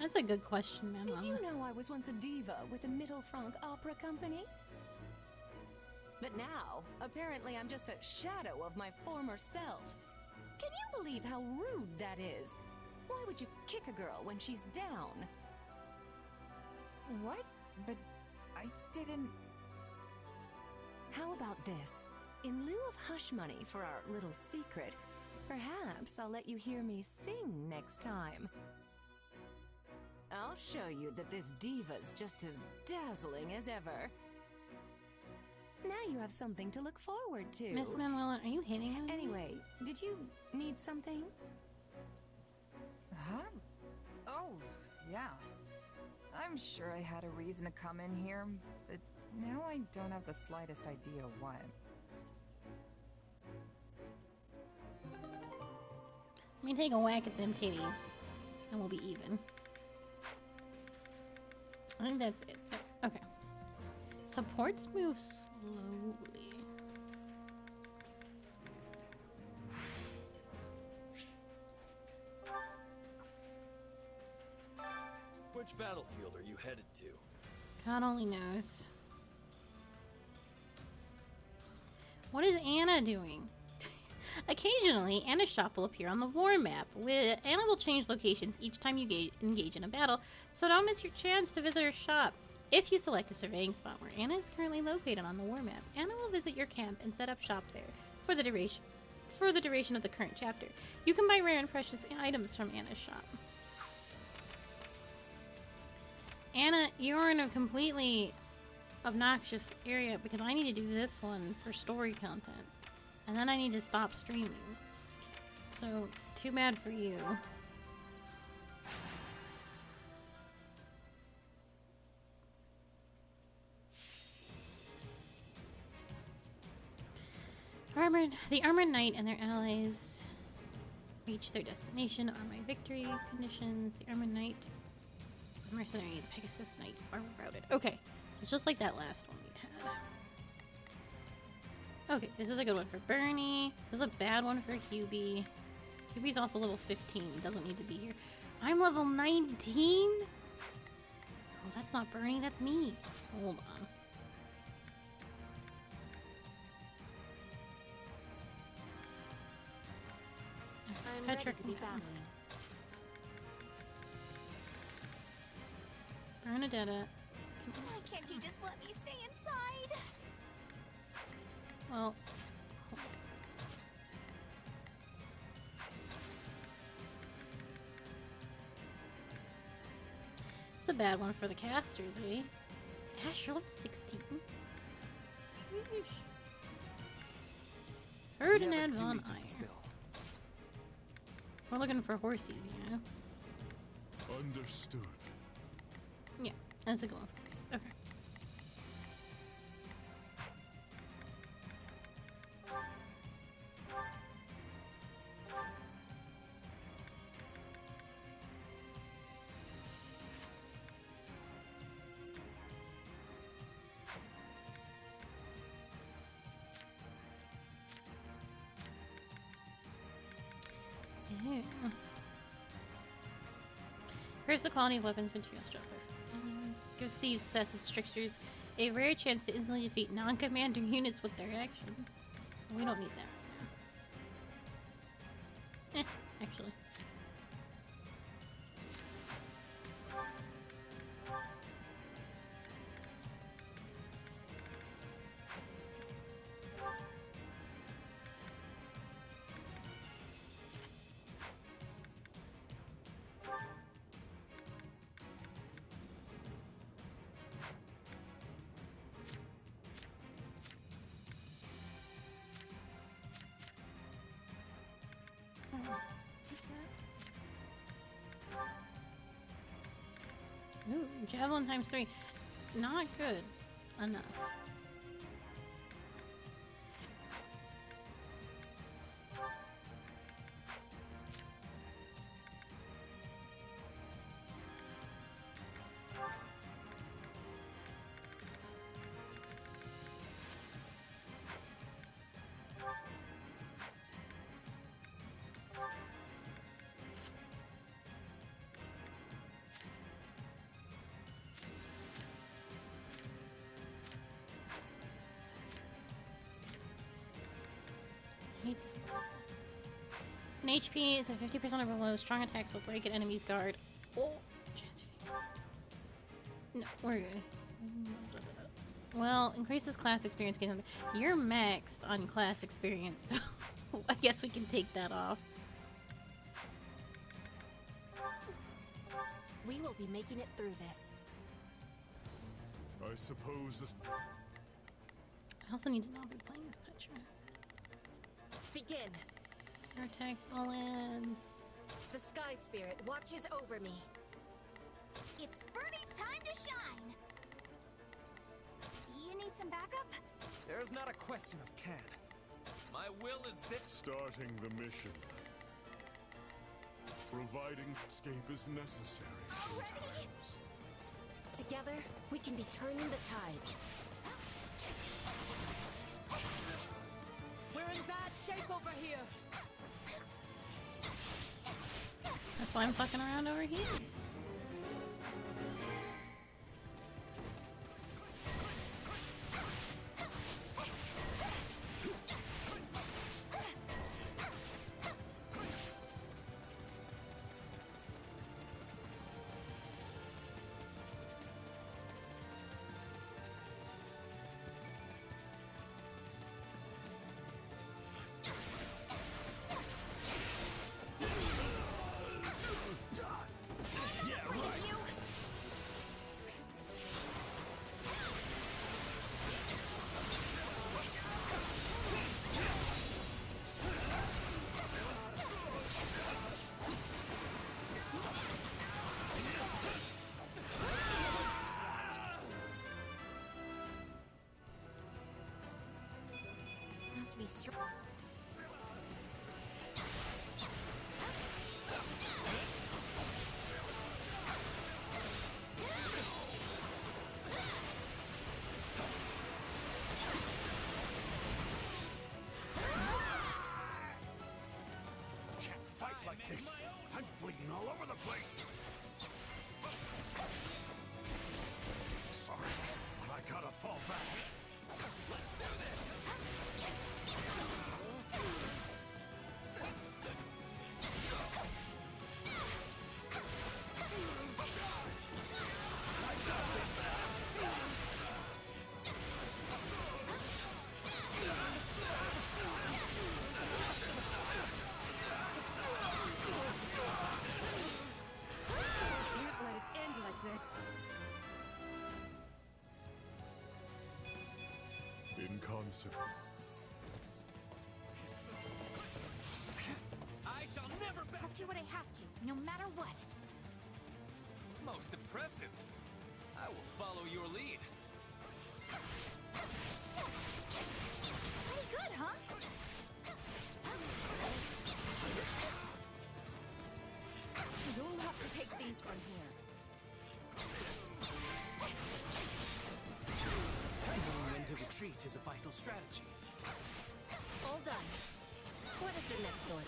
That's a good question, Manuela. Did you know I was once a diva with the Mittelfranc Opera Company? But now, apparently I'm just a shadow of my former self. Can you believe how rude that is? Why would you kick a girl when she's down? What? But I didn't... How about this? In lieu of hush money for our little secret, perhaps I'll let you hear me sing next time. I'll show you that this diva's just as dazzling as ever. Now you have something to look forward to. Miss Manuela, are you hitting him? Anyway, did you need something? Huh? Oh, yeah. I'm sure I had a reason to come in here, but now I don't have the slightest idea what. me take a whack at them titties, and we'll be even. I think that's it. Okay. Supports move slowly. Which battlefield are you headed to? God only knows. What is Anna doing? Occasionally, Anna's shop will appear on the war map. Anna will change locations each time you engage in a battle, so don't miss your chance to visit her shop. If you select a surveying spot where Anna is currently located on the war map, Anna will visit your camp and set up shop there for the duration of the current chapter. You can buy rare and precious items from Anna's shop. Anna, you're in a completely obnoxious area because I need to do this one for story content. And then I need to stop streaming. So, too bad for you. The armored knight and their allies reach their destination. Armored victory conditions. The armored knight, the mercenary, the Pegasus knight are routed. Okay, so just like that last one we had. Okay, this is a good one for Bernie. This is a bad one for QB. QB's also level 15. Doesn't need to be here. I'm level 19? Oh, that's not Bernie. That's me. Hold on. I'm ready to be battling. Bernadetta. Why can't you just let me stay inside? Well, it's a bad one for the casters, eh? Ash, you're 16. Sheesh. Ferdinand von Iron. So we're looking for horsies, yeah? Understood. Yeah, that's a good one for horses. Okay. Here's the quality of weapons materials dropped by friends. Gives thieves, assassins, tricksters a rare chance to instantly defeat non-commander units with their actions. We don't need that. Actually. Ooh, javelin times 3. Not good enough. An HP is at 50% or below. Strong attacks will break an enemy's guard. Oh, no, we're good. Well, increases class experience. You're maxed on class experience, so I guess we can take that off. We will be making it through this. I suppose this... I also need to not be playing this picture. Begin. Attack bullets. The Sky Spirit watches over me. It's Birdie's time to shine. You need some backup? There's not a question of can. My will is this. Starting the mission. Providing escape is necessary sometimes. Together, we can be turning the tides. We're in bad shape over here. That's why I'm fucking around over here. I'm bleeding all over the place. Sorry, but I gotta fall back. Let's do this. I shall never back. I'll do what I have to, no matter what. Most impressive. I will follow your lead. Pretty good, huh? You'll have to take things from here. Timing into retreat is a vital strategy. All done. What is the next order?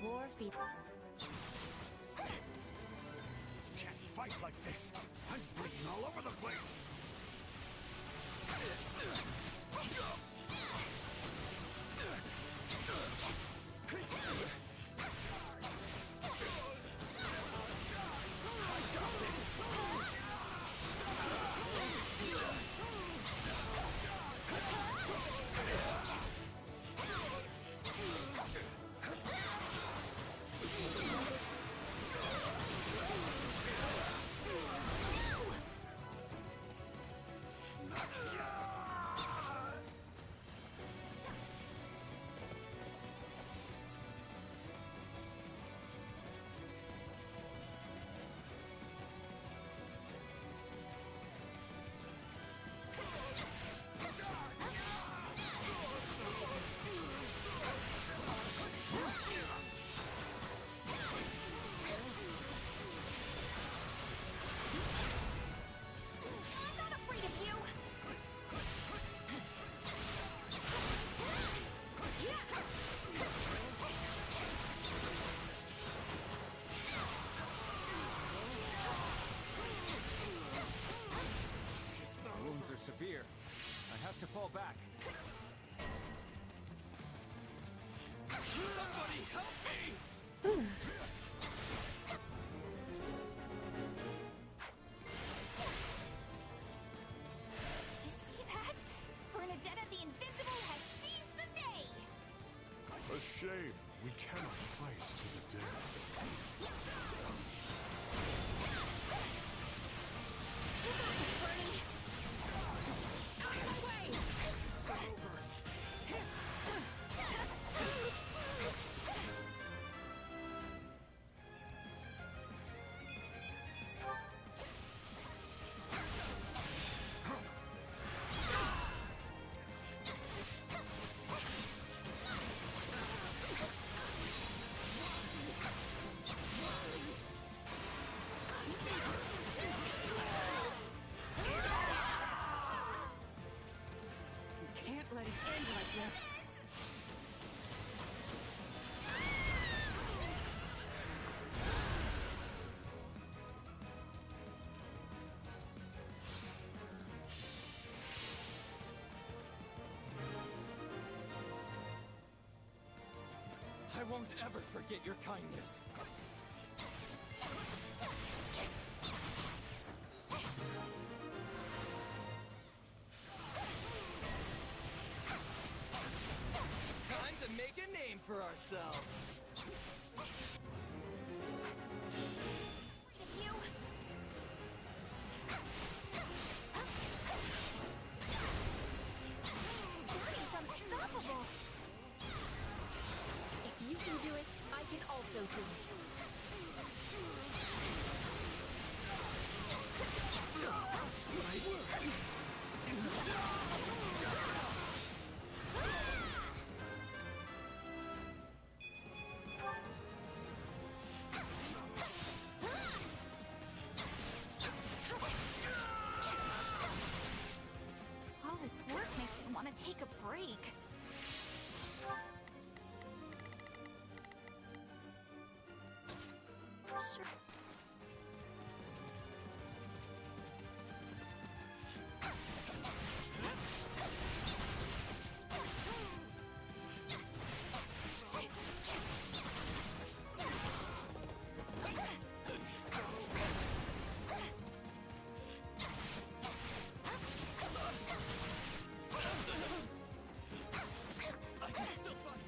War feet. Can't fight like this. I'm bleeding all over the place. Severe. I have to fall back. Somebody help me! won't ever forget your kindness. Time to make a name for ourselves. If you can do it, I can also do it. All this work makes me want to take a break. Sure. I can still fight.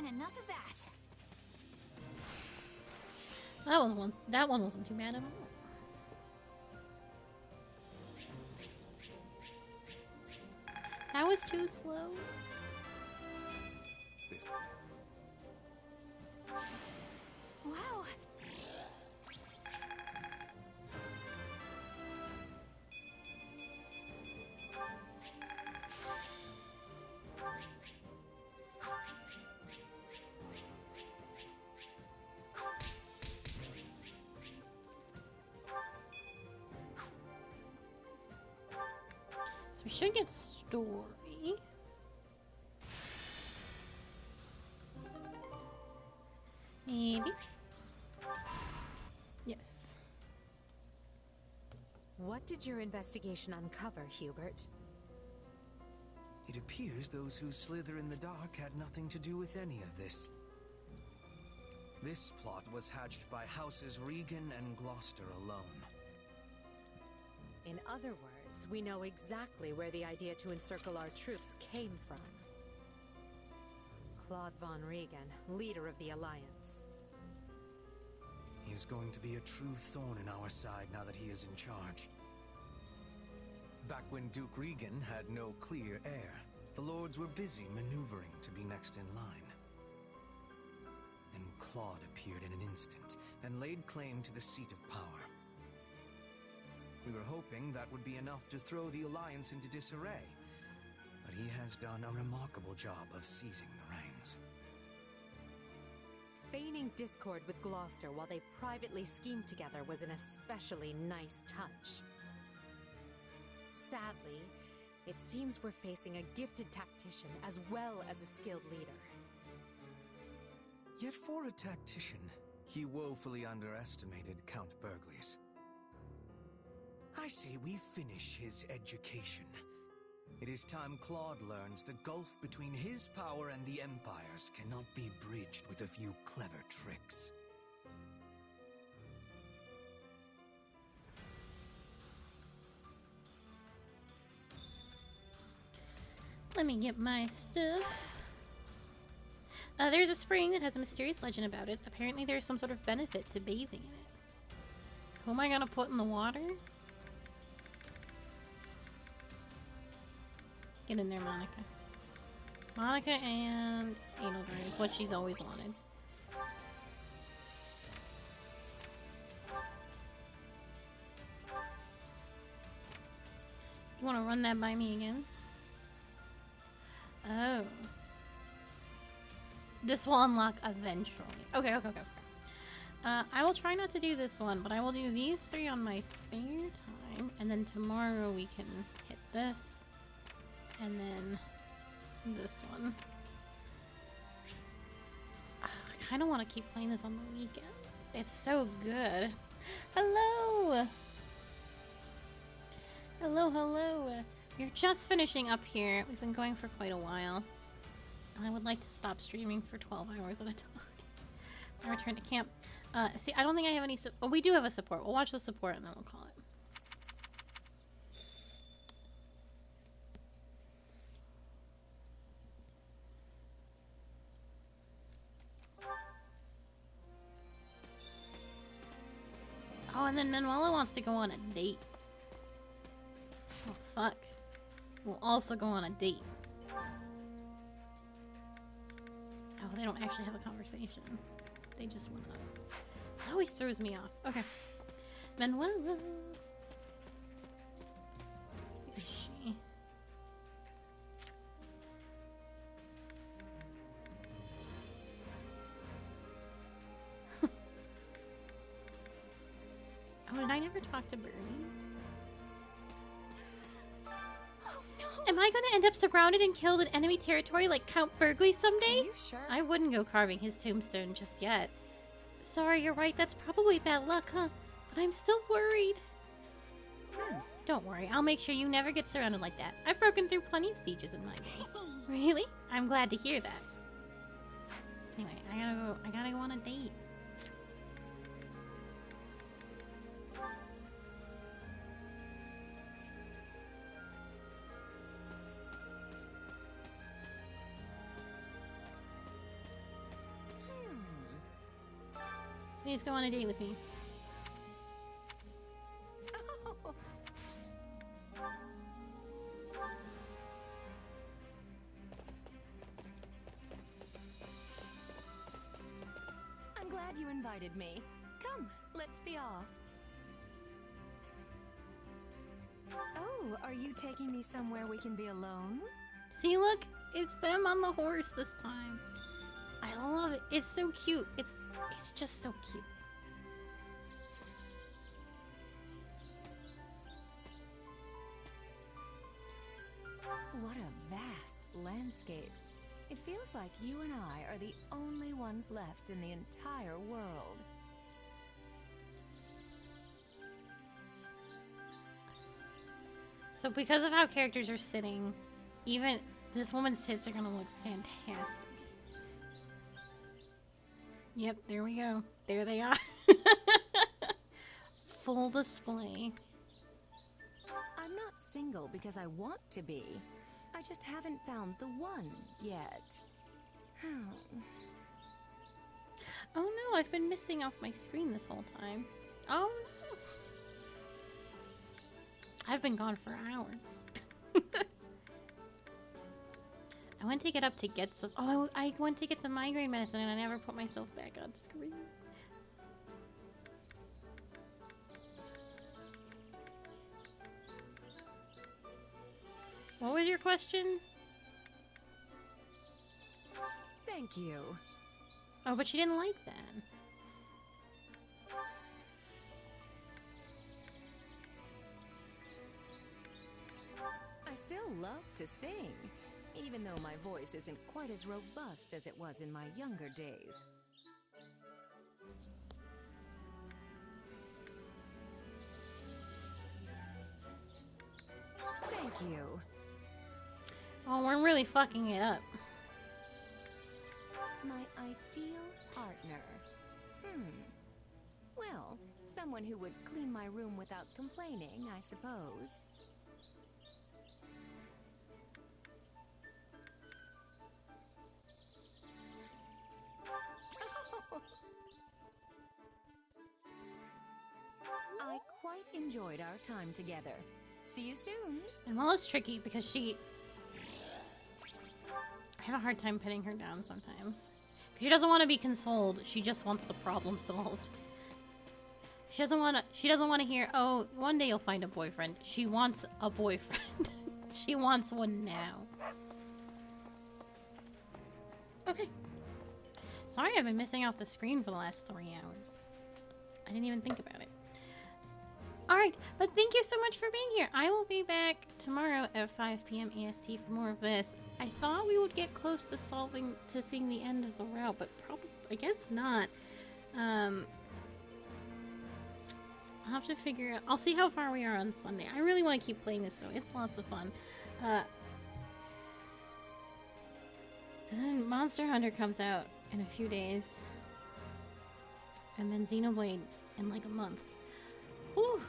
enough of that. That one wasn't too bad at all. That was too slow. Wow. So we should get story. Maybe. Yes. What did your investigation uncover, Hubert? It appears those who slither in the dark had nothing to do with any of this. This plot was hatched by Houses Regan and Gloucester alone. In other words, we know exactly where the idea to encircle our troops came from. Claude von Regan, leader of the Alliance. He is going to be a true thorn in our side now that he is in charge. Back when Duke Regan had no clear heir, the Lords were busy maneuvering to be next in line. Then Claude appeared in an instant and laid claim to the seat of power. We were hoping that would be enough to throw the Alliance into disarray, but he has done a remarkable job of seizing the reins. Feigning discord with Gloucester while they privately schemed together was an especially nice touch. Sadly, it seems we're facing a gifted tactician as well as a skilled leader. Yet for a tactician, he woefully underestimated Count Burgles. I say we finish his education. It is time Claude learns the gulf between his power and the Empire's cannot be bridged with a few clever tricks. Let me get my stuff. There's a spring that has a mysterious legend about it. Apparently there's some sort of benefit to bathing in it. Who am I gonna put in the water? Get in there, Monica. Monica and Edelgard. It's what she's always wanted. You wanna run that by me again? Oh. This will unlock eventually. Okay. I will try not to do this one, but I will do these 3 on my spare time, and then tomorrow we can hit this, and then this one. I kind of want to keep playing this on the weekends. It's so good. Hello! Hello. We're just finishing up here. We've been going for quite a while. And I would like to stop streaming for 12 hours at a time. I return to camp. See, I don't think I have any... Oh, we do have a support. We'll watch the support and then we'll call it. Oh, and then Manuela wants to go on a date. Oh, fuck. We'll also go on a date. Oh, they don't actually have a conversation. They just went up. It always throws me off. Okay. Manuela. Who is she? Oh, did I never talk to Bernie? Am I gonna end up surrounded and killed in enemy territory like Count Burgles someday? Are you sure? I wouldn't go carving his tombstone just yet. Sorry, you're right, that's probably bad luck, huh? But I'm still worried. Don't worry, I'll make sure you never get surrounded like that. I've broken through plenty of sieges in my day. Really? I'm glad to hear that. Anyway, I gotta go on a date. Please go on a date with me. Oh. I'm glad you invited me. Come, let's be off. Oh, are you taking me somewhere we can be alone? See, look, it's them on the horse this time. I love it. It's so cute. It's just so cute. What a vast landscape. It feels like you and I are the only ones left in the entire world. So because of how characters are sitting, even this woman's tits are gonna look fantastic. Yep, there we go. There they are. Full display. I'm not single because I want to be. I just haven't found the one yet. Oh no, I've been missing off my screen this whole time. Oh no. I've been gone for hours. I went to get up to get some. Oh, I went to get the migraine medicine and I never put myself back on screen. What was your question? Thank you. Oh, but she didn't like that. I still love to sing, even though my voice isn't quite as robust as it was in my younger days. Thank you. Oh, we're really fucking it up. My ideal partner. Well, someone who would clean my room without complaining, I suppose. I quite enjoyed our time together. See you soon. And well, it's tricky because I have a hard time putting her down sometimes. She doesn't want to be consoled. She just wants the problem solved. She doesn't want to hear, "Oh, one day you'll find a boyfriend." She wants a boyfriend. She wants one now. Okay. Sorry I've been missing off the screen for the last 3 hours. I didn't even think about it. Alright, but thank you so much for being here. I will be back tomorrow at 5 p.m. EST for more of this. I thought we would get close to seeing the end of the route, but probably, I guess not. I'll have to figure out. I'll see how far we are on Sunday. I really want to keep playing this though. It's lots of fun. And then Monster Hunter comes out in a few days. And then Xenoblade in like a month. Whew.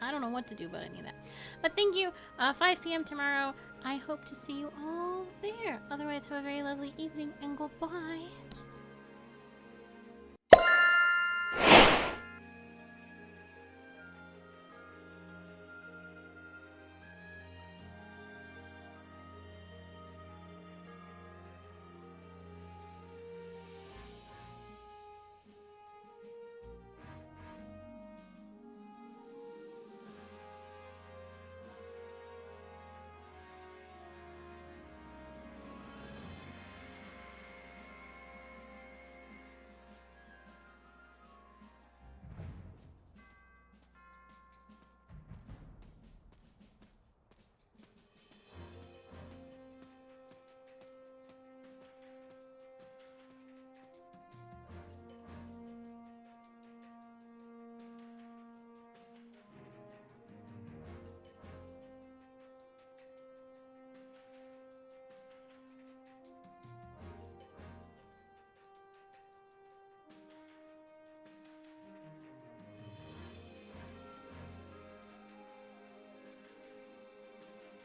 I don't know what to do about any of that. But thank you. 5 p.m. tomorrow. I hope to see you all there. Otherwise, have a very lovely evening and goodbye.